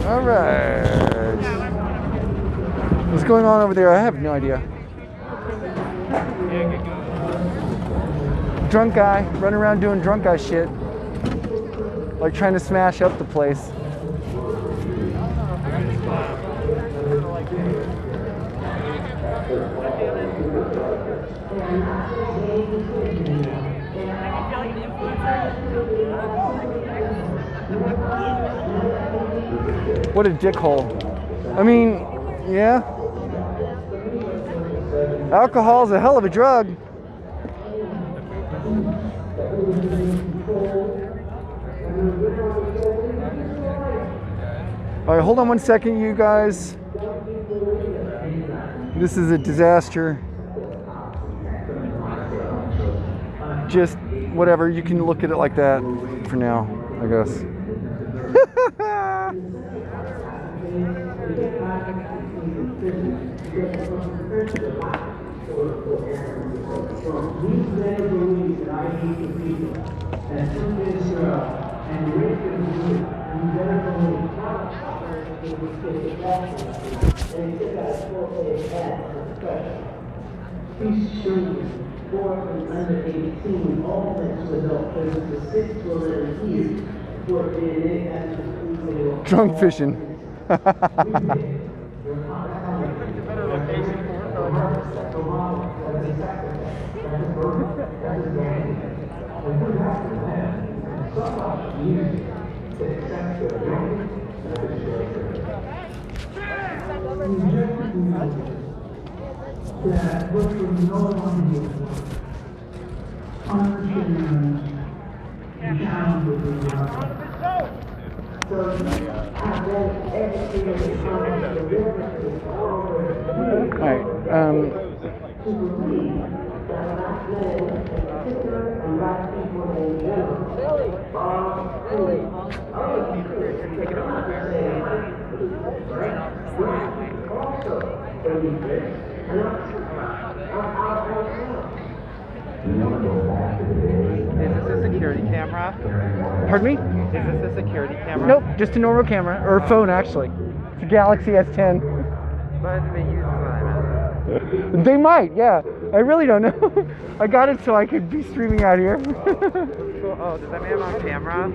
All right. What's going on over there? I have no idea. Drunk guy running around doing drunk guy shit, like trying to smash up the place. What a dickhole. I mean, yeah. Alcohol's a hell of a drug. All right, hold on one second, you guys. This is a disaster. Just whatever, you can look at it like that for now, I guess. These children, 4 from under 18, all went to adult prison for 6 to 11 years for DNA after Drunk fishing. That what was no longer understand the challenge of the Is this a security camera? Pardon me? Is this a security camera? Nope, just a normal camera, or phone actually. It's a Galaxy S10. But do they use that? They might, yeah. I really don't know. I got it so I could be streaming out here. Oh, does that mean I'm on camera?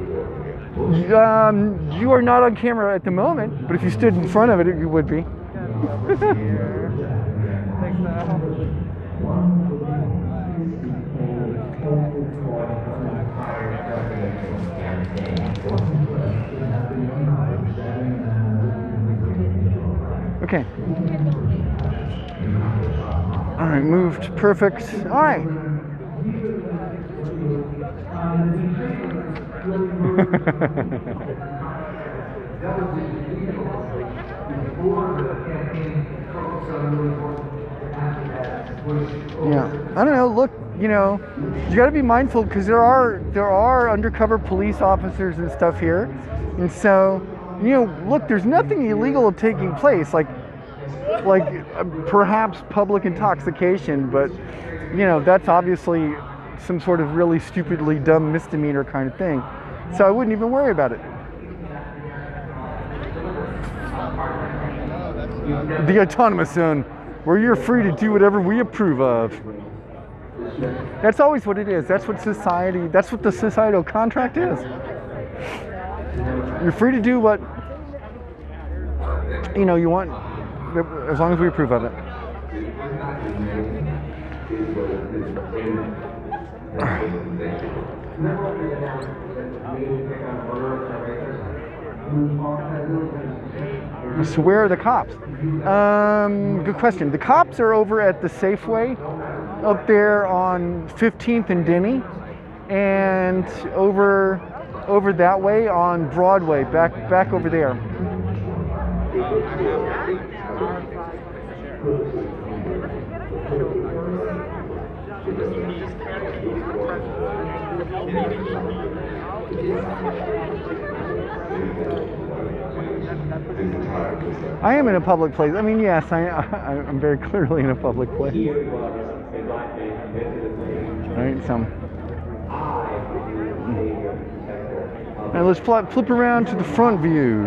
You are not on camera at the moment, but if you stood in front of it, you would be. Okay. All right, moved. Perfect. All right. Yeah, I don't know. Look, you know, you got to be mindful because there are undercover police officers and stuff here, and so, you know, look, there's nothing illegal taking place, like perhaps public intoxication, but you know, that's obviously some sort of really stupidly dumb misdemeanor kind of thing. So I wouldn't even worry about it. The autonomous zone, where you're free to do whatever we approve of. That's always what it is. That's what the societal contract is. You're free to do what, you know, you want, as long as we approve of it. So where are the cops? Good question. The cops are over at the Safeway up there on 15th and Denny, and over that way on Broadway, back over there. I am in a public place. I mean, yes, I'm very clearly in a public place. All right, so. Now let's flip around to the front view.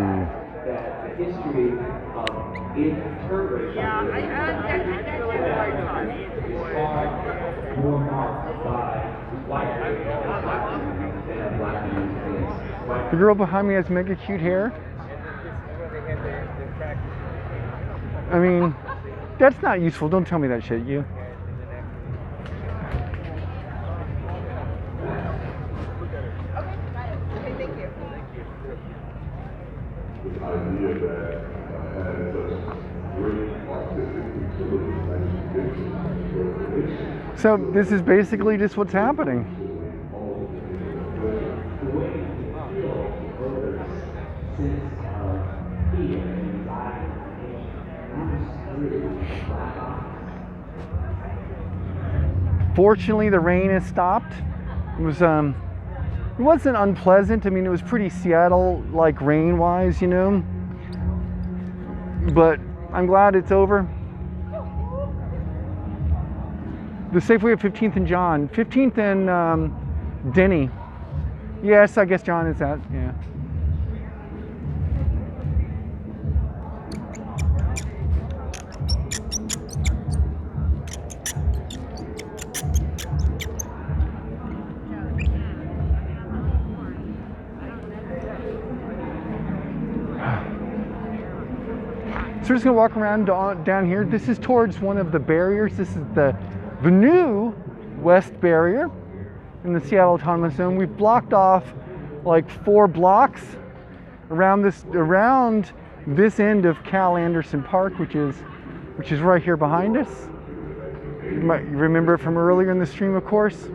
The girl behind me has mega cute hair. I mean, that's not useful. Don't tell me that shit, you. So this is basically just what's happening. Fortunately, the rain has stopped. It wasn't unpleasant. I mean, it was pretty Seattle-like rain-wise, you know. But I'm glad it's over. The Safeway at 15th and John. 15th and Denny. Yes, I guess John is that, yeah. So we're just gonna walk around down here. This is towards one of the barriers. This is the new West Barrier in the Seattle Autonomous Zone. We've blocked off like 4 blocks around this end of Cal Anderson Park, which is right here behind us. You might remember it from earlier in the stream, of course.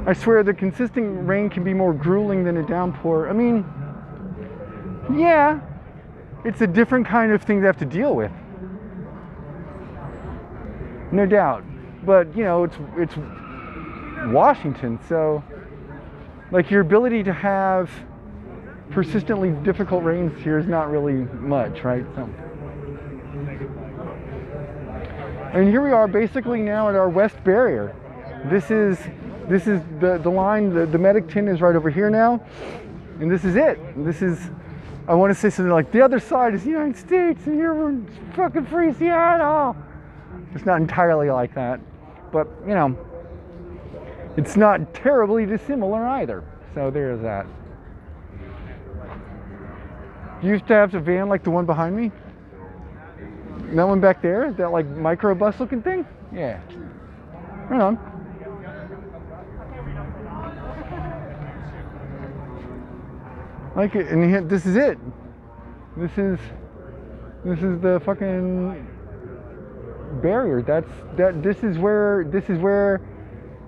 I swear the consistent rain can be more grueling than a downpour. I mean, yeah, it's a different kind of thing to have to deal with. No doubt. But, you know, it's Washington, so like your ability to have persistently difficult rains here is not really much, right? So, and here we are basically now at our West Barrier. This is the line, the medic tin is right over here now, and this is it. This is, I want to say something like, the other side is the United States, and here we're fucking free Seattle. It's not entirely like that, but, you know, it's not terribly dissimilar either. So there's that. You used to have a van like the one behind me? That one back there? That like microbus looking thing? Yeah. Right on. Like it, and here, this is it. This is the fucking barrier. This is where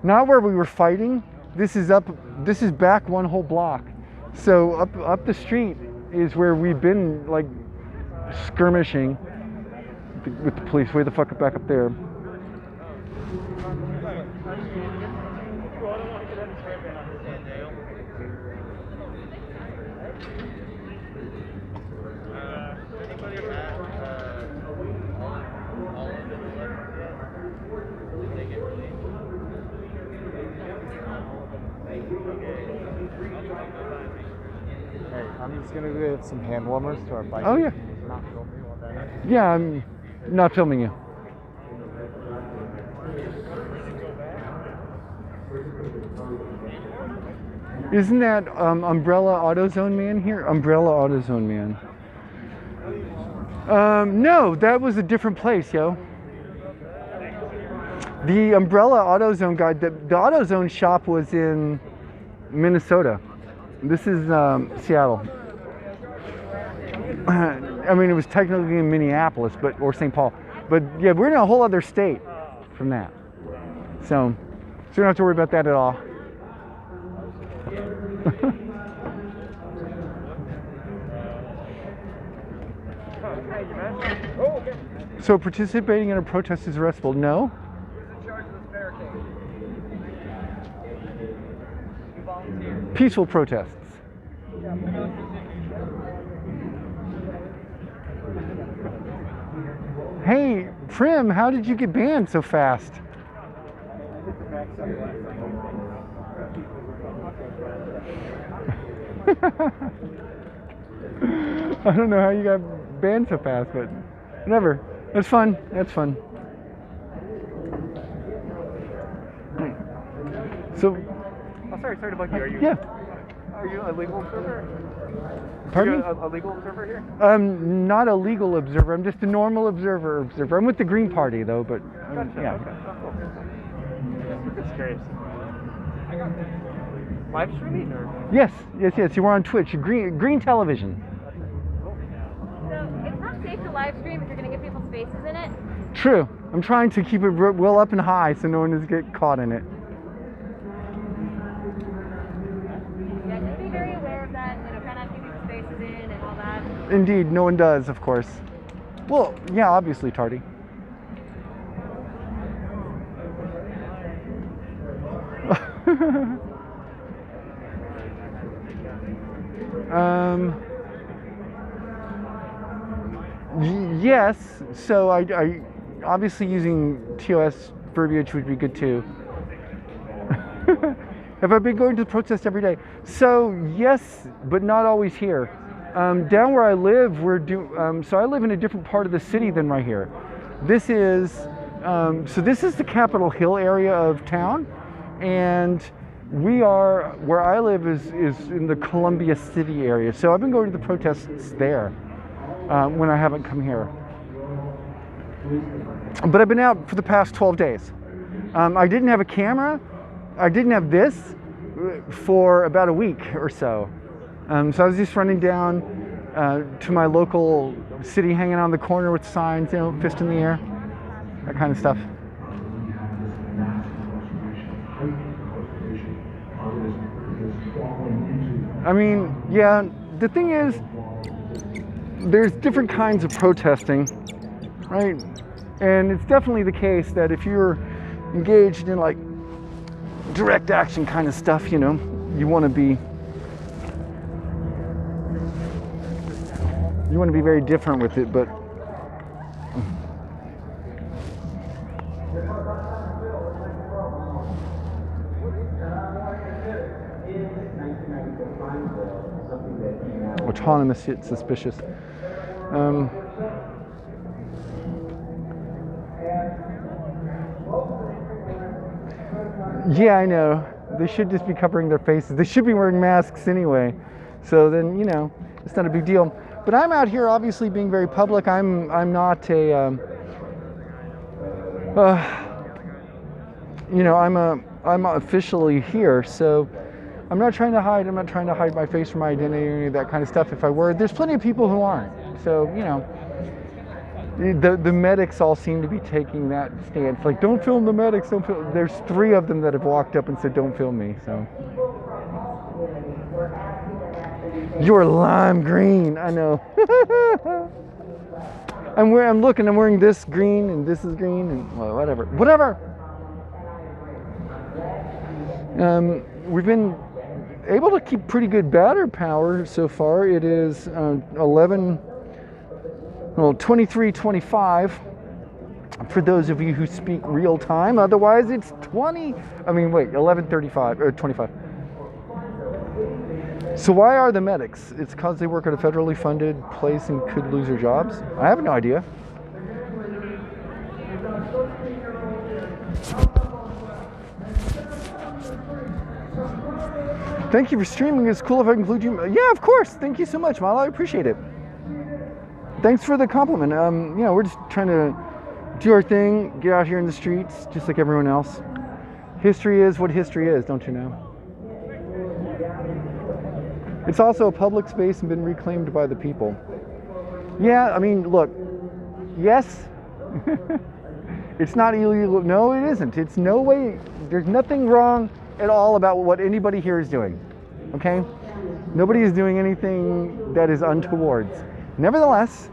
not where we were fighting. This is back one whole block. So up the street is where we've been like skirmishing with the police. Way the fuck back up there. I'm just gonna give some hand warmers to our bike. Oh yeah. Not film me while that happens. Yeah, I'm not filming you. Isn't that Umbrella AutoZone Man here? Umbrella AutoZone Man. No, that was a different place, yo. The Umbrella AutoZone guy, the AutoZone shop was in Minnesota. This is Seattle. I mean, it was technically in Minneapolis, or St. Paul. But yeah, we're in a whole other state from that. So you don't have to worry about that at all. So participating in a protest is arrestable? No. Peaceful protests. Hey, Prim, how did you get banned so fast? I don't know how you got banned so fast, but whatever. That's fun. That's fun. So. Oh, sorry to bug you. Are you? Yeah. Are you a legal observer? Pardon me? Are you a legal observer here? I'm not a legal observer. I'm just a normal observer. I'm with the Green Party, though, but Gotcha. yeah. Okay. Just curious. Live streaming or? Yes. You were on Twitch. Green Television. So it's not safe to live stream if you're going to get people's faces in it. True. I'm trying to keep it well up and high so no one is get caught in it. Yeah, just be very aware of that. Indeed, no one does, of course. Well, yeah, obviously, Tardy. Yes, so I obviously using TOS verbiage would be good too. Have I been going to the protest every day? So yes, but not always here. Down where I live, so I live in a different part of the city than right here. This is this is the Capitol Hill area of town, and where I live is in the Columbia City area. So I've been going to the protests there when I haven't come here. But I've been out for the past 12 days. I didn't have a camera. I didn't have this for about a week or so. So I was just running down to my local city, hanging on the corner with signs, fist in the air, that kind of stuff. I mean, yeah, the thing is, there's different kinds of protesting, right? And it's definitely the case that if you're engaged in like direct action kind of stuff, you want to be very different with it, but autonomous yet suspicious. Yeah, I know. They should just be covering their faces. They should be wearing masks anyway. So then, it's not a big deal. But I'm out here obviously being very public. I'm not a I'm officially here, so I'm not trying to hide. I'm not trying to hide my face or my identity or any of that kind of stuff. If I were, there's plenty of people who aren't. So, the medics all seem to be taking that stance. Like, don't film the medics, don't film. There's 3 of them that have walked up and said, don't film me, so. You're lime green, I know. I'm wearing this green, and this is green, and well, whatever. We've been able to keep pretty good battery power so far. It is 23:25 for those of you who speak real time. Otherwise, it's 11:35 or 25. So why are the medics? It's because they work at a federally funded place and could lose their jobs? I have no idea. Thank you for streaming. It's cool if I include you. Yeah, of course. Thank you so much, Milo. I appreciate it. Thanks for the compliment. We're just trying to do our thing, get out here in the streets, just like everyone else. History is what history is, don't you know? It's also a public space and been reclaimed by the people. Yeah, I mean, look, yes, it's not illegal. No, it isn't. It's no way, there's nothing wrong at all about what anybody here is doing, okay? Nobody is doing anything that is untowards. Nevertheless,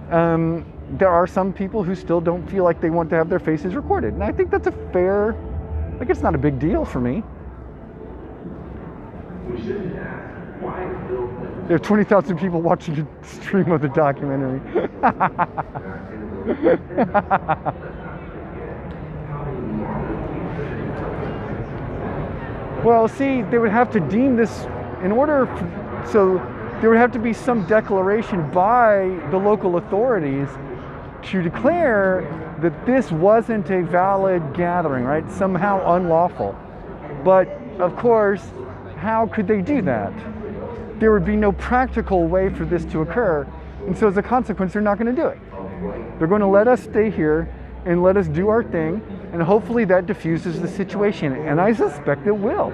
there are some people who still don't feel like they want to have their faces recorded. And I think that's a fair, it's not a big deal for me. There are 20,000 people watching the stream of the documentary. Well, see, they would have to deem this so there would have to be some declaration by the local authorities to declare that this wasn't a valid gathering, right? Somehow unlawful. But of course, how could they do that? There would be no practical way for this to occur. And so as a consequence, they're not going to do it. They're going to let us stay here and let us do our thing. And hopefully that diffuses the situation. And I suspect it will.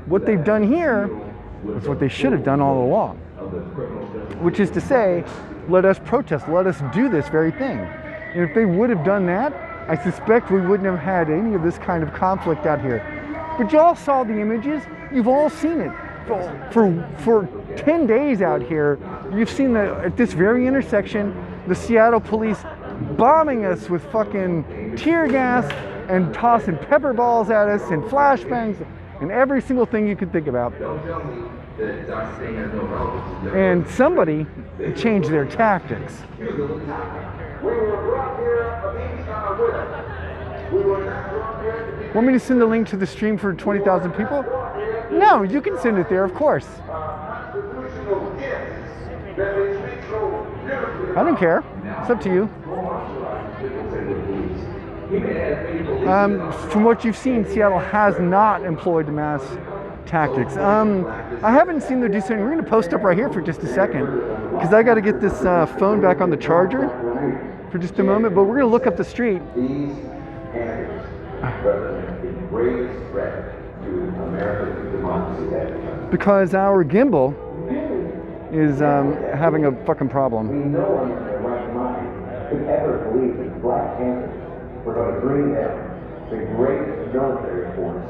What they've done here is what they should have done all along. Which is to say, let us protest, let us do this very thing. And if they would have done that, I suspect we wouldn't have had any of this kind of conflict out here. But y'all saw the images, you've all seen it. for 10 days out here, you've seen that at this very intersection, the Seattle police bombing us with fucking tear gas and tossing pepper balls at us and flashbangs and every single thing you could think about. And somebody changed their tactics. Want me to send the link to the stream for 20,000 people? No, you can send it there, of course. I don't care. It's up to you. From what you've seen, Seattle has not employed mass tactics. I haven't seen them do something. We're going to post up right here for just a second because I got to get this phone back on the charger for just a moment. But we're going to look up the street. Because our gimbal is having a fucking problem. No one in their right mind could ever believe that Black Panthers were going to bring down the greatest military force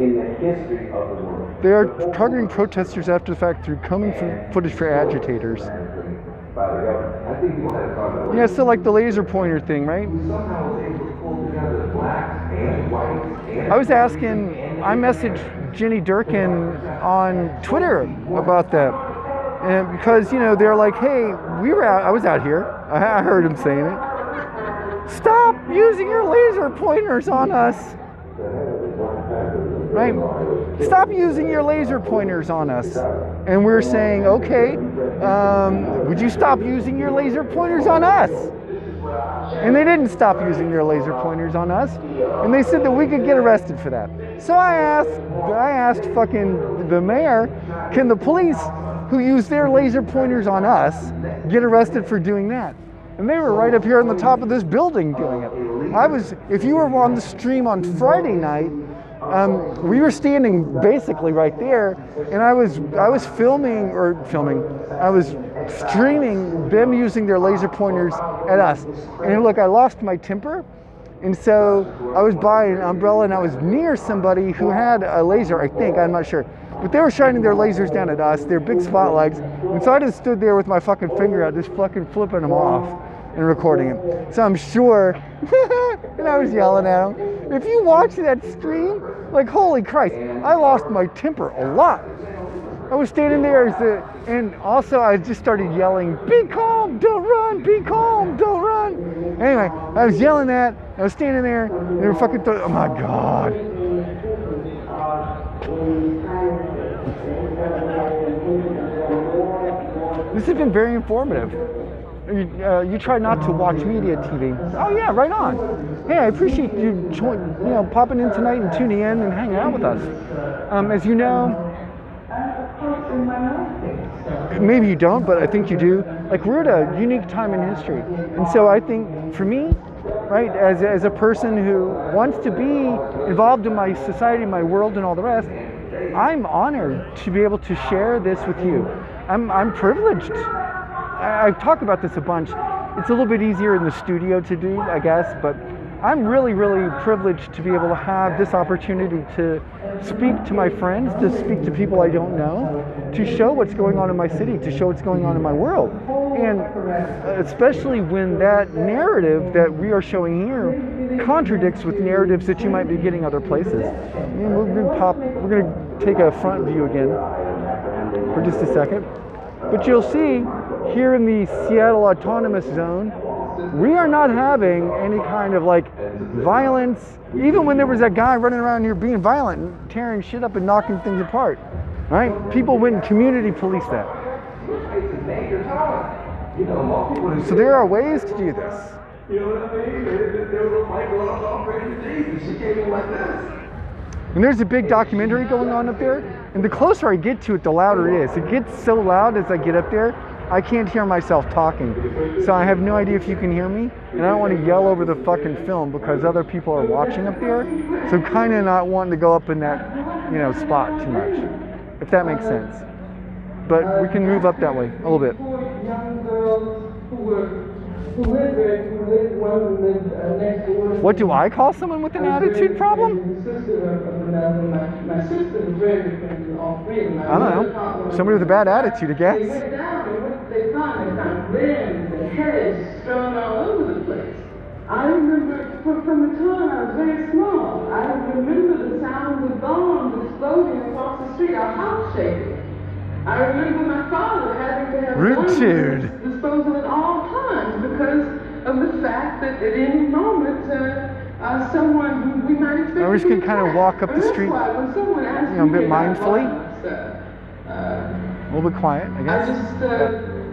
in the history of the world. They are targeting protesters after the fact through combing footage for agitators. Yeah, so like the laser pointer thing, right? I was asking, I messaged Jenny Durkin on Twitter about that. And because, you know, they're like, hey, I was out here. I heard him saying it. Stop using your laser pointers on us. Right? Stop using your laser pointers on us. And we're saying, okay, would you stop using your laser pointers on us? And they didn't stop using their laser pointers on us. And they said that we could get arrested for that. So I asked fucking the mayor, can the police who use their laser pointers on us get arrested for doing that? And they were right up here on the top of this building doing it. If you were on the stream on Friday night, we were standing basically right there, and I was streaming them using their laser pointers at us. And look, I lost my temper, and so I was by an umbrella, and I was near somebody who had a laser, I think, I'm not sure. But they were shining their lasers down at us, their big spotlights, and so I just stood there with my fucking finger out, just fucking flipping them off and recording it. So I'm sure, and I was yelling at them. If you watch that stream, like, holy Christ, I lost my temper a lot. I was standing there, and also I just started yelling, be calm, don't run, be calm, don't run. Anyway, I was yelling that, I was standing there, and they were fucking, oh my God. This has been very informative. You try not to watch media TV. Oh yeah, right on. Hey, I appreciate you popping in tonight and tuning in and hanging out with us. As you know, maybe you don't, but I think you do. Like, we're at a unique time in history. And so I think for me, right, as a person who wants to be involved in my society, my world, and all the rest, I'm honored to be able to share this with you. I'm privileged. I talk about this a bunch. It's a little bit easier in the studio to do, I guess, but I'm really, really privileged to be able to have this opportunity to speak to my friends, to speak to people I don't know, to show what's going on in my city, to show what's going on in my world. And especially when that narrative that we are showing here contradicts with narratives that you might be getting other places. And we're going to take a front view again for just a second. But you'll see here in the Seattle Autonomous Zone, we are not having any kind of like violence, even when there was that guy running around here being violent and tearing shit up and knocking things apart, right? People went and community policed that. So there are ways to do this. You know what I mean? They were like, well, I'm all praise to Jesus. She came in like this. And there's a big documentary going on up there, and the closer I get to it, the louder it is. It gets so loud as I get up there, I can't hear myself talking. So I have no idea if you can hear me, and I don't want to yell over the fucking film because other people are watching up there. So I'm kind of not wanting to go up in that, spot too much, if that makes sense. But we can move up that way a little bit. What do I call someone with an attitude problem? My sister was very dependent on three of them. I don't know. Somebody with a bad attitude, I guess. They went down and what they found limbs and heads strewn all over the place. I remember from the time I was very small, I remember the sounds of bombs exploding across the street, our house shaking. I remember my father having to have guns disposal at all times because of the fact that at any moment someone who we might expect. Or we just can kind of walk up the street, a bit mindfully, a little bit quiet, I guess.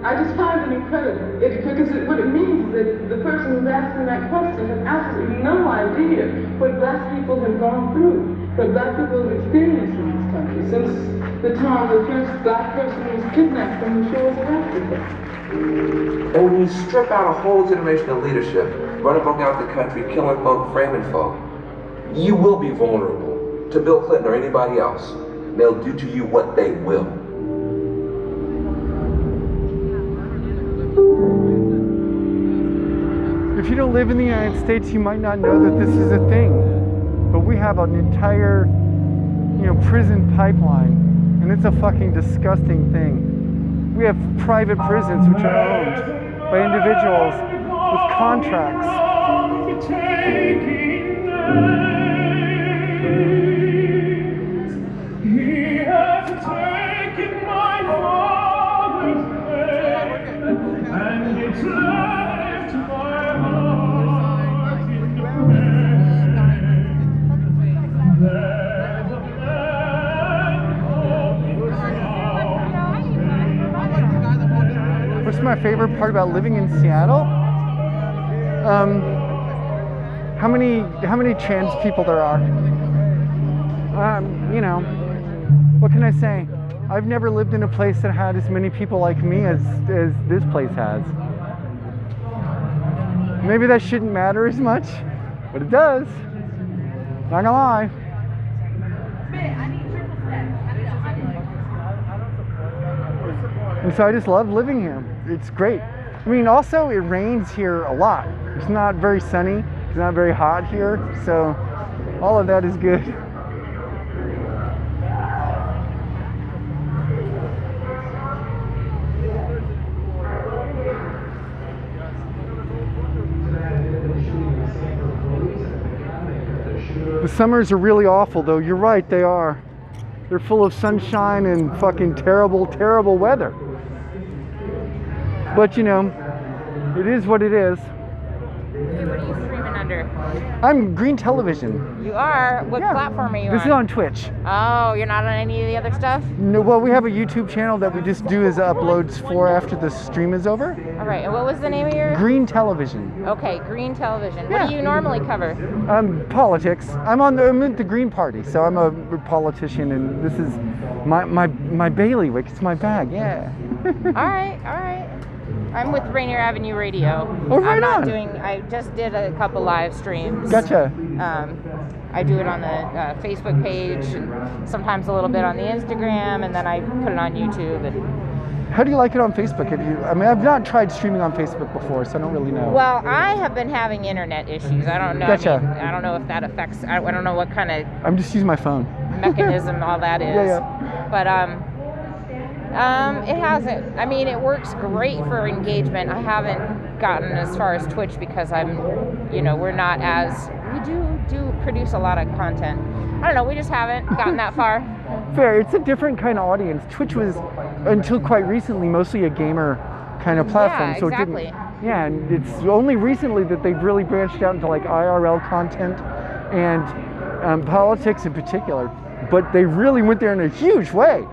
I just find it incredible because what it means is that the person who's asking that question has absolutely no idea what black people have gone through, what black people have experienced in this country since the time the first black person was kidnapped from the shores of Africa. And when you strip out a whole generation of leadership, running folk out the country, killing folk, framing folk, you will be vulnerable to Bill Clinton or anybody else. They'll do to you what they will. If you don't live in the United States, you might not know that this is a thing. But we have an entire, prison pipeline, and it's a fucking disgusting thing. We have private prisons which are owned by individuals with contracts. What's my favorite part about living in Seattle? How many trans people there are. What can I say? I've never lived in a place that had as many people like me as this place has. Maybe that shouldn't matter as much, but it does. Not gonna lie. And so I just love living here. It's great. I mean, also it rains here a lot. It's not very sunny. It's not very hot here. So all of that is good. The summers are really awful though. You're right, they are. They're full of sunshine and fucking terrible, terrible weather. But it is what it is. Hey, what are you streaming under? I'm Green Television. You are? What platform are you on? This is on Twitch. Oh, you're not on any of the other stuff? No, well, we have a YouTube channel that we just do as uploads for after the stream is over. All right, and what was the name of your? Green Television. Okay, Green Television. What do you normally cover? Politics. I'm in the Green Party, so I'm a politician, and this is my bailiwick. It's my bag, yeah. All right. I'm with Rainier Avenue Radio. Oh, right on. I just did a couple live streams. Gotcha. I do it on the Facebook page, and sometimes a little bit on the Instagram, and then I put it on YouTube. And how do you like it on Facebook? I've not tried streaming on Facebook before, so I don't really know. Well, I have been having internet issues. I don't know. Gotcha. I don't know if that affects. I don't know what kind of. I'm just using my phone. Mechanism all that is. Yeah. But it hasn't. I mean, it works great for engagement. I haven't gotten as far as Twitch because we're not as. We do produce a lot of content. I don't know. We just haven't gotten that far. Fair. It's a different kind of audience. Twitch was, until quite recently, mostly a gamer kind of platform. Yeah, so exactly. It didn't. Yeah, and it's only recently that they've really branched out into like IRL content and politics in particular. But they really went there in a huge way.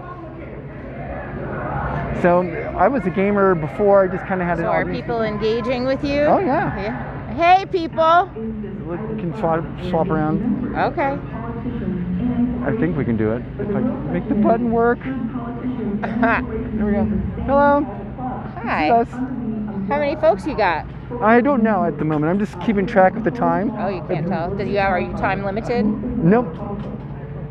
So I was a gamer before. I just kind of had an audience. So are people engaging with you? Oh yeah. Hey people. We can swap around. Okay. I think we can do it. If I make the button work. There we go. Hello. Hi. This is us. How many folks you got? I don't know at the moment. I'm just keeping track of the time. Oh, you can't tell. Are you time limited? Nope.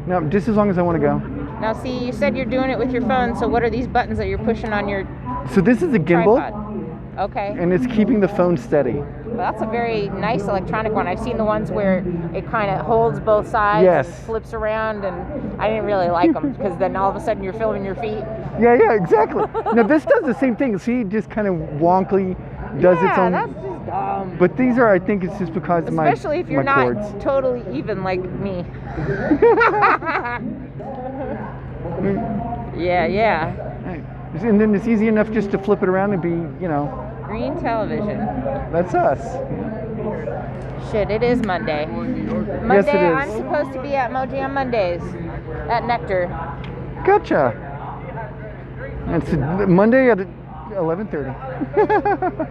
No, just as long as I want to go. Now, see, you said you're doing it with your phone. So, what are these buttons that you're pushing on your? So this is a gimbal. Tripod? Okay. and it's keeping the phone steady. Well, that's a very nice electronic one. I've seen the ones where it kind of holds both sides, Yes. and flips around, and I didn't really like them because then all of a sudden you're filming your feet. Yeah, exactly. Now this does the same thing. See, it just kind of wonkily does its Yeah, own. that's just dumb. But these are, I think, it's just because of my Especially if you're my not cords. totally even like me. Yeah. And then it's easy enough just to flip it around and be, Green television. that's us. Shit, it is Monday. Yes, it is. I'm supposed to be at Moji on Mondays at Nectar. Gotcha. It's Monday at 11:30.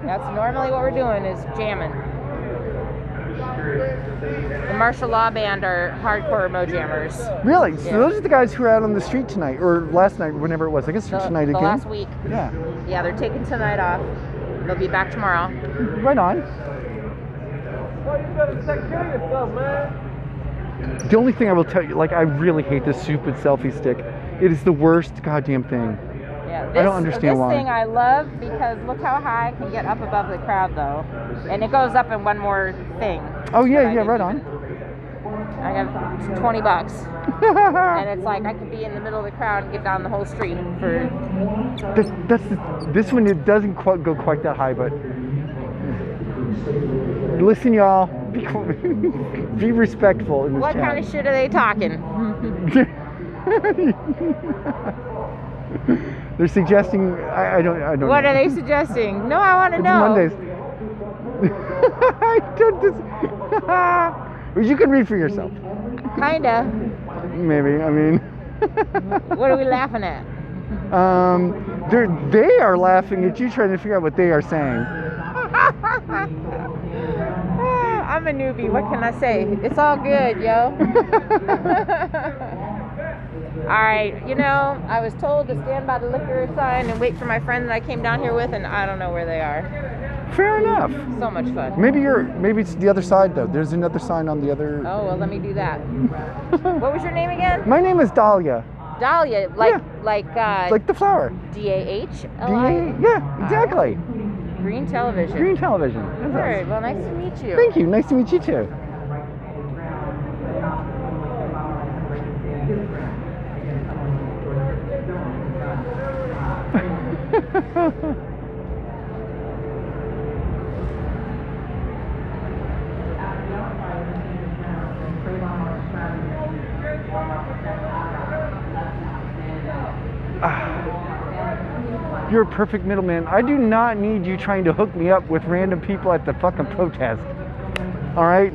That's normally what we're doing is jamming. The martial law band are hardcore mojammers. Really? So Yeah. those are the guys who were out on the street tonight, or last night, whenever it was. I guess The, tonight the again. last week. Yeah. Yeah, they're taking tonight off. They'll be back tomorrow. Right on. Well, you better take care of yourself, man. The only thing I will tell you, like, I really hate this stupid selfie stick. It is the worst goddamn thing. Yeah, I don't understand this why. thing I love because look how high I can get up above the crowd though. And it goes up in one more thing. Oh yeah, right on. I got $20. And it's like I could be in the middle of the crowd and get down the whole street for This one, it doesn't quite go quite that high, but listen, y'all, be respectful in this what chat. kind of shit are they talking? They're suggesting I don't What know. are they suggesting? No, I want to It's know. Mondays. I don't well, you can read for yourself. Kinda. Maybe. I mean. What are we laughing at? They are laughing at you trying to figure out what they are saying. I'm a newbie. What can I say? It's all good, yo. All right, I was told to stand by the liquor sign and wait for my friend that I came down here with, and I don't know where they are. Fair enough. So much fun. Maybe it's the other side though. There's another sign on the other. Oh, well, let me do that. What was your name again? My name is Dahlia. Dahlia, like the flower. DAHLI? Yeah, exactly. Green television. Green television. All right, well, nice to meet you. Thank you. Nice to meet you too. You're a perfect middleman. I do not need you trying to hook me up with random people at the fucking protest. All right?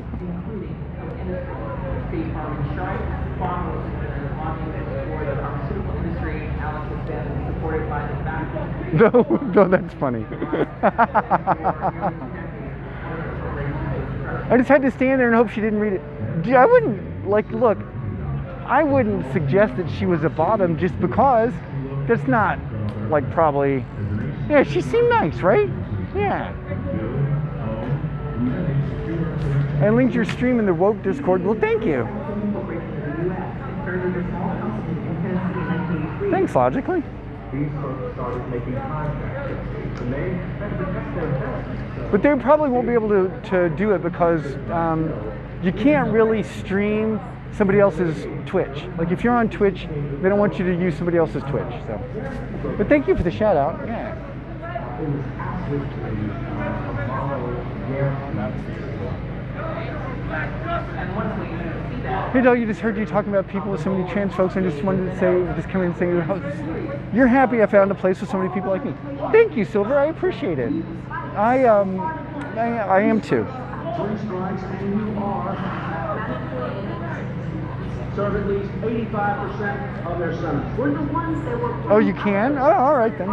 No, that's funny. I just had to stand there and hope she didn't read it. I wouldn't, look, I wouldn't suggest that she was a bottom just because that's not, probably, yeah, she seemed nice, right? Yeah. I linked your stream in the Woke Discord. Well, thank you. Thanks, Logically. But they probably won't be able to do it because you can't really stream somebody else's Twitch. Like if you're on Twitch, they don't want you to use somebody else's Twitch. So, but thank you for the shout out. Yeah. Hey, Doug, you just heard you talking about people with so many trans folks. I just wanted to say, just come in and say, you're happy I found a place with so many people like me. Thank you, Silver. I appreciate it. I am too. Serve at least 85% of their senators. We're the ones that were. Oh, you can? Oh, all right then.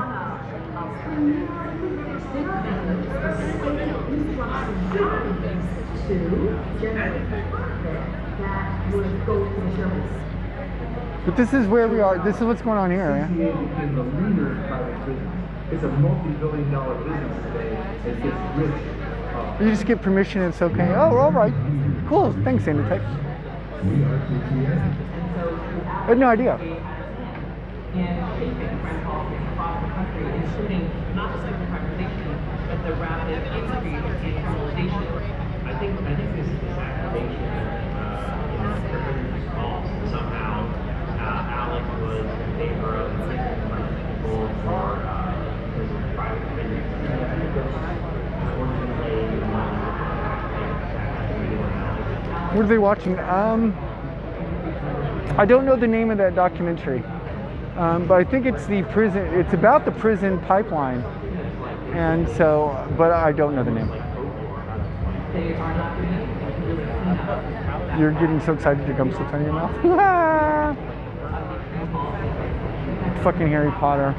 But this is where we are. This is what's going on here. Yeah? It's a multi-billion-dollar business today. It gets rich. You just get permission and it's okay. Oh, all right. Cool. Thanks, Andy Type. I had no idea. in shaping foreign policies across the country, including not just like democratization, but the rapid entry and consolidation. I think this is activation. Somehow, Alex was in favor of people for private opinion. What are they watching? I don't know the name of that documentary, but I think it's the prison. It's about the prison pipeline, and so, but I don't know the name. You're getting so excited your gum slips out of your mouth. Fucking Harry Potter.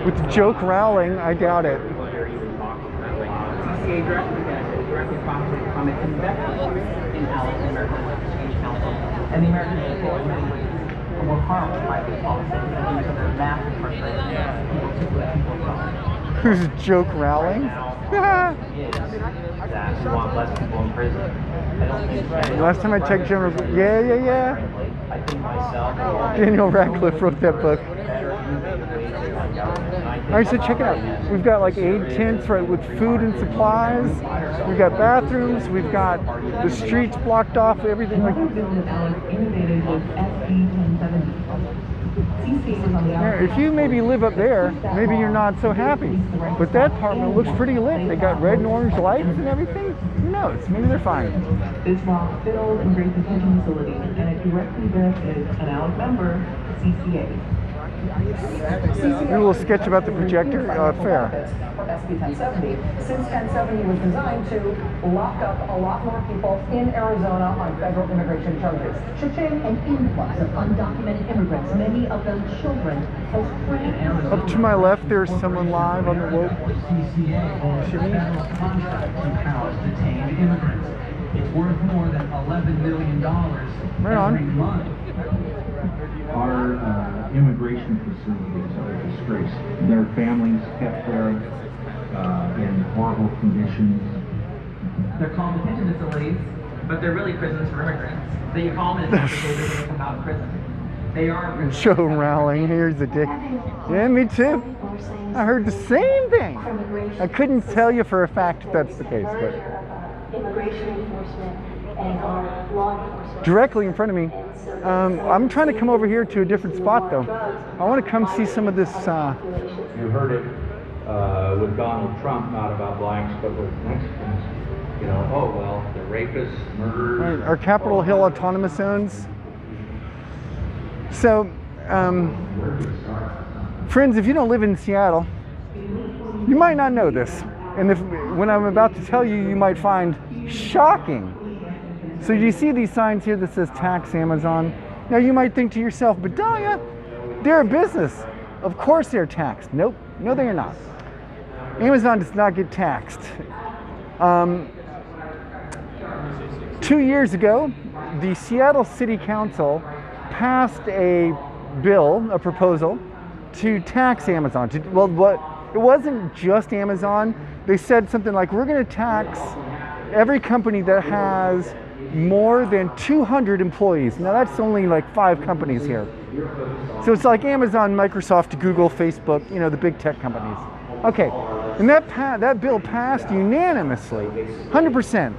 With Joke Rowling, I doubt it. CCA directly profited from its investment in Alex and American Exchange Council, and the American people in many ways were harmed by these policies due to their massive frustration. Who's Joke Rowling? That we want less people in prison. I don't think Last time I checked, General. Yeah. I think myself. Daniel Radcliffe wrote that book. All right, so check it out. We've got like aid tents, right, with food and supplies. We've got bathrooms. We've got the streets blocked off. Everything like. Yeah, if you maybe live up there, maybe you're not so happy. But that apartment looks pretty lit. They got red and orange lights and everything. Who knows? Maybe they're fine. This rock filled and great detention facility, and it directly benefits an Alex member, CCA. A little sketch about the projector. Fair. SB 1070. Since 1070 was designed to lock up a lot more people in Arizona on federal immigration charges. Cha-ching, an influx of undocumented immigrants, many of them children, has framed. Up to my left, there's someone live on the woke. Detained immigrants. It's worth more than $11 million right on. every month. Our immigration facilities are a disgrace. Their families kept there in horrible conditions. They're called detention facilities, but they're really prisons for immigrants. They call them detention facilities when they come out of prison. They are prisons. Joe Rowling, here's the dick. Yeah, me too. I heard the same thing. I couldn't tell you for a fact if that's the case, but Immigration enforcement and our law enforcement. directly in front of me. I'm trying to come over here to a different spot though. I want to come see some of this. You heard it with Donald Trump, not about blacks, but with Mexicans. You know, oh well, they're rapists, murderers. Our Capitol Hill autonomous zones. So, friends, if you don't live in Seattle, you might not know this. And when I'm about to tell you, you might find shocking. So you see these signs here that says tax Amazon. Now you might think to yourself, but Dahlia, they're a business. Of course they're taxed. Nope, no they are not. Amazon does not get taxed. 2 years ago, the Seattle City Council passed a bill, a proposal, to tax Amazon. It wasn't just Amazon. They said something like, we're going to tax every company that has more than 200 employees. Now that's only like 5 companies here. So it's like Amazon, Microsoft, Google, Facebook, you know, the big tech companies. Okay, and that bill passed unanimously, 100%.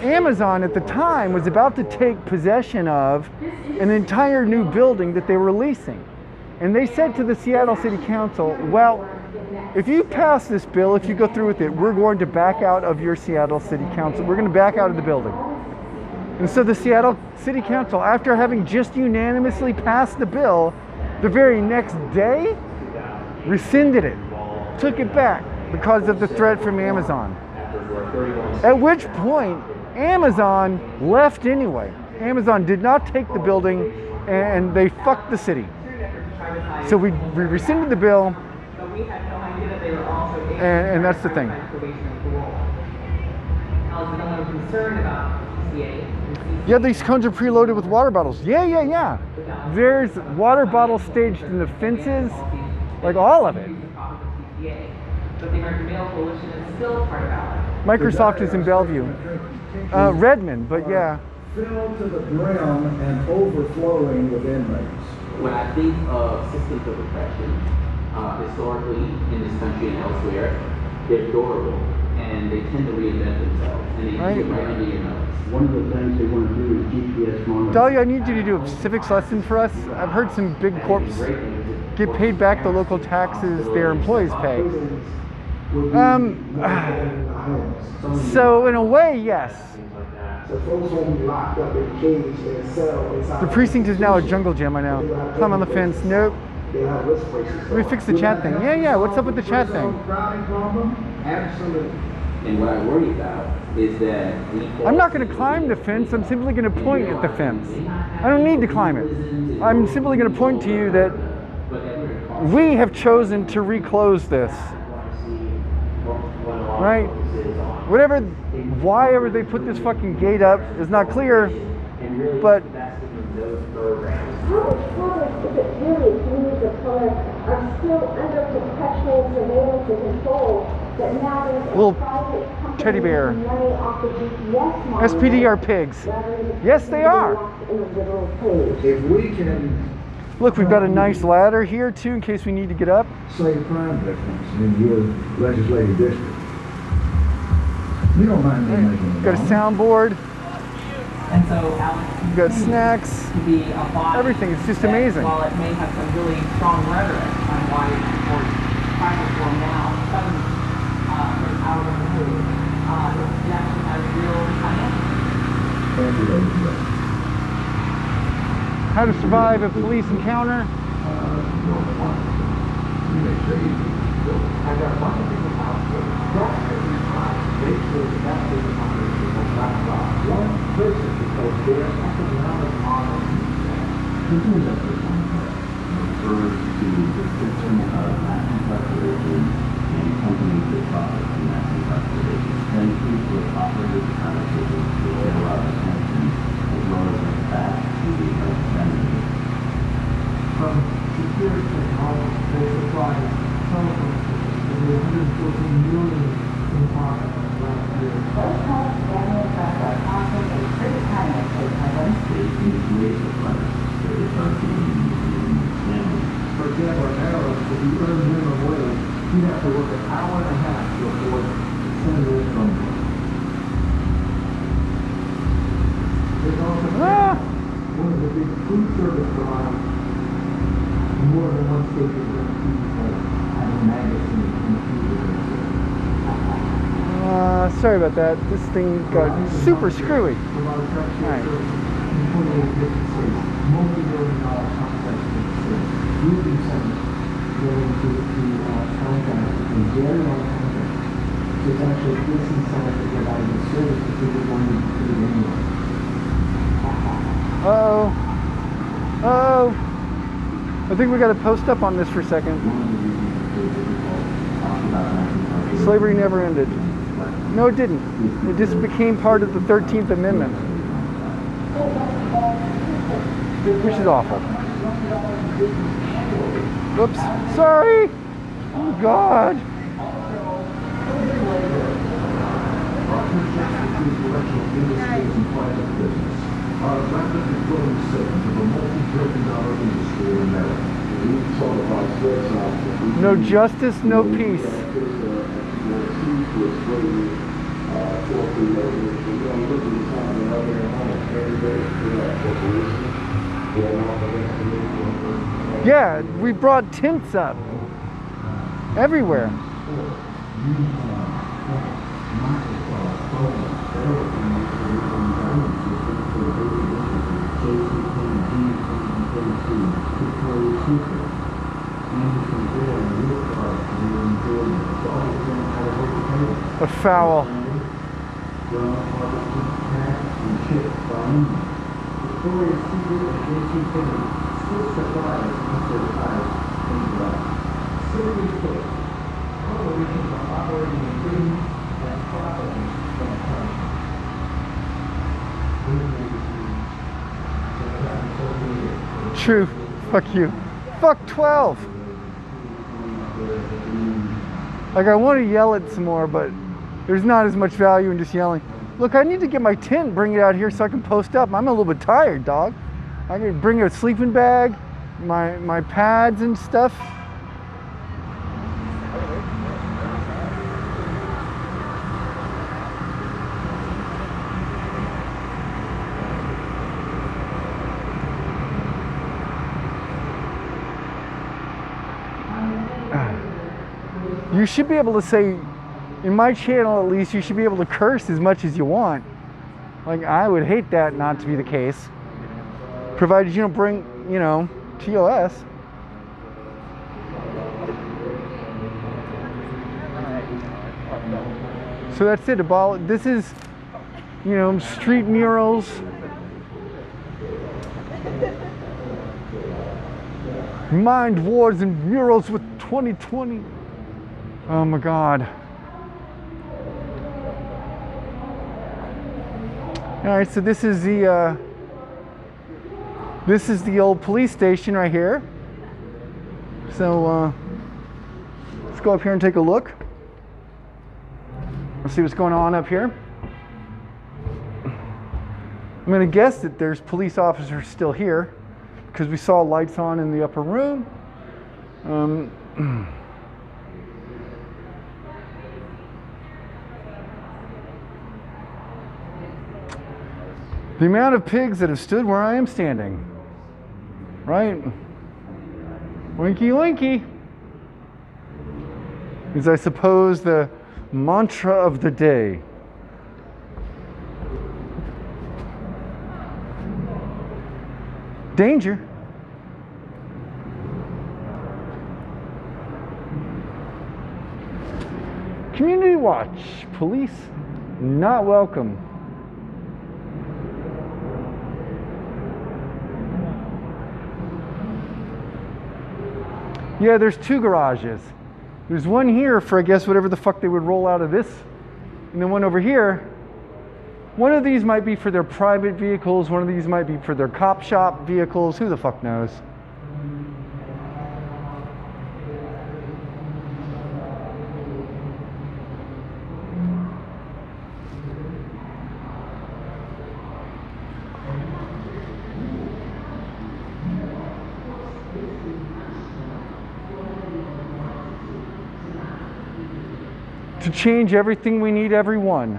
Amazon at the time was about to take possession of an entire new building that they were leasing. And they said to the Seattle City Council, well, if you pass this bill, if you go through with it, we're going to back out of your Seattle City Council. We're going to back out of the building. And so the Seattle City Council, after having just unanimously passed the bill, the very next day, rescinded it, took it back because of the threat from Amazon. At which point, Amazon left anyway. Amazon did not take the building and they fucked the city. So we rescinded the bill, and that's the thing. Yeah, these cones are preloaded with water bottles. Yeah. There's water bottles staged in the fences, like all of it. Microsoft is in Bellevue. Redmond, but yeah. filled to the brim and overflowing with inmates. When I think of systems of oppression, historically in this country and elsewhere, they're durable and they tend to reinvent themselves and they do it right under your nose. One of the things they want to do is GPS monitoring. Dahlia, I need you to do a civics lesson for us. I've heard some big corps get paid back the local taxes their employees pay. So in a way, yes. So folks won't be locked up in cages in a cell inside. The precinct is now a jungle gym, I know. Climb on the fence. Nope. They have risk braces. Let me fix the chat thing. Yeah, what's up with the chat thing? Absolutely. And what I worry about is that I'm not going to climb the fence. I'm simply going to point at the fence. I don't need to climb it. I'm simply going to point to you that we have chosen to reclose this. Right? Why ever they put this fucking gate up is not clear, but How much harder is it really communities of color are still under perpetual surveillance and control that now there's a little private company teddy bear. making money off the GPS monitor SPD are pigs. Yes, they are. in a literal cage. If we can Look, we've got a nice ladder here too in case we need to get up. save crime victims in your legislative district, you don't mind me making We've got a soundboard. And so Alex We've got snacks. to be a body Everything. It's just that, amazing. While it may have some really strong rhetoric on why it supports private reform now, suddenly is out of the blue. It actually has real financial. How to survive a police encounter. I got a bunch of people's houses. Make sure that big population will not rob one person because their economic model refers to the system of mass incarceration and companies that profit from mass incarceration. Then people are operated out of prisons to get a lot of attention as well as the fact to the representatives. From security technology, they supply telephone systems with 114 million in profit last year. Those homes family trucks are often a pretty common for problems. For example, in Maryland, if you earn minimum wage, you have to work an hour and a half to afford Senator income. There's also one of the big food service providers in more than one state that does food having magazines and food service. Sorry about that. This thing got super screwy. Alright. Multi-billion-dollar complex roofing centers going to contractors and very long contracts. So it's actually disincentive to provide the service that people want to do anyway. Oh. I think we got to post up on this for a second. Slavery never ended. No, it didn't. It just became part of the 13th Amendment. Which is awful. Oops. Sorry. Oh, God. No justice, no peace. Yeah, we brought tents up everywhere. A foul. True. Fuck you. Fuck 12. Like, I want to yell it some more, but there's not as much value in just yelling. Look, I need to get my tent, bring it out here so I can post up. I'm a little bit tired, dog. I can bring a sleeping bag, my pads and stuff. You should be able to say, in my channel at least, you should be able to curse as much as you want. Like, I would hate that not to be the case. Provided you don't bring, you know, TOS. So that's it. This is, you know, street murals. Mind wars and murals with 2020. Oh my God. All right, so this is the old police station right here. So let's go up here and take a look. Let's see what's going on up here. I'm gonna guess that there's police officers still here because we saw lights on in the upper room. The amount of pigs that have stood where I am standing, right? Winky winky is, I suppose, the mantra of the day. Danger. Community watch. Police not welcome. Yeah, there's two garages. There's one here for, I guess, whatever the fuck they would roll out of this. And then one over here. One of these might be for their private vehicles. One of these might be for their cop shop vehicles. Who the fuck knows? To change everything, we need everyone.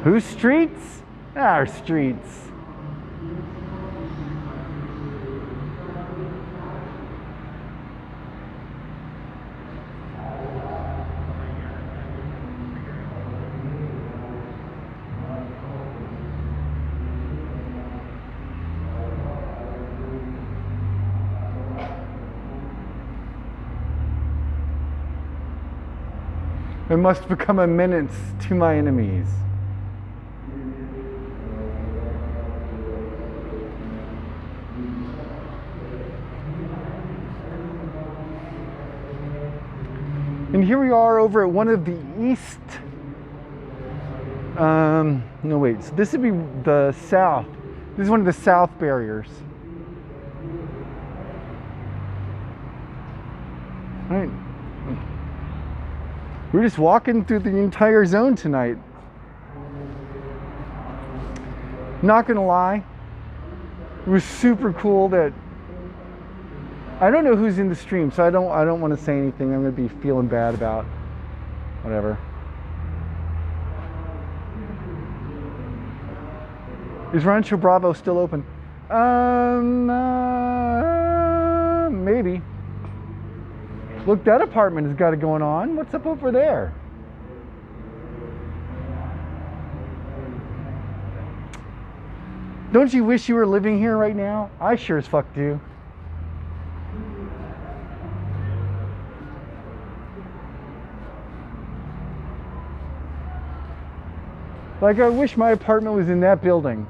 Whose streets? Our streets. I must become a menace to my enemies. And here we are over at one of the east, no wait, so this would be the south. This is one of the south barriers. All right. We're just walking through the entire zone tonight. Not gonna lie, it was super cool that I don't know who's in the stream, so I don't want to say anything. I'm gonna be feeling bad about whatever. Is Rancho Bravo still open? Maybe. Look, that apartment has got it going on. What's up over there? Don't you wish you were living here right now? I sure as fuck do. Like, I wish my apartment was in that building.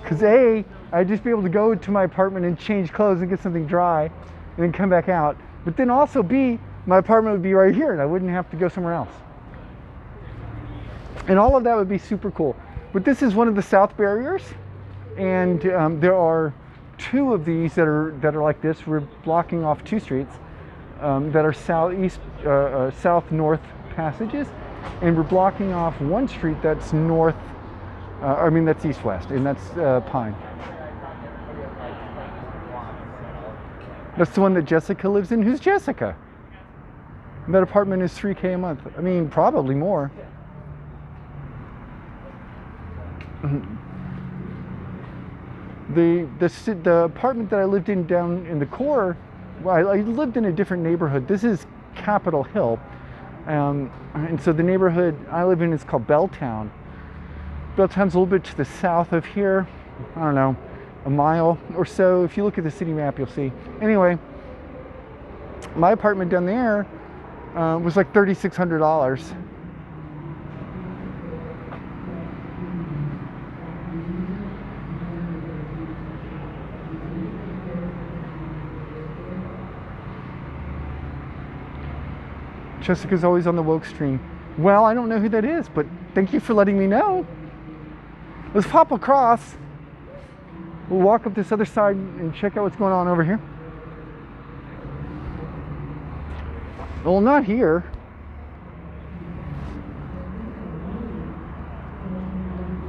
Because A, I'd just be able to go to my apartment and change clothes and get something dry and then come back out. But then also B, my apartment would be right here and I wouldn't have to go somewhere else. And all of that would be super cool. But this is one of the south barriers. And there are two of these that are like this. We're blocking off two streets that are south-north passages. and we're blocking off one street that's north, that's east-west, and that's Pine. That's the one that Jessica lives in. Who's Jessica? That apartment is $3K a month. I mean, probably more. The apartment that I lived in down in the core, well, I lived in a different neighborhood. This is Capitol Hill. And so the neighborhood I live in is called Belltown. Belltown's a little bit to the south of here. I don't know, a mile or so. If you look at the city map, you'll see. Anyway, my apartment down there was like $3,600. Jessica's always on the woke stream. Well, I don't know who that is, but thank you for letting me know. Let's pop across. We'll walk up this other side and check out what's going on over here. Well, not here.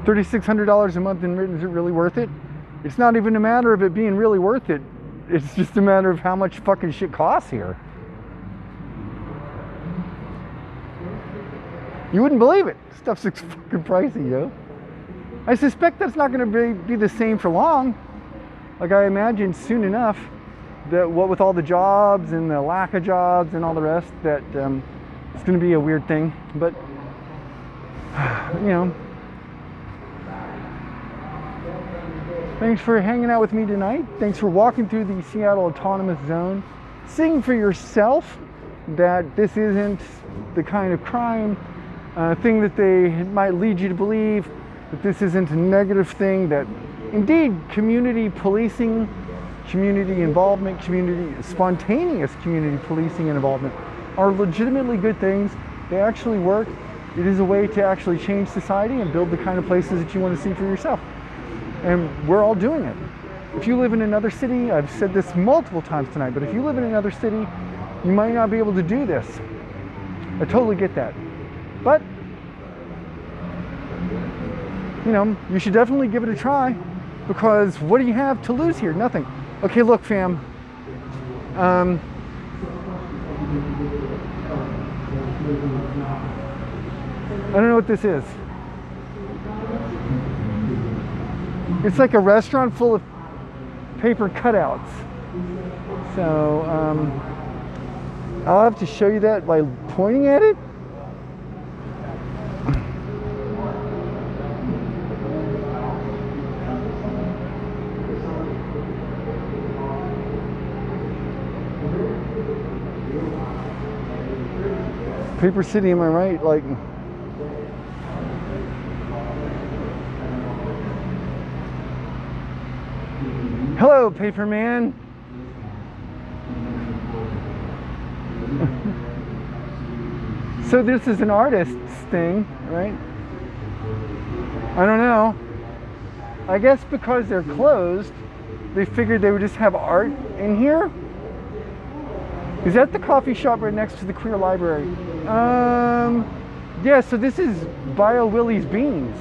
$3,600 a month in rent, is it really worth it? It's not even a matter of it being really worth it. It's just a matter of how much fucking shit costs here. You wouldn't believe it. Stuff's fucking pricey, yo. I suspect that's not going to be the same for long. Like, I imagine soon enough that what with all the jobs and the lack of jobs and all the rest, that it's going to be a weird thing. But, you know, thanks for hanging out with me tonight. Thanks for walking through the Seattle Autonomous Zone. Seeing for yourself that this isn't the kind of crime thing that they might lead you to believe, that this isn't a negative thing, that indeed community policing, community involvement, spontaneous community policing and involvement are legitimately good things. They actually work. It is a way to actually change society and build the kind of places that you want to see for yourself. And we're all doing it. If you live in another city, I've said this multiple times tonight, but if you live in another city, you might not be able to do this. I totally get that. But, you know, you should definitely give it a try, because what do you have to lose here? Nothing. Okay, look, fam. I don't know what this is. It's like a restaurant full of paper cutouts. So, I'll have to show you that by pointing at it. Paper City, am I right? Like, hello, Paper Man. So this is an artist's thing, right? I don't know. I guess because they're closed, they figured they would just have art in here. Is that the coffee shop right next to the Queer Library? Yeah, so this is Bio Willie's Beans.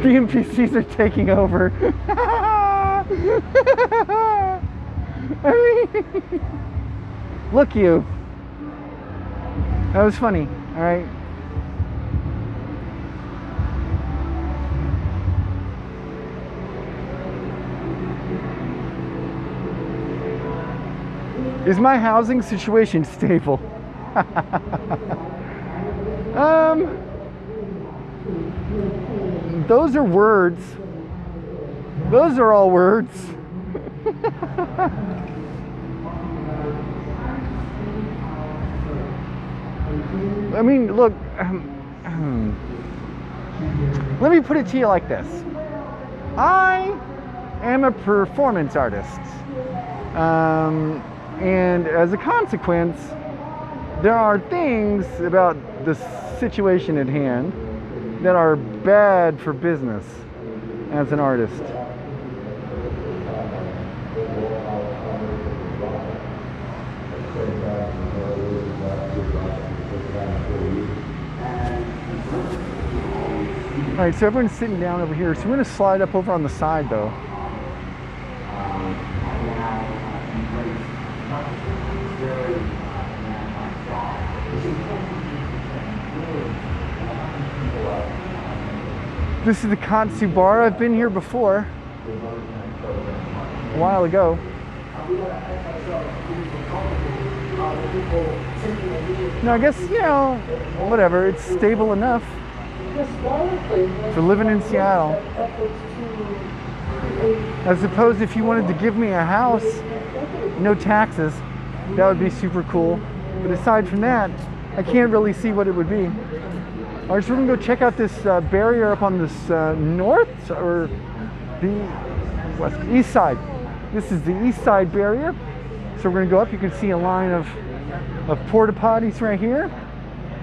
The NPCs are taking over. I mean, look you. That was funny, all right? Is my housing situation stable? Those are words. Those are all words. I mean, look, let me put it to you like this. I am a performance artist. And as a consequence, there are things about the situation at hand that are bad for business as an artist. All right, so everyone's sitting down over here. So we're gonna slide up over on the side though. This is the Katsu bar. I've been here before, a while ago. No, I guess, you know, whatever, it's stable enough for living in Seattle. I suppose if you wanted to give me a house, no taxes, that would be super cool. But aside from that, I can't really see what it would be. All right, so we're gonna go check out this barrier up on this north or the east side. This is the east side barrier. So we're gonna go up. You can see a line of porta potties right here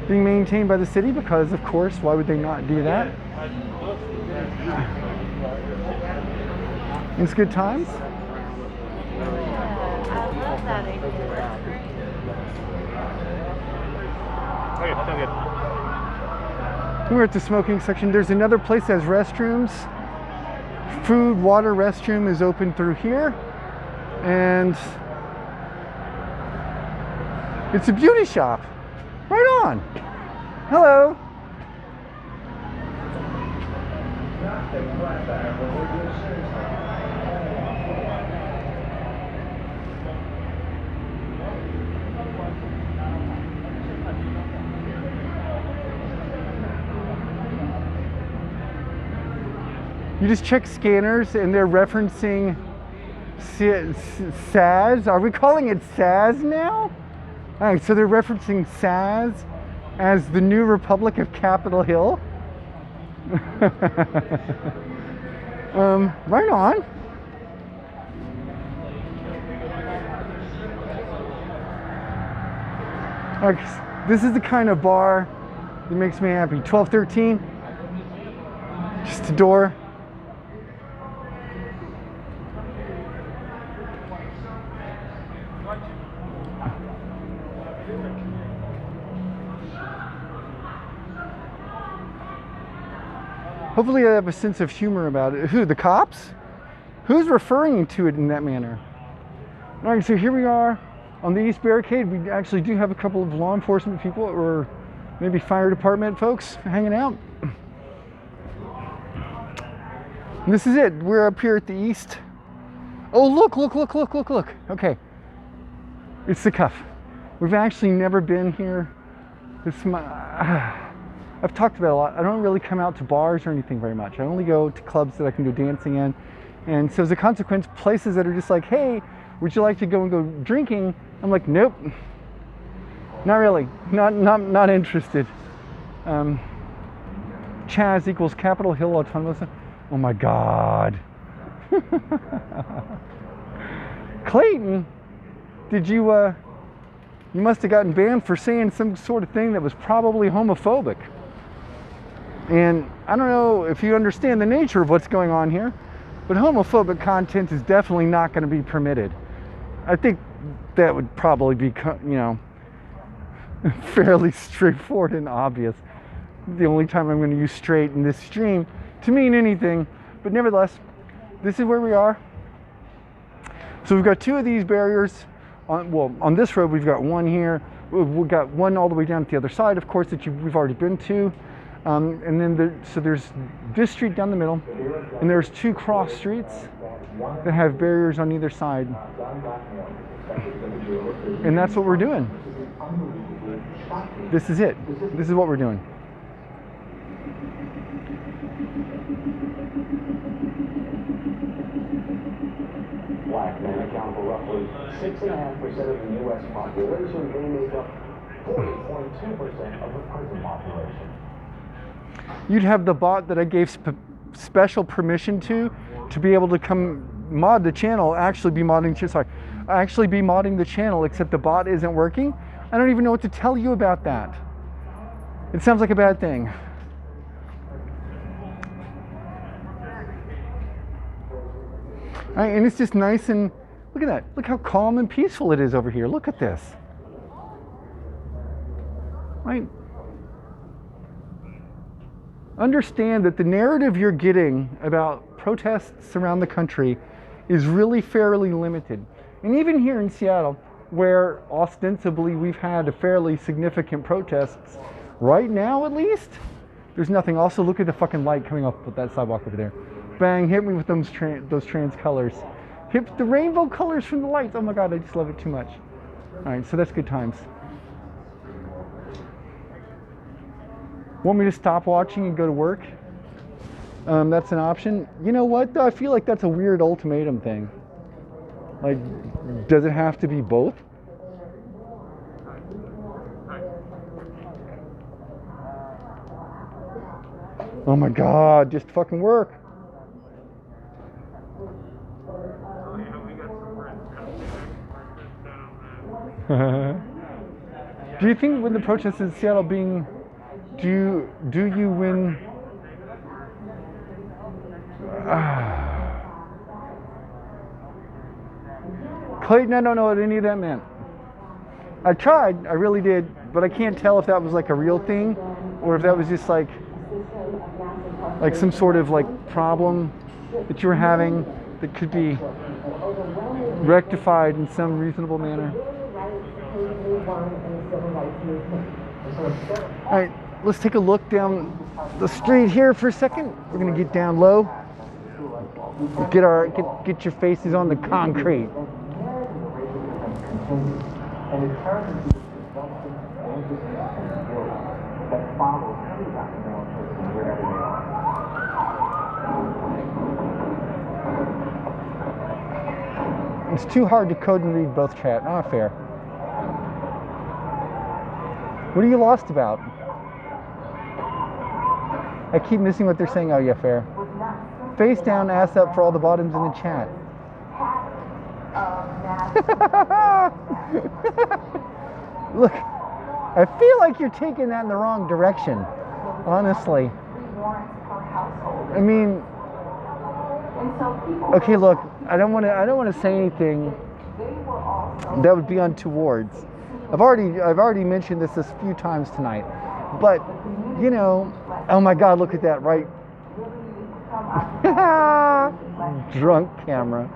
being maintained by the city because, of course, why would they not do that? It's good times. We're at the smoking section. There's another place that has restrooms. Food, water, restroom is open through here. And it's a beauty shop. Right on. Hello. You just check scanners and they're referencing SAS. Are we calling it SAS now? All right, so they're referencing SAS as the new Republic of Capitol Hill. Right on. Okay, this is the kind of bar that makes me happy. 1213, just a door. Hopefully I have a sense of humor about it. Who, the cops? Who's referring to it in that manner? All right, so here we are on the East Barricade. We actually do have a couple of law enforcement people or maybe fire department folks hanging out. And this is it. We're up here at the East. Oh, look. Okay. It's the Cuff. We've actually never been here. I've talked about it a lot. I don't really come out to bars or anything very much. I only go to clubs that I can go dancing in. And so as a consequence, places that are just like, hey, would you like to go and go drinking? I'm like, nope, not really, not interested. Chaz equals Capitol Hill Autonomous. Oh my God. Clayton, did you, you must have gotten banned for saying some sort of thing that was probably homophobic. And I don't know if you understand the nature of what's going on here, but homophobic content is definitely not going to be permitted. I think that would probably be, you know, fairly straightforward and obvious. The only time I'm going to use straight in this stream to mean anything, but nevertheless, this is where we are. So we've got two of these barriers. On this road, we've got one here. We've got one all the way down at the other side, of course, that we've already been to. And then so there's this street down the middle, and there's two cross streets that have barriers on either side. And that's what we're doing. This is it. This is what we're doing. Black men account for roughly 6.5% of the U.S. population. They make up 40.2% of the prison population. You'd have the bot that I gave special permission to be able to come mod the channel, actually be modding the channel, except the bot isn't working. I don't even know what to tell you about that. It sounds like a bad thing. All right, and it's just nice and look at that. Look how calm and peaceful it is over here. Look at this. Right? understand that the narrative you're getting about protests around the country is really fairly limited. And even here in Seattle, where ostensibly we've had a fairly significant protests, right now at least, there's nothing. Also, look at the fucking light coming off with that sidewalk over there. Bang, hit me with those trans colors. Hit the rainbow colors from the lights. Oh my God, I just love it too much. All right, so that's good times. Want me to stop watching and go to work? That's an option. You know what, though? I feel like that's a weird ultimatum thing. Like, does it have to be both? Oh my God, just fucking work. Do you think when the protests in Seattle being, do you win? Clayton, I don't know what any of that meant. I tried, I really did, but I can't tell if that was like a real thing or if that was just like some sort of like problem that you were having that could be rectified in some reasonable manner. All right, let's take a look down the street here for a second. We're gonna get down low. Get your faces on the concrete. It's too hard to code and read both chat. Not fair. What are you lost about? I keep missing what they're saying. Oh yeah, fair. Face down, ass up for all the bottoms in the chat. Look, I feel like you're taking that in the wrong direction. Honestly. I mean, okay, look, I don't want to say anything that would be untowards. I've already mentioned this a few times tonight, but you know, oh my God, look at that, right? Drunk camera.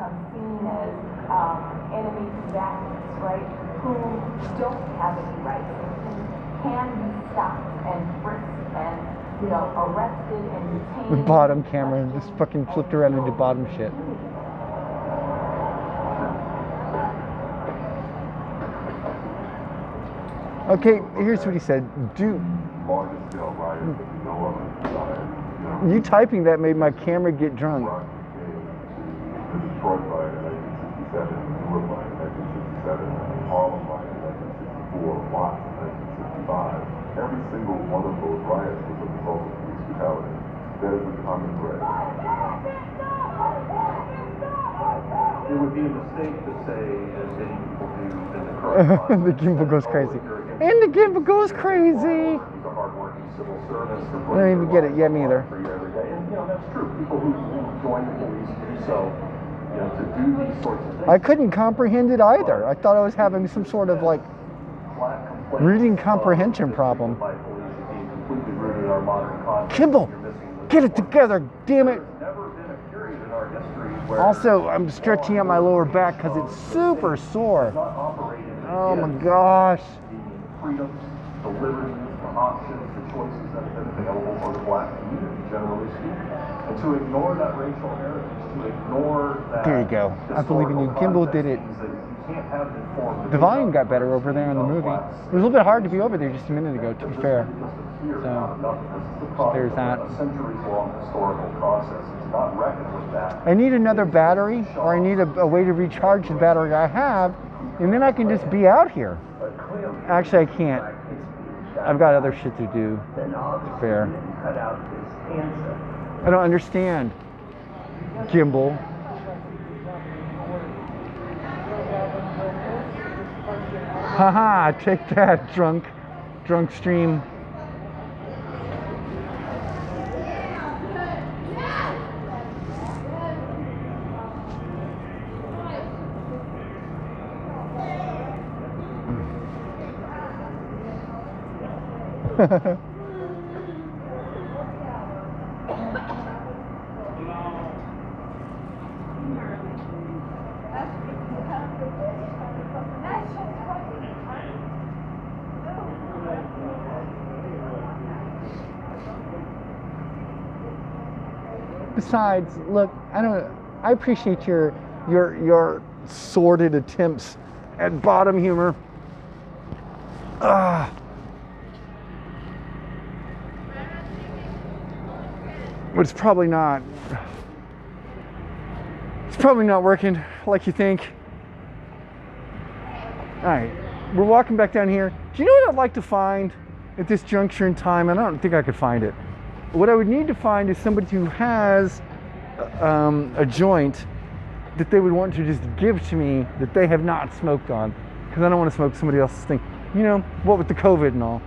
Enemy combatants, right, who don't have any rights, can be stopped and frisked and, you know, arrested and detained. The bottom camera just fucking flipped around and did bottom shit. Okay, here's what he said. You typing that made my camera get drunk. Detroit riot in 1967, Newark riot in 1967, Harlem riot in 1964, Watts in 1965. Every single one of those riots was a result of police brutality. That is a common thread. It would be a mistake to say, as many people do in the current The gimbal goes crazy. And the gimbal goes crazy. He's a hardworking civil servant. I don't even get it. Yeah, me either. And, you know, that's true. People who join the police do so, you know, to do these sorts of things. I couldn't comprehend it either. I thought I was having some sort of like reading comprehension problem. Kimball, get it together, damn it. Also, I'm stretching out my lower back because it's super sore. Oh my gosh. Freedoms, the liberties, the options, the choices that have been available for the black community, generally speaking. And to ignore that racial heritage, to ignore that. There you go. I believe in you. Gimbal did it. The volume got better over there in the movie. It was a little bit hard to be over there just a minute ago, to be fair. So there's that. A centuries-long historical process. It's not reckoned with that. I need another battery, or I need a way to recharge the battery I have, and then I can just be out here. Actually, I can't. I've got other shit to do. It's fair. I don't understand. Gimbal. Haha, take that, drunk stream. Besides, look, I appreciate your sordid attempts at bottom humor. But it's probably not working like you think. All right, we're walking back down here. Do you know what I'd like to find at this juncture in time? I don't think I could find it. What I would need to find is somebody who has a joint that they would want to just give to me that they have not smoked on, because I don't want to smoke somebody else's thing. You know, what with the COVID and all.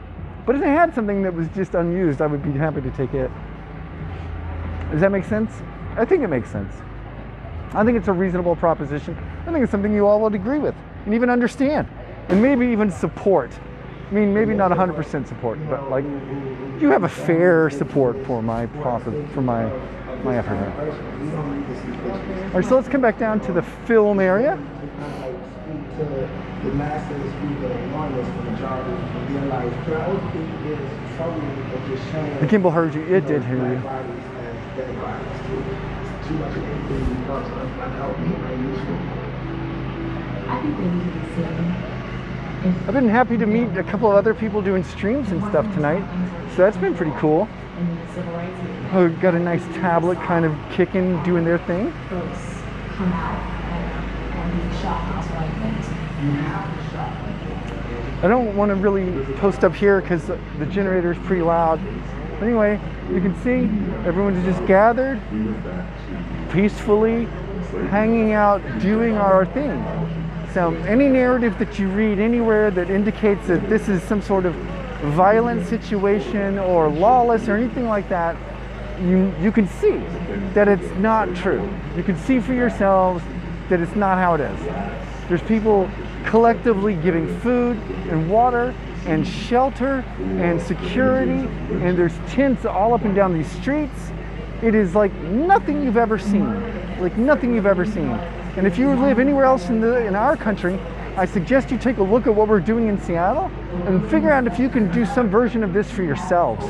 But if they had something that was just unused, I would be happy to take it. Does that make sense? I think it makes sense. I think it's a reasonable proposition. I think it's something you all would agree with and even understand, and maybe even support. I mean, maybe not 100% support, but like, you have a fair support for my effort here. All right, so let's come back down to the film area. The Kimball heard you. It did hear you. I've been happy to meet a couple of other people doing streams and stuff tonight, so that's been pretty cool. Oh, got a nice tablet kind of kicking, doing their thing. I don't want to really post up here because the generator is pretty loud. But anyway, you can see everyone's just gathered, peacefully, hanging out, doing our thing. So any narrative that you read anywhere that indicates that this is some sort of violent situation or lawless or anything like that, you can see that it's not true. You can see for yourselves that it's not how it is. There's people collectively giving food and water and shelter and security, and there's tents all up and down these streets. It is like nothing you've ever seen, like nothing you've ever seen. And if you live anywhere else in our country, I suggest you take a look at what we're doing in Seattle and figure out if you can do some version of this for yourselves,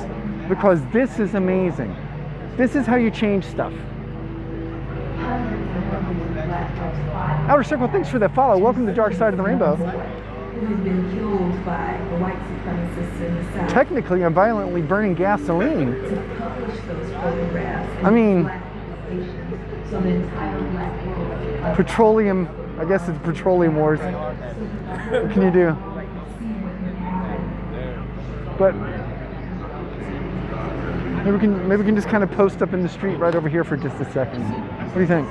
because this is amazing. This is how you change stuff. Outer Circle, thanks for that follow. Welcome to the Dark Side of the Rainbow. Who's been killed by the white supremacists in the South. Technically, I'm violently burning gasoline. To publish those photographs. I mean, so the entire black world. Petroleum, I guess it's petroleum wars. What can you do? But maybe we can just kind of post up in the street right over here for just a second. What do you think?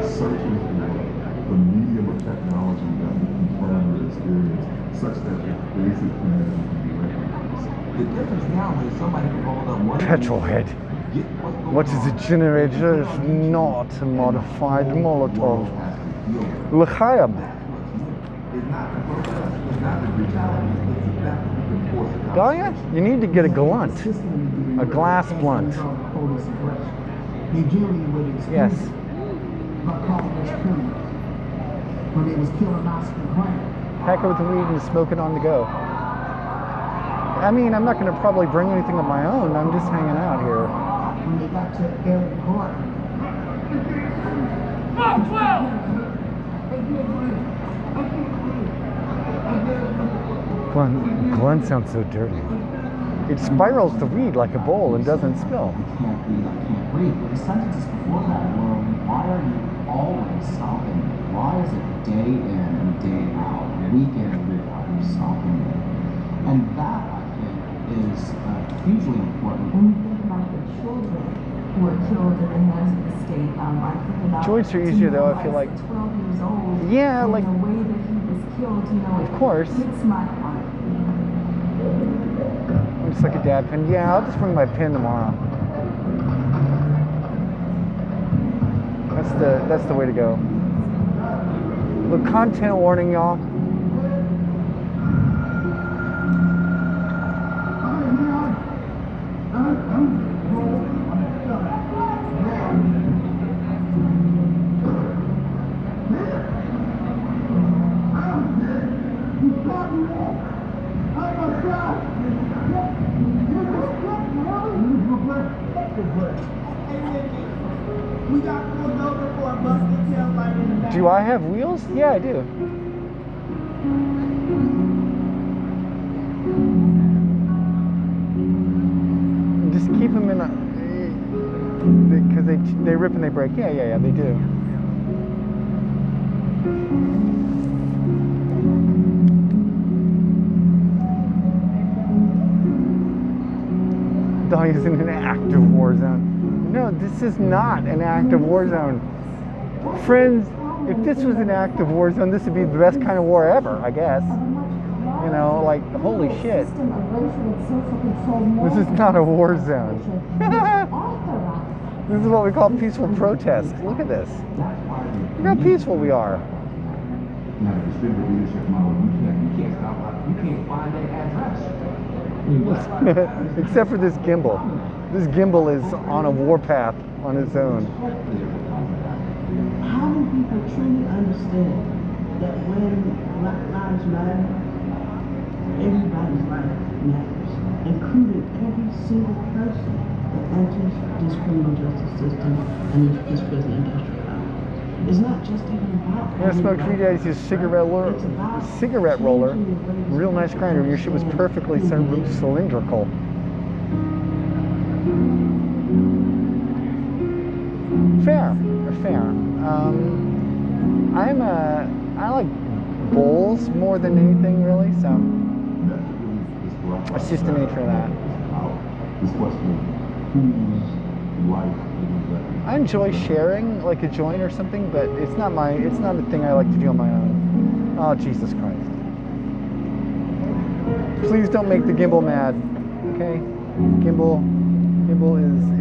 Searching for the medium of technology that will confirm your experience such that the basic humanity can be recognized. The difference now is somebody can hold up one Petrolhead. What is a generator if not a modified Molotov? L'chaim. Dahlia, you need to get a blunt. A glass blunt. Yes. When they was killing Oscar Grant. Pack it with the weed and smoke it on the go. I mean, I'm not going to probably bring anything of my own. I'm just hanging out here. When they got to Eric Gordon. Glenn sounds so dirty. It spirals the weed like a bowl and doesn't spill. I can't read. But the sentences before that were, why are you always stopping? Why is it day in and day out, week in and week out, you're stopping it? And that, I think, is hugely important. When you think about the children who were killed in the hands of the state, I think about Joints are easier though, I feel like. 12 years old. Yeah, and like. the way that he was killed, you know, of course. It's my heart. I'm just like a dad pen. Yeah, I'll just bring my pen tomorrow. That's the way to go. Look, content warning, y'all. I'm We got pulled over for a busted taillight in the back. Do I have wheels? Yeah, I do. Just keep them in a... Because they rip and they break. Yeah, they do. Dog is in an active war zone. No, this is not an active war zone. Friends, if this was an active war zone, this would be the best kind of war ever, I guess. You know, like, holy shit. This is not a war zone. This is what we call peaceful protest. Look at this. Look how peaceful we are. Now, the distributed leadership model, you can't stop, you can't find their address. Except for this gimbal. This gimbal is on a warpath on its own. How do people truly understand that when Black Lives Matter, everybody's life matters, including every single person that enters this criminal justice system and this prison industrial complex? It's not just even about... I smoked 3 days, his cigarette roller. Real nice grinder. Your shit was perfectly cylindrical. Fair. I like bowls more than anything, really, so it's just the nature of that. This question of whose life I enjoy sharing, like a joint or something, but it's not a thing I like to do on my own. Oh, Jesus Christ. Please don't make the gimbal mad, okay? Gimbal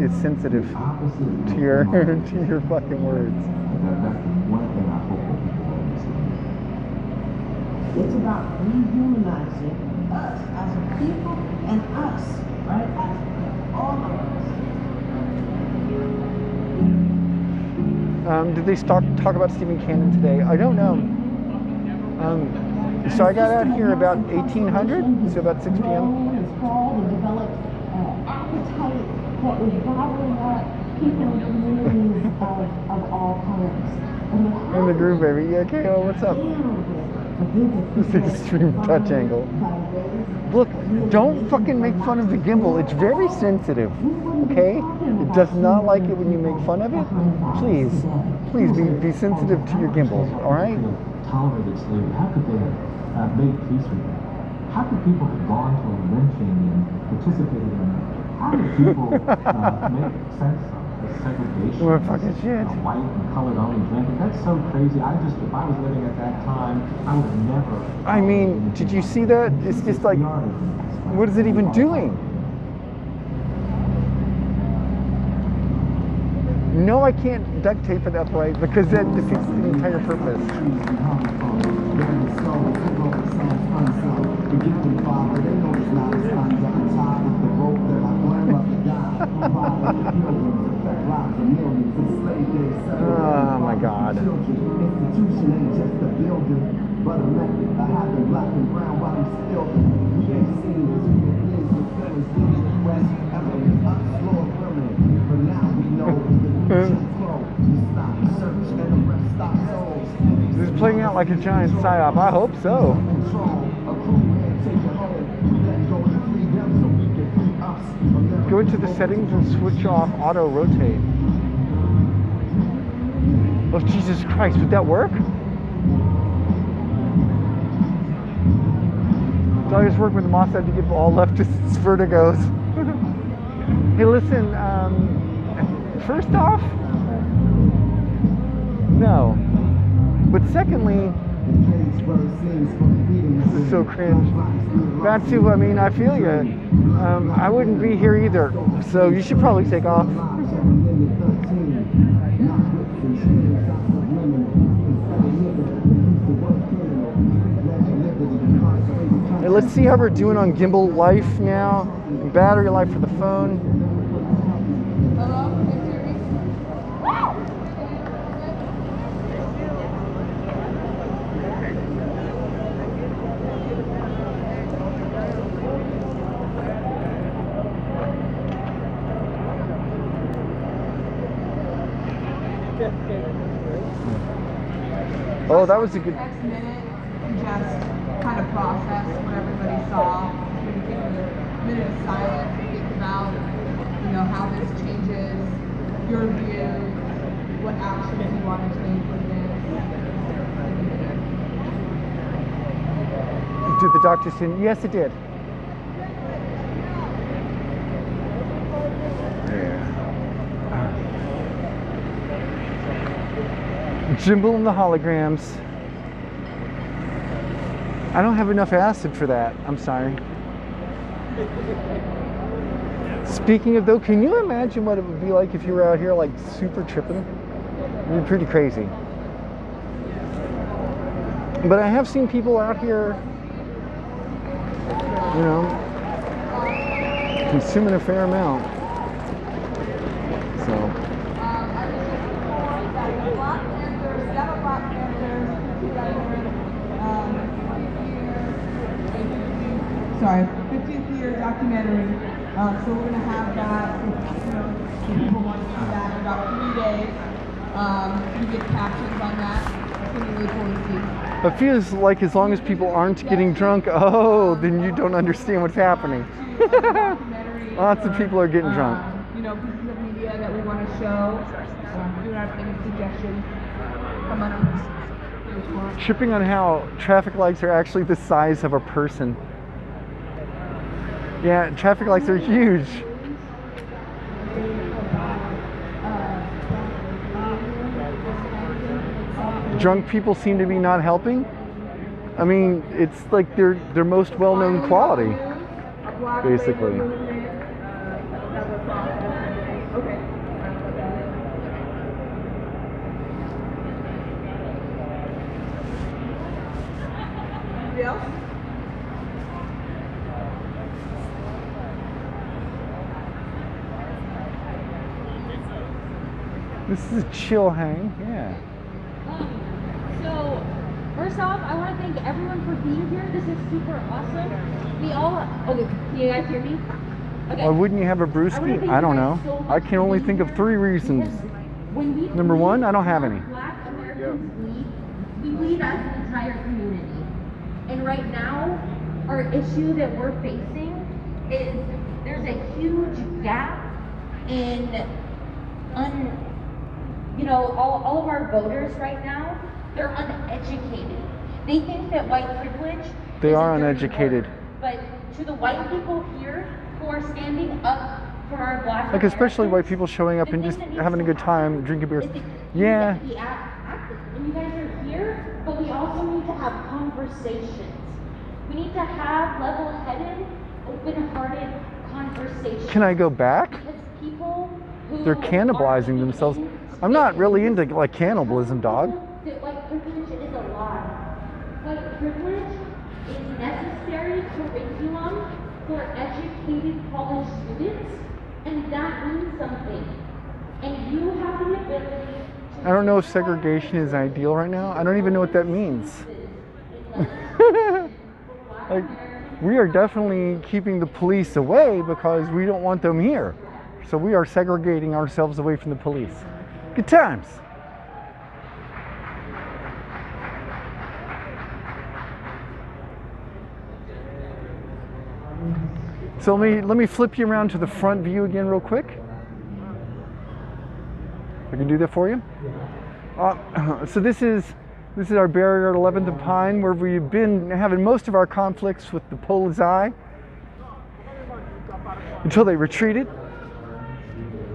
is sensitive to your fucking words. That's one thing I hope that people understand. It's about rehumanizing us as a people and us, right? As all of us. Did they talk about Stephen Cannon today? I don't know. So I got out here about 1800, so about 6 p.m. Appetite that was bottling up people in communities of all colors. In the groove, baby. Yeah, Kayla, what's up? This extreme touch angle. Look, don't fucking make fun of the gimbal. It's very sensitive, okay? It does not like it when you make fun of it. Please be sensitive to your gimbals, all right? Tolerated slavery. How could they have made peace with that? How could people have gone to a lynching and participated in that? How do people make sense of the segregation? What fucking shit? White and colored only drinking. That's so crazy. If I was living at that time, I would have never. I mean, did you see that? It's just like, what is it even doing? No, I can't duct tape it upright because that defeats the entire purpose. Oh my God. Institution ain't just a building, but a method. I have been black and brown while I'm still we ain't seen as human beings with feelings in the U.S. ever unexplored women. But now we know the future flow. We stop, search, and arrest our souls. This is playing out like a giant psyop. I hope so. Go into the settings and switch off auto rotate. Oh, Jesus Christ, would that work? So I just worked with Mossad to give all leftists vertigos. Hey, listen, first off, no. But secondly, this is so cringe. Batsu, I mean, I feel you. I wouldn't be here either, so you should probably take off. Hey, let's see how we're doing on gimbal life now, battery life for the phone. Oh, that was a good. Next minute and just kind of process what everybody saw. Maybe take a minute of silence and think about, how this changes your view, what actions you want to take with this. Did the doctor say? Yes, it did. Jimble and the holograms. I don't have enough acid for that. I'm sorry. Speaking of though, can you imagine what it would be like if you were out here like super tripping? It'd be pretty crazy. But I have seen people out here, consuming a fair amount. So. Sorry, 50th year documentary. So we're gonna have that. If people want to see that in about 3 days. You get captions on that. It's gonna be really cool to see. It feels like as long as people aren't getting drunk, then you don't understand what's happening. Lots of people are getting drunk. Pieces of media that we want to show. If you have any suggestions, come on up. Tripping on how traffic lights are actually the size of a person. Yeah, traffic lights are huge. Drunk people seem to be not helping. I mean, it's like their most well-known quality, basically. Anybody else? This is a chill hang, yeah. So, first off, I want to thank everyone for being here. This is super awesome. We all, okay, can you guys hear me? Okay. Why wouldn't you have a brewski? I don't know. I can only think of 3 reasons. Number 1, I don't have any. Black Americans we lead as an entire community. And right now, our issue that we're facing is there's a huge gap in all of our voters right now, they're uneducated. They think that white privilege They is are a dirty uneducated. word. But to the white people here who are standing up for our black Like especially white people showing up and just having a good time, drinking beers. Yeah. and you guys are here, but we also need to have conversations. We need to have level-headed, open-hearted conversations. Can I go back? Because people who They're cannibalizing themselves. I'm not really into like cannibalism, dog. that white privilege is a lie. White privilege is necessary curriculum for educated college students, and that means something. And you have the ability. I don't know if segregation is ideal right now. I don't even know what that means. Like, we are definitely keeping the police away because we don't want them here. So we are segregating ourselves away from the police. Good times. So let me flip you around to the front view again real quick. I can do that for you. So this is our barrier at 11th and Pine, where we've been having most of our conflicts with the Polizei until they retreated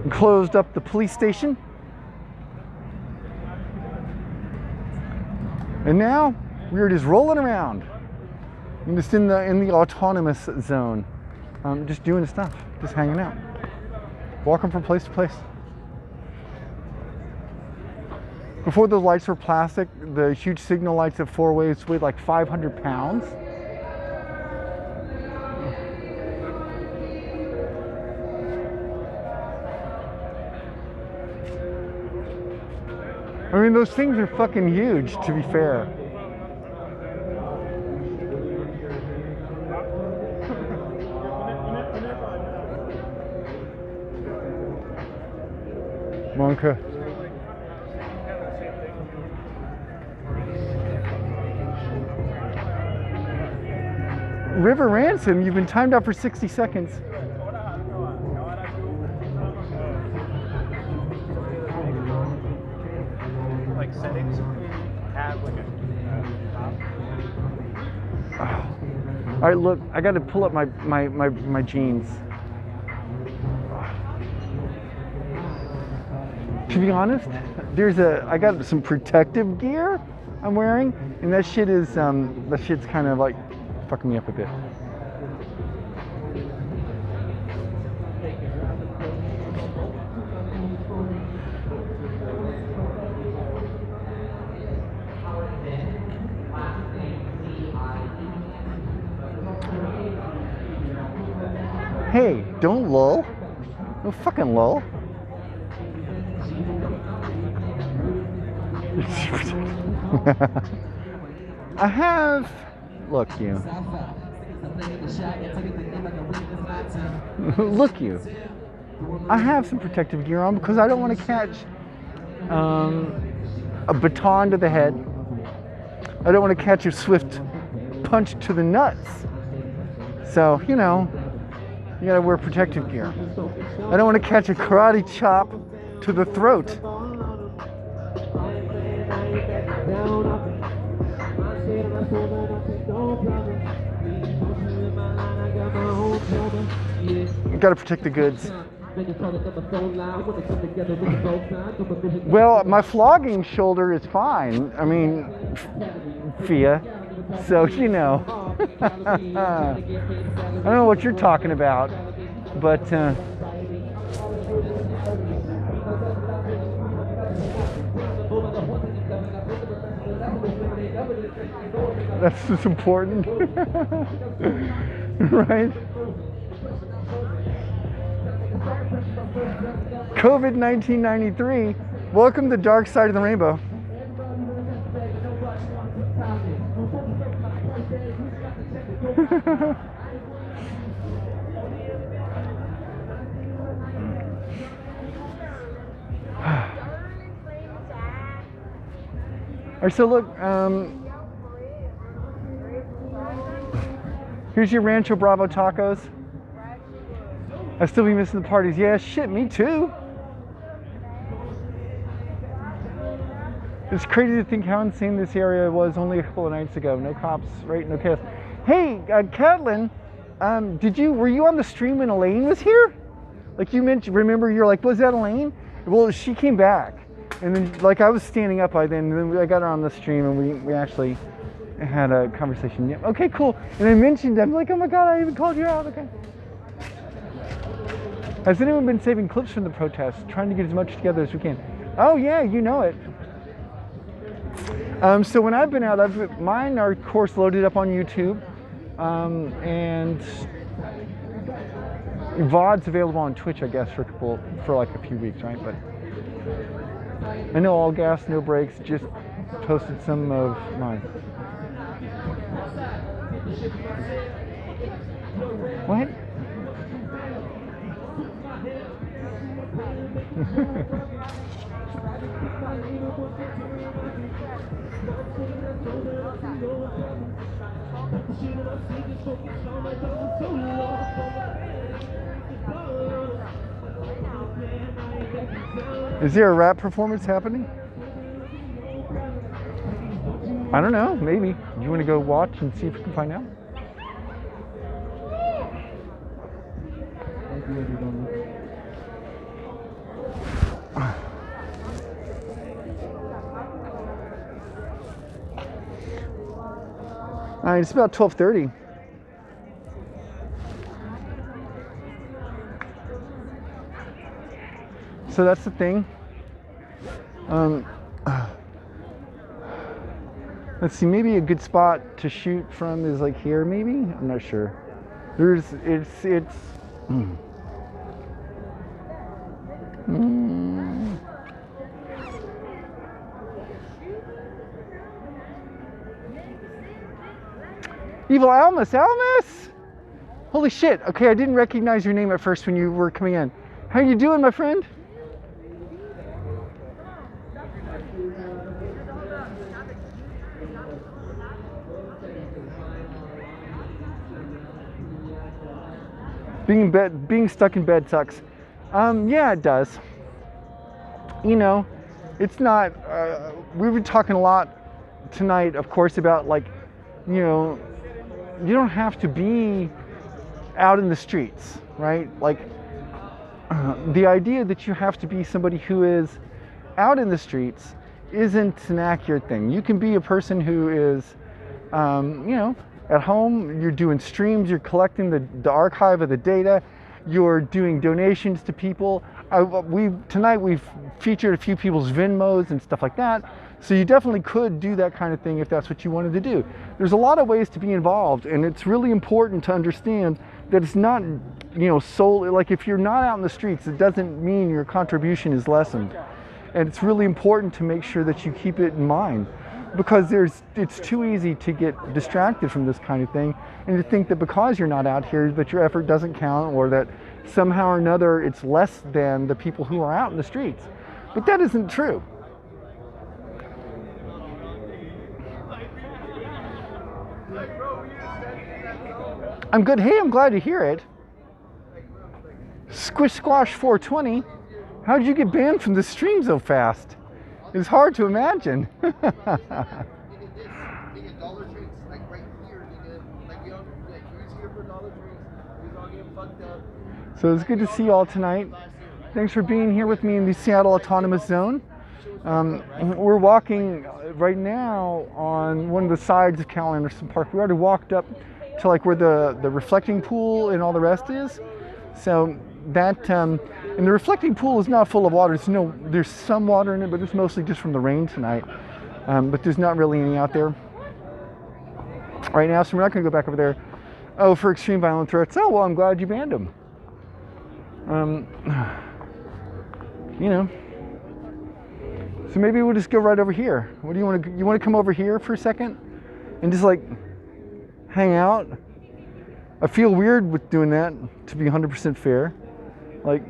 and closed up the police station. And now we're just rolling around, and just in the autonomous zone, just doing stuff, just hanging out, walking from place to place. Before those lights were plastic, the huge signal lights at 4 ways weighed like 500 pounds. I mean, those things are fucking huge, to be fair. Monka. River Ransom, you've been timed out for 60 seconds. Like settings, have like a All right, look, I got to pull up my jeans. To be honest, I got some protective gear I'm wearing, and that shit's kind of like fucking me up a bit. Hey, don't lull. No fucking lull. I have. Look, you. Look, you. I have some protective gear on because I don't want to catch a baton to the head. I don't want to catch a swift punch to the nuts. So, you know, you gotta wear protective gear. I don't want to catch a karate chop to the throat. You gotta protect the goods. Well, my flogging shoulder is fine. I mean, Fia. So, you know. I don't know what you're talking about, but that's just important. Right? COVID 1993. Welcome to the dark side of the rainbow. Alright, so look, here's your Rancho Bravo tacos. I'll still be missing the parties. Yeah, shit, me too. It's crazy to think how insane this area was only a couple of nights ago. No cops, right? No chaos. Hey, Catlin, were you on the stream when Elaine was here? Like you mentioned, remember you're like, was that Elaine? Well, she came back. And then, like, I was standing up by then, and then I got her on the stream, and we actually had a conversation. Yeah, okay, cool. And I mentioned, I'm like, oh my God, I even called you out. Okay. Has anyone been saving clips from the protests, trying to get as much together as we can? Oh yeah, you know it. So when I've been out, mine are of course loaded up on YouTube, and VOD's available on Twitch, I guess, for like a few weeks, right? But I know All Gas, No Brakes just posted some of mine. What? Is there a rap performance happening? I don't know, maybe. Do you want to go watch and see if you can find out? All right, it's about 12:30. So that's the thing. Let's see, maybe a good spot to shoot from is like here, maybe? I'm not sure. Evil Almas! Holy shit, okay, I didn't recognize your name at first when you were coming in. How you doing, my friend? being stuck in bed sucks. Yeah, it does. You know, it's not, we were talking a lot tonight, of course, about like, you know, you don't have to be out in the streets, right? Like, the idea that you have to be somebody who is out in the streets isn't an accurate thing. You can be a person who is, you know, at home, you're doing streams, you're collecting the archive of the data, you're doing donations to people. Tonight we've featured a few people's Venmos and stuff like that. So you definitely could do that kind of thing if that's what you wanted to do. There's a lot of ways to be involved, and it's really important to understand that it's not, you know, solely, like if you're not out in the streets, it doesn't mean your contribution is lessened. And it's really important to make sure that you keep it in mind, because it's too easy to get distracted from this kind of thing and to think that because you're not out here that your effort doesn't count, or that somehow or another it's less than the people who are out in the streets. But that isn't true. I'm good. Hey, I'm glad to hear it. Squish Squash 420. How did you get banned from the stream so fast? It's hard to imagine. So it's good to see you all tonight. Thanks for being here with me in the Seattle Autonomous Zone. We're walking right now on one of the sides of Cal Anderson Park. We already walked up to like where the reflecting pool and all the rest is. So that, and the reflecting pool is not full of water. There's some water in it, but it's mostly just from the rain tonight. But there's not really any out there right now, so we're not going to go back over there. Oh, for extreme violent threats. Oh, well, I'm glad you banned them. You know. So maybe we'll just go right over here. What do you want to come over here for a second and just like hang out? I feel weird with doing that, to be 100% fair. Like,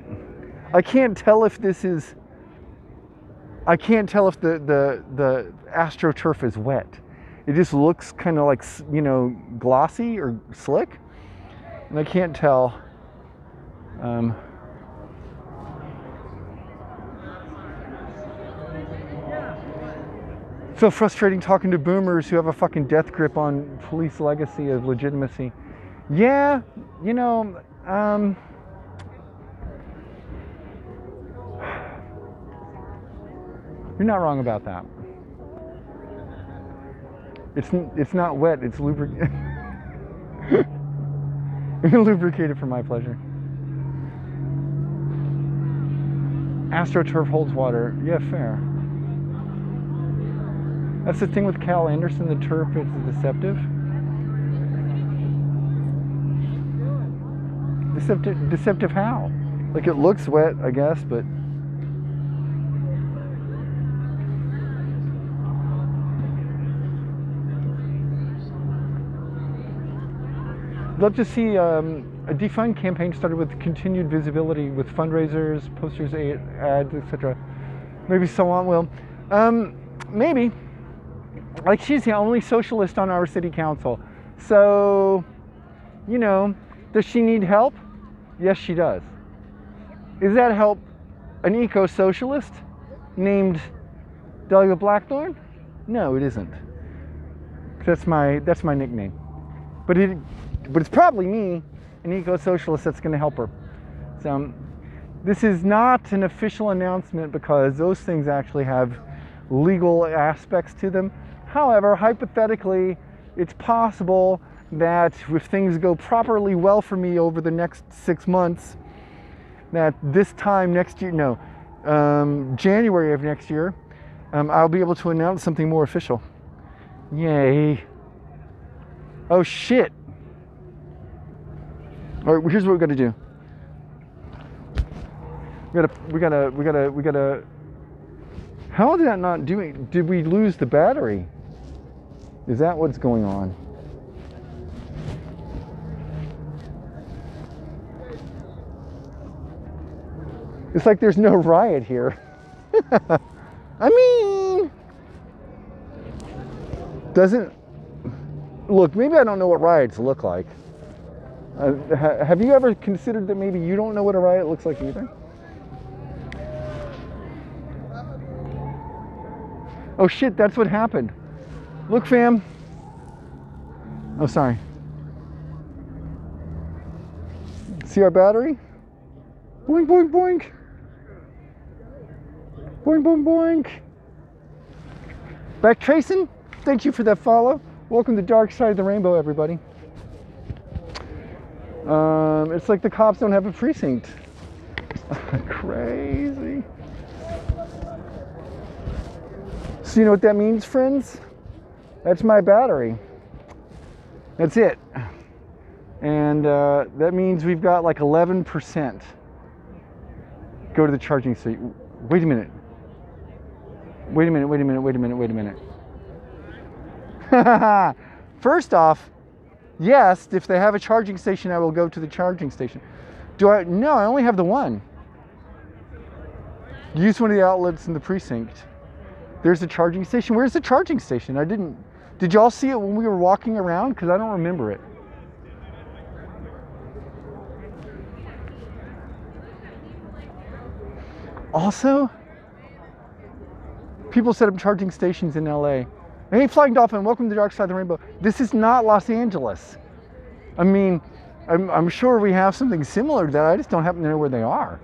I can't tell if this is, I can't tell if the AstroTurf is wet. It just looks kind of like, you know, glossy or slick, and I can't tell. So frustrating talking to boomers who have a fucking death grip on police legacy of legitimacy. Yeah, you know, you're not wrong about that. It's not wet, it's lubricated. Lubricated for my pleasure. AstroTurf holds water. Yeah, fair. That's the thing with Cal Anderson, the turf is deceptive. Deceptive how? Like, it looks wet, I guess, but I'd love to see a defund campaign started with continued visibility with fundraisers, posters, ads, etc. Maybe Salon will. Maybe. Like, she's the only socialist on our city council. So, you know, does she need help? Yes, she does. Is that help an eco-socialist named Delia Blackthorn? No, it isn't. That's my nickname. But it's probably me, an eco-socialist, that's going to help her. So this is not an official announcement because those things actually have legal aspects to them. However, hypothetically, it's possible that if things go properly well for me over the next 6 months, that this time next year, January of next year, I'll be able to announce something more official. Yay. Oh shit. All right, here's what we're gonna do. We gotta. How did that not do it? Did we lose the battery? Is that what's going on? It's like there's no riot here. I mean, doesn't look, maybe I don't know what riots look like. Have you ever considered that maybe you don't know what a riot looks like either? Oh shit, that's what happened. Look, fam. Oh, sorry. See our battery? Boink, boink, boink. Boink, boink, boink. Back tracing, thank you for that follow. Welcome to Dark Side of the Rainbow, everybody. It's like the cops don't have a precinct. Crazy. So you know what that means, friends? That's my battery. That's it. And that means we've got like 11%. Go to the charging station. Wait a minute. Wait a minute, wait a minute, wait a minute, wait a minute. First off, yes, if they have a charging station, I will go to the charging station. Do I? No, I only have the one. Use one of the outlets in the precinct. There's a charging station. Where's the charging station? I didn't. Did y'all see it when we were walking around? Because I don't remember it. Also, people set up charging stations in LA. Hey, Flying Dolphin, welcome to the Dark Side of the Rainbow. This is not Los Angeles. I mean, I'm sure we have something similar to that. I just don't happen to know where they are.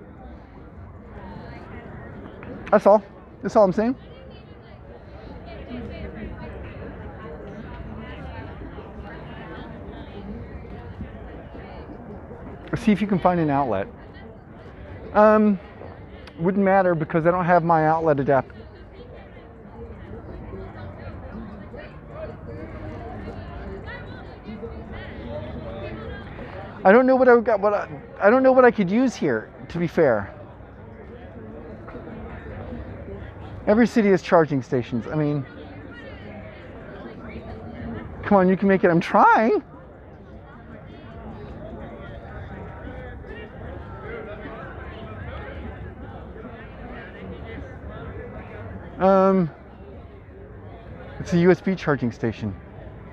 That's all. That's all I'm saying. See if you can find an outlet. Wouldn't matter because I don't have my outlet adapter. I don't know what I got. I don't know what I could use here. To be fair, every city has charging stations. I mean, come on, you can make it. I'm trying. It's a USB charging station.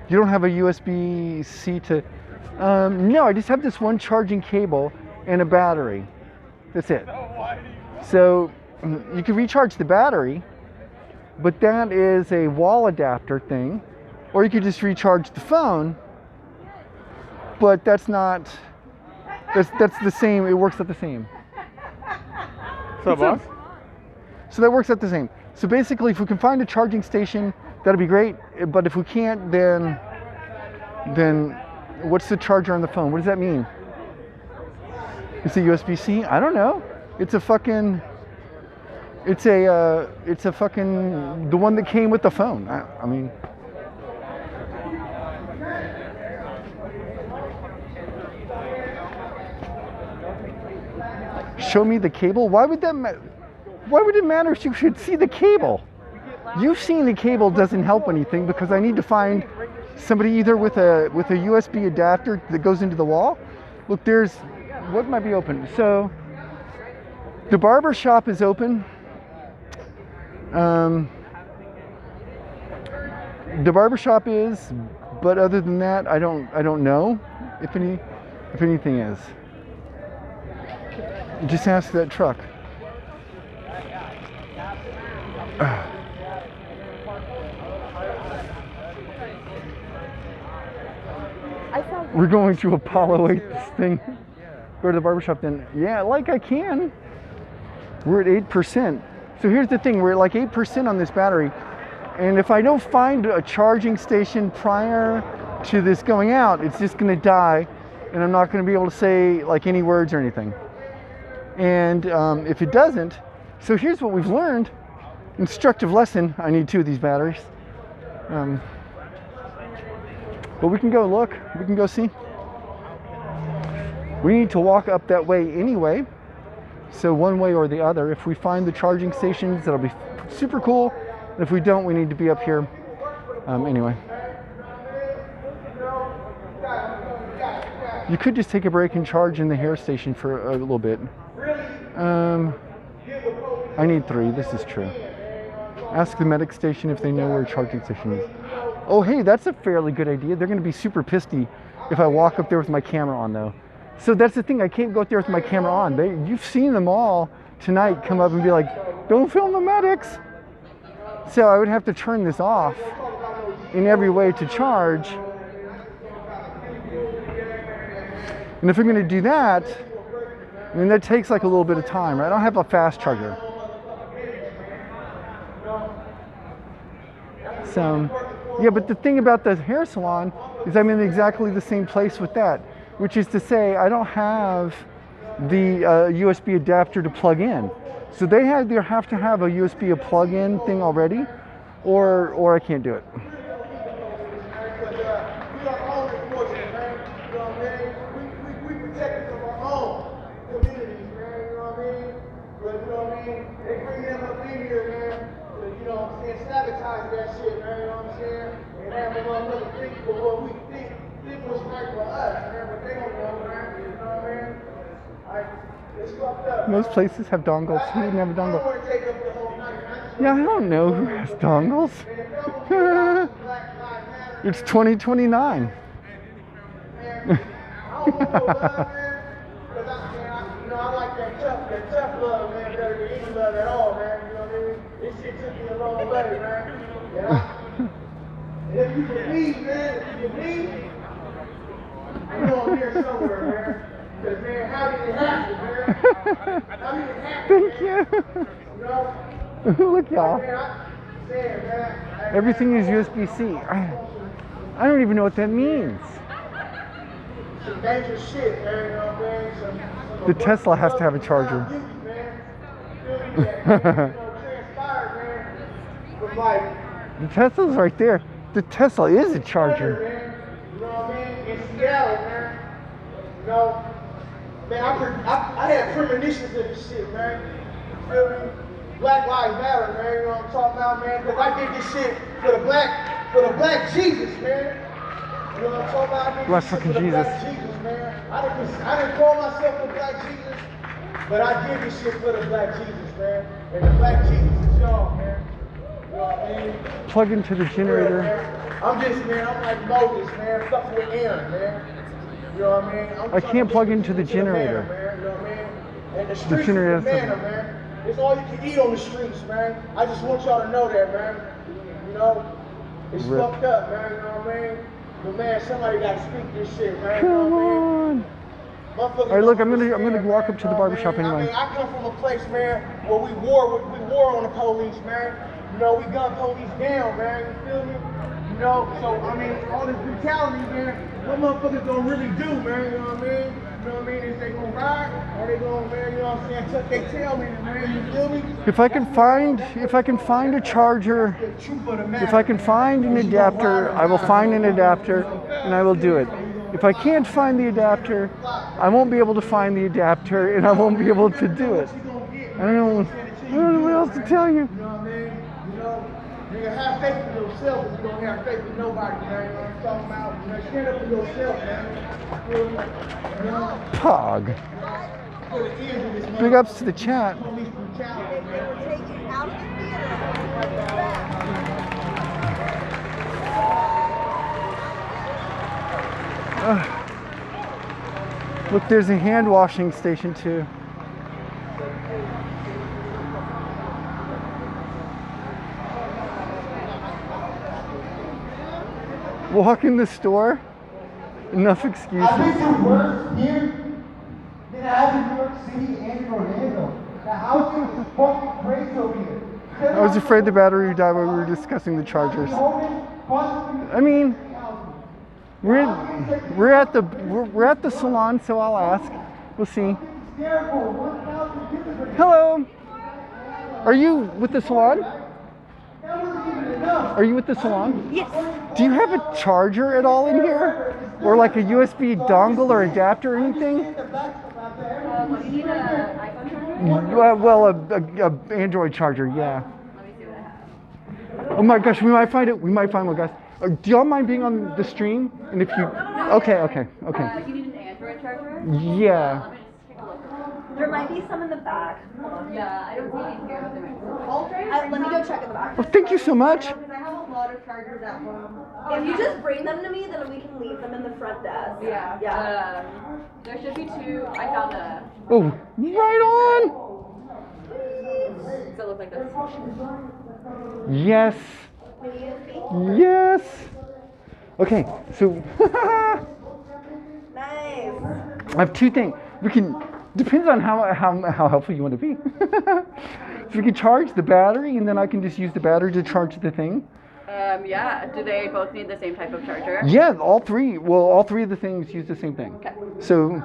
You don't have a USB-C to... no, I just have this one charging cable and a battery. That's it. So you can recharge the battery, but that is a wall adapter thing. Or you could just recharge the phone, but that's not... That's the same. It works at the same. What's up, boss? So that works out the same. So basically, if we can find a charging station, that'd be great. But if we can't, then what's the charger on the phone? What does that mean? It's a USB-C? I don't know. It's a fucking. It's a fucking the one that came with the phone. I mean. Show me the cable. Why would that matter? Why would it matter if you should see the cable? You seeing the cable doesn't help anything because I need to find somebody either with a USB adapter that goes into the wall. Look, there's what might be open. So the barber shop is open. The barber shop is, but other than that, I don't know if anything is. Just ask that truck. We're going to Apollo 8 this thing. Go to the barbershop then. Yeah, like I can. We're at 8%. So here's the thing, we're at like 8% on this battery. And if I don't find a charging station prior to this going out, it's just gonna die. And I'm not gonna be able to say like any words or anything. And if it doesn't, so here's what we've learned. Instructive lesson, I need 2 of these batteries. But we can go look, we can go see. We need to walk up that way anyway. So one way or the other. If we find the charging stations, that'll be super cool. If we don't, we need to be up here. Anyway. You could just take a break and charge in the hair station for a little bit. I need 3, this is true. Ask the medic station if they know where a charging station is. Oh, hey, that's a fairly good idea. They're going to be super pissy if I walk up there with my camera on though. So that's the thing, I can't go up there with my camera on. You've seen them all tonight come up and be like, don't film the medics. So I would have to turn this off in every way to charge. And if I'm gonna do that, I mean, that takes like a little bit of time, right? I don't have a fast charger. So, yeah, but the thing about the hair salon is I'm in exactly the same place with that, which is to say I don't have the USB adapter to plug in. So they either have to have a USB plug-in thing already, or I can't do it. Sabotage that shit, man, you know what I'm saying? And have a motherfucker think for what we think what's right for us, man, but they don't know, man, you know what I mean? It's fucked up. Most places have dongles. Who didn't have a dongle? I don't want to take up the whole night, man. Yeah, I don't know who has dongles. It's 2029. I like that tough love, man, better than any love at all, man, you know what I mean? This shit took me a long way, man. And if you believe, man, I know I'm here somewhere, man. Because, man, how did it happen, man? How did it happen? Thank you. You know? Look, y'all. Everything is USB-C. I don't even know what that means. Some dangerous shit, man, you know what I'm saying? The Tesla has to have a charger. The Tesla's right there. The Tesla is a charger. You know what I mean? In Seattle, man. You know, man, I had premonitions of this shit, man. You feel me? Black Lives Matter, man. You know what I'm talking about, man? Because I did this shit for the black Jesus, man. You know what I'm talking about? Black fucking Jesus. Black Jesus, man. I didn't call myself the Black Jesus, but I did this shit for the Black Jesus, man. And the Black Jesus is y'all, man. You know what I mean? Plug into the generator. I'm just, man, I'm like Moses, man. Fucking with Aaron, man. You know what I mean? I can't plug into the generator. Man, you know what I mean? And the The streets generator is the manna, man. It's all you can eat on the streets, man. I just want y'all to know that, man. You know, it's Rip. fucked up, man. You know what I mean? But man, somebody got to speak this shit, man. Come you know what I on. mean? All right, look, I'm gonna walk up to the barbershop I anyway. mean, I come from a place, man, where we war on the police, man. You know, we gun police down, man. You feel me? You know, so I mean, all this brutality, man, what motherfuckers gonna really do, man? You know what I mean? You know what I mean? Is they gonna ride or they gonna, man? You know what I'm saying? Tuck they tail in, man. You feel me? If I can find a charger, if I can find an adapter, I will find an adapter and I will do it. If I can't find the adapter, I won't be able to find the adapter and I won't be able to do it. I don't know what else to tell you. You know what I mean? You know, you can have faith in yourself, but you don't have faith in nobody, man. You know what I'm talking about? You know, stand up for yourself, man. You feel me? You know? Pog. Big ups to the chat. Look, there's a hand washing station too. Walk in the store. Enough excuses. I think it worse here than I have in New York City and in Orlando. The housing is fucking crazy over here. I was afraid the battery would die when we were discussing the chargers. I mean, we're at the salon, so I'll ask. We'll see. Hello. Are you with the salon? Are you with the salon? Yes. Do you have a charger at all in here? Or like a USB dongle or adapter or anything? You need an iPhone charger? Well, a Android charger, yeah. Let me see what I have. Oh my gosh, we might find it. We might find one, guys. Do y'all mind being on the stream? And if you, okay. You need an Android charger? Yeah. Let me just take a look. There might be some in the back. Yeah, I don't see any here, but there might be some. Let me go check in the back. Well, thank you so much. Because I have a lot of chargers at home. If you just bring them to me, then we can leave them in the front desk. Yeah. Yeah. There should be 2. I found a. Oh, right on. Does it look like this? Yes. Yes. Okay, so Nice. I have 2 things. We can, depends on how helpful you want to be. So we can charge the battery, and then I can just use the battery to charge the thing. Yeah. Do they both need the same type of charger? Yeah, all 3. Well, all 3 of the things use the same thing. Okay. So,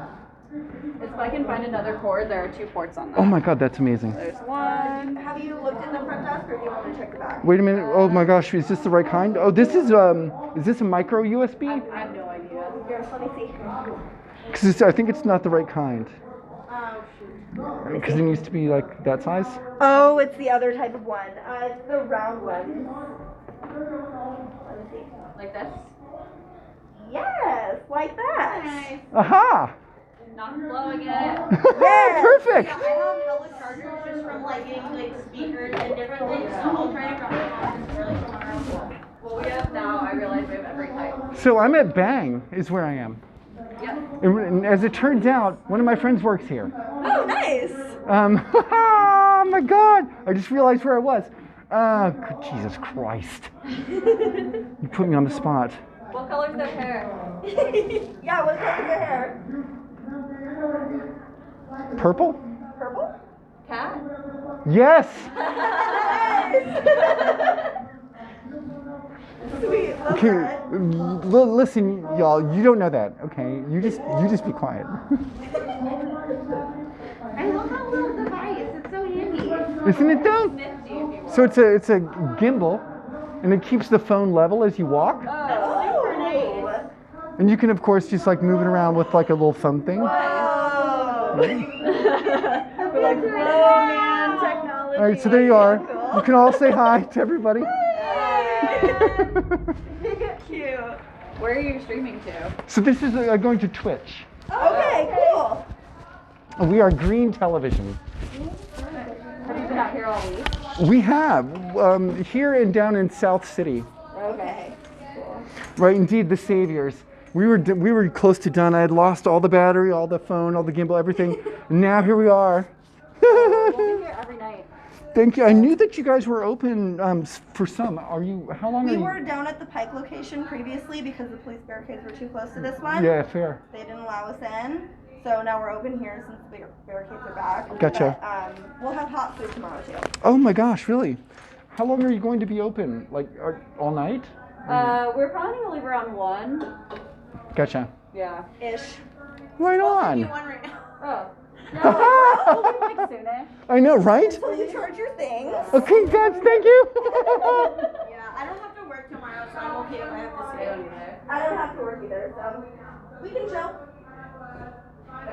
If I can find another cord, there are 2 ports on that. oh my God, that's amazing. There's one. Have you looked in the front desk, or do you want me to check the back? Wait a minute. Oh my gosh, is this the right kind? Oh, this is this a micro USB? I have no idea. Here, let me see. Because I think it's not the right kind. Oh, shoot. Because it needs to be like that size. Oh, it's the other type of one. It's the round one. Let me see. Like this? Yes, like that. Nice. Aha! Not blowing it. Yes. Perfect. Yeah, I have hella chargers just from like getting like speakers and different things, so I'll try to grab them off just early tomorrow. Well, we have now, I realize we have every type. So I'm at Bang, is where I am. Yep. And as it turns out, one of my friends works here. Oh, nice. Oh my God! I just realized where I was. Jesus Christ! You put me on the spot. What color's their hair? Yeah, what color is your hair? Purple? Purple? Cat? Yes. Sweet. Love Okay. that. Listen, y'all. You don't know that. Okay. You just be quiet. I love that little device. It's so handy. Isn't it though? So it's a gimbal, and it keeps the phone level as you walk. Oh. And you can of course just like move it around with like a little thumb thing. Whoa. We're like, whoa, man, technology. All right, so there you are. You can all say hi to everybody. Cute. Where are you streaming to? So this is going to Twitch. Okay, cool. We are Green Television. Have you been out here all week? We have here and down in South City. Okay. Cool. Right, indeed, the saviors. We were close to done. I had lost all the battery, all the phone, all the gimbal, everything. And now here we are. We'll be here every night. Thank you. I knew that you guys were open for some. Are you? How long are We you? were down at the Pike location previously because the police barricades were too close to this one. Yeah, fair. They didn't allow us in. So now we're open here since the barricades are back. Gotcha. But, we'll have hot food tomorrow too. Oh my gosh, really? How long are you going to be open? Like all night? We're probably gonna leave around 1. Gotcha. Yeah. Ish. Right on. One right now. Oh. No, we'll be like soonish. I know, right? Until you charge your things. Okay, guys, thank you. Yeah, I don't have to work tomorrow, so I'm okay if I have to stay. I don't have to work either, so we can chill.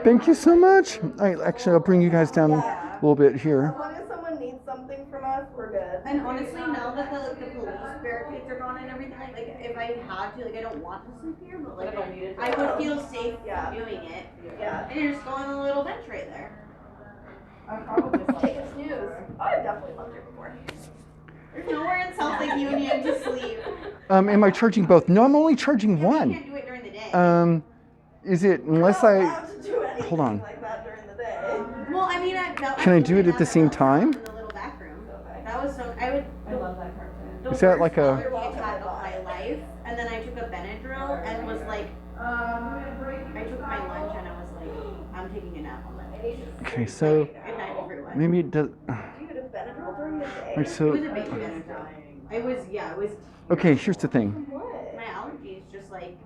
Thank you so much. All right, actually, I'll bring you guys down a little bit here. As long as someone needs something from us, we're good. And honestly, now that the police barricades are gone and everything, like if I had to, like I don't want to sleep here, but like I would feel safe doing it. Yeah. And you're just going on a little bench right there. I'm probably just take a snooze. Oh, I've definitely slept here before. There's nowhere in South Lake Union to sleep. Am I charging both? No, I'm only charging You one. can't do it during the day. Is it unless I? Hold on. Like that during the day. Well, I mean, Can I do it at the same time? in the little back room. That was so. I love that cartoon. Is that like a? I had of my life, and then I took a Benadryl and was like, I took my lunch and I was like, I'm taking a nap on that. Okay, so Good night, everyone. maybe it does. Dude, a Benadryl during the day. Right, so- It was a big Benadryl. It was. Okay, here's the thing. My allergies just like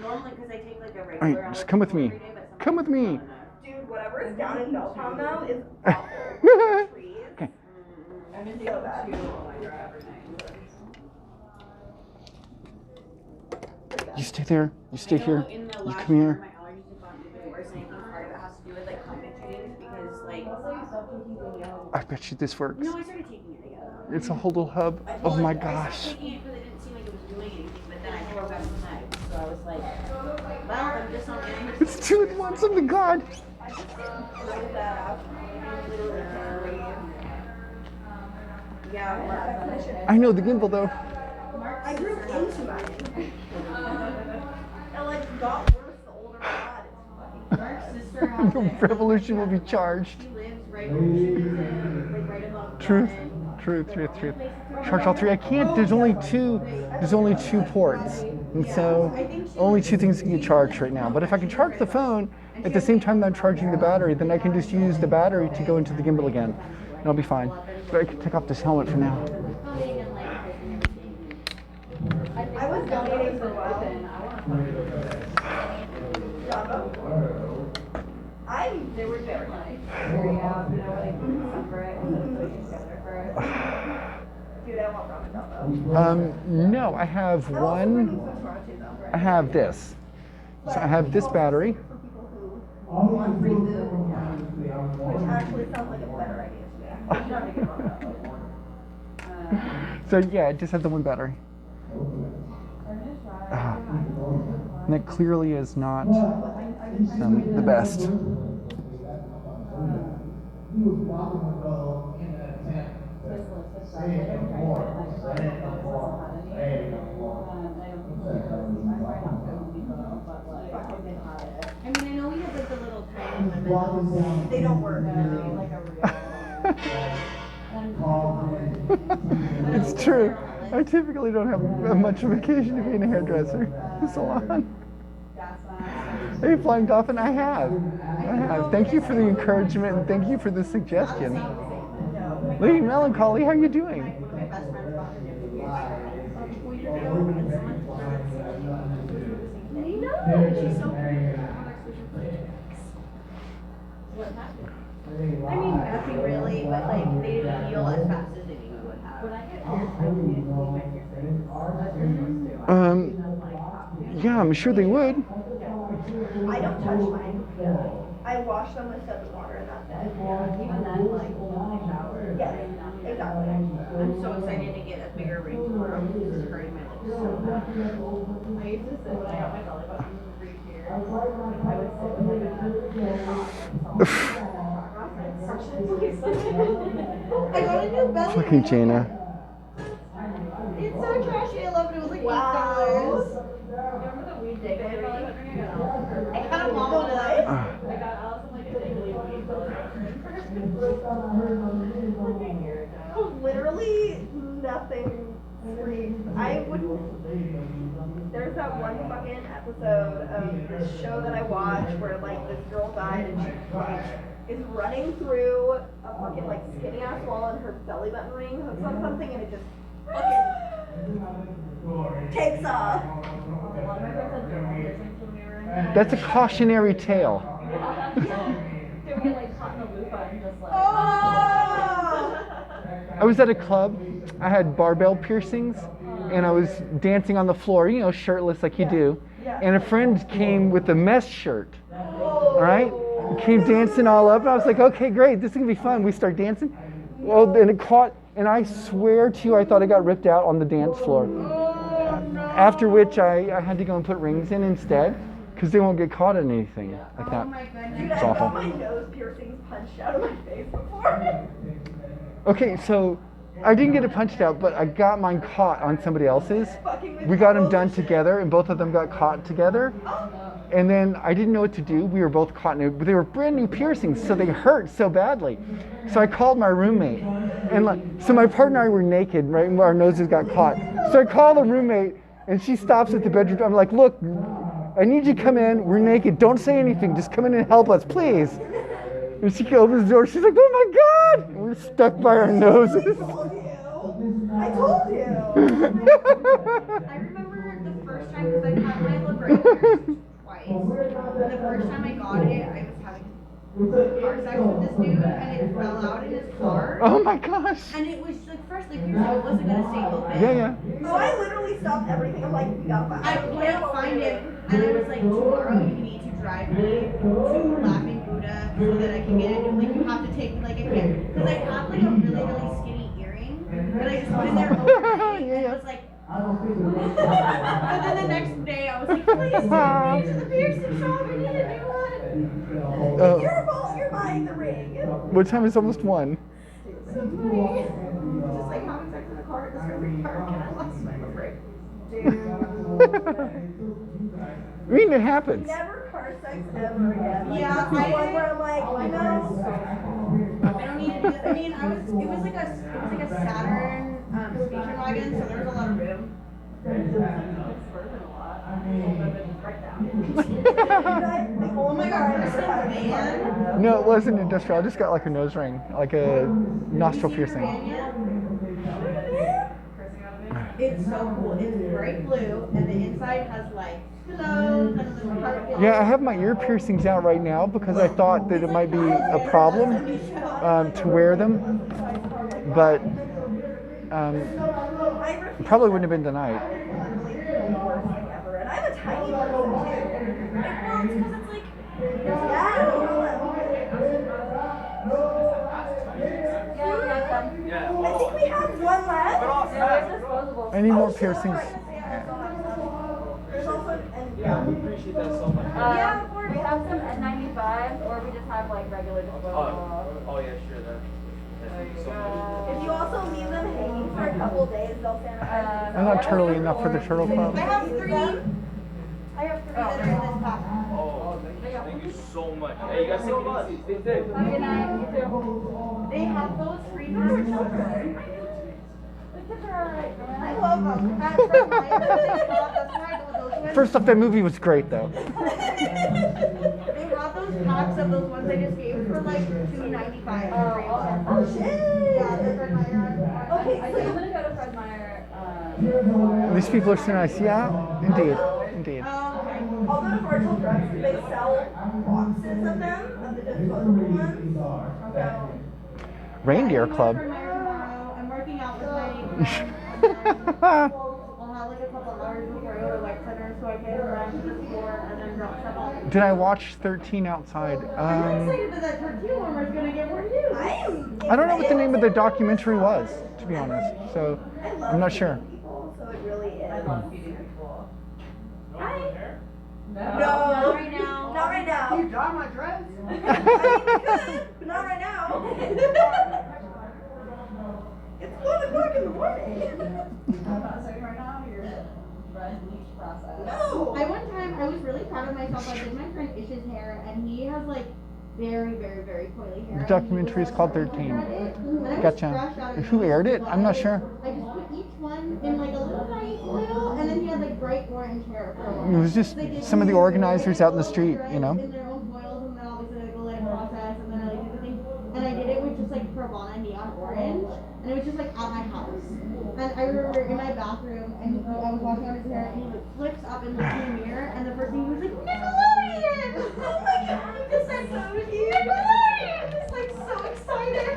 normally because I take like a All regular. right, just come with me. every day, but Come with me. Dude, whatever is down in Belltown though is awful. Trees. Okay. I'm in So here bad. 2 on my drive every night. You stay there. You stay here. In the You last come year, here. my allergies have gotten even worse, and I think part of it has to do with like climate change because like. I bet you this works. No, I started taking it again. It's a whole little hub. Oh my gosh. I started taking it because it didn't seem like it was doing anything, but then I drove out tonight, so I was like, well, I'm just on the It's 2 at once. Oh my God. Yeah. I know the gimbal though. The revolution will be charged. Truth. Charge all three. I can't. There's only two ports, and so only two things can get charged right now. But if I can charge the phone at the same time that I'm charging the battery, then I can just use the battery to go into the gimbal again, and I'll be fine. But I can take off this helmet for now. I was donating for a while. They were very nice. Dude, I want ramen though. No, I have one. I have this. So I have this battery. Want free food, which actually sounds like a better idea to me. So yeah, I just have the one battery. And it clearly is not the best. I mean, I know we have like the little tiny lemons. They don't work. It's true. I typically don't have much of occasion to be in a hairdresser salon. Hey, Flying Dolphin, I have. Thank you for the encouragement and thank you for the suggestion. Lady Melancholy, how are you doing? I mean, nothing really, but like they didn't heal as fast as they would have. Yeah, I'm sure they would. I don't touch mine. I wash them with soap and water and that's it. Even then, like, shower. Yes, exactly. I'm so excited to get a bigger ring tomorrow. This is hurting my lips so bad. I used to sit when I got my belly button right here. I would sit with like I got a new belly. Fucking Jaina. It's so trashy. I love it. It was like $8. Remember the weed day? I got a mom on it. I got Allison like a daily weed. Literally nothing screams. I wouldn't. There's that one fucking episode of this show that I watch where like this girl died and she like is running through a fucking like skinny ass wall and her belly button ring hooks on something and it just fucking takes off. That's a cautionary tale. I was at a club. I had barbell piercings, and I was dancing on the floor, you know, shirtless like you do. And a friend came with a mesh shirt. All right, came dancing all up, and I was like, okay, great, this is gonna be fun. We start dancing. Well, then it caught, and I swear to you, I thought it got ripped out on the dance floor. After which I had to go and put rings in instead, because they won't get caught in anything like that. Dude, I got my nose piercings punched out of my face before. Okay, so I didn't get it punched out, but I got mine caught on somebody else's. We got them done together, and both of them got caught together. And then I didn't know what to do. We were both caught in it, but they were brand new piercings, so they hurt so badly. So I called my roommate, and so my partner and I were naked, right, and our noses got caught. So I call the roommate, and she stops at the bedroom. I'm like, look, I need you to come in. We're naked. Don't say anything. Just come in and help us, please. And she opens the door. She's like, oh my God! And we're stuck by our noses. I told you. I remember the first time, because I've had my labrador twice. And the first time I got it, I was having car sex with this dude, and it fell out in his car. Oh my gosh! And it was like first, like piercing, it wasn't gonna stay open. Yeah. So I literally stopped everything. I'm like, we gotta find it. I can't find it. And I was like, tomorrow you need to drive me to Laughing Buddha so that I can get it. Like you have to take like a kid, because I have like a really skinny earring, and I just put it there overnight, and it was like. But then the next day I was like, please take me to the piercing shop. I need a new one. Oh. Your fault. You're buying the ring. What time is almost 1? Just like having sex in the car at Discovery Park, and I lost my break. Dude. I mean, it happens. Never car sex ever again. Like, Yeah, that's the one where I'm like, I don't need to do this. I mean, it was like a Saturn station wagon, so there was a lot of room. Oh my god, this van. No, it wasn't industrial. I just got like a nose ring, like a nostril piercing. It's so cool. It's bright blue, and the inside has like pillows and a little carpet. Yeah, I have my ear piercings out right now because I thought that it might be a problem to wear them, but it probably wouldn't have been tonight. And I'm a tiny person too. Well, it's because it's like, I think we have one left. Any more piercings? There's also, and Yeah, we appreciate that so much. We have some N95, or we just have like regular disposable. Oh yeah, sure. Thank you so much. if you also leave them hanging for a couple days, they'll sanitize. I'm not turtly enough for the turtle club. I have three that are in this pack. Oh, thank you so much. Hey, you guys take it easy. Stay safe. Good night, you too. They have those free for children. The kids are alright. I love them. At Fred Meyer, they got- that's where I go with those ones. First off, that movie was great though. They have those packs of those ones I just gave for like $2.95. Oh shit! Yeah, they're Fred Meyer. Okay, I'm so gonna go to Fred Meyer. These people are so nice. Yeah, indeed, indeed. I'll go to Virtual Drugs. They sell boxes of them, of the disposable ones. So, Reindeer Club. Fred Meyer tomorrow. I'm working out with my I'll have like a couple hours before I go to White Center so I can run to the floor and then drop stuff off. Did I watch 13 outside? I'm excited that that tortilla warmer is gonna get more use. I don't know what the name of the documentary was, to be honest. So I'm not sure. so it really is. I love feeding people. No, not right now. Not right now. You dry my dress? I mean, we could, but not right now. It's 1 o'clock in the morning. No. I one time I was really proud of myself. I did my friend Ish's hair, and he has like very, very, very coily hair. The documentary is called 13. Gotcha. Who aired it? I'm not sure. I just put each one in like a little tiny oil, and then he had like bright orange hair for a while. It was just some of the organizers out in the street, you know. In their own oils, and then obviously like a let it process, and then I like do the thing. And I did it with just like Pravana neon orange, and it was just like at my house. And I remember in my bathroom, and I was washing out his hair, and he like flips up and looks in the mirror, and the first thing he was like, Nickelodeon! Oh my god, this is so cute! Nickelodeon! I'm just like so excited.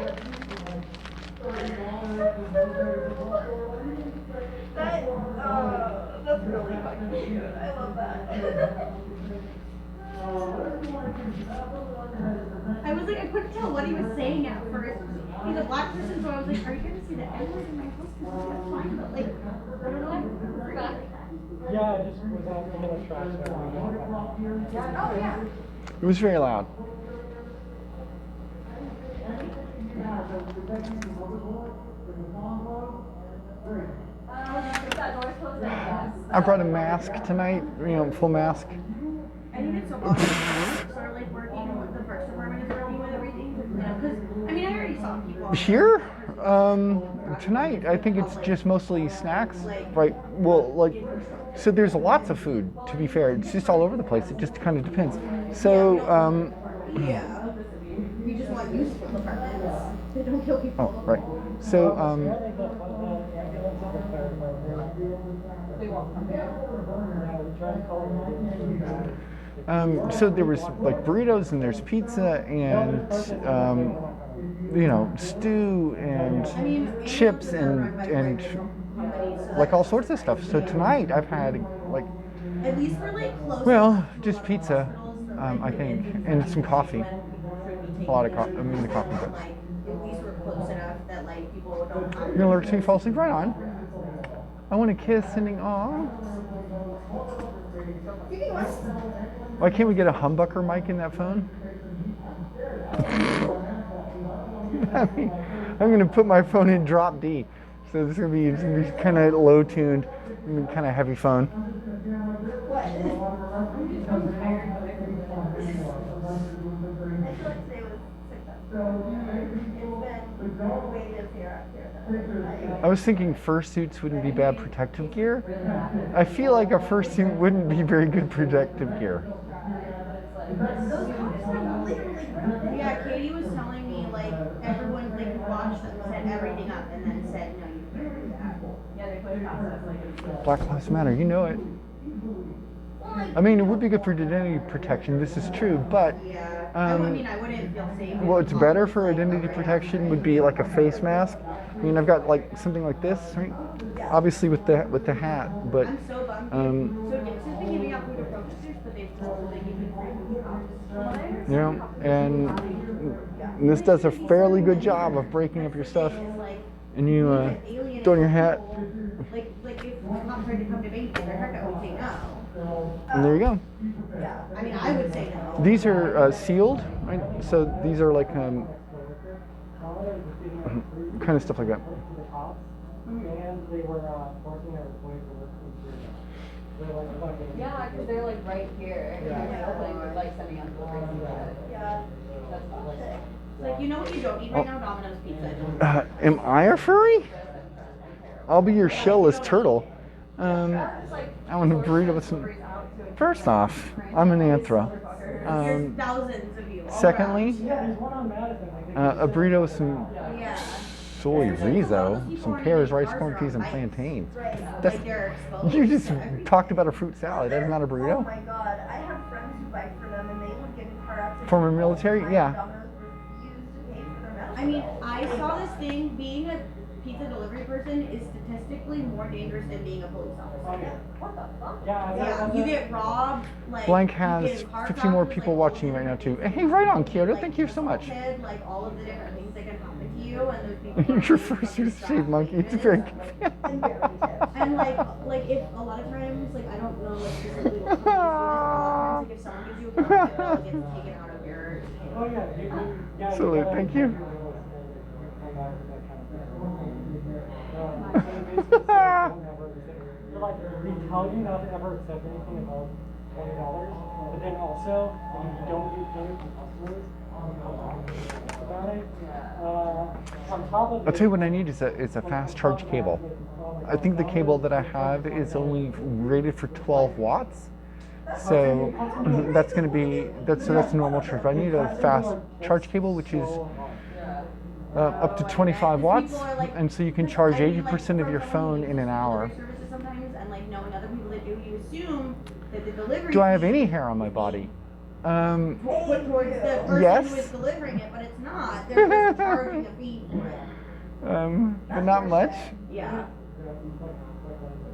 That's really fucking cute. I love that. I was like, I couldn't tell what he was saying at first. He's a black person, so I was like, are you going to see the N-word in my house? Because that's fine, but like, I don't know. Yeah, I just was out in the trash. Oh, yeah. It was very loud. I brought a mask tonight, you know, full mask. I think it's so awesome. Sort of like working with the Parks Department is working with everything. Because, I mean, I already saw people. Here? Tonight, I think it's just mostly snacks, right? Well, like, so there's lots of food, to be fair. It's just all over the place. It just kind of depends. So, Yeah. We just want useful departments. They don't kill people. oh, right. So, so there was like burritos and there's pizza and you know, stew and chips and like all sorts of stuff. So tonight I've had like, At least we're like close. well, just pizza, I think, and some coffee. A lot of coffee. I mean the coffee does. At least we're close enough that like people don't have. You're gonna alert me, fall asleep, right on. I want to kiss and aw. Why can't we get a humbucker mic in that phone? I mean, I'm gonna put my phone in drop D, so this is gonna be kind of low tuned, kind of heavy phone. I was thinking fursuits wouldn't be bad protective gear. I feel like a fursuit wouldn't be very good protective gear. Yeah, Katie was telling me like everyone like watched them, set everything up, and then said no, you can't do that. Yeah, they put process like Black Lives Matter, you know it. I mean, it would be good for identity protection. This is true, but I wouldn't feel safe. what's better for identity protection would be like a face mask. I mean, I've got like something like this, right? Obviously with the hat, but I'm so bummed. So Dixon's been giving out food to protesters, but they've told they give me free food cups. you know, and this does a fairly good job of breaking up your stuff. And you throw in your hat. Like if mom tried to come to me for their haircut, I would say no. And there you go. Yeah, I mean, I would say no. These are sealed, right? So these are like kind of stuff like that. And they were forcing their employees to work from Yeah, because they're like right here. Yeah. Opening with like sending out deliveries. Yeah. That's bullshit. Like, you know what you don't eat right now? Domino's pizza. Am I a furry? I'll be your shellless turtle. I want a burrito with some. First off, I'm an anthro. There's thousands of you. Secondly, a burrito with some soy rizo, some pears, rice, corn, peas, and plantains. That's, you just talked about a fruit salad. That is not a burrito. Oh my god, I have friends who bike for them and they would get in car accidents. Former military? Yeah. I mean, I saw this thing, being a pizza delivery person is statistically more dangerous than being a police officer. What the fuck? Yeah, you get robbed, like, Blank you has get in car 50 more crashes, people like, watching you right now too. Hey, right on, Kyoto. Thank you so much. Like all of the different things that can happen to you, and those people. Your first shaved monkey. It's very. And like if a lot of times, like I don't know, like specifically what companies do this, but a lot of times, like if someone gives you a car, it gets taken out of your. Oh yeah, Absolutely. Thank you. Like, they tell you not to ever accept anything above $20, but then also, if you don't get paid from customers, about it. On top of I'll tell you what I need is a fast charge cable. I think the cable that I have is only rated for 12 watts. So that's going to be that's normal charge. But I need a fast charge cable, which is up to 25 watts, and so you can charge 80% of your phone in an hour. Sometimes, and like knowing other people that do, you assume that the delivery. Do I have any hair on my body? Put towards the person yes. who is delivering it, but it's not. They're just charging a fee for it. But not much. Yeah.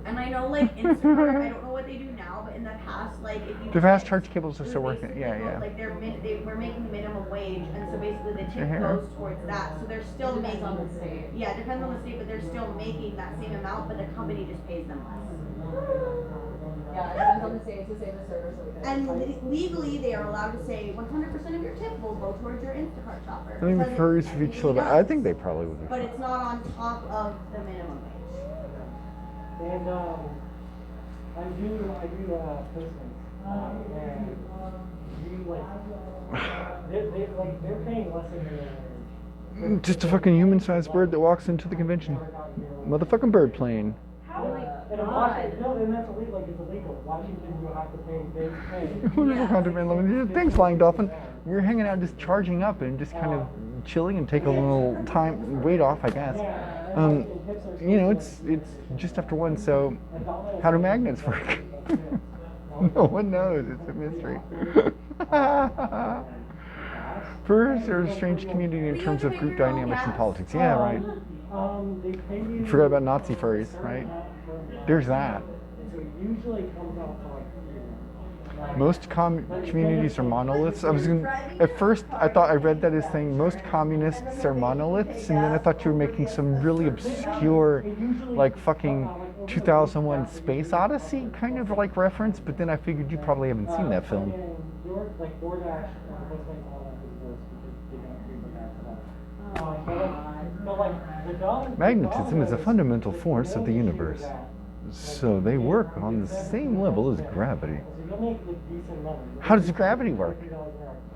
And I know, like Instacart, I don't know what they do now, but in the past, like if you. The fast charge cables are still working. Yeah. Like they were making minimum wage, and so basically the tip goes towards that. So they're still making. On the state. Yeah, it depends on the state, but they're still making that same amount, but the company just pays them less. Yeah, it depends on the state. It's the same as service. And legally, they are allowed to say 100% of your tip will go towards your Instacart shopper. I think the furries would be chill about. I think they probably would. But it's not on top of the minimum wage. And I do Postmates, and you they're paying less than minimum. Just a fucking human-sized bird that walks into the convention. Motherfucking bird plane. And Washington, no, and that's illegal. Like it's illegal. Washington, you have to pay. They pay. Wonderful content. Thanks, Flying Dolphin. We were hanging out, just charging up and just kind of chilling and take a little weight off, I guess. You know, it's just after 1. So, how do magnets work? No one knows. It's a mystery. Furs are a strange community in terms of group dynamics and politics. Yeah, right. Forgot about Nazi furries, right? There's that. Most communities are monoliths. At first I thought I read that as saying most communists are monoliths, and then I thought you were making some really obscure, like fucking 2001 Space Odyssey kind of like reference, but then I figured you probably haven't seen that film. Magnetism is a fundamental force of the universe, so they work on the same level as gravity. you'll make like decent money. How does gravity work?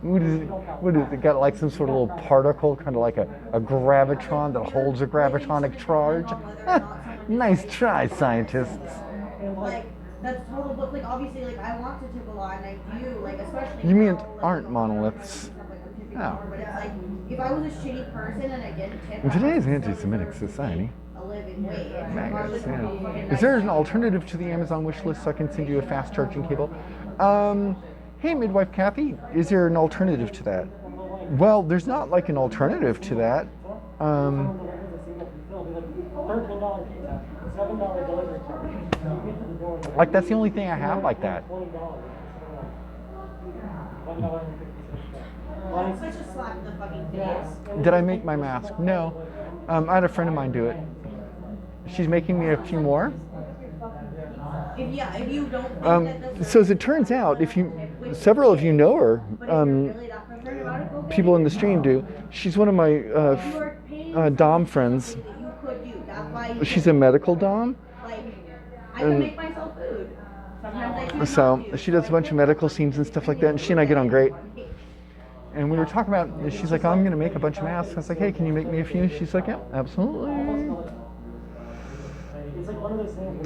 What is it got like some sort of little particle, kind of like a gravitron that holds a gravitonic charge? Nice try, scientists. Like, that's total, but like obviously like I want to tip a lot and I do, like especially You mean now, like, aren't monoliths? Oh. but it's like if I was a shitty person and I didn't tip, In today's anti-Semitic society, a living wage. maggots, yeah. Is there an alternative to the Amazon wish list so I can send you a fast charging cable? Hey, midwife Kathy, is there an alternative to that? Well, there's not like an alternative to that. $13 pizza, $7 delivery charge. You get to the door. Like that's the only thing I have like that. $20. Well, it's such a slap in the fucking face. Did I make my mask? No. I had a friend of mine do it. She's making me a few more. If you don't think that So as it turns out, several of you know her, people in the stream do. She's one of my Dom friends. She's a medical Dom. I can make myself food. Sometimes I choose So she does a bunch of medical scenes and stuff like that, and she and I get on great. And we were talking about, she's like, oh, I'm going to make a bunch of masks. I was like, hey, can you make me a few? She's like, yeah, absolutely.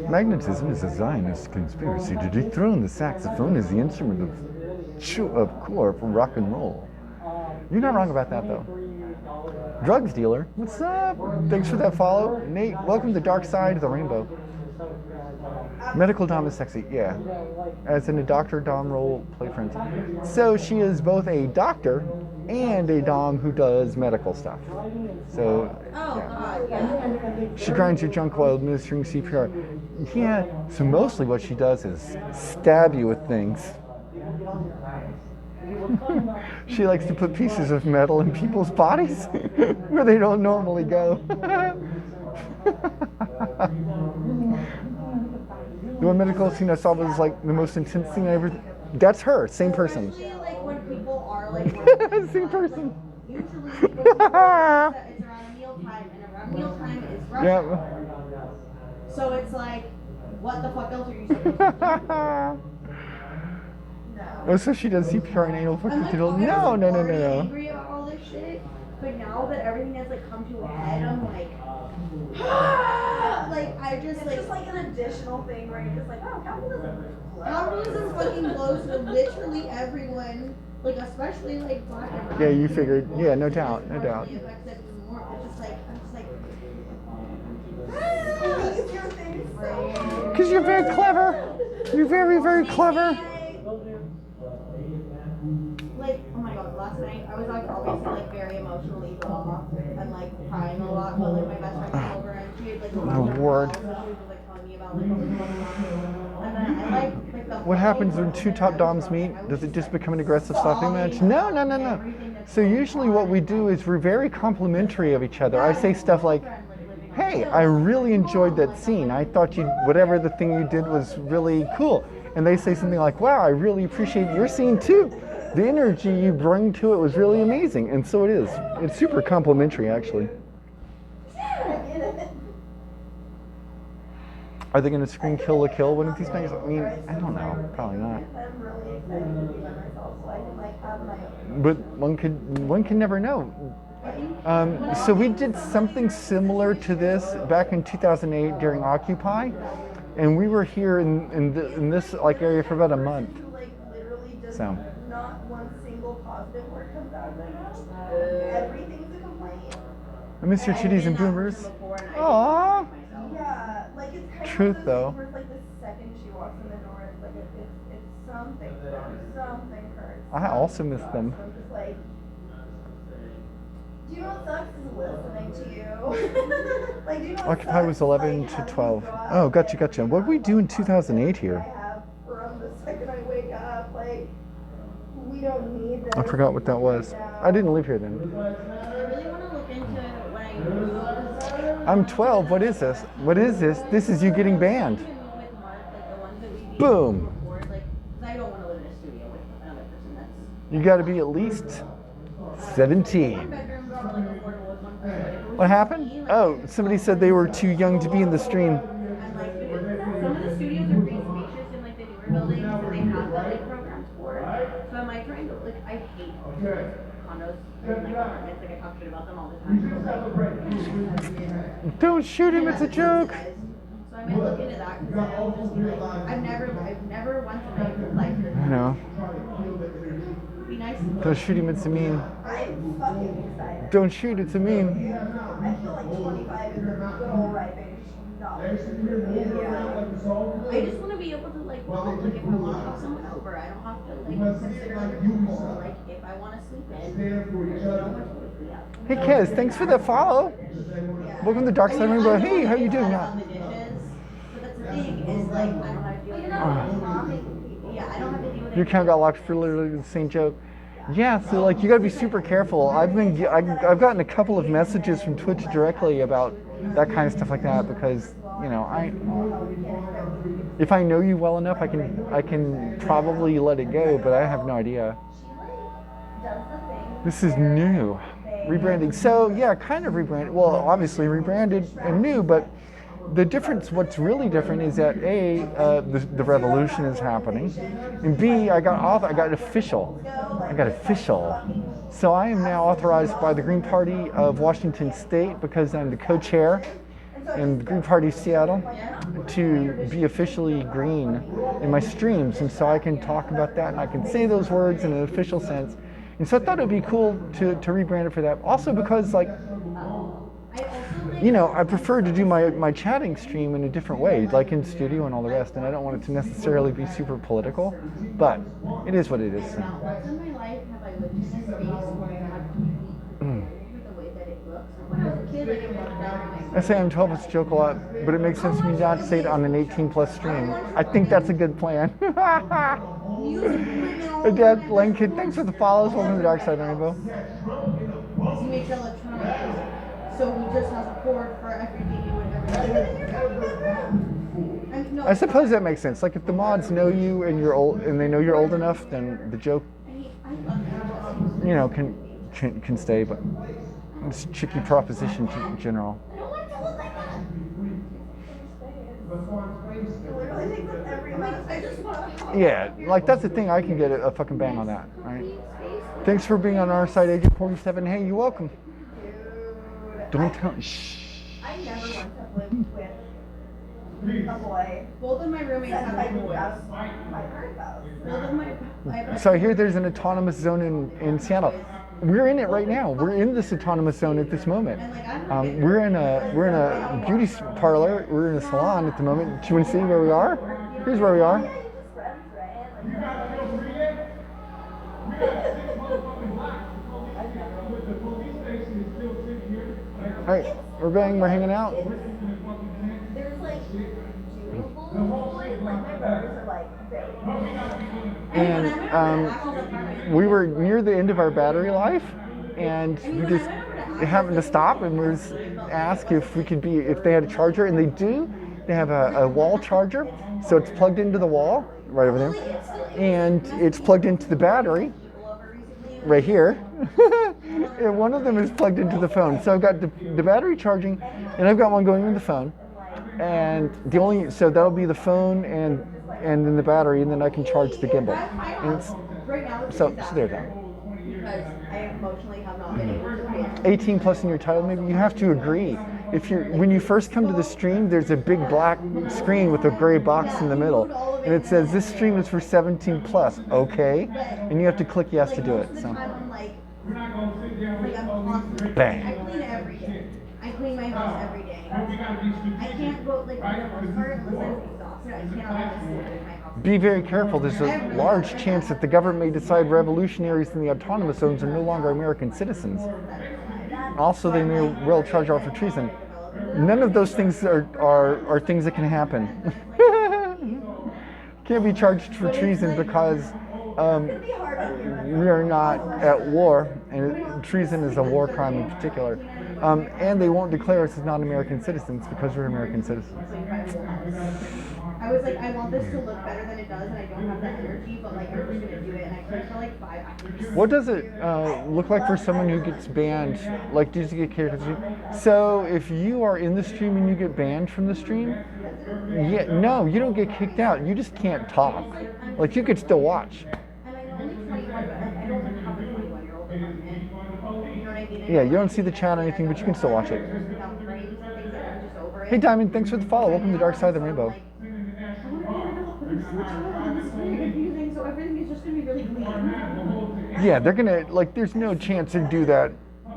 Magnetism is a Zionist conspiracy to dethrone the saxophone as the instrument of core for rock and roll. You're not wrong about that, though. Drugs dealer, what's up? Thanks for that follow. Nate, welcome to the dark side of the rainbow. Medical Dom is sexy, yeah. As in a Dr. Dom role play friends. So she is both a doctor and a Dom who does medical stuff. So, yeah. She grinds your junk while administering CPR. Yeah, so mostly what she does is stab you with things. She likes to put pieces of metal in people's bodies where they don't normally go. The one medical scene I saw was like the most intense thing I ever. That's her, same person. Usually, like when people are like same person. Usually, it's around mealtime, and around mealtime is rush hour. So it's like, what the fuck else are you supposed to do? Oh, so she does CPR and anal fucking diddle. No. Angry about all this shit, but now that everything has like come to a head, I'm like. Like I just it's like just like an additional thing where you're just like, oh, capitalism fucking blows to literally everyone, like especially like black and yeah, you figured. Yeah, no doubt. It's just like because you're very clever. You're very, very clever. Like, oh my god, last night I was like obviously like very emotionally raw and like crying a lot, but like my best friend came over and she had like Oh, word. she was like telling me about like what was going on. And then I like the What happens when two top Doms meet? Does it just become an aggressive slapping match? No. So usually what we do is we're very complimentary of each other. I say stuff like, hey, I really enjoyed that scene. I thought whatever the thing you did was really cool. And they say something like, wow, I really appreciate your scene too. The energy you bring to it was really amazing. And so it is. It's super complimentary, actually. Are they going to screen Kill la Kill one of these things? I mean, I don't know. Probably not. But one can never know. So we did something similar to this back in 2008 during Occupy, and we were here in this like area for about a month. So. Not one single positive word comes out of it. Everything's a complaint. I miss your chitties and boomers. Aww. Yeah, like it's kind Truth of though. where it's like the second she walks in the door, it's like it's something hurts. I also miss them. I'm just like, do you know what sucks is listening to you? Like, do you know what Occupy was 11 to 12. Oh, gotcha. What did we do in 2008 here? From the second I wake up, like, we don't need this. I forgot what that was. I didn't live here then. I really want to look into when I I'm 12. What is this? This is you getting banned. Boom. I don't want to live in a studio with another person that's. You got to be at least 17. What happened? Oh, somebody said they were too young to be in the stream. Some of the studios are pretty spacious in like the newer buildings, and they have in like apartments, like I talk shit about them all the time. Like, Don't shoot him, it's a joke. so I might look into that because I'll just be like, I've never once in my life heard I know. be nice. Don't shoot him, it's a meme. I'm fucking excited. Don't shoot, it's a meme. I feel like 25 is a good old right age. No. Yeah. I just want to be able to like if I want to have someone over, I don't have to like consider other people. Like if I want to sleep in, there's no one to wake me up. Hey Kez, thanks for the follow. Welcome to Dark Side Rainbow. Hey, how you doing now? But that's the thing is like I don't have to deal with I don't have to deal with Your account got locked for literally the same joke. Yeah, so like you gotta be super careful. I've gotten a couple of messages from Twitch directly about that kind of stuff like that because you know if I know you well enough, I can probably let it go, but I have no idea. This is new, rebranding. So yeah, kind of rebranded. Well, obviously rebranded and new, but the difference, what's really different is that A, the revolution is happening, and B, I got official. So I am now authorized by the Green Party of Washington State because I'm the co-chair in the Green Party of Seattle to be officially green in my streams, and so I can talk about that and I can say those words in an official sense. And so I thought it'd be cool to rebrand it for that. Also because like, you know, I prefer to do my chatting stream in a different way, like in studio and all the rest, and I don't want it to necessarily be super political, but it is what it is. Once in my life have I lived in a space where I have the way that it looks. When I was a kid, I didn't walk down. I say I'm 12, it's a joke a lot, but it makes sense to me not to say it on an 18+ stream. I think that's a good plan. Dad, Lane Kid, thanks for the follows. Welcome to the Dark Side Rainbow. He makes electronics, so he just has a cord for everything you would ever do. I suppose that makes sense. Like if the mods know you and you're old, and they know you're old enough, then the joke, you know, can stay. But it's a tricky proposition in general. Yeah, like that's the thing. I can get a fucking bang on that, right? Thanks for being on our side, Agent 47. Hey, you're welcome. Don't tell. Shh. I never want to live with a boy. Both of my roommates have boys. Both of my. So I hear there's an autonomous zone in Seattle. We're in it right now. We're in this autonomous zone at this moment. We're in a beauty parlor. We're in a salon at the moment. Do you want to see where we are? Here's where we are. All right, we're hanging out. There's like And we were near the end of our battery life, and we just happened to stop and was asked if they had a charger, and they do. They have a wall charger, so it's plugged into the wall right over there, and it's plugged into the battery right here. And one of them is plugged into the phone. So I've got the battery charging, and I've got one going in the phone. And so that'll be the phone and then the battery, and then I can charge the gimbal. And so there's that. Because I emotionally have not been able to 18 plus in your title, maybe you have to agree. When you first come to the stream, there's a big black screen with a gray box in the middle, and it says this stream is for 17 plus. Okay, and you have to click yes to do it. So. Bang. I clean every day. I clean my house every day. I can't go like for the most part unless I'm exhausted. I cannot just sit in my house. Be very careful. There's a large chance that the government may decide revolutionaries in the autonomous zones are no longer American citizens. Also, they may well charge off for treason. None of those things are things that can happen. Can't be charged for treason because we are not at war, and treason is a war crime in particular. And they won't declare us as non-American citizens because we're American citizens. I was like, I want this to look better than it does, and I don't have that energy, but like, I'm just gonna do it, and I played for like 5 hours. What does it look like for someone who gets banned? Like, does you get kicked? So, if you are in the stream and you get banned from the stream, no, you don't get kicked out. You just can't talk. Like, you could still watch. And I'm only 21, but I don't have a 21-year-old. Yeah, you don't see the chat or anything, but you can still watch it. Hey Diamond, thanks for the follow. Welcome to Dark Side of the Rainbow. It's very confusing, so everything is just gonna be really clean. Yeah, they're gonna, like, there's no chance to do that.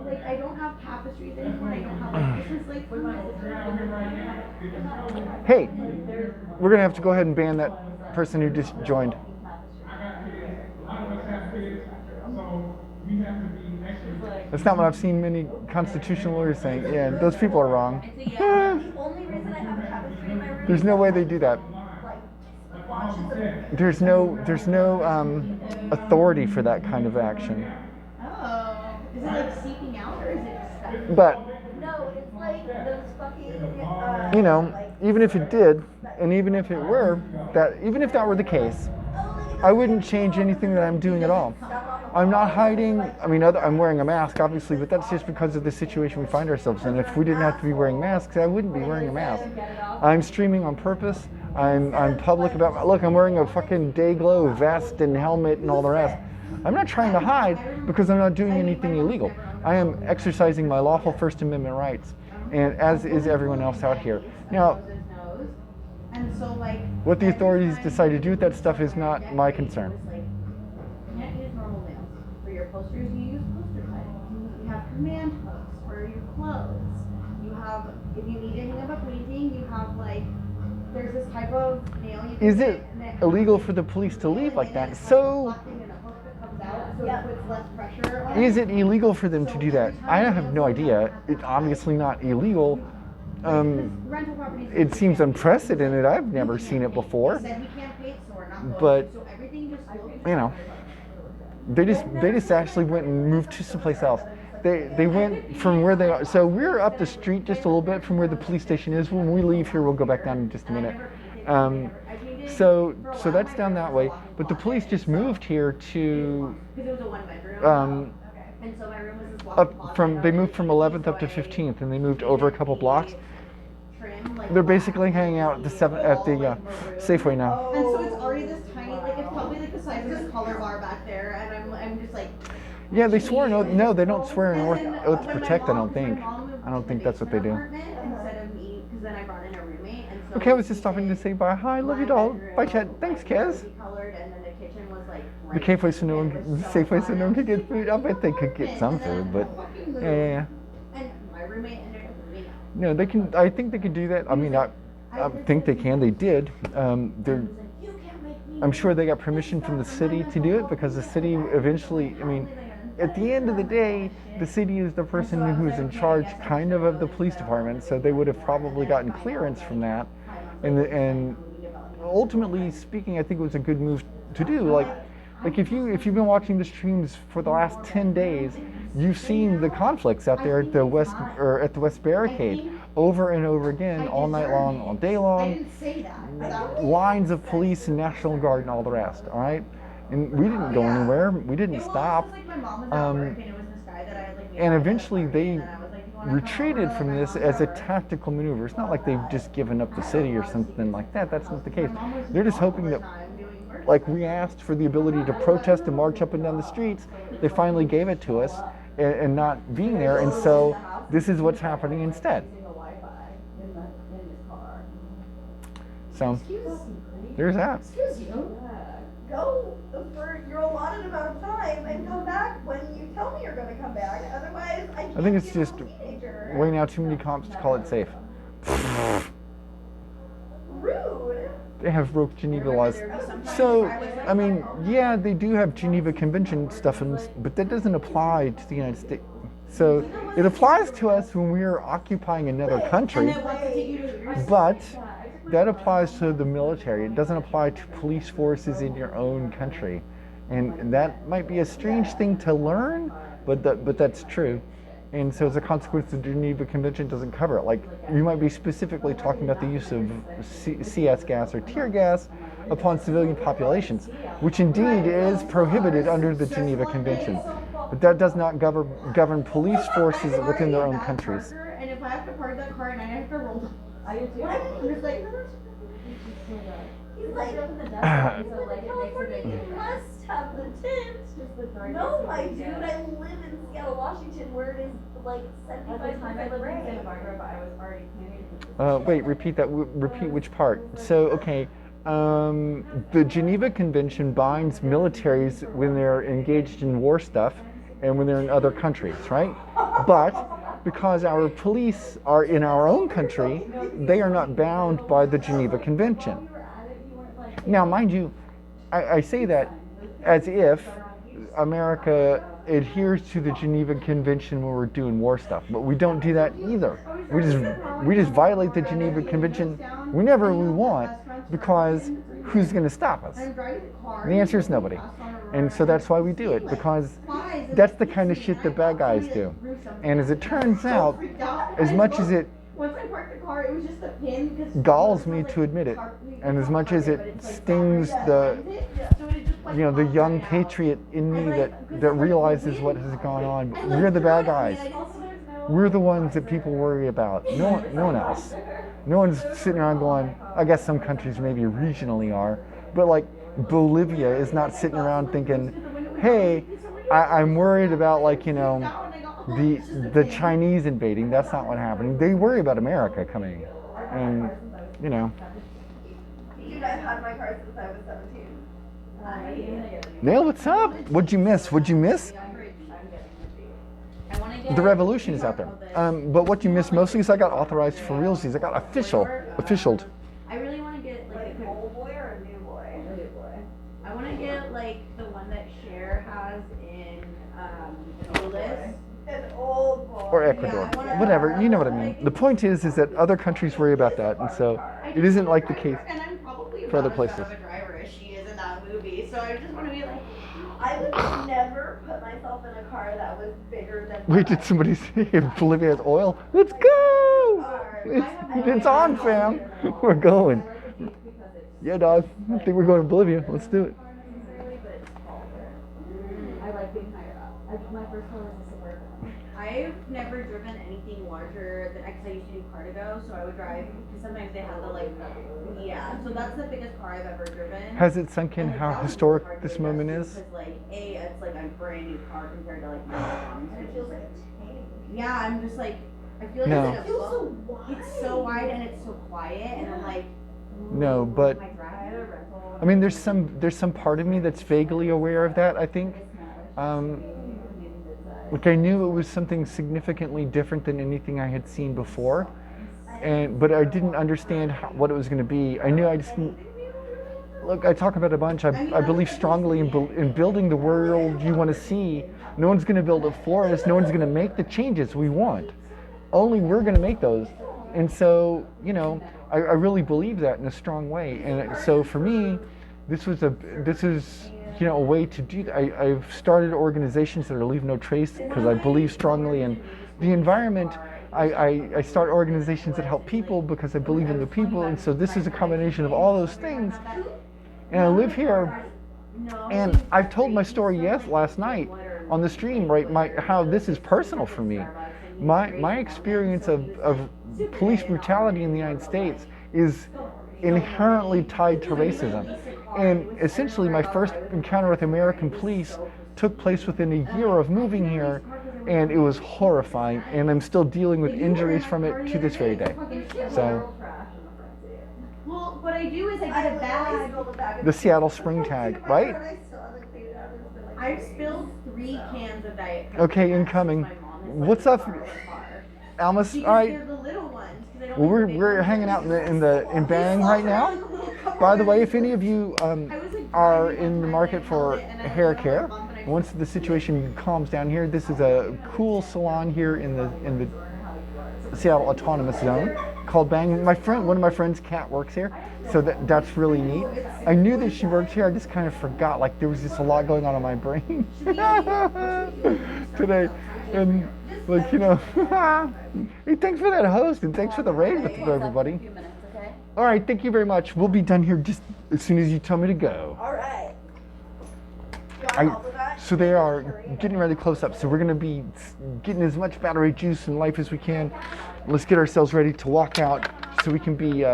Like, I don't have tapestries anymore, I don't have, like, this is like for my Hey, we're gonna have to go ahead and ban that person who just joined. That's not what I've seen many constitutional lawyers saying. Yeah, those people are wrong. The only reason I have a tapestry in my room There's no way they do that. There's no authority for that kind of action. Oh, is it like seeping out or is it just But No, it's like those fucking you know, even if it did, and even if it were even if that were the case, I wouldn't change anything that I'm doing at all. I'm not hiding. I mean, I'm wearing a mask, obviously, but that's just because of the situation we find ourselves in. If we didn't have to be wearing masks, I wouldn't be wearing a mask. I'm streaming on purpose. I'm public about. Look, I'm wearing a fucking Dayglow vest and helmet and all the rest. I'm not trying to hide because I'm not doing anything illegal. I am exercising my lawful First Amendment rights, and as is everyone else out here. Now, and so like what the authorities decide to do with that stuff is not my concern. you can't use normal nails. For your posters, you use poster cutting. You have command hooks for your clothes. You have, if you need to hang up a painting, you have like, there's this type of nail you can Is it illegal for the police to leave like that? So, is it illegal for them to do that? I have no idea. It's obviously not illegal. It seems unprecedented. I've never seen it before. But, you know, they just actually went and moved to someplace else. They went from where they are. So we're up the street just a little bit from where the police station is. When we leave here, we'll go back down in just a minute. So that's down that way. But the police just moved here to they moved from 11th up to 15th, and they moved over a couple blocks. They're basically hanging out at the Safeway now. And so it's already this tiny, like it's probably like the size of this color bar back there, and I'm just like. Yeah, they swore no, they don't swear in oath to protect. I don't think that's what they do. Instead of me, because then I brought in a roommate, and so. Okay, I was just stopping to say bye. Hi, love you, doll. Bye, Chad. Thanks, Kez. And then the kitchen was like. The Safeway so no one could get food. I bet they could get some food, but yeah. And my roommate ended up moving out. No, they can. I think they could do that. I mean, I think they can. They did. I'm sure they got permission from the city to do it because the city eventually. I mean, at the end of the day, the city is the person who's in charge, kind of the police department. So they would have probably gotten clearance from that, and ultimately speaking, I think it was a good move to do. Like if you've been watching the streams for the last 10 days, you've seen the conflicts out there at the West Barricade over and over again, all night long, all day long. Lines of police and National Guard and all the rest. All right, and we didn't go anywhere. We didn't stop. And eventually they retreated from this as a tactical maneuver. It's not like they've just given up the city or something like that. That's not the case. They're just hoping that. Like we asked for the ability to protest and march up and down the streets, they finally gave it to us, and not being there, and so this is what's happening instead. So there's that. Excuse you. Go for your allotted amount of time and come back when you tell me you're going to come back. Otherwise, I think it's just way now too many cops to call it safe. Rude. They have broke Geneva laws. So, I mean, yeah, they do have Geneva Convention stuff, but that doesn't apply to the United States. So it applies to us when we are occupying another country, but that applies to the military. It doesn't apply to police forces in your own country. And that might be a strange thing to learn, but that's true. And so as a consequence, the Geneva Convention doesn't cover it. Like, you might be specifically talking about the use of CS gas or tear gas upon civilian populations, which indeed is prohibited under the Geneva Convention. But that does not govern police forces within their own countries. And if I have to park that car and I have to roll, I do too. I'm just like, He's like, you must have the tint. No, I do. I live in Seattle, Washington, where it is like 75% rain. Wait, repeat that. Repeat which part? So, okay, the Geneva Convention binds militaries when they're engaged in war stuff and when they're in other countries, right? But because our police are in our own country, they are not bound by the Geneva Convention. Now, mind you, I say that as if America adheres to the Geneva Convention when we're doing war stuff, but we don't do that either. We just violate the Geneva Convention whenever we want, because who's going to stop us? The answer is nobody. And so that's why we do it, because that's the kind of shit that bad guys do. And as it turns out, as much as it Once I parked the car, it was just a pin. galls me to admit it, and as much as it stings the the young patriot in me that realizes what has gone on, we're the bad guys. We're the ones that people worry about. No one else. No one's sitting around going, I guess some countries maybe regionally are, but like Bolivia is not sitting around thinking, hey, I'm worried about the Chinese invading. That's not what happened. They worry about America coming, and Dude, I've had my car since I was 17. Neil, what's up? What'd you miss? The revolution is out there. But what you missed mostly is I got authorized for realsies. I got officialed. I really want to get like an old boy or a new boy? A new boy. I want to get like the one that Cher has in Olis. An old boy. Or Ecuador. Whatever, you know what I mean. The point is that other countries worry about that, and so it isn't like the case for other places. Of a driver as she is in that movie, so I just want to be like, I would never put myself in a car that was bigger than. Wait, did somebody say Bolivia has oil? Let's go! It's on, fam. We're going. Yeah, dog. I think we're going to Bolivia. Let's do it. I like being higher up. My first car was a Suburban. I've never driven anything larger than, because I used to do Cardigo, so I would drive, because sometimes they have the so that's the biggest car I've ever driven. Has it sunk in how historic this moment is? Because it's like a brand new car compared to my mom's. And it feels like a tank. Yeah, I'm just like, I feel like No. it's so wide. It's so wide and it's so quiet, and I'm like, No, but I mean, there's some part of me that's vaguely aware of that. I think, like I knew it was something significantly different than anything I had seen before, but I didn't understand what it was going to be. I knew I just look. I talk about it a bunch. I believe strongly in building the world you want to see. No one's going to build it for us. No one's going to make the changes we want. Only we're going to make those. And so, I really believe that in a strong way. And so for me, this is a way to do that. I've started organizations that are Leave No Trace because I believe strongly in the environment. I start organizations that help people because I believe in the people. And so this is a combination of all those things. And I live here, and I've told my story last night on the stream, right? How this is personal for me. My experience of police brutality in the United States is inherently tied to racism. And essentially my first encounter with American police took place within a year of moving here, and it was horrifying, and I'm still dealing with injuries from it to this very day. So, well, what I do is I get a bag. the Seattle Spring tag, right? I've spilled 3 cans of Diet Coke. Okay, incoming. What's up, Almas? All right. They're the little ones. Well, we're hanging out in Bang right now. By the way, if any of you are in the market for hair care, once the situation calms down here, this is a cool salon here in the Seattle Autonomous Zone called Bang. One of my friends, Kat, works here, so that's really neat. I knew that she worked here. I just kind of forgot. Like there was just a lot going on in my brain today, and hey, thanks for that host, and thanks for the raid with everybody. All right, thank you very much. We'll be done here just as soon as you tell me to go. All right. So they are getting ready to close up. So we're going to be getting as much battery juice and life as we can. Let's get ourselves ready to walk out so we can be,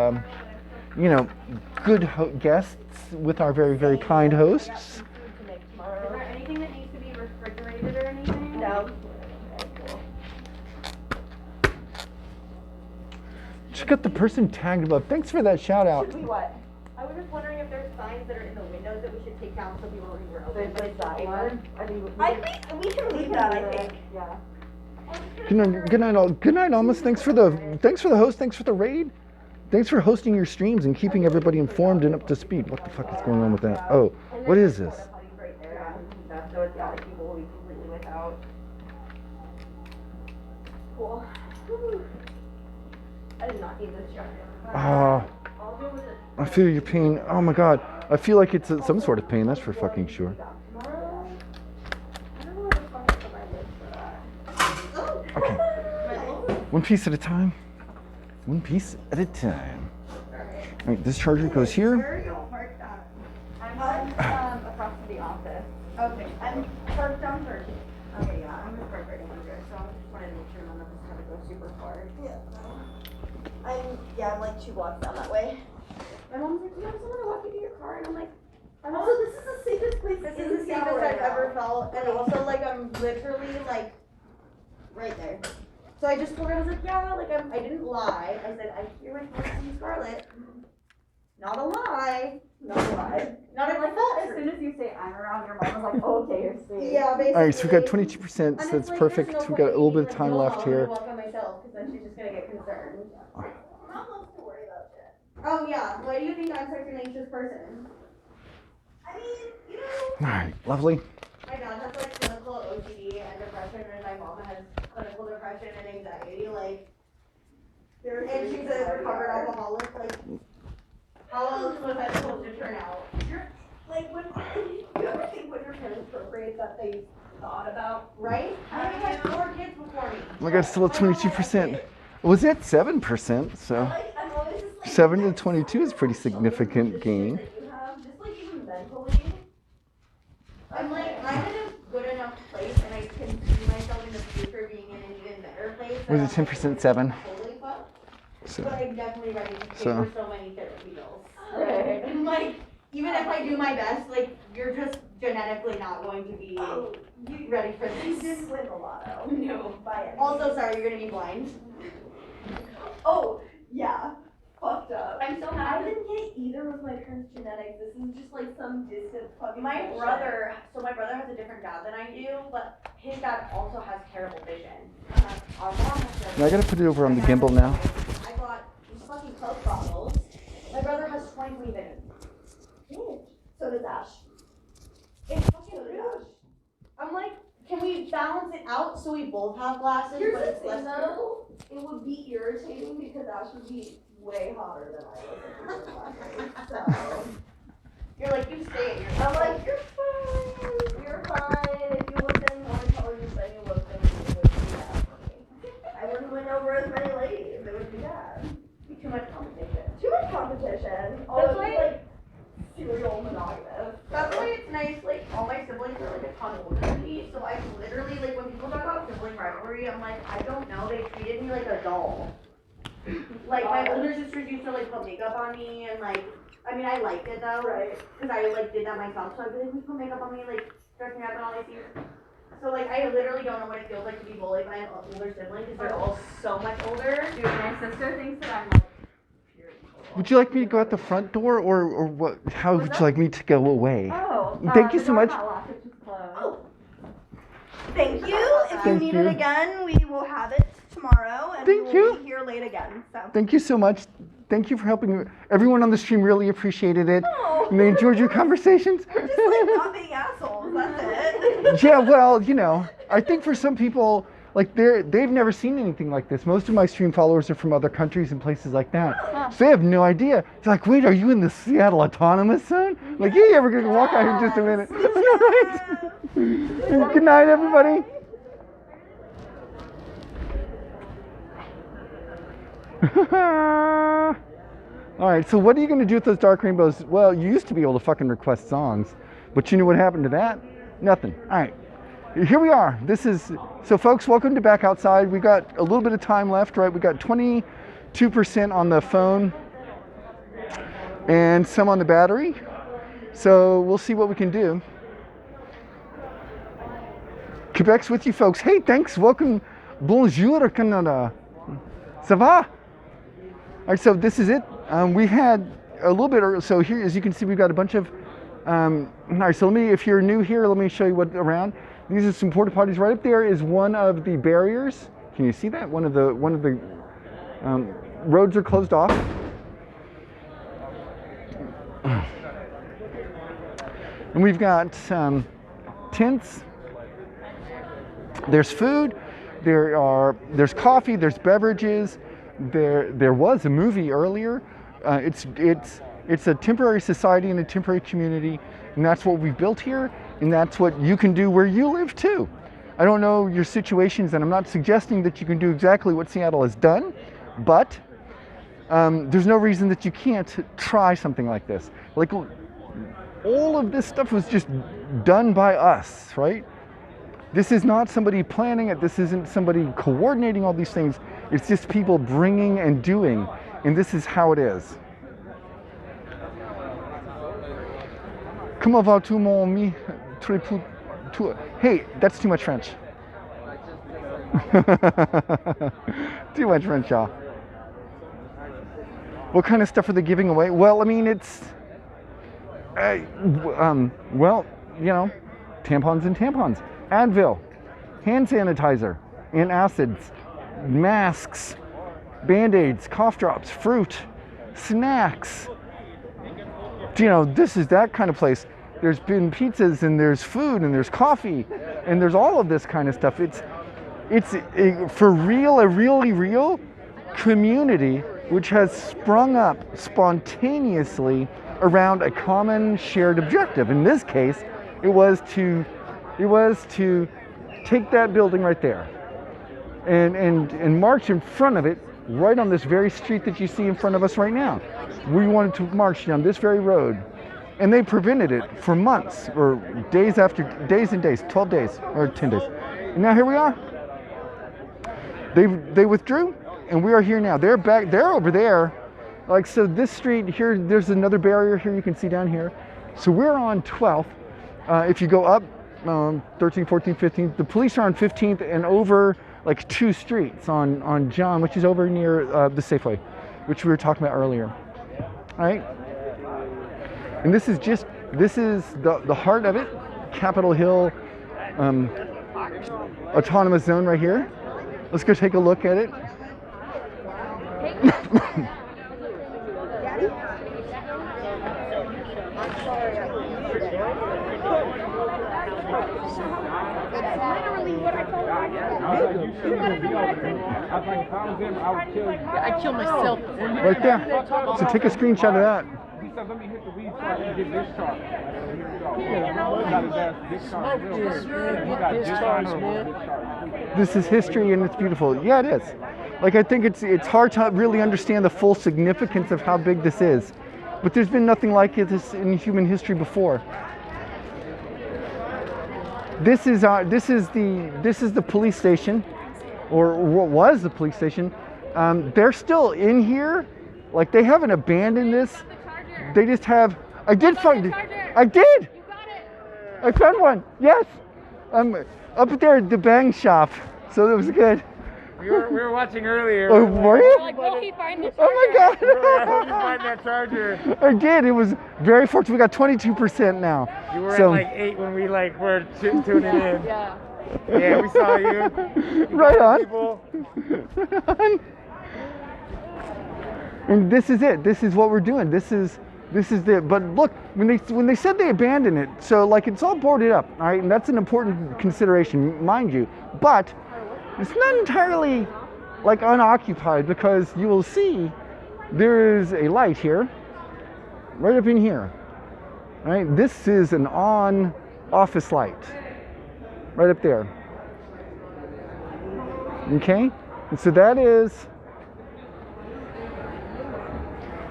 good guests with our very, very kind hosts. Is there anything that needs to be refrigerated or anything? No. Check out the person tagged above. Thanks for that shout out. Should we what? I was just wondering if there's signs that are in the windows that we should take down so people don't even open. But it's paper. I think we can leave that. I think. Yeah. Good night, Almas. Thanks for the host. Thanks for the raid. Thanks for hosting your streams and keeping everybody informed and up to speed. What the fuck is going on with that? Oh, what is this? Right there. So it's got like people will be completely without. Cool. I did not need this jacket. I feel your pain. Oh my god. I feel like it's some sort of pain, that's for fucking sure. Okay. One piece at a time. One piece at a time. Alright, this charger goes here. I'm across from the office. Okay. I'm parked down 13. Okay, yeah. I'm just parked right over here. So I just wanted to make sure none of us had to go super far. Yeah. I'm like 2 blocks down that way. My mom's like, you have someone to walk you to your car, and I'm like, also this is the safest place. This is the safest I've ever felt, and also like I'm literally like right there. So I just told her, I was like, yeah, like I didn't lie. I said I hear my friend see Scarlett. Not a lie. Not a lie. Not a like that. As soon as you say I'm around, your mom was like, oh, okay, you're safe. Yeah, basically. Alright, so we've got 22%, so that's perfect. We've got a little bit of time left here. Walk on myself, because then she's just gonna get concerned. Mom loves to worry about shit. Oh yeah. Why do you think I'm such an anxious person? I mean, you know. Alright, lovely. My dad has like clinical OCD and depression, and my mom has clinical depression and anxiety. Like, and she's a recovered alcoholic. Like, how else was that supposed to turn out? Like, when you ever think when your parents procreate that they thought about, right? I mean, had 4 kids before me. Oh my god, still at 22%. Was it 7%? So 7 to 22 is pretty significant gain. Just like even mentally, I'm like, I'm in a good enough place, and I can see myself in the future being in an even better place. Was it 10% 7? Totally fucked. So, but I'm definitely ready to pay so. for so many therapy bills. Right. And like, even if I do my best, like, you're just genetically not going to be ready for this. You didn't win the lotto. No. Also, sorry, you're gonna be blind. Oh, yeah. Fucked up. I'm so happy. I didn't get either of my parents' genetics. This is just like some distant fucking my brother has a different dad than I do, but his dad also has terrible vision. Our mom has Now I gotta put it over on the gimbal now. I got these fucking Coke bottles. My brother has 23 vision. So does Ash. It's fucking rude. I'm like, can we balance it out so we both have glasses? Here's but it's less though. It would be irritating because Ash would be way hotter than I was. So you're like, you stay at your house. I'm like, you're fine. You're fine. If you looked any more intelligent than you looked, then it would be bad for me. I wouldn't win over as many ladies. It would be bad. Be too much competition. Too much competition. That's why, like, serial monogamous. That's why it's nice, like, all my siblings are like a ton older than me, so I literally, like, when people talk about sibling rivalry, I'm like, I don't know, they treated me like a doll. Like, my older sisters used to, like, put makeup on me, and, like, I mean, I liked it, though, right? Because I, like, did that myself, so I'd be like, you put makeup on me, like, dress me up and all these things. So, like, I literally don't know what it feels like to be bullied by an older sibling, because they're all so much older. Dude, my sister thinks that I'm, like, Would you like me to go out the front door, or what? How would you like me to go away? Oh, thank you so much. Oh. Thank you. If you need it again, we will have it tomorrow, and we will be here late again. So. Thank you so much. Thank you for helping. Everyone on the stream really appreciated it. And they enjoyed your conversations. We're just like not being assholes. That's it. Yeah, well, you know, I think for some people, like they've never seen anything like this. Most of my stream followers are from other countries and places like that. So they have no idea. It's like, wait, are you in the Seattle Autonomous Zone? Like, yeah, we're gonna walk out here in just a minute. Right? Good night, everybody. All right, so what are you gonna do with those dark rainbows? Well, you used to be able to fucking request songs, but you know what happened to that? Nothing. All right. Here we are. This is, so folks, welcome to Back Outside. We got a little bit of time left, right? We got 22% on the phone. and some on the battery. So we'll see what we can do. Quebec's with you folks. Hey, thanks. Welcome. Bonjour, Canada. Ça va? All right, so this is it. We had a little bit, so here, as you can see, we've got a bunch of, all right, so if you're new here, let me show you what's around. These are some porta potties. Right up there is one of the barriers. Can you see that? One of the roads are closed off. And we've got tents. There's food. There's coffee. There's beverages. There was a movie earlier. It's a temporary society and a temporary community, and that's what we've built here, and that's what you can do where you live too. I don't know your situations, and I'm not suggesting that you can do exactly what Seattle has done, but there's no reason that you can't try something like this. Like, all of this stuff was just done by us, right? This is not somebody planning it. This isn't somebody coordinating all these things. It's just people bringing and doing, and this is how it is. Comment vas-tu, mon ami? Hey, that's too much French. Too much French, y'all. What kind of stuff are they giving away? Well, I mean, it's, well, you know, tampons and tampons, Advil, hand sanitizer, antacids, masks, Band-Aids, cough drops, fruit, snacks. You know, this is that kind of place. There's been pizzas, and there's food, and there's coffee, and there's all of this kind of stuff. It's for real, a really real community which has sprung up spontaneously around a common shared objective. In this case, it was to take that building right there and march in front of it, right on this very street that you see in front of us right now. We wanted to march down this very road, and they prevented it for months, or days and days, 12 days or 10 days. And now here we are. They withdrew, and we are here now. They're back, they're over there. Like, so this street here, there's another barrier here you can see down here. So we're on 12th. If you go up 13th, 14th, 15th, the police are on 15th and over like 2 streets on John, which is over near the Safeway, which we were talking about earlier. All right? And this is the heart of it, Capitol Hill Autonomous Zone right here. Let's go take a look at it. I kill myself. Right there. So take a screenshot of that. Let me hit the weed so I can get discharged. This is history, and it's beautiful. Yeah, it is. Like, I think it's hard to really understand the full significance of how big this is, but there's been nothing like this in human history before. This is the police station, or what was the police station. They're still in here. Like, they haven't abandoned this. They just have. I did find it. I did. You got it. I found one. Yes. Up there at the bang shop. So that was good. We were watching earlier. Oh, were you? Like, will he find the charger? Oh my God. I hope you find that charger. I did. It was very fortunate. We got 22% now. You were so, at like 8 when we were tuning in. Yeah. Yeah, we saw you. Right on. And this is it. This is what we're doing. This is it. But look, when they said they abandoned it, so like it's all boarded up, all right, and that's an important consideration, mind you. But it's not entirely like unoccupied, because you will see there is a light here, right up in here. Right, this is an on office light, right up there. Okay, and so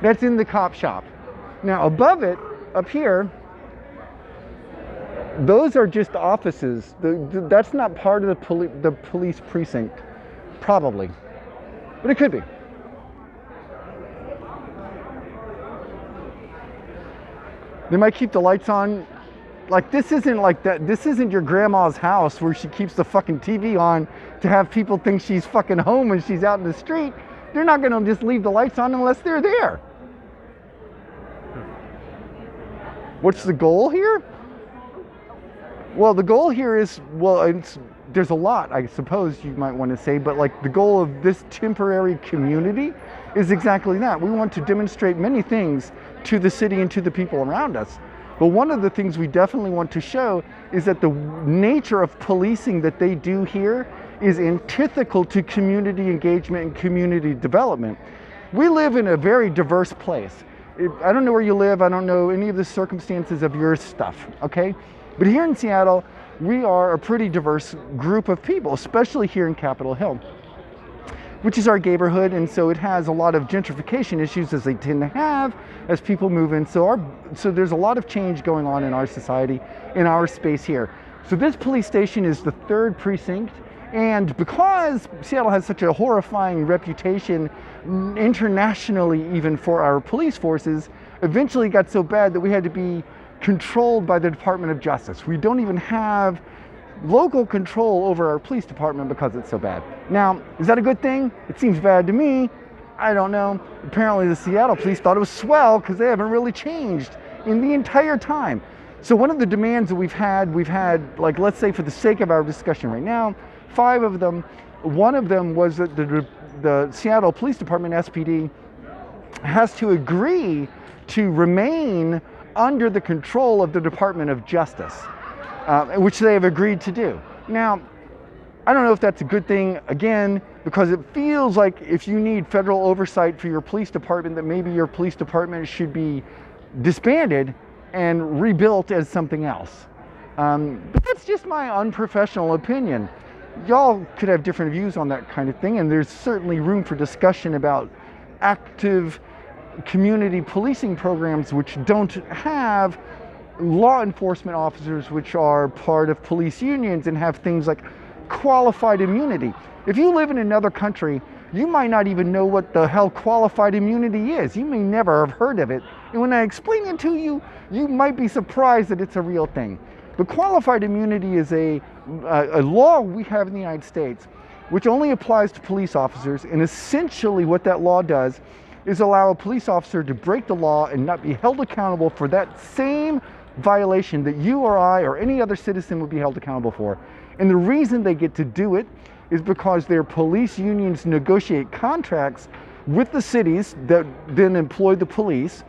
that's in the cop shop. Now above it, up here, those are just offices. That's not part of the police precinct, probably, but it could be. They might keep the lights on. Like, this isn't like that. This isn't your grandma's house where she keeps the fucking TV on to have people think she's fucking home when she's out in the street. They're not gonna just leave the lights on unless they're there. What's the goal here? Well, the goal here is, there's a lot, I suppose you might want to say, but like the goal of this temporary community is exactly that. We want to demonstrate many things to the city and to the people around us. But one of the things we definitely want to show is that the nature of policing that they do here is antithetical to community engagement and community development. We live in a very diverse place. I don't know where you live. I don't know any of the circumstances of your stuff, okay? But here in Seattle, we are a pretty diverse group of people, especially here in Capitol Hill, which is our neighborhood, and so it has a lot of gentrification issues, as they tend to have as people move in. So there's a lot of change going on in our society, in our space here. So this police station is the 3rd precinct, and because Seattle has such a horrifying reputation internationally, even for our police forces, eventually got so bad that we had to be controlled by the Department of Justice. We don't even have local control over our police department because it's so bad. Now, is that a good thing? It seems bad to me. I don't know. Apparently the Seattle police thought it was swell because they haven't really changed in the entire time. So one of the demands that we've had, like, let's say for the sake of our discussion right now, 5 of them. One of them was that the Seattle Police Department, SPD, has to agree to remain under the control of the Department of Justice, which they have agreed to do. Now, I don't know if that's a good thing, again, because it feels like if you need federal oversight for your police department, that maybe your police department should be disbanded and rebuilt as something else. But that's just my unprofessional opinion. Y'all could have different views on that kind of thing, and there's certainly room for discussion about active community policing programs which don't have law enforcement officers which are part of police unions and have things like qualified immunity. If you live in another country, you might not even know what the hell qualified immunity is. You may never have heard of it. And when I explain it to you, you might be surprised that it's a real thing. But qualified immunity is a law we have in the United States which only applies to police officers, and essentially what that law does is allow a police officer to break the law and not be held accountable for that same violation that you or I or any other citizen would be held accountable for. And the reason they get to do it is because their police unions negotiate contracts with the cities that then employ the police,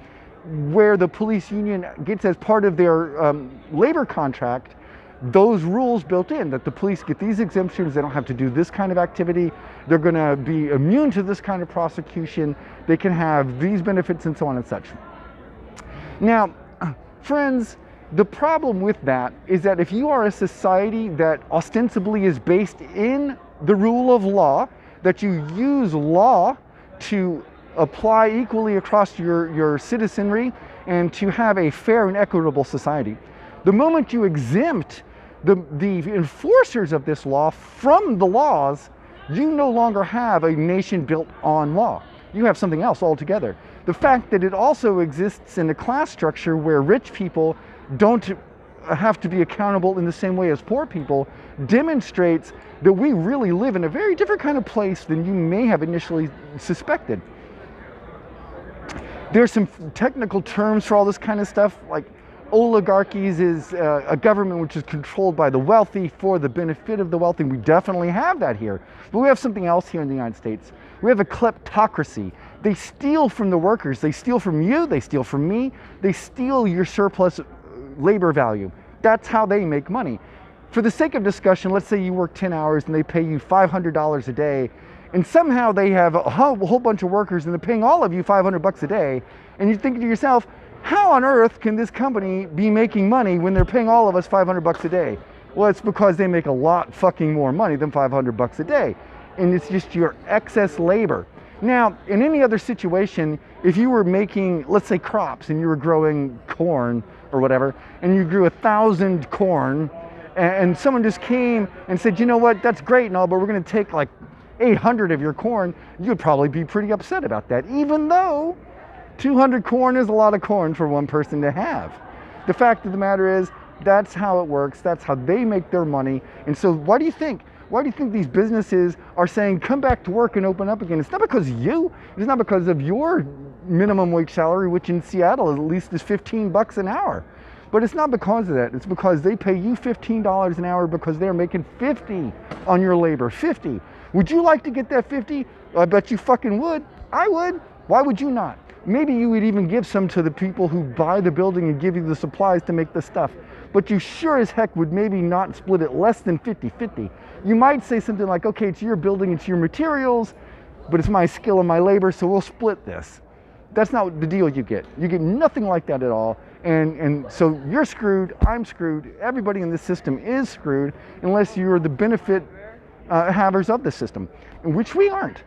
where the police union gets, as part of their labor contract, those rules built in, that the police get these exemptions, they don't have to do this kind of activity, they're going to be immune to this kind of prosecution, they can have these benefits and so on and such. Now, friends, the problem with that is that if you are a society that ostensibly is based in the rule of law, that you use law to apply equally across your citizenry and to have a fair and equitable society, the moment you exempt the enforcers of this law from the laws, you no longer have a nation built on law. You have something else altogether. The fact that it also exists in a class structure where rich people don't have to be accountable in the same way as poor people demonstrates that we really live in a very different kind of place than you may have initially suspected. There's some technical terms for all this kind of stuff, like oligarchies is a government which is controlled by the wealthy for the benefit of the wealthy. We definitely have that here. But we have something else here in the United States. We have a kleptocracy. They steal from the workers. They steal from you. They steal from me. They steal your surplus labor value. That's how they make money. For the sake of discussion, let's say you work 10 hours and they pay you $500 a day, and somehow they have a whole bunch of workers and they're paying all of you $500 a day, and you think to yourself, how on earth can this company be making money when they're paying all of us $500 a day? Well, it's because they make a lot fucking more money than $500 a day, and it's just your excess labor. Now, in any other situation, if you were making, let's say, crops, and you were growing corn or whatever, and you grew 1,000 corn, and someone just came and said, you know what, that's great and all, but we're going to take like 800 of your corn, you'd probably be pretty upset about that, even though 200 corn is a lot of corn for one person to have. The fact of the matter is, that's how it works. That's how they make their money. And so why do you think these businesses are saying, come back to work and open up again? It's not because of you. It's not because of your minimum wage salary, which in Seattle at least is $15 an hour. But it's not because of that. It's because they pay you $15 an hour because they're making 50 on your labor. 50. Would you like to get that 50? I bet you fucking would. I would. Why would you not? Maybe you would even give some to the people who buy the building and give you the supplies to make the stuff. But you sure as heck would maybe not split it less than 50-50. You might say something like, okay, it's your building, it's your materials, but it's my skill and my labor, so we'll split this. That's not the deal you get. You get nothing like that at all. And so you're screwed, I'm screwed, everybody in this system is screwed unless you're the benefit havers of the system, which we aren't.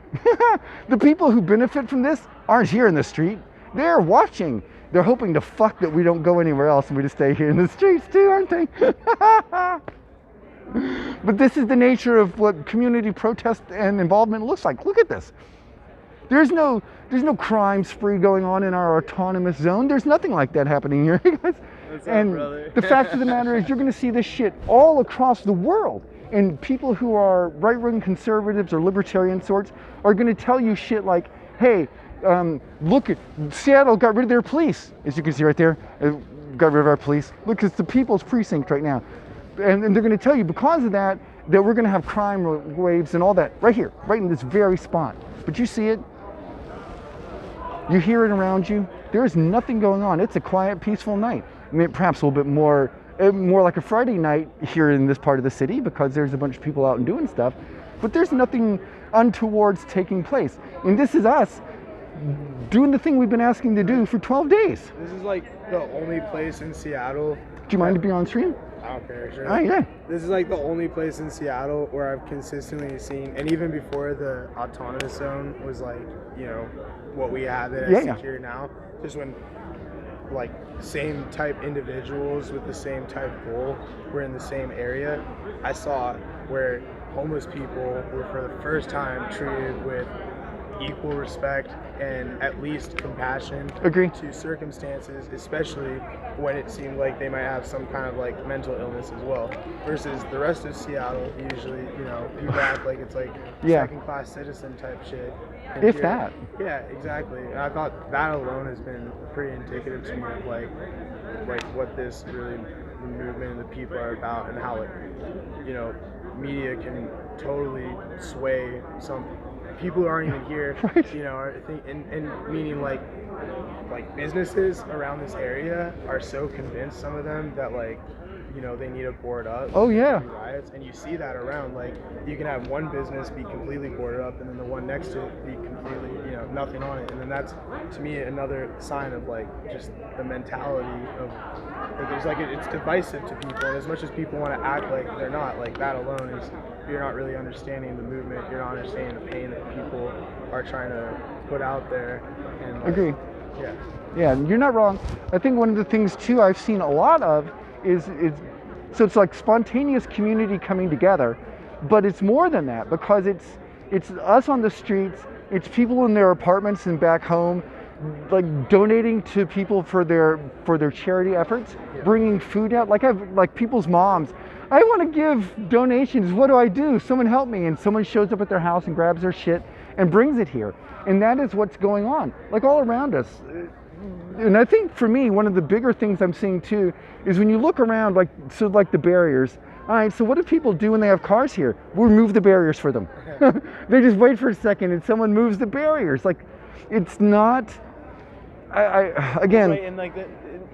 The people who benefit from this aren't here in the street. They're watching. They're hoping to fuck that we don't go anywhere else and we just stay here in the streets too, aren't they? But this is the nature of what community protest and involvement looks like. Look at this. There's no crime spree going on in our autonomous zone. There's nothing like that happening here. And the fact of the matter is, you're going to see this shit all across the world. And people who are right-wing conservatives or libertarian sorts are going to tell you shit like, hey, look, Seattle got rid of their police. As you can see right there, got rid of our police. Look, it's the people's precinct right now. And they're going to tell you because of that we're going to have crime waves and all that right here, right in this very spot. But you see it. You hear it around you. There's nothing going on. It's a quiet, peaceful night. I mean, perhaps a little bit more like a Friday night here in this part of the city because there's a bunch of people out and doing stuff. But there's nothing untowards taking place. And this is us doing the thing we've been asking to do for 12 days. This is like the only place in Seattle. Do you mind to be on stream? I don't care, sure. Oh, yeah. This is like the only place in Seattle where I've consistently seen, and even before the autonomous zone was like, you know, what we have it as secure now, just when like same type individuals with the same type goal were in the same area, I saw where homeless people were for the first time treated with equal respect and at least compassion to circumstances, especially when it seemed like they might have some kind of like mental illness as well, versus the rest of Seattle usually, you know, people act like it's like second class citizen type shit. And if that. Yeah, exactly. And I thought that alone has been pretty indicative to me of like what this really, the movement and the people are about, and how, like, you know, media can totally sway some people who aren't even here, you know, and meaning like businesses around this area are so convinced, some of them, that like, you know, they need to board up. Oh yeah. Riots, and you see that around. Like, you can have one business be completely boarded up, and then the one next to it be completely, you know, nothing on it. And then that's, to me, another sign of like just the mentality of like, there's like it's divisive to people. And as much as people want to act like they're not, like that alone is, you're not really understanding the movement. You're not understanding the pain that people are trying to put out there. And like, agree. Yeah. Yeah, you're not wrong. I think one of the things too I've seen a lot of is so it's like spontaneous community coming together, but it's more than that, because it's us on the streets, it's people in their apartments and back home, like donating to people for their charity efforts, bringing food out. Like people's moms, I want to give donations. What do? Someone help me. And someone shows up at their house and grabs their shit and brings it here. And that is what's going on, like all around us. And I think for me, one of the bigger things I'm seeing too is when you look around, like the barriers. All right, so what do people do when they have cars here? We'll remove the barriers for them. They just wait for a second and someone moves the barriers. Like, it's not. Again. Right, and like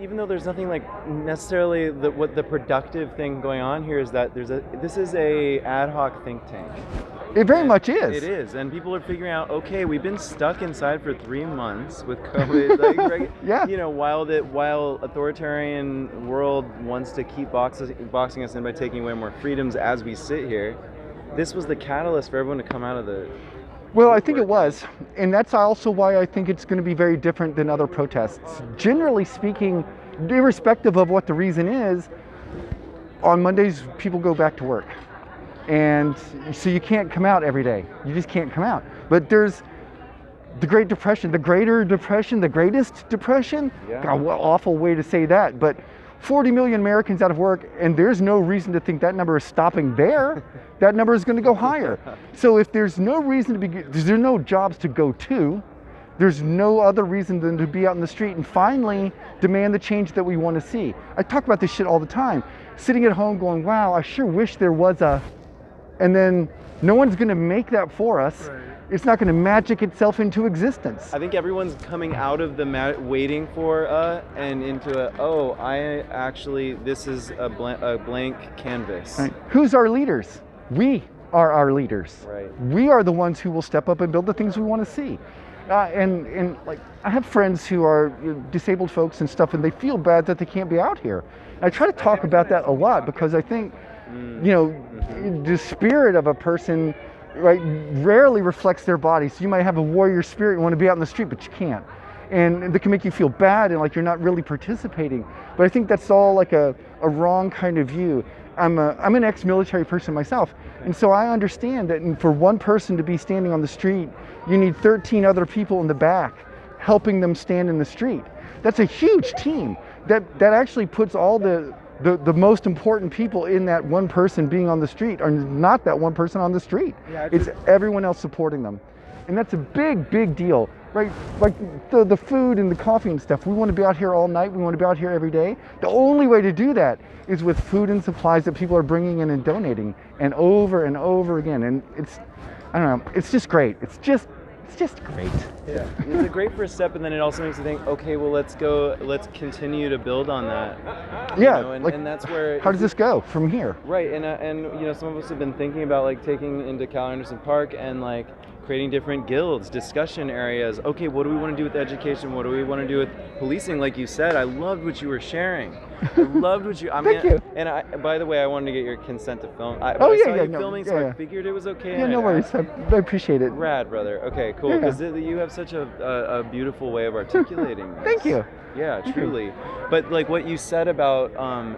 even though there's nothing like necessarily what the productive thing going on here is that this is a ad hoc think tank. It very much is. It is, and people are figuring out, okay, we've been stuck inside for 3 months with COVID, like, yeah. You know, while authoritarian world wants to keep boxing us in by taking away more freedoms as we sit here, this was the catalyst for everyone to come out of the. Well, I think it was, and that's also why I think it's going to be very different than other protests. Generally speaking, irrespective of what the reason is, on Mondays people go back to work. And so you can't come out every day. You just can't come out. But there's the Great Depression, the Greater Depression, the Greatest Depression. Yeah. God, what awful way to say that. But 40 million Americans out of work, and there's no reason to think that number is stopping there. That number is going to go higher. So if there's no reason to be, there's no jobs to go to, there's no other reason than to be out in the street and finally demand the change that we want to see. I talk about this shit all the time. Sitting at home going, wow, I sure wish there was a, and then no one's going to make that for us. Right. It's not going to magic itself into existence. I think everyone's coming out of the waiting for and into oh, I actually, this is a blank canvas. Right. Who's our leaders? We are our leaders. Right. We are the ones who will step up and build the things we want to see. And like, I have friends who are disabled folks and stuff, and they feel bad that they can't be out here. And I try to talk about that a lot because I think, you know, the spirit of a person, right, rarely reflects their body. So you might have a warrior spirit and want to be out in the street, but you can't. And that can make you feel bad and like you're not really participating. But I think that's all like a wrong kind of view. I'm an ex-military person myself, and so I understand that for one person to be standing on the street, you need 13 other people in the back helping them stand in the street. That's a huge team. That actually puts all the most important people in that one person being on the street are not that one person on the street. Yeah, it's everyone else supporting them. And that's a big, big deal, right? Like the food and the coffee and stuff. We want to be out here all night. We want to be out here every day. The only way to do that is with food and supplies that people are bringing in and donating, and over again. And it's, I don't know, it's just great. It's just great. Yeah, it's a great first step, and then it also makes you think, okay, well, let's continue to build on that. Yeah, you know, and that's where. How does this go from here? Right, and you know, some of us have been thinking about like taking into Cal Anderson Park and like creating different guilds, discussion areas. Okay, what do we want to do with education? What do we want to do with policing? Like you said, I loved what you were sharing. I loved what you. Thank you. And by the way, I wanted to get your consent to film. I saw you filming, so I figured it was okay. Yeah, no worries. I appreciate it. Rad, brother. Okay, cool. Because you have such a beautiful way of articulating this. Thank you. Yeah, truly. But like what you said about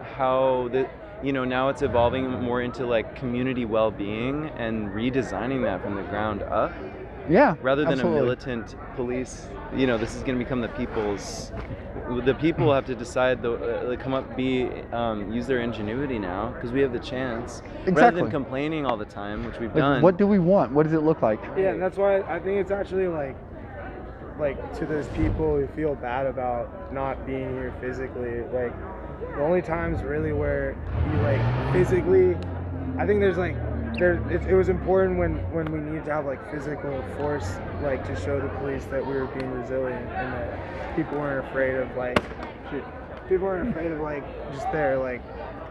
how the. You know, now it's evolving more into like community well-being and redesigning that from the ground up. Yeah, rather than absolutely. a militant police. You know, this is going to become the people have to decide come up, use their ingenuity now because we have the chance. Exactly. Rather than complaining all the time, which we've done. What do we want? What does it look like? Yeah, and that's why I think it's actually like to those people who feel bad about not being here physically, like. The only times really where you like physically, I think it was important when we needed to have like physical force, like to show the police that we were being resilient and that people weren't afraid of just their like,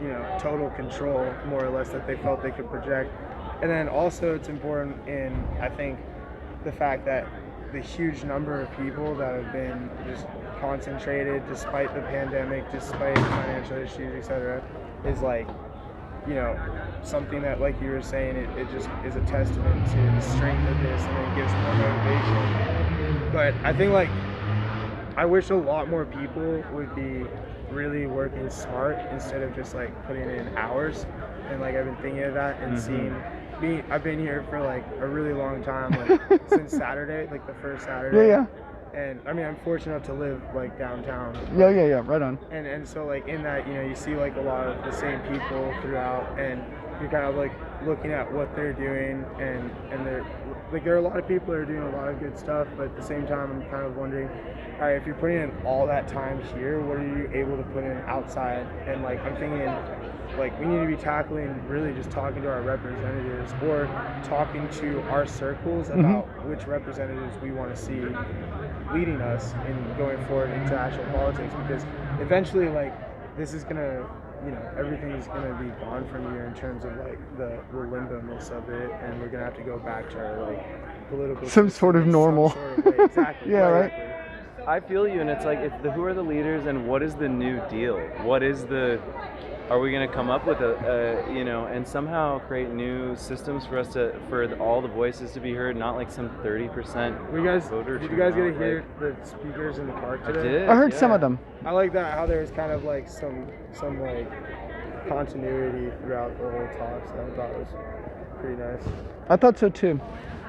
you know, total control more or less that they felt they could project. And then also it's important in, I think, the fact that the huge number of people that have been just concentrated despite the pandemic, despite financial issues, etc., is like, you know, something that, like you were saying, it just is a testament to the strength of this, and it gives more motivation. But I think like I wish a lot more people would be really working smart instead of just like putting in hours. And like I've been thinking of that and I've been here for like a really long time, like since Saturday, like the first Saturday. Yeah. And I mean, I'm fortunate enough to live like downtown. Yeah, right on. And so like in that, you know, you see like a lot of the same people throughout, and you're kind of like looking at what they're doing, and they're like, there are a lot of people that are doing a lot of good stuff, but at the same time, I'm kind of wondering, all right, if you're putting in all that time here, what are you able to put in outside? And like I'm thinking, like we need to be tackling really just talking to our representatives or talking to our circles about which representatives we want to see leading us in going forward into actual politics, because eventually like this is gonna, you know, everything is gonna be gone from here in terms of like the limbo-ness of it, and we're gonna have to go back to our like political some sort of normal. Exactly. Yeah, right. I feel you, and it's like, who are the leaders, and what is the new deal? Are we going to come up with you know, and somehow create new systems for us for all the voices to be heard, not like some 30% voter turnout. Did you guys get to hear the speakers in the park today? I did. I heard some of them. I like that, how there was kind of like some like continuity throughout the whole talk, so I thought it was pretty nice. I thought so too.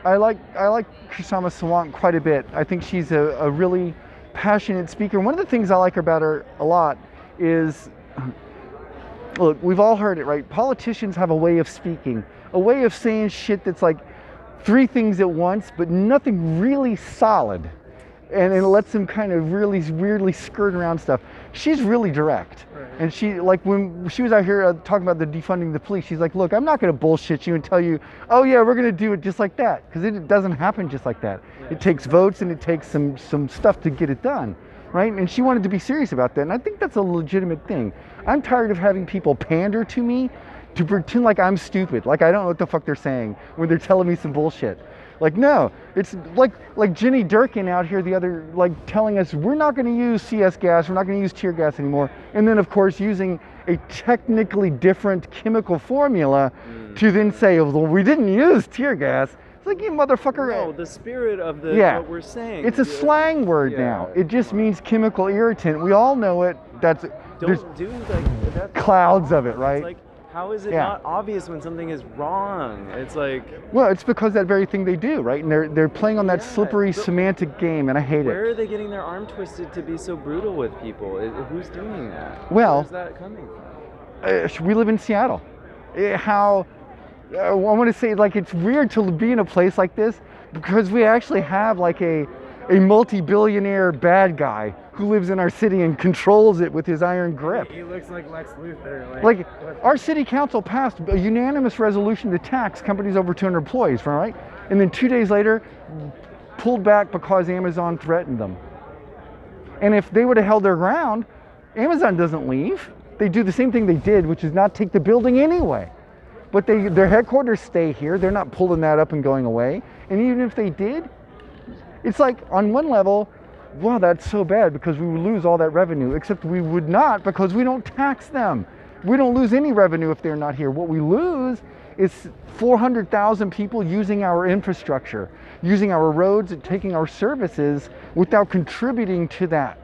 I like Kusama Sawant quite a bit. I think she's a really passionate speaker. One of the things I like about her a lot is, look, we've all heard it, right? Politicians have a way of speaking, a way of saying shit that's like 3 things at once, but nothing really solid. And it lets them kind of really weirdly skirt around stuff. She's really direct. Right. And she, like when she was out here talking about the defunding the police, she's like, look, I'm not going to bullshit you and tell you, oh yeah, we're going to do it just like that. Because it doesn't happen just like that. Yeah. It takes votes and it takes some stuff to get it done. Right? And she wanted to be serious about that. And I think that's a legitimate thing. I'm tired of having people pander to me to pretend like I'm stupid, like I don't know what the fuck they're saying when they're telling me some bullshit. Like, no, it's like Jenny Durkin out here the other, like telling us we're not going to use CS gas, we're not going to use tear gas anymore. And then of course using a technically different chemical formula to then say, well, we didn't use tear gas. It's like, you motherfucker. No, the spirit of what we're saying. It's a slang word now. It just means chemical irritant. We all know it. There's clouds of it, right? It's like, how is it not obvious when something is wrong? It's like... Well, it's because that very thing they do, right? And they're playing on that slippery semantic game, and I hate it. Where are they getting their arm twisted to be so brutal with people? Who's doing that? Well... Where's that coming from? We live in Seattle. I want to say, like, it's weird to be in a place like this because we actually have, like, a multi-billionaire bad guy who lives in our city and controls it with his iron grip. He looks like Lex Luthor. Like our city council passed a unanimous resolution to tax companies over 200 employees, right? And then 2 days later, pulled back because Amazon threatened them. And if they would have held their ground, Amazon doesn't leave. They do the same thing they did, which is not take the building anyway. But their headquarters stay here. They're not pulling that up and going away. And even if they did, it's like on one level, wow, that's so bad because we would lose all that revenue, except we would not because we don't tax them. We don't lose any revenue if they're not here. What we lose is 400,000 people using our infrastructure, using our roads and taking our services without contributing to that.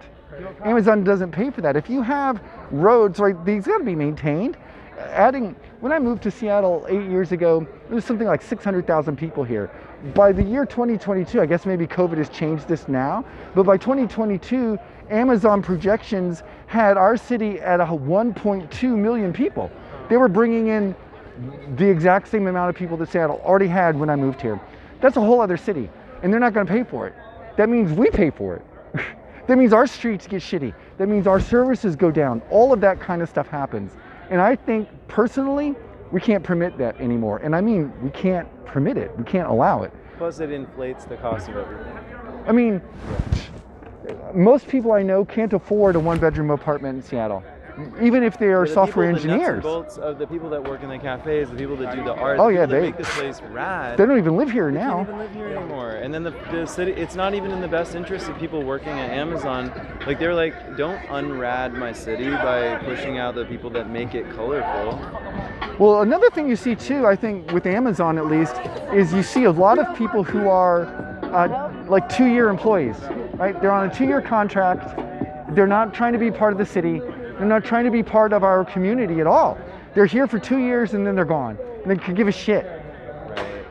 Amazon doesn't pay for that. If you have roads, right, these got to be maintained. When I moved to Seattle 8 years ago, there was something like 600,000 people here. By the year 2022, I guess maybe COVID has changed this now, but by 2022, Amazon projections had our city at 1.2 million people. They were bringing in the exact same amount of people that Seattle already had when I moved here. That's a whole other city, and they're not going to pay for it. That means we pay for it. That means our streets get shitty. That means our services go down. All of that kind of stuff happens. And I think, personally, we can't permit that anymore. And I mean, we can't permit it. We can't allow it. Plus, it inflates the cost of everything. I mean, most people I know can't afford a one-bedroom apartment in Seattle, even if they are software engineers. The nuts and bolts of the people that work in the cafes, the people that do the art, they make this place rad. They don't even live here now. They don't even live here anymore. And then the city, it's not even in the best interest of people working at Amazon. Like, they're like, don't unrad my city by pushing out the people that make it colorful. Well, another thing you see too, I think with Amazon at least, is you see a lot of people who are like 2-year employees, right? They're on a 2-year contract. They're not trying to be part of the city. They're not trying to be part of our community at all. They're here for 2 years and then they're gone. And they could give a shit.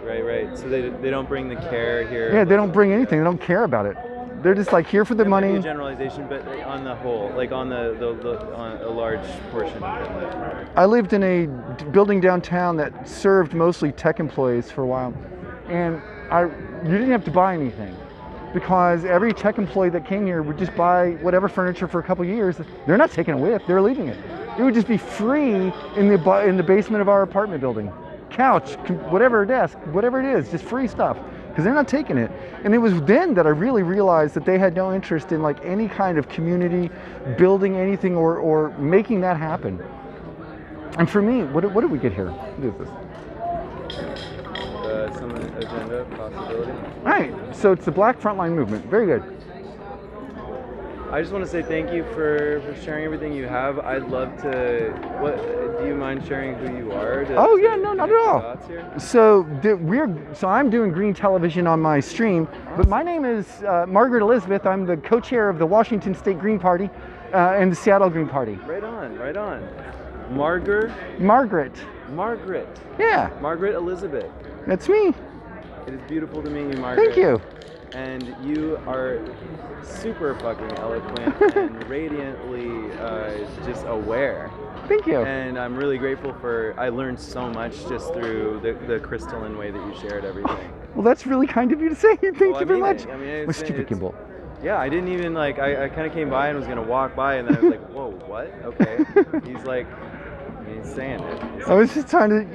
Right. So they don't bring the care here. Yeah, they don't bring anything. They don't care about it. They're just like here for the money. A generalization, but on the whole, like on on a large portion of it. I lived in a building downtown that served mostly tech employees for a while, and you didn't have to buy anything because every tech employee that came here would just buy whatever furniture for a couple years. They're not taking it with; they're leaving it. It would just be free in the basement of our apartment building, couch, whatever, desk, whatever it is, just free stuff. Because they're not taking it. And it was then that I really realized that they had no interest in like any kind of community, building anything or making that happen. And for me, what did we get here? What is this? Some agenda, possibility. All right, so it's the Black Frontline Movement. Very good. I just want to say thank you for sharing everything you have. I'd love to. Do you mind sharing who you are? Oh yeah, no, not at all. So I'm doing green television on my stream, but my name is Margaret Elizabeth. I'm the co-chair of the Washington State Green Party and the Seattle Green Party. Right on. Margaret. Margaret. Margaret. Yeah. Margaret Elizabeth. That's me. It is beautiful to meet you, Margaret. Thank you. And you are super fucking eloquent and radiantly just aware. Thank you. And I'm really grateful I learned so much just through the crystalline way that you shared everything. Well, that's really kind of you to say. Thank you very much. I mean, Well, stupid gimbal. Yeah, I didn't even I kind of came by and was going to walk by, and then I was like, whoa, what? Okay. He's saying it. I was just trying to,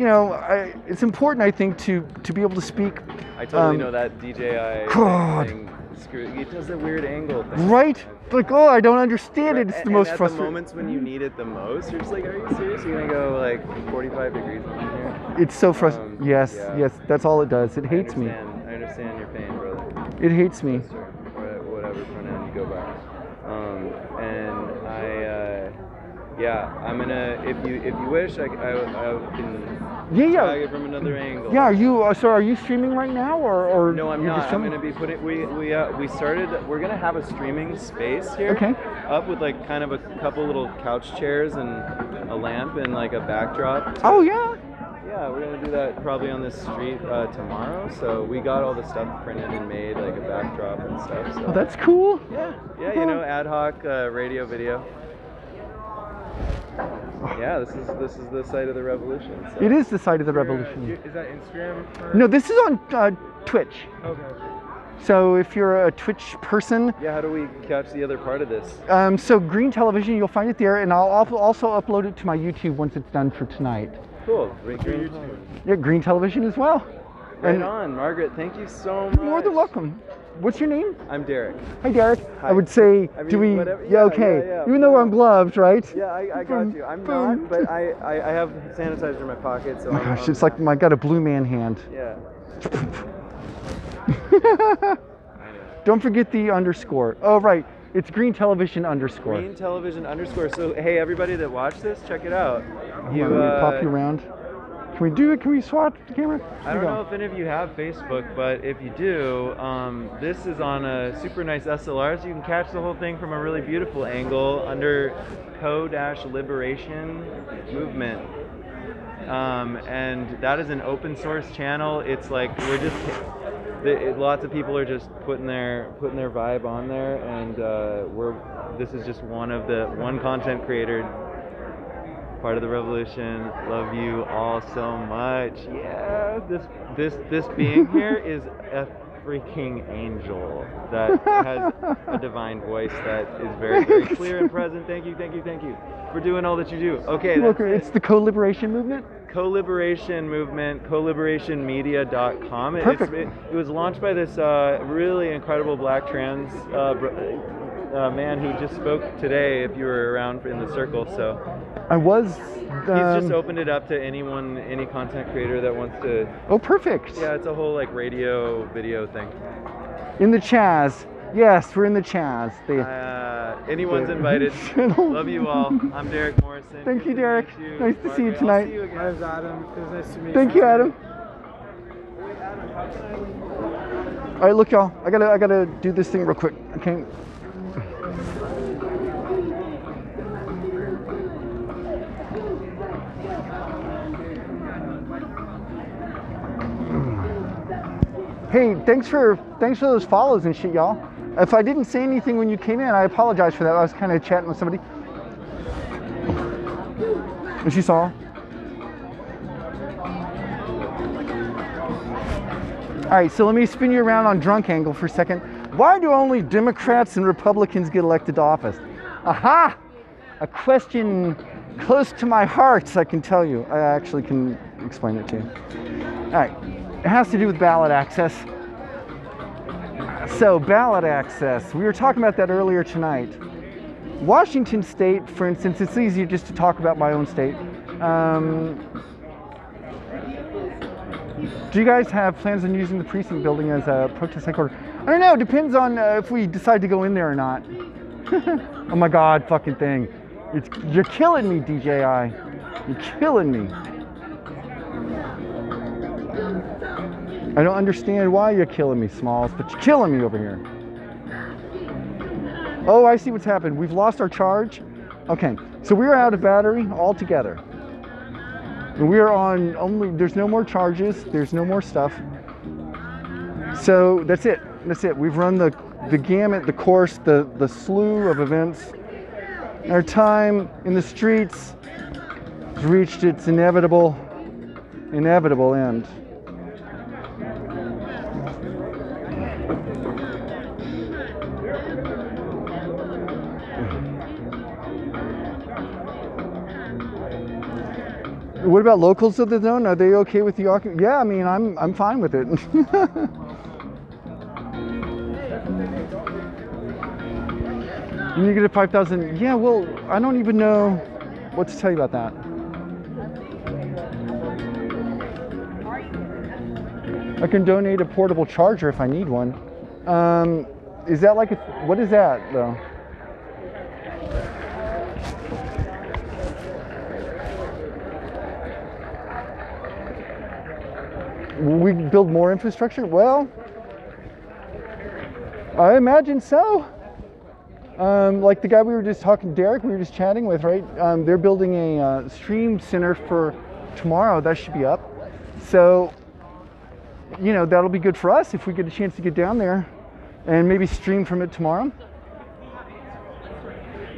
it's important, I think, to be able to speak. I totally know that DJI God. thing. It does that weird angle thing. Right? Like, I don't understand it. It's the most at frustrating. the moments when you need it the most, you're just like, are you serious? You're going to go like 45 degrees from here? It's so frustrating. Yes, that's all it does. It hates me. I understand your pain, brother. It hates me. Yes, sir. Or whatever pronoun you go by. I'm gonna. If you wish, I can. Tag it from another angle. Yeah. Are you streaming right now, or no? I'm not. I'm gonna be putting. We started. We're gonna have a streaming space here. Okay. Up with like kind of a couple little couch chairs and a lamp and like a backdrop. Oh yeah. Yeah, we're gonna do that probably on this street tomorrow. So we got all the stuff printed and made, like a backdrop and stuff. So. Oh, that's cool. Yeah, ad hoc radio, video. Yeah, this is the site of the revolution. So. It is the site of the revolution. Is that Instagram? No, this is on Twitch. Okay. So if you're a Twitch person. Yeah, how do we catch the other part of this? So Green Television, you'll find it there, and I'll also upload it to my YouTube once it's done for tonight. Cool. Green YouTube. Yeah, Green Television as well. Right on, Margaret. Thank you so much. You're more than welcome. What's your name? I'm Derek. Hi, Derek. Hi. I would say, whatever. Okay. Even though I'm gloved, right? Yeah, I got you. I'm not, but I have sanitizer in my pocket, so. Oh my gosh, it's like I got a blue man hand. Yeah. Don't forget the underscore. Oh, right. It's Green Television underscore. Green Television underscore. So, hey, everybody that watched this, check it out. Let me pop you around. Can we do it? Can we swap the camera? I don't know if any of you have Facebook, but if you do, this is on a super nice SLR, so you can catch the whole thing from a really beautiful angle under Co-Liberation Movement. And that is an open source channel. It's like lots of people are just putting their vibe on there, and this is just one content creator. Part of the revolution. Love you all so much. Yeah, this being here is a freaking angel that has a divine voice that is very, very clear and present. Thank you for doing all that you do. Okay, it's the Co-Liberation Movement. Co-Liberation Movement, CoLiberationMedia.com. Perfect. It was launched by this really incredible black trans man who just spoke today. If you were around in the circle, so. I was. He's just opened it up to anyone, any content creator that wants to. Oh, perfect. Yeah, it's a whole like radio, video thing. In the Chaz. Yes, we're in the Chaz. Anyone's invited. Love you all. I'm Derek Morrison. Thank you, Derek. Nice to see you tonight. I'll see you again. My name's Adam. It was nice to meet you. Thank you, Adam. All right, look, y'all. I gotta do this thing real quick. Okay. Hey, thanks for those follows and shit, y'all. If I didn't say anything when you came in, I apologize for that. I was kind of chatting with somebody. And she saw. All right, so let me spin you around on drunk angle for a second. Why do only Democrats and Republicans get elected to office? Aha! A question close to my heart, I can tell you. I actually can explain it to you. All right. It has to do with ballot access. So, ballot access. We were talking about that earlier tonight. Washington State, for instance, it's easier just to talk about my own state. Do you guys have plans on using the precinct building as a protest headquarters? I don't know. It depends on if we decide to go in there or not. Oh my God, fucking thing. You're killing me, DJI. You're killing me. I don't understand why you're killing me, Smalls, but you're killing me over here. Oh, I see what's happened. We've lost our charge. Okay, so we're out of battery altogether. And we're on there's no more charges, there's no more stuff. So that's it. That's it. We've run the gamut, the course, the slew of events. Our time in the streets has reached its inevitable end. What about locals of the zone? Are they okay with the Yeah, I mean, I'm fine with it. Negative 5,000. Yeah, well, I don't even know what to tell you about that. I can donate a portable charger if I need one. Is that like what is that though? Will we build more infrastructure? Well, I imagine so. Like the guy we were just Derek, we were just chatting with, right? They're building a stream center for tomorrow. That should be up. So, you know, that'll be good for us if we get a chance to get down there and maybe stream from it tomorrow.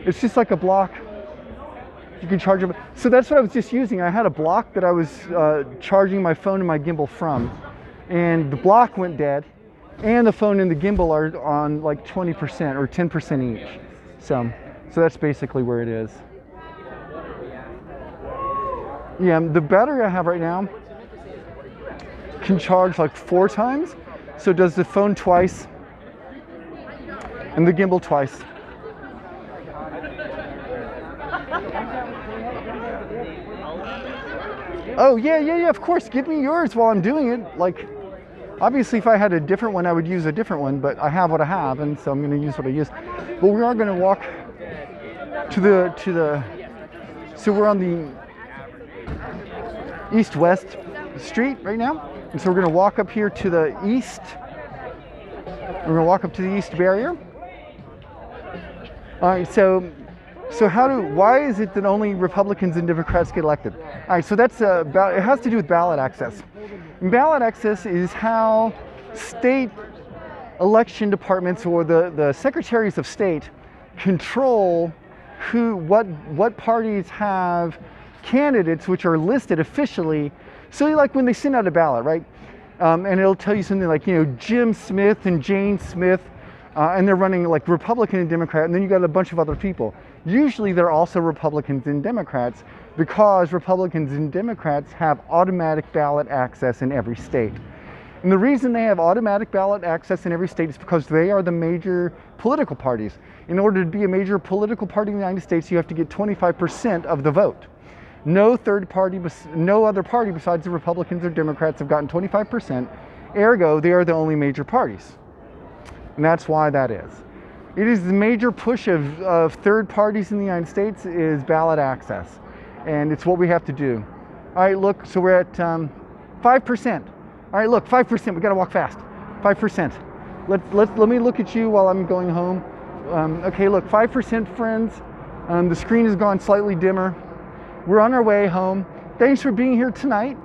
It's just like a block. You can charge it. So that's what I was just using. I had a block that I was charging my phone and my gimbal from, and the block went dead, and the phone and the gimbal are on like 20% or 10% each. So that's basically where it is. Yeah, the battery I have right now can charge like 4 times. So it does the phone twice and the gimbal twice. Oh, yeah, of course. Give me yours while I'm doing it. Like, obviously, if I had a different one, I would use a different one, but I have what I have, and so I'm going to use what I use. But we are going to walk to the, so we're on the east-west street right now, and so we're going to walk up here to the east. We're going to walk up to the east barrier. All right, so why is it that only Republicans and Democrats get elected? All right, so that's it has to do with ballot access. And ballot access is how state election departments or the secretaries of state control what parties have candidates which are listed officially. So like when they send out a ballot, right? And it'll tell you something like, you know, Jim Smith and Jane Smith, and they're running like Republican and Democrat, and then you got a bunch of other people. Usually they're also Republicans and Democrats because Republicans and Democrats have automatic ballot access in every state. And the reason they have automatic ballot access in every state is because they are the major political parties. In order to be a major political party in the United States, you have to get 25% of the vote. No other party besides the Republicans or Democrats have gotten 25%. Ergo, they are the only major parties. And that's why that is. It is the major push of third parties in the United States is ballot access. And it's what we have to do. All right, look, so we're at 5%. All right, look, 5%, we gotta walk fast. 5%. Let me look at you while I'm going home. Okay, look, 5% friends. The screen has gone slightly dimmer. We're on our way home. Thanks for being here tonight.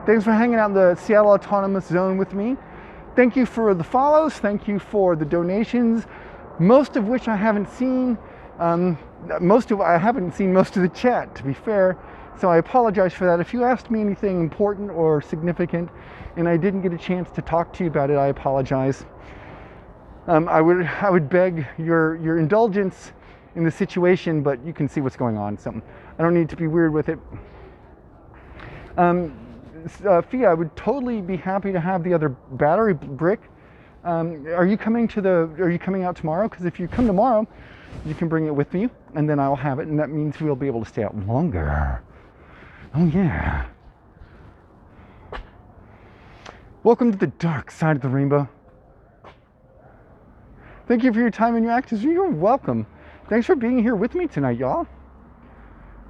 Thanks for hanging out in the Seattle Autonomous Zone with me. Thank you for the follows. Thank you for the donations, most of which I haven't seen. I haven't seen most of the chat, to be fair. So I apologize for that. If you asked me anything important or significant and I didn't get a chance to talk to you about it, I apologize. I would beg your indulgence in the situation, but you can see what's going on. So I don't need to be weird with it. Fia, I would totally be happy to have the other battery brick. Are you coming out tomorrow? Because if you come tomorrow, you can bring it with you, and then I'll have it, and that means we'll be able to stay out longer. Oh yeah. Welcome to the dark side of the rainbow. Thank you for your time and your activism. You're welcome. Thanks for being here with me tonight, y'all.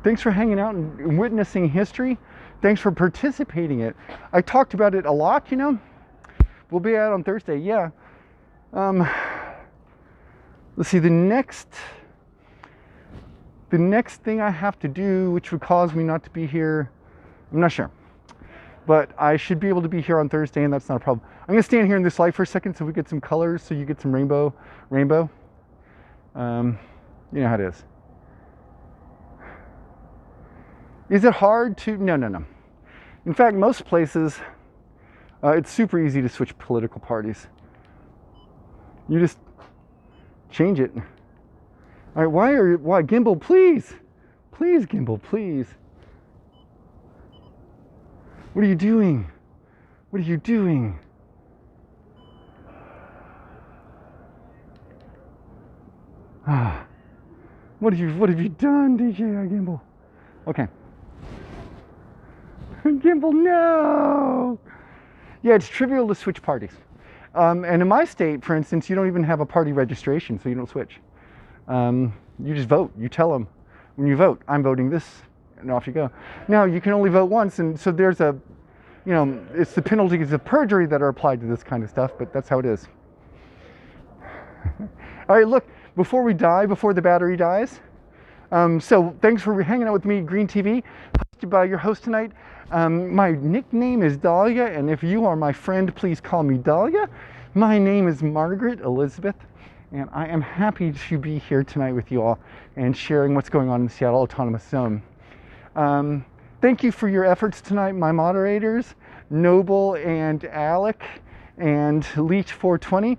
Thanks for hanging out and witnessing history. Thanks for participating in it. I talked about it a lot, you know. We'll be out on Thursday, yeah. Let's see, the next thing I have to do, which would cause me not to be here, I'm not sure. but I should be able to be here on Thursday, and that's not a problem. I'm gonna stand here in this light for a second so we get some colors, so you get some rainbow. You know how it is. Is it hard to? No. In fact, most places, it's super easy to switch political parties. You just change it. All right, why Gimbal, please, Gimbal, please. What are you doing? What are you doing? What have you done, DJI Gimbal? Okay. Gimbal, no! Yeah, it's trivial to switch parties. And in my state, for instance, you don't even have a party registration, so you don't switch. You just vote. You tell them when you vote, I'm voting this, and off you go. Now, you can only vote once, and so there's a, it's the penalties of perjury that are applied to this kind of stuff, but that's how it is. All right, look, before we die, before the battery dies, so thanks for hanging out with me, Green TV, hosted by your host tonight. My nickname is Dahlia, and if you are my friend, please call me Dahlia. My name is Margaret Elizabeth, and I am happy to be here tonight with you all and sharing what's going on in the Seattle Autonomous Zone. Thank you for your efforts tonight, my moderators, Noble and Alec and Leech 420.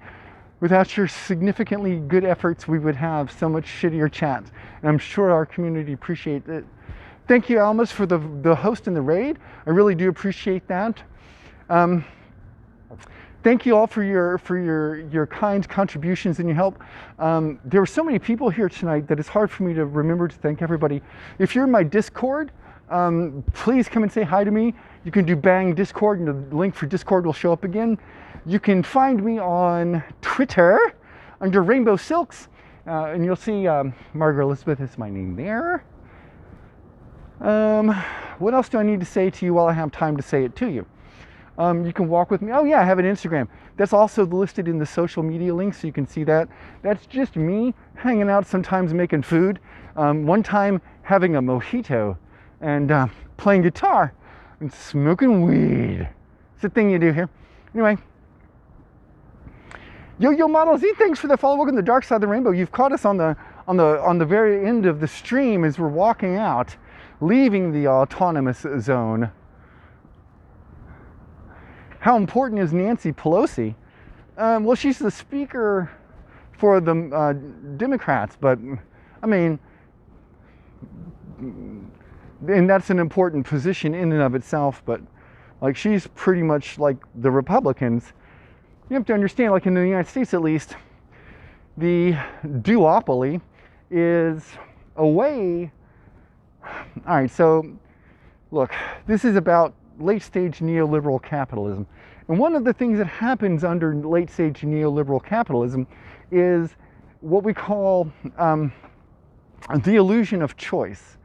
Without your significantly good efforts, we would have so much shittier chats, and I'm sure our community appreciates it. Thank you, Almas, for the host and the raid. I really do appreciate that. Thank you all for your kind contributions and your help. There were so many people here tonight that it's hard for me to remember to thank everybody. If you're in my Discord, please come and say hi to me. You can do bang Discord, and the link for Discord will show up again. You can find me on Twitter under Rainbow Silks, and you'll see Margaret Elizabeth is my name there. What else do I need to say to you while I have time to say it to you? You can walk with me. Oh yeah, I have an Instagram. That's also listed in the social media links, so you can see that. That's just me hanging out, sometimes making food. One time having a mojito and playing guitar and smoking weed. It's a thing you do here. Anyway. Yo Model Z, thanks for the follow. Welcome to the dark side of the rainbow. You've caught us on the very end of the stream as we're walking out, leaving the autonomous zone. How important is Nancy Pelosi? Well, she's the speaker for the Democrats, but I mean, and that's an important position in and of itself, but like she's pretty much like the Republicans. You have to understand, like in the United States at least, the duopoly is a way. All right, so look, this is about late stage neoliberal capitalism. And one of the things that happens under late stage neoliberal capitalism is what we call the illusion of choice.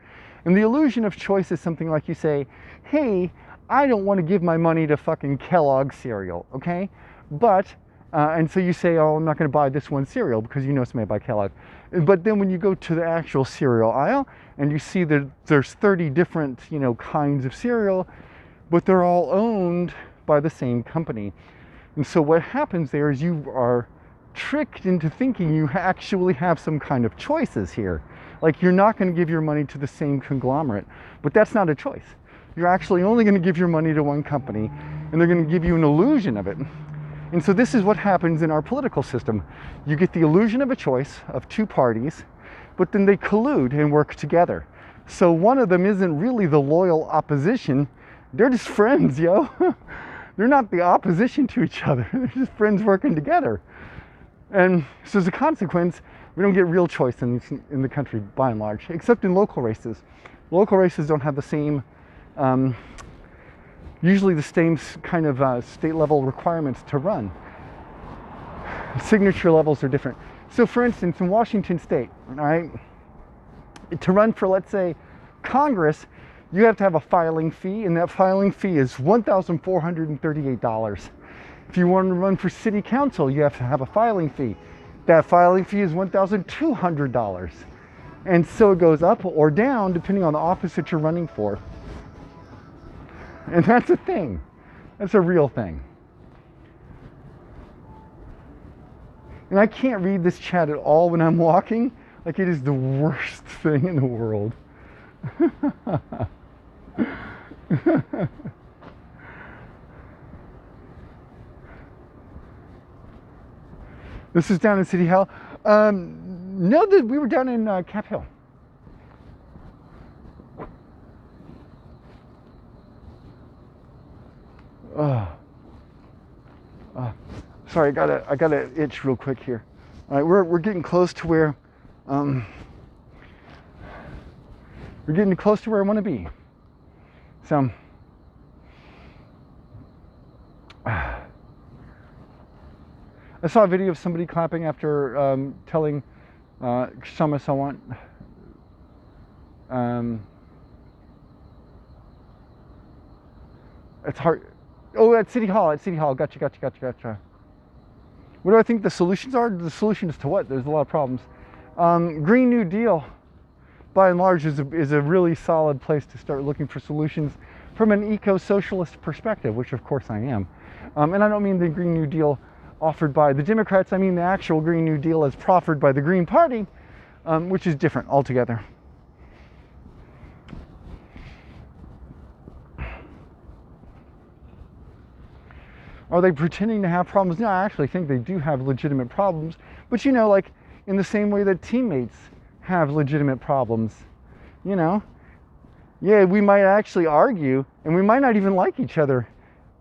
And the illusion of choice is something like you say, hey, I don't want to give my money to fucking Kellogg cereal, okay? But, and so you say, oh, I'm not going to buy this one cereal because you know it's made by Kellogg. But then when you go to the actual cereal aisle and you see that there's 30 different, kinds of cereal, but they're all owned by the same company. And so what happens there is you are tricked into thinking you actually have some kind of choices here. Like you're not going to give your money to the same conglomerate, but that's not a choice. You're actually only going to give your money to one company, and they're going to give you an illusion of it. And so this is what happens in our political system. You get the illusion of a choice of two parties, but then they collude and work together. So one of them isn't really the loyal opposition. They're just friends, yo. They're not the opposition to each other. They're just friends working together. And so as a consequence, we don't get real choice in the country by and large, except in local races. Local races don't have the same, usually the same kind of state level requirements to run. Signature levels are different. So for instance, in Washington State, all right, to run for, let's say, Congress, you have to have a filing fee, and that filing fee is $1,438. If you want to run for city council, you have to have a filing fee. That filing fee is $1,200. And so it goes up or down depending on the office that you're running for. And that's a thing. That's a real thing. And I can't read this chat at all when I'm walking. Like, it is the worst thing in the world. This is down in City Hall. No, we were down in Cap Hill. Sorry, I gotta itch real quick here. All right, we're getting close to where I want to be. So I saw a video of somebody clapping after telling Shama Sawant it's hard. Oh, at City Hall. Gotcha. What do I think the solutions are? The solutions to what? There's a lot of problems. Green New Deal, by and large, is a really solid place to start looking for solutions from an eco-socialist perspective, which of course I am. And I don't mean the Green New Deal offered by the Democrats. I mean the actual Green New Deal as proffered by the Green Party, which is different altogether. Are they pretending to have problems? No, I actually think they do have legitimate problems. But you know, like in the same way that teammates have legitimate problems, you know? Yeah, we might actually argue and we might not even like each other,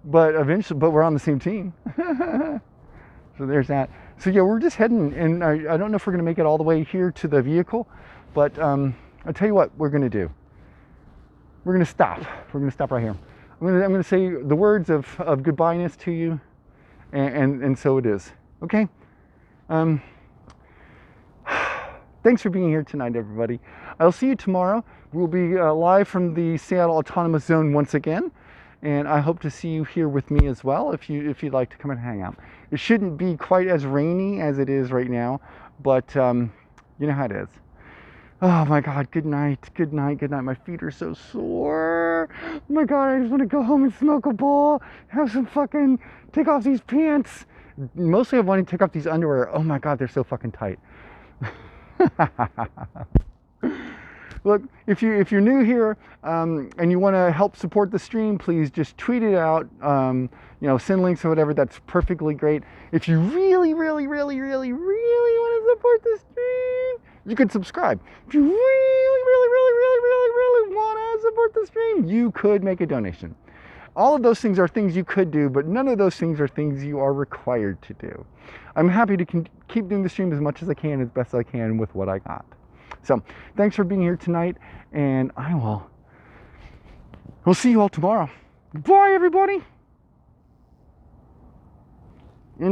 but we're on the same team. So there's that. So yeah, we're just heading, and I don't know if we're gonna make it all the way here to the vehicle, but I'll tell you what we're gonna do. We're gonna stop. We're gonna stop right here. I'm gonna say the words of goodbye-ness to you, and so it is. Okay? Thanks for being here tonight, everybody. I'll see you tomorrow. We'll be live from the Seattle Autonomous Zone once again, and I hope to see you here with me as well if you'd like to come and hang out. It shouldn't be quite as rainy as it is right now, but you know how it is. Oh my God, good night. My feet are so sore. Oh my God, I just want to go home and smoke a bowl, have some fucking, take off these pants. Mostly I want to take off these underwear. Oh my God, they're so fucking tight. Look, if you're new here and you want to help support the stream, please just tweet it out, you know, send links or whatever. That's perfectly great. If you really want to support the stream, you could subscribe. If you really want to support the stream, you could make a donation. All of those things are things you could do, but none of those things are things you are required to do. I'm happy to keep doing the stream as much as I can, as best I can with what I got. So thanks for being here tonight, and we'll see you all tomorrow. Bye, everybody.